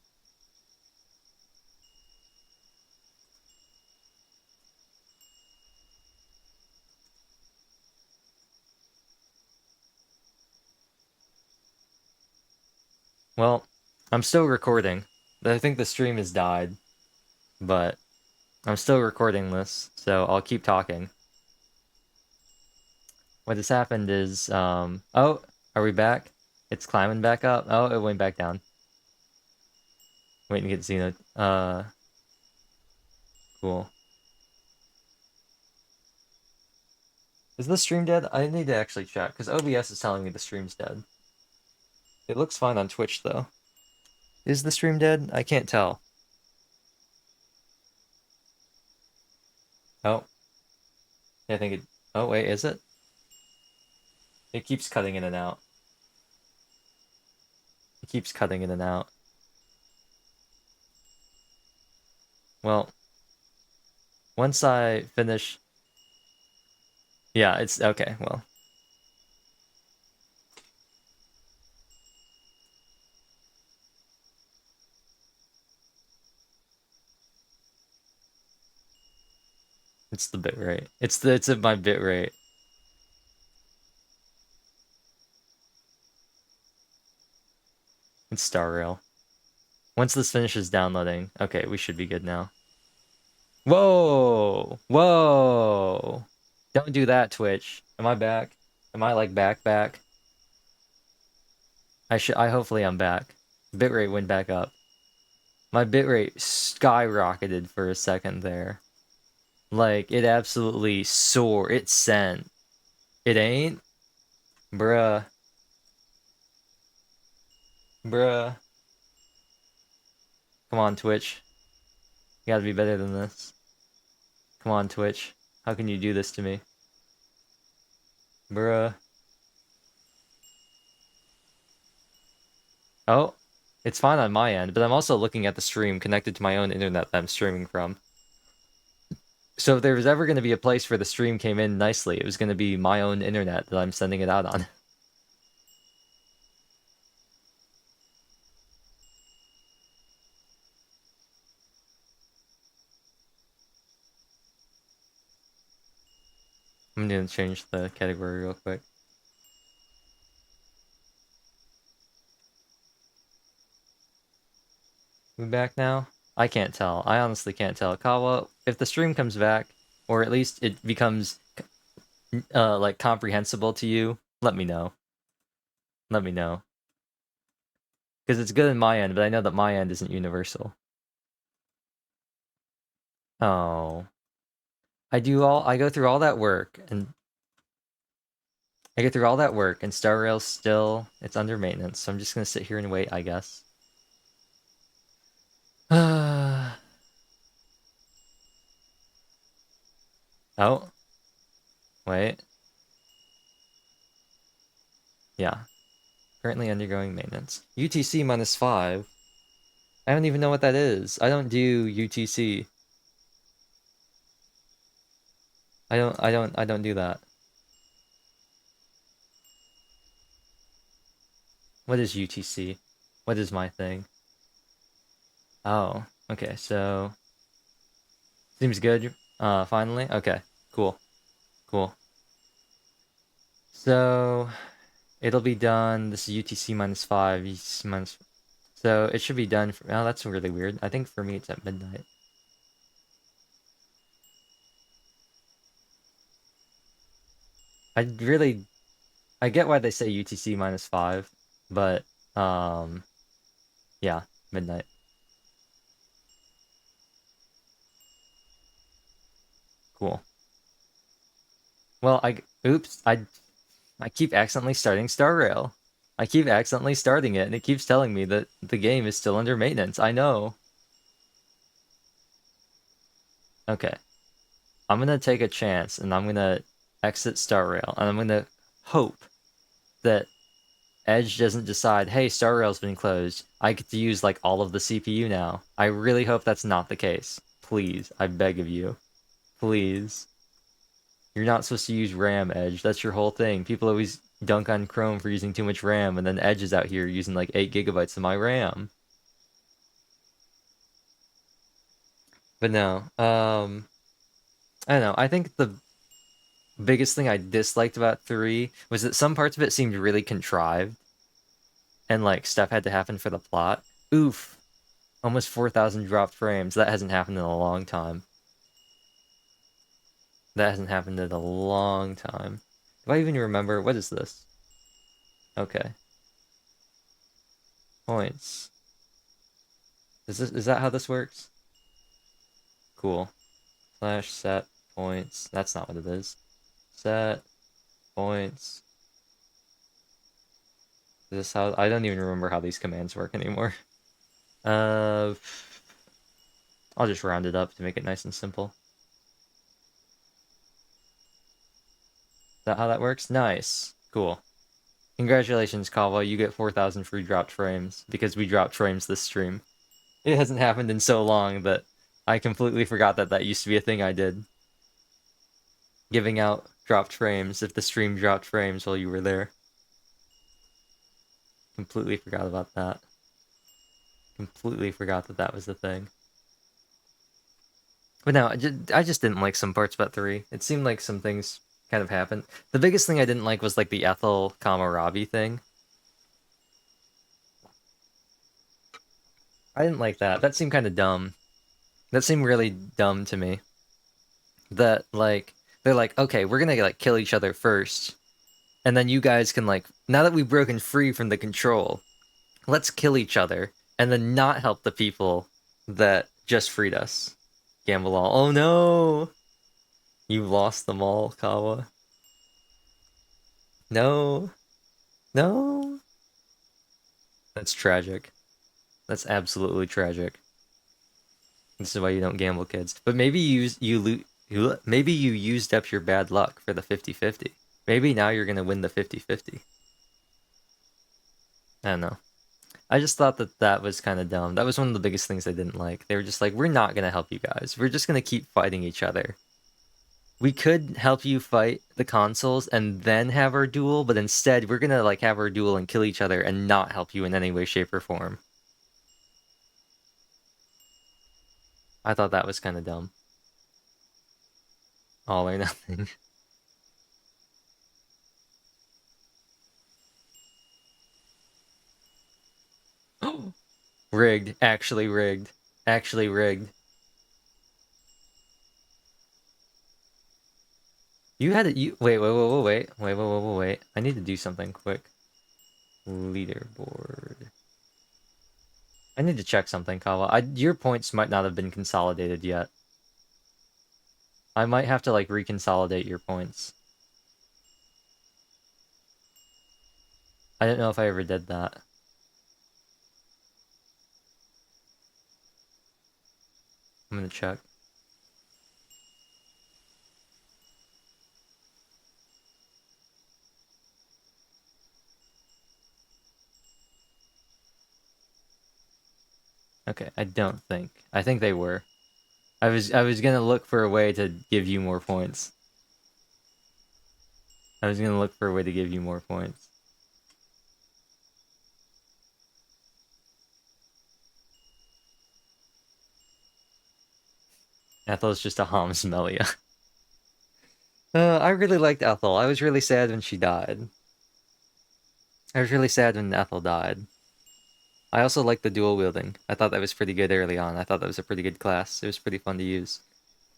Well, I'm still recording. I think the stream has died, but I'm still recording this, so I'll keep talking. What has happened is, oh, are we back? It's climbing back up. Oh, it went back down. Waiting to get Xeno. Cool. Is the stream dead? I need to actually check, because OBS is telling me the stream's dead. It looks fine on Twitch, though. Is the stream dead? I can't tell. Oh. I think it... Oh, wait, is it? It keeps cutting in and out. It keeps cutting in and out. Well, once I finish... Yeah, it's... Okay, well. It's the bitrate. It's at my bitrate. It's Star Rail. Once this finishes downloading, okay, we should be good now. Whoa! Whoa! Don't do that, Twitch. Am I back? Am I like back? I hopefully I'm back. Bitrate went back up. My bitrate skyrocketed for a second there. Like, it absolutely soared. It sent. It ain't? Bruh. Bruh. Come on, Twitch. You gotta be better than this. Come on, Twitch. How can you do this to me? Bruh. Oh, it's fine on my end, but I'm also looking at the stream connected to my own internet that I'm streaming from. So if there was ever going to be a place where the stream came in nicely, it was going to be my own internet that I'm sending it out on. I'm going to change the category real quick. We back now? I can't tell. I honestly can't tell. Kawa, if the stream comes back, or at least it becomes like comprehensible to you, let me know. Let me know. Because it's good in my end, but I know that my end isn't universal. Oh. I go through all that work, and Star Rail's still, it's under maintenance, so I'm just gonna sit here and wait, I guess. Oh. Wait. Yeah. Currently undergoing maintenance. UTC -5. I don't even know what that is. I don't do UTC. I don't do that. What is UTC? What is my thing? Oh, okay, so seems good. Finally? Okay, cool. Cool. So it'll be done. This is UTC -5, UTC minus. So it should be done for, oh, that's really weird. I think for me it's at midnight. I get why they say UTC -5, but yeah, midnight. Cool. Well, oops, I keep accidentally starting Star Rail. I keep accidentally starting it, and it keeps telling me that the game is still under maintenance. I know. Okay. I'm gonna take a chance, and I'm gonna exit Star Rail, and I'm gonna hope that Edge doesn't decide, hey, Star Rail's been closed. I get to use, like, all of the CPU now. I really hope that's not the case. Please, I beg of you. Please. You're not supposed to use RAM, Edge. That's your whole thing. People always dunk on Chrome for using too much RAM, and then Edge is out here using like 8 gigabytes of my RAM. But no, I don't know. I think the biggest thing I disliked about 3 was that some parts of it seemed really contrived, and like stuff had to happen for the plot. Oof, almost 4,000 dropped frames. That hasn't happened in a long time. That hasn't happened in a long time. Do I even remember? What is this? Okay. Points. Is that how this works? Cool. Slash set points. That's not what it is. Set points. Is this how? I don't even remember how these commands work anymore. I'll just round it up to make it nice and simple. Is that how that works? Nice. Cool. Congratulations, Kawa. You get 4,000 free dropped frames because we dropped frames this stream. It hasn't happened in so long that I completely forgot that that used to be a thing I did. Giving out dropped frames if the stream dropped frames while you were there. Completely forgot about that. Completely forgot that that was the thing. But no, I just didn't like some parts about 3. It seemed like some things kind of happened. The biggest thing I didn't like was like the Ethel, Robbie thing. I didn't like that. That seemed kind of dumb. That seemed really dumb to me. That like they're like, okay, we're gonna like kill each other first, and then you guys can like, now that we've broken free from the control, let's kill each other and then not help the people that just freed us. Gamble all. Oh no! You lost them all, Kawa. No. No. That's tragic. That's absolutely tragic. This is why you don't gamble, kids. But maybe maybe you used up your bad luck for the 50-50. Maybe now you're gonna win the 50-50. I don't know. I just thought that that was kind of dumb. That was one of the biggest things I didn't like. They were just like, we're not gonna help you guys. We're just gonna keep fighting each other. We could help you fight the consoles and then have our duel, but instead we're gonna like have our duel and kill each other and not help you in any way, shape, or form. I thought that was kind of dumb. All or nothing. Rigged. Actually rigged. actually rigged. You had it. You wait. I need to do something quick. Leaderboard. I need to check something, Kawa. Your points might not have been consolidated yet. I might have to like reconsolidate your points. I don't know if I ever did that. I'm gonna check. Okay, I don't think. I think they were. I was gonna look for a way to give you more points. I was gonna look for a way to give you more points. Ethel's just a Melia. I really liked Ethel. I was really sad when she died. I was really sad when Ethel died. I also liked the dual wielding. I thought that was pretty good early on. I thought that was a pretty good class. It was pretty fun to use.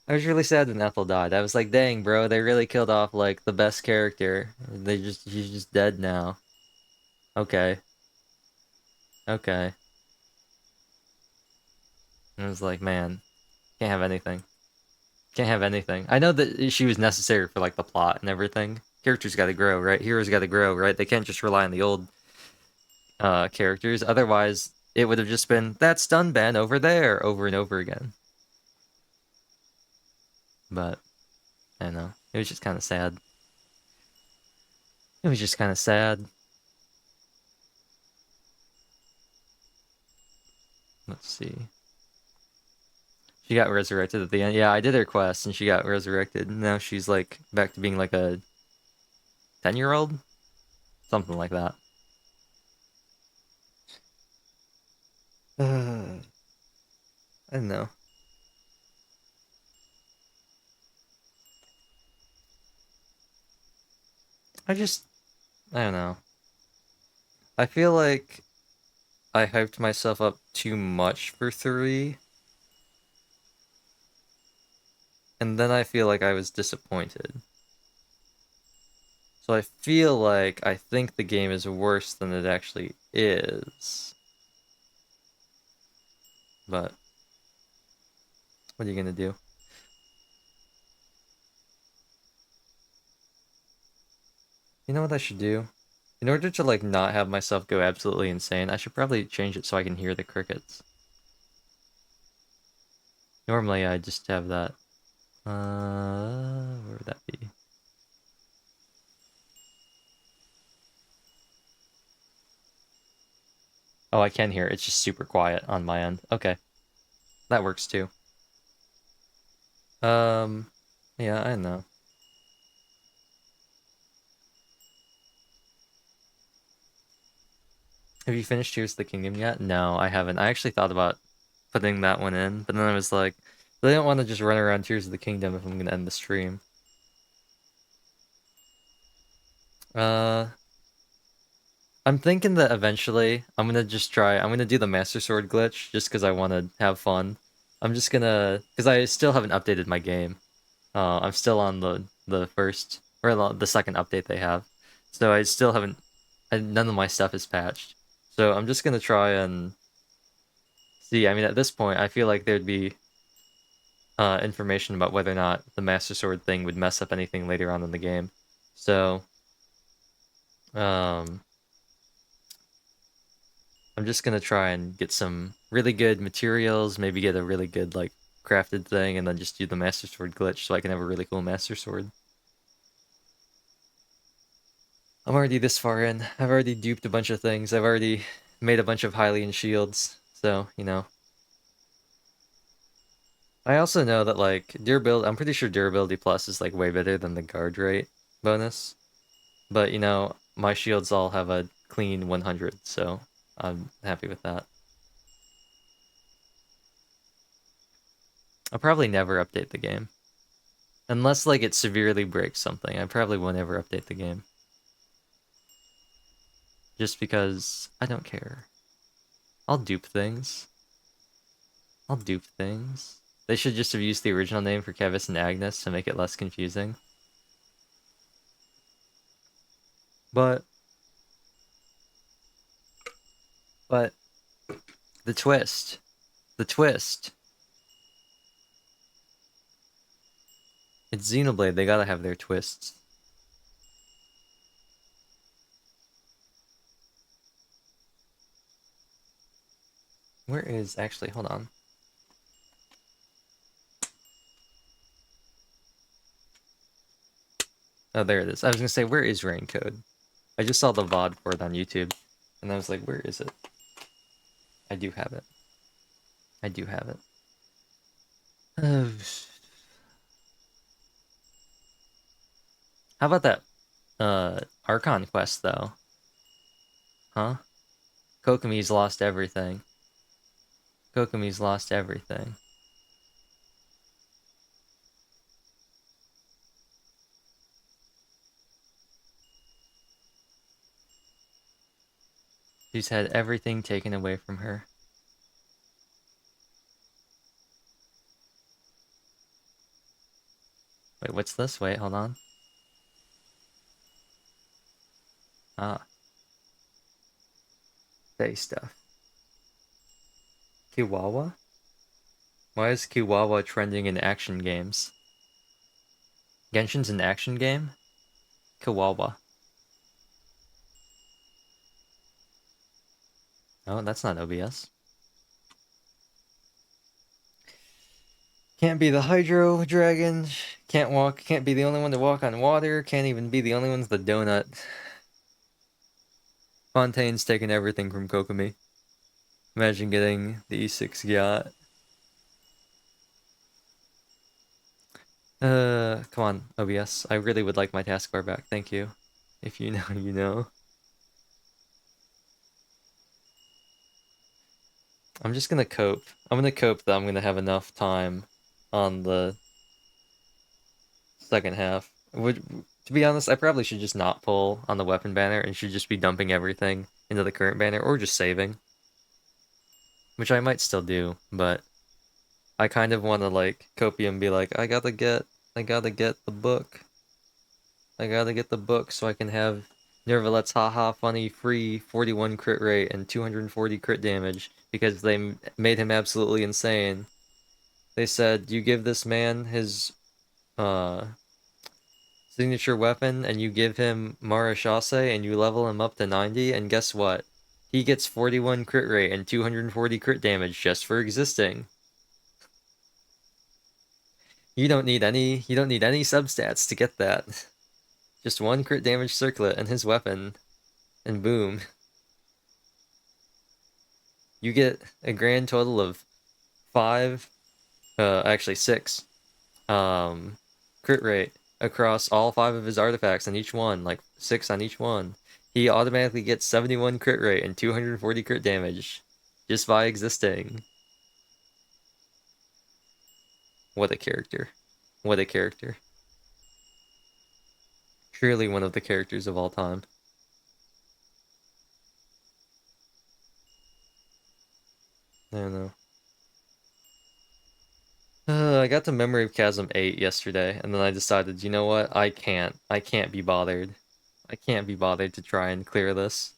I was really sad when Ethel died. I was like, dang, bro, they really killed off, like, the best character. She's just dead now. Okay. Okay. And I was like, man, can't have anything. Can't have anything. I know that she was necessary for, like, the plot and everything. Characters gotta grow, right? Heroes gotta grow, right? They can't just rely on the old, characters. Otherwise, it would have just been, that stun ban over there, over and over again. But, I don't know. It was just kind of sad. It was just kind of sad. Let's see. She got resurrected at the end. Yeah, I did her quest and she got resurrected. Now she's like back to being like a 10-year-old? Something like that. I don't know. I don't know. I feel like I hyped myself up too much for 3. And then I feel like I was disappointed. So I feel like I think the game is worse than it actually is. But what are you gonna do? You know what I should do? In order to like not have myself go absolutely insane, I should probably change it so I can hear the crickets. Normally I just have that. Where would that be? Oh, I can hear it. It's just super quiet on my end. Okay. That works too. Yeah, I know. Have you finished Tears of the Kingdom yet? No, I haven't. I actually thought about putting that one in, but then I was like, I don't want to just run around Tears of the Kingdom if I'm gonna end the stream. I'm thinking that eventually I'm gonna do the Master Sword glitch just because I want to have fun. I'm just gonna, because I still haven't updated my game. I'm still on the first, or the second update they have. So I still haven't, none of my stuff is patched. So I'm just gonna try and see. I mean, at this point, I feel like there'd be information about whether or not the Master Sword thing would mess up anything later on in the game. So, I'm just gonna try and get some really good materials, maybe get a really good, like, crafted thing, and then just do the Master Sword glitch so I can have a really cool Master Sword. I'm already this far in. I've already duped a bunch of things. I've already made a bunch of Hylian shields, so, you know. I also know that, like, durability, I'm pretty sure durability plus is, like, way better than the guard rate bonus. But, you know, my shields all have a clean 100, so I'm happy with that. I'll probably never update the game. Unless, like, it severely breaks something, I probably won't ever update the game. Just because I don't care. I'll dupe things. I'll dupe things. They should just have used the original name for Kevis and Agnes to make it less confusing. But the twist. It's Xenoblade, they gotta have their twists. Where is, actually, hold on. Oh, there it is. I was gonna say, where is Raincode? I just saw the VOD for it on YouTube, and I was like, where is it? I do have it. I do have it. How about that, Archon quest, though? Huh? Kokomi's lost everything. Kokomi's lost everything. She's had everything taken away from her. Wait, what's this? Wait, hold on. Ah. Face stuff. Kiwawa? Why is Kiwawa trending in action games? Genshin's an action game? Kiwawa. Oh, that's not OBS. Can't be the Hydro Dragon. Can't be the only one to walk on water. Can't even be the only one's the donut. Fontaine's taken everything from Kokomi. Imagine getting the E6 yacht. Come on, OBS. I really would like my taskbar back. Thank you. If you know, you know. I'm just gonna cope. I'm gonna cope that I'm gonna have enough time on the second half. To be honest, I probably should just not pull on the weapon banner and should just be dumping everything into the current banner or just saving. Which I might still do, but I kind of want to like copium and be like, I gotta get the book. I gotta get the book so I can have Nervalet's haha funny free 41 crit rate and 240 crit damage because they made him absolutely insane. They said, you give this man his signature weapon and you give him Marashase and you level him up to 90 and guess what? He gets 41 crit rate and 240 crit damage just for existing. You don't need any substats to get that. Just one crit damage circlet and his weapon, and boom. You get a grand total of 6 crit rate across all 5 of his artifacts on each one, like 6 on each one. He automatically gets 71 crit rate and 240 crit damage just by existing. What a character. What a character. Truly one of the characters of all time. I don't know. I got to Memory of Chasm 8 yesterday, and then I decided, you know what? I can't be bothered. I can't be bothered to try and clear this.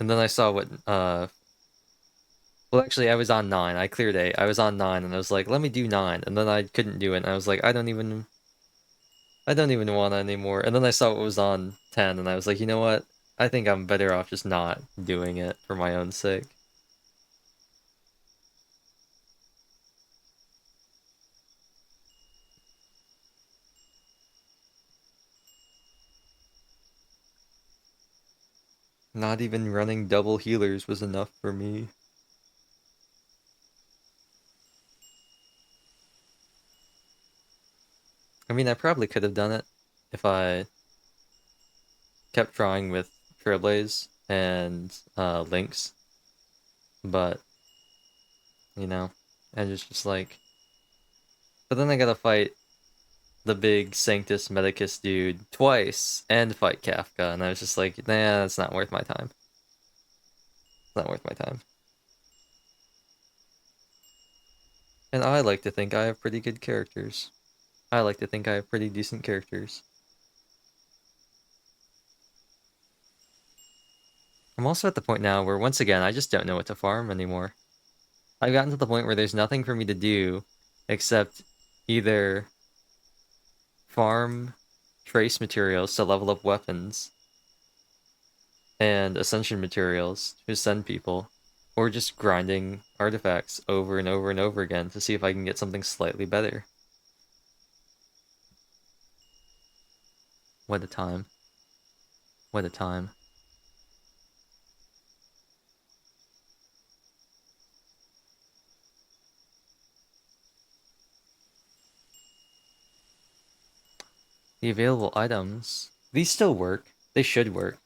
And then I saw what, well, actually, I was on 9. I cleared 8. I was on 9, and I was like, let me do 9. And then I couldn't do it, and I was like, I don't even want it anymore. And then I saw what was on 10, and I was like, you know what? I think I'm better off just not doing it for my own sake. Not even running double healers was enough for me. I mean, I probably could have done it if I kept trying with Trailblaze and Lynx, but, you know, I just like... But then I gotta fight the big Sanctus Medicus dude twice and fight Kafka, and I was just like, nah, that's not worth my time. It's not worth my time. And I like to think I have pretty good characters. I like to think I have pretty decent characters. I'm also at the point now where, once again, I just don't know what to farm anymore. I've gotten to the point where there's nothing for me to do except either farm trace materials to level up weapons and ascension materials to ascend people, or just grinding artifacts over and over and over again to see if I can get something slightly better. What a time. What a time. The available items. These still work. They should work.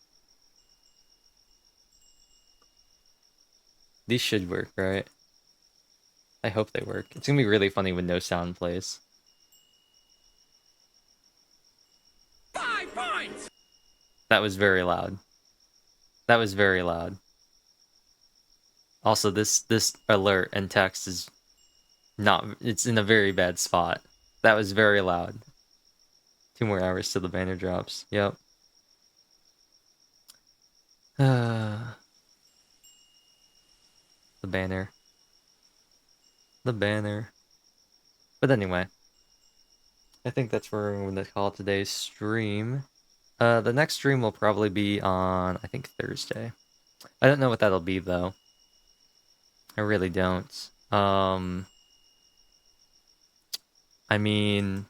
These should work, right? I hope they work. It's gonna be really funny when no sound plays. 5 points! That was very loud. That was very loud. Also, this alert and text is not... It's in a very bad spot. That was very loud. 2 more hours till the banner drops. Yep. The banner. The banner. But anyway. I think that's where we're going to call today's stream. The next stream will probably be on, I think, Thursday. I don't know what that'll be, though. I really don't. I mean...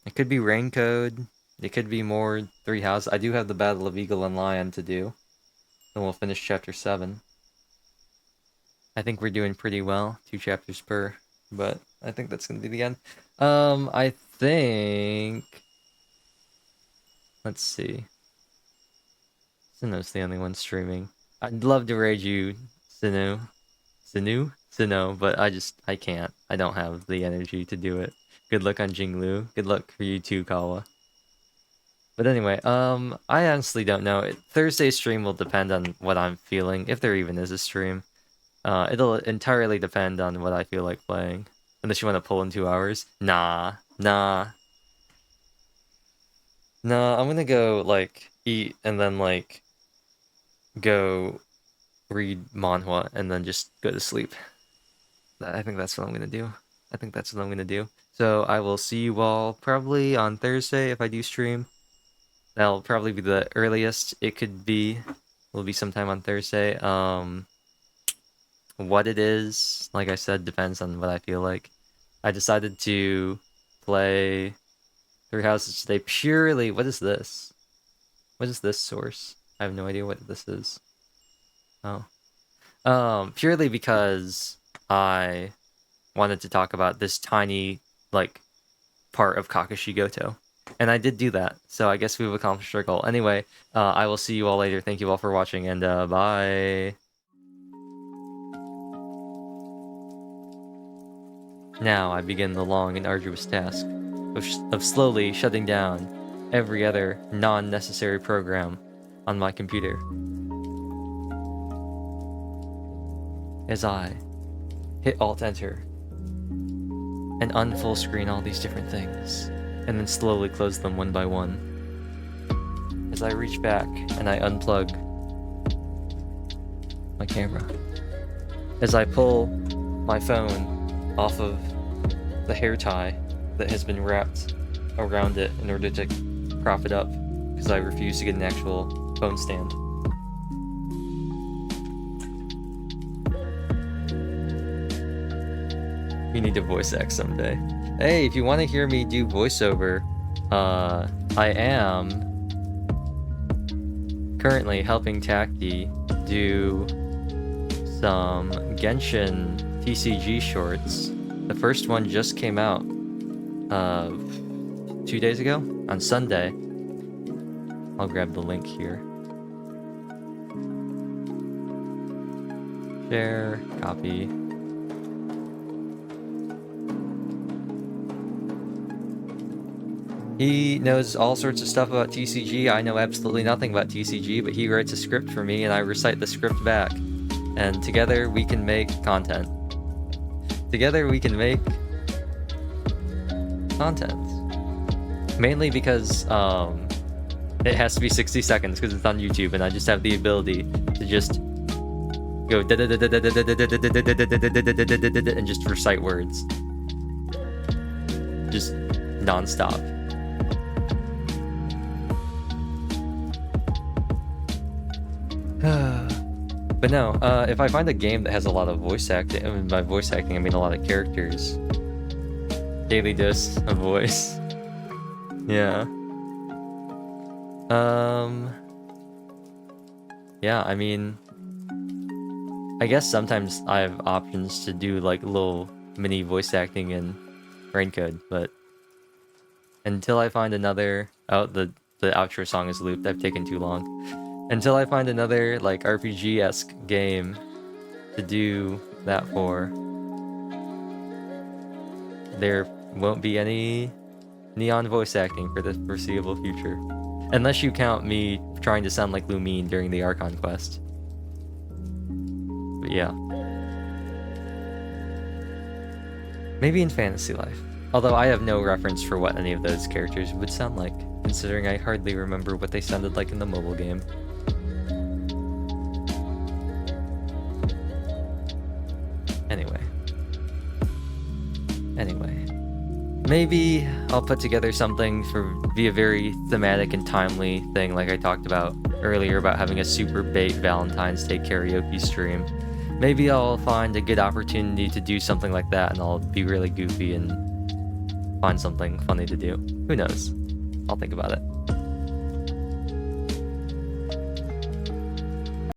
It could be Rain Code. It could be more 3 houses. I do have the Battle of Eagle and Lion to do. Then we'll finish Chapter 7. I think we're doing pretty well. 2 chapters per. But I think that's going to be the end. I think... Let's see. Sinu's the only one streaming. I'd love to raid you, Sinu. Sinu, but I can't. I don't have the energy to do it. Good luck on Jinglu. Good luck for you too, Kawa. But anyway, I honestly don't know. Thursday's stream will depend on what I'm feeling, if there even is a stream. It'll entirely depend on what I feel like playing. Unless you want to pull in 2 hours. Nah, I'm gonna go, like, eat and then, like, go read manhwa and then just go to sleep. I think that's what I'm gonna do. So I will see you all probably on Thursday if I do stream. That'll probably be the earliest it could be. Will be sometime on Thursday. What it is, like I said, depends on what I feel like. I decided to play 3 houses today purely... What is this? What is this source? I have no idea what this is. Oh. Purely because I wanted to talk about this tiny, like, part of Kakashi Goto. And I did do that, so I guess we've accomplished our goal. Anyway, I will see you all later. Thank you all for watching, and bye! Now I begin the long and arduous task of slowly shutting down every other non-necessary program on my computer. As I hit Alt-Enter and unfull screen all these different things, and then slowly close them one by one. As I reach back and I unplug my camera. As I pull my phone off of the hair tie that has been wrapped around it in order to prop it up, because I refuse to get an actual phone stand. You need to voice act someday. Hey, if you want to hear me do voiceover, I am currently helping Taki do some Genshin TCG shorts. The first one just came out 2 days ago, on Sunday. I'll grab the link here. Share, copy. He knows all sorts of stuff about TCG. I know absolutely nothing about TCG, but he writes a script for me and I recite the script back. And together we can make content. together we can make content. Mainly because it has to be 60 seconds because it's on YouTube, and I just have the ability to just go and just recite words, just non-stop. But no, if I find a game that has a lot of voice acting, and by voice acting I mean a lot of characters, daily dose of voice. Yeah. Yeah, I mean, I guess sometimes I have options to do like little mini voice acting in Raincode, but until I find another... Oh, the outro song is looped. I've taken too long. Until I find another like RPG-esque game to do that for, there won't be any neon voice acting for the foreseeable future. Unless you count me trying to sound like Lumine during the Archon quest. But yeah. Maybe in Fantasy Life. Although I have no reference for what any of those characters would sound like, considering I hardly remember what they sounded like in the mobile game. Anyway. Maybe I'll put together something for be a very thematic and timely thing like I talked about earlier about having a super bait Valentine's Day karaoke stream. Maybe I'll find a good opportunity to do something like that, and I'll be really goofy and find something funny to do. Who knows? I'll think about it.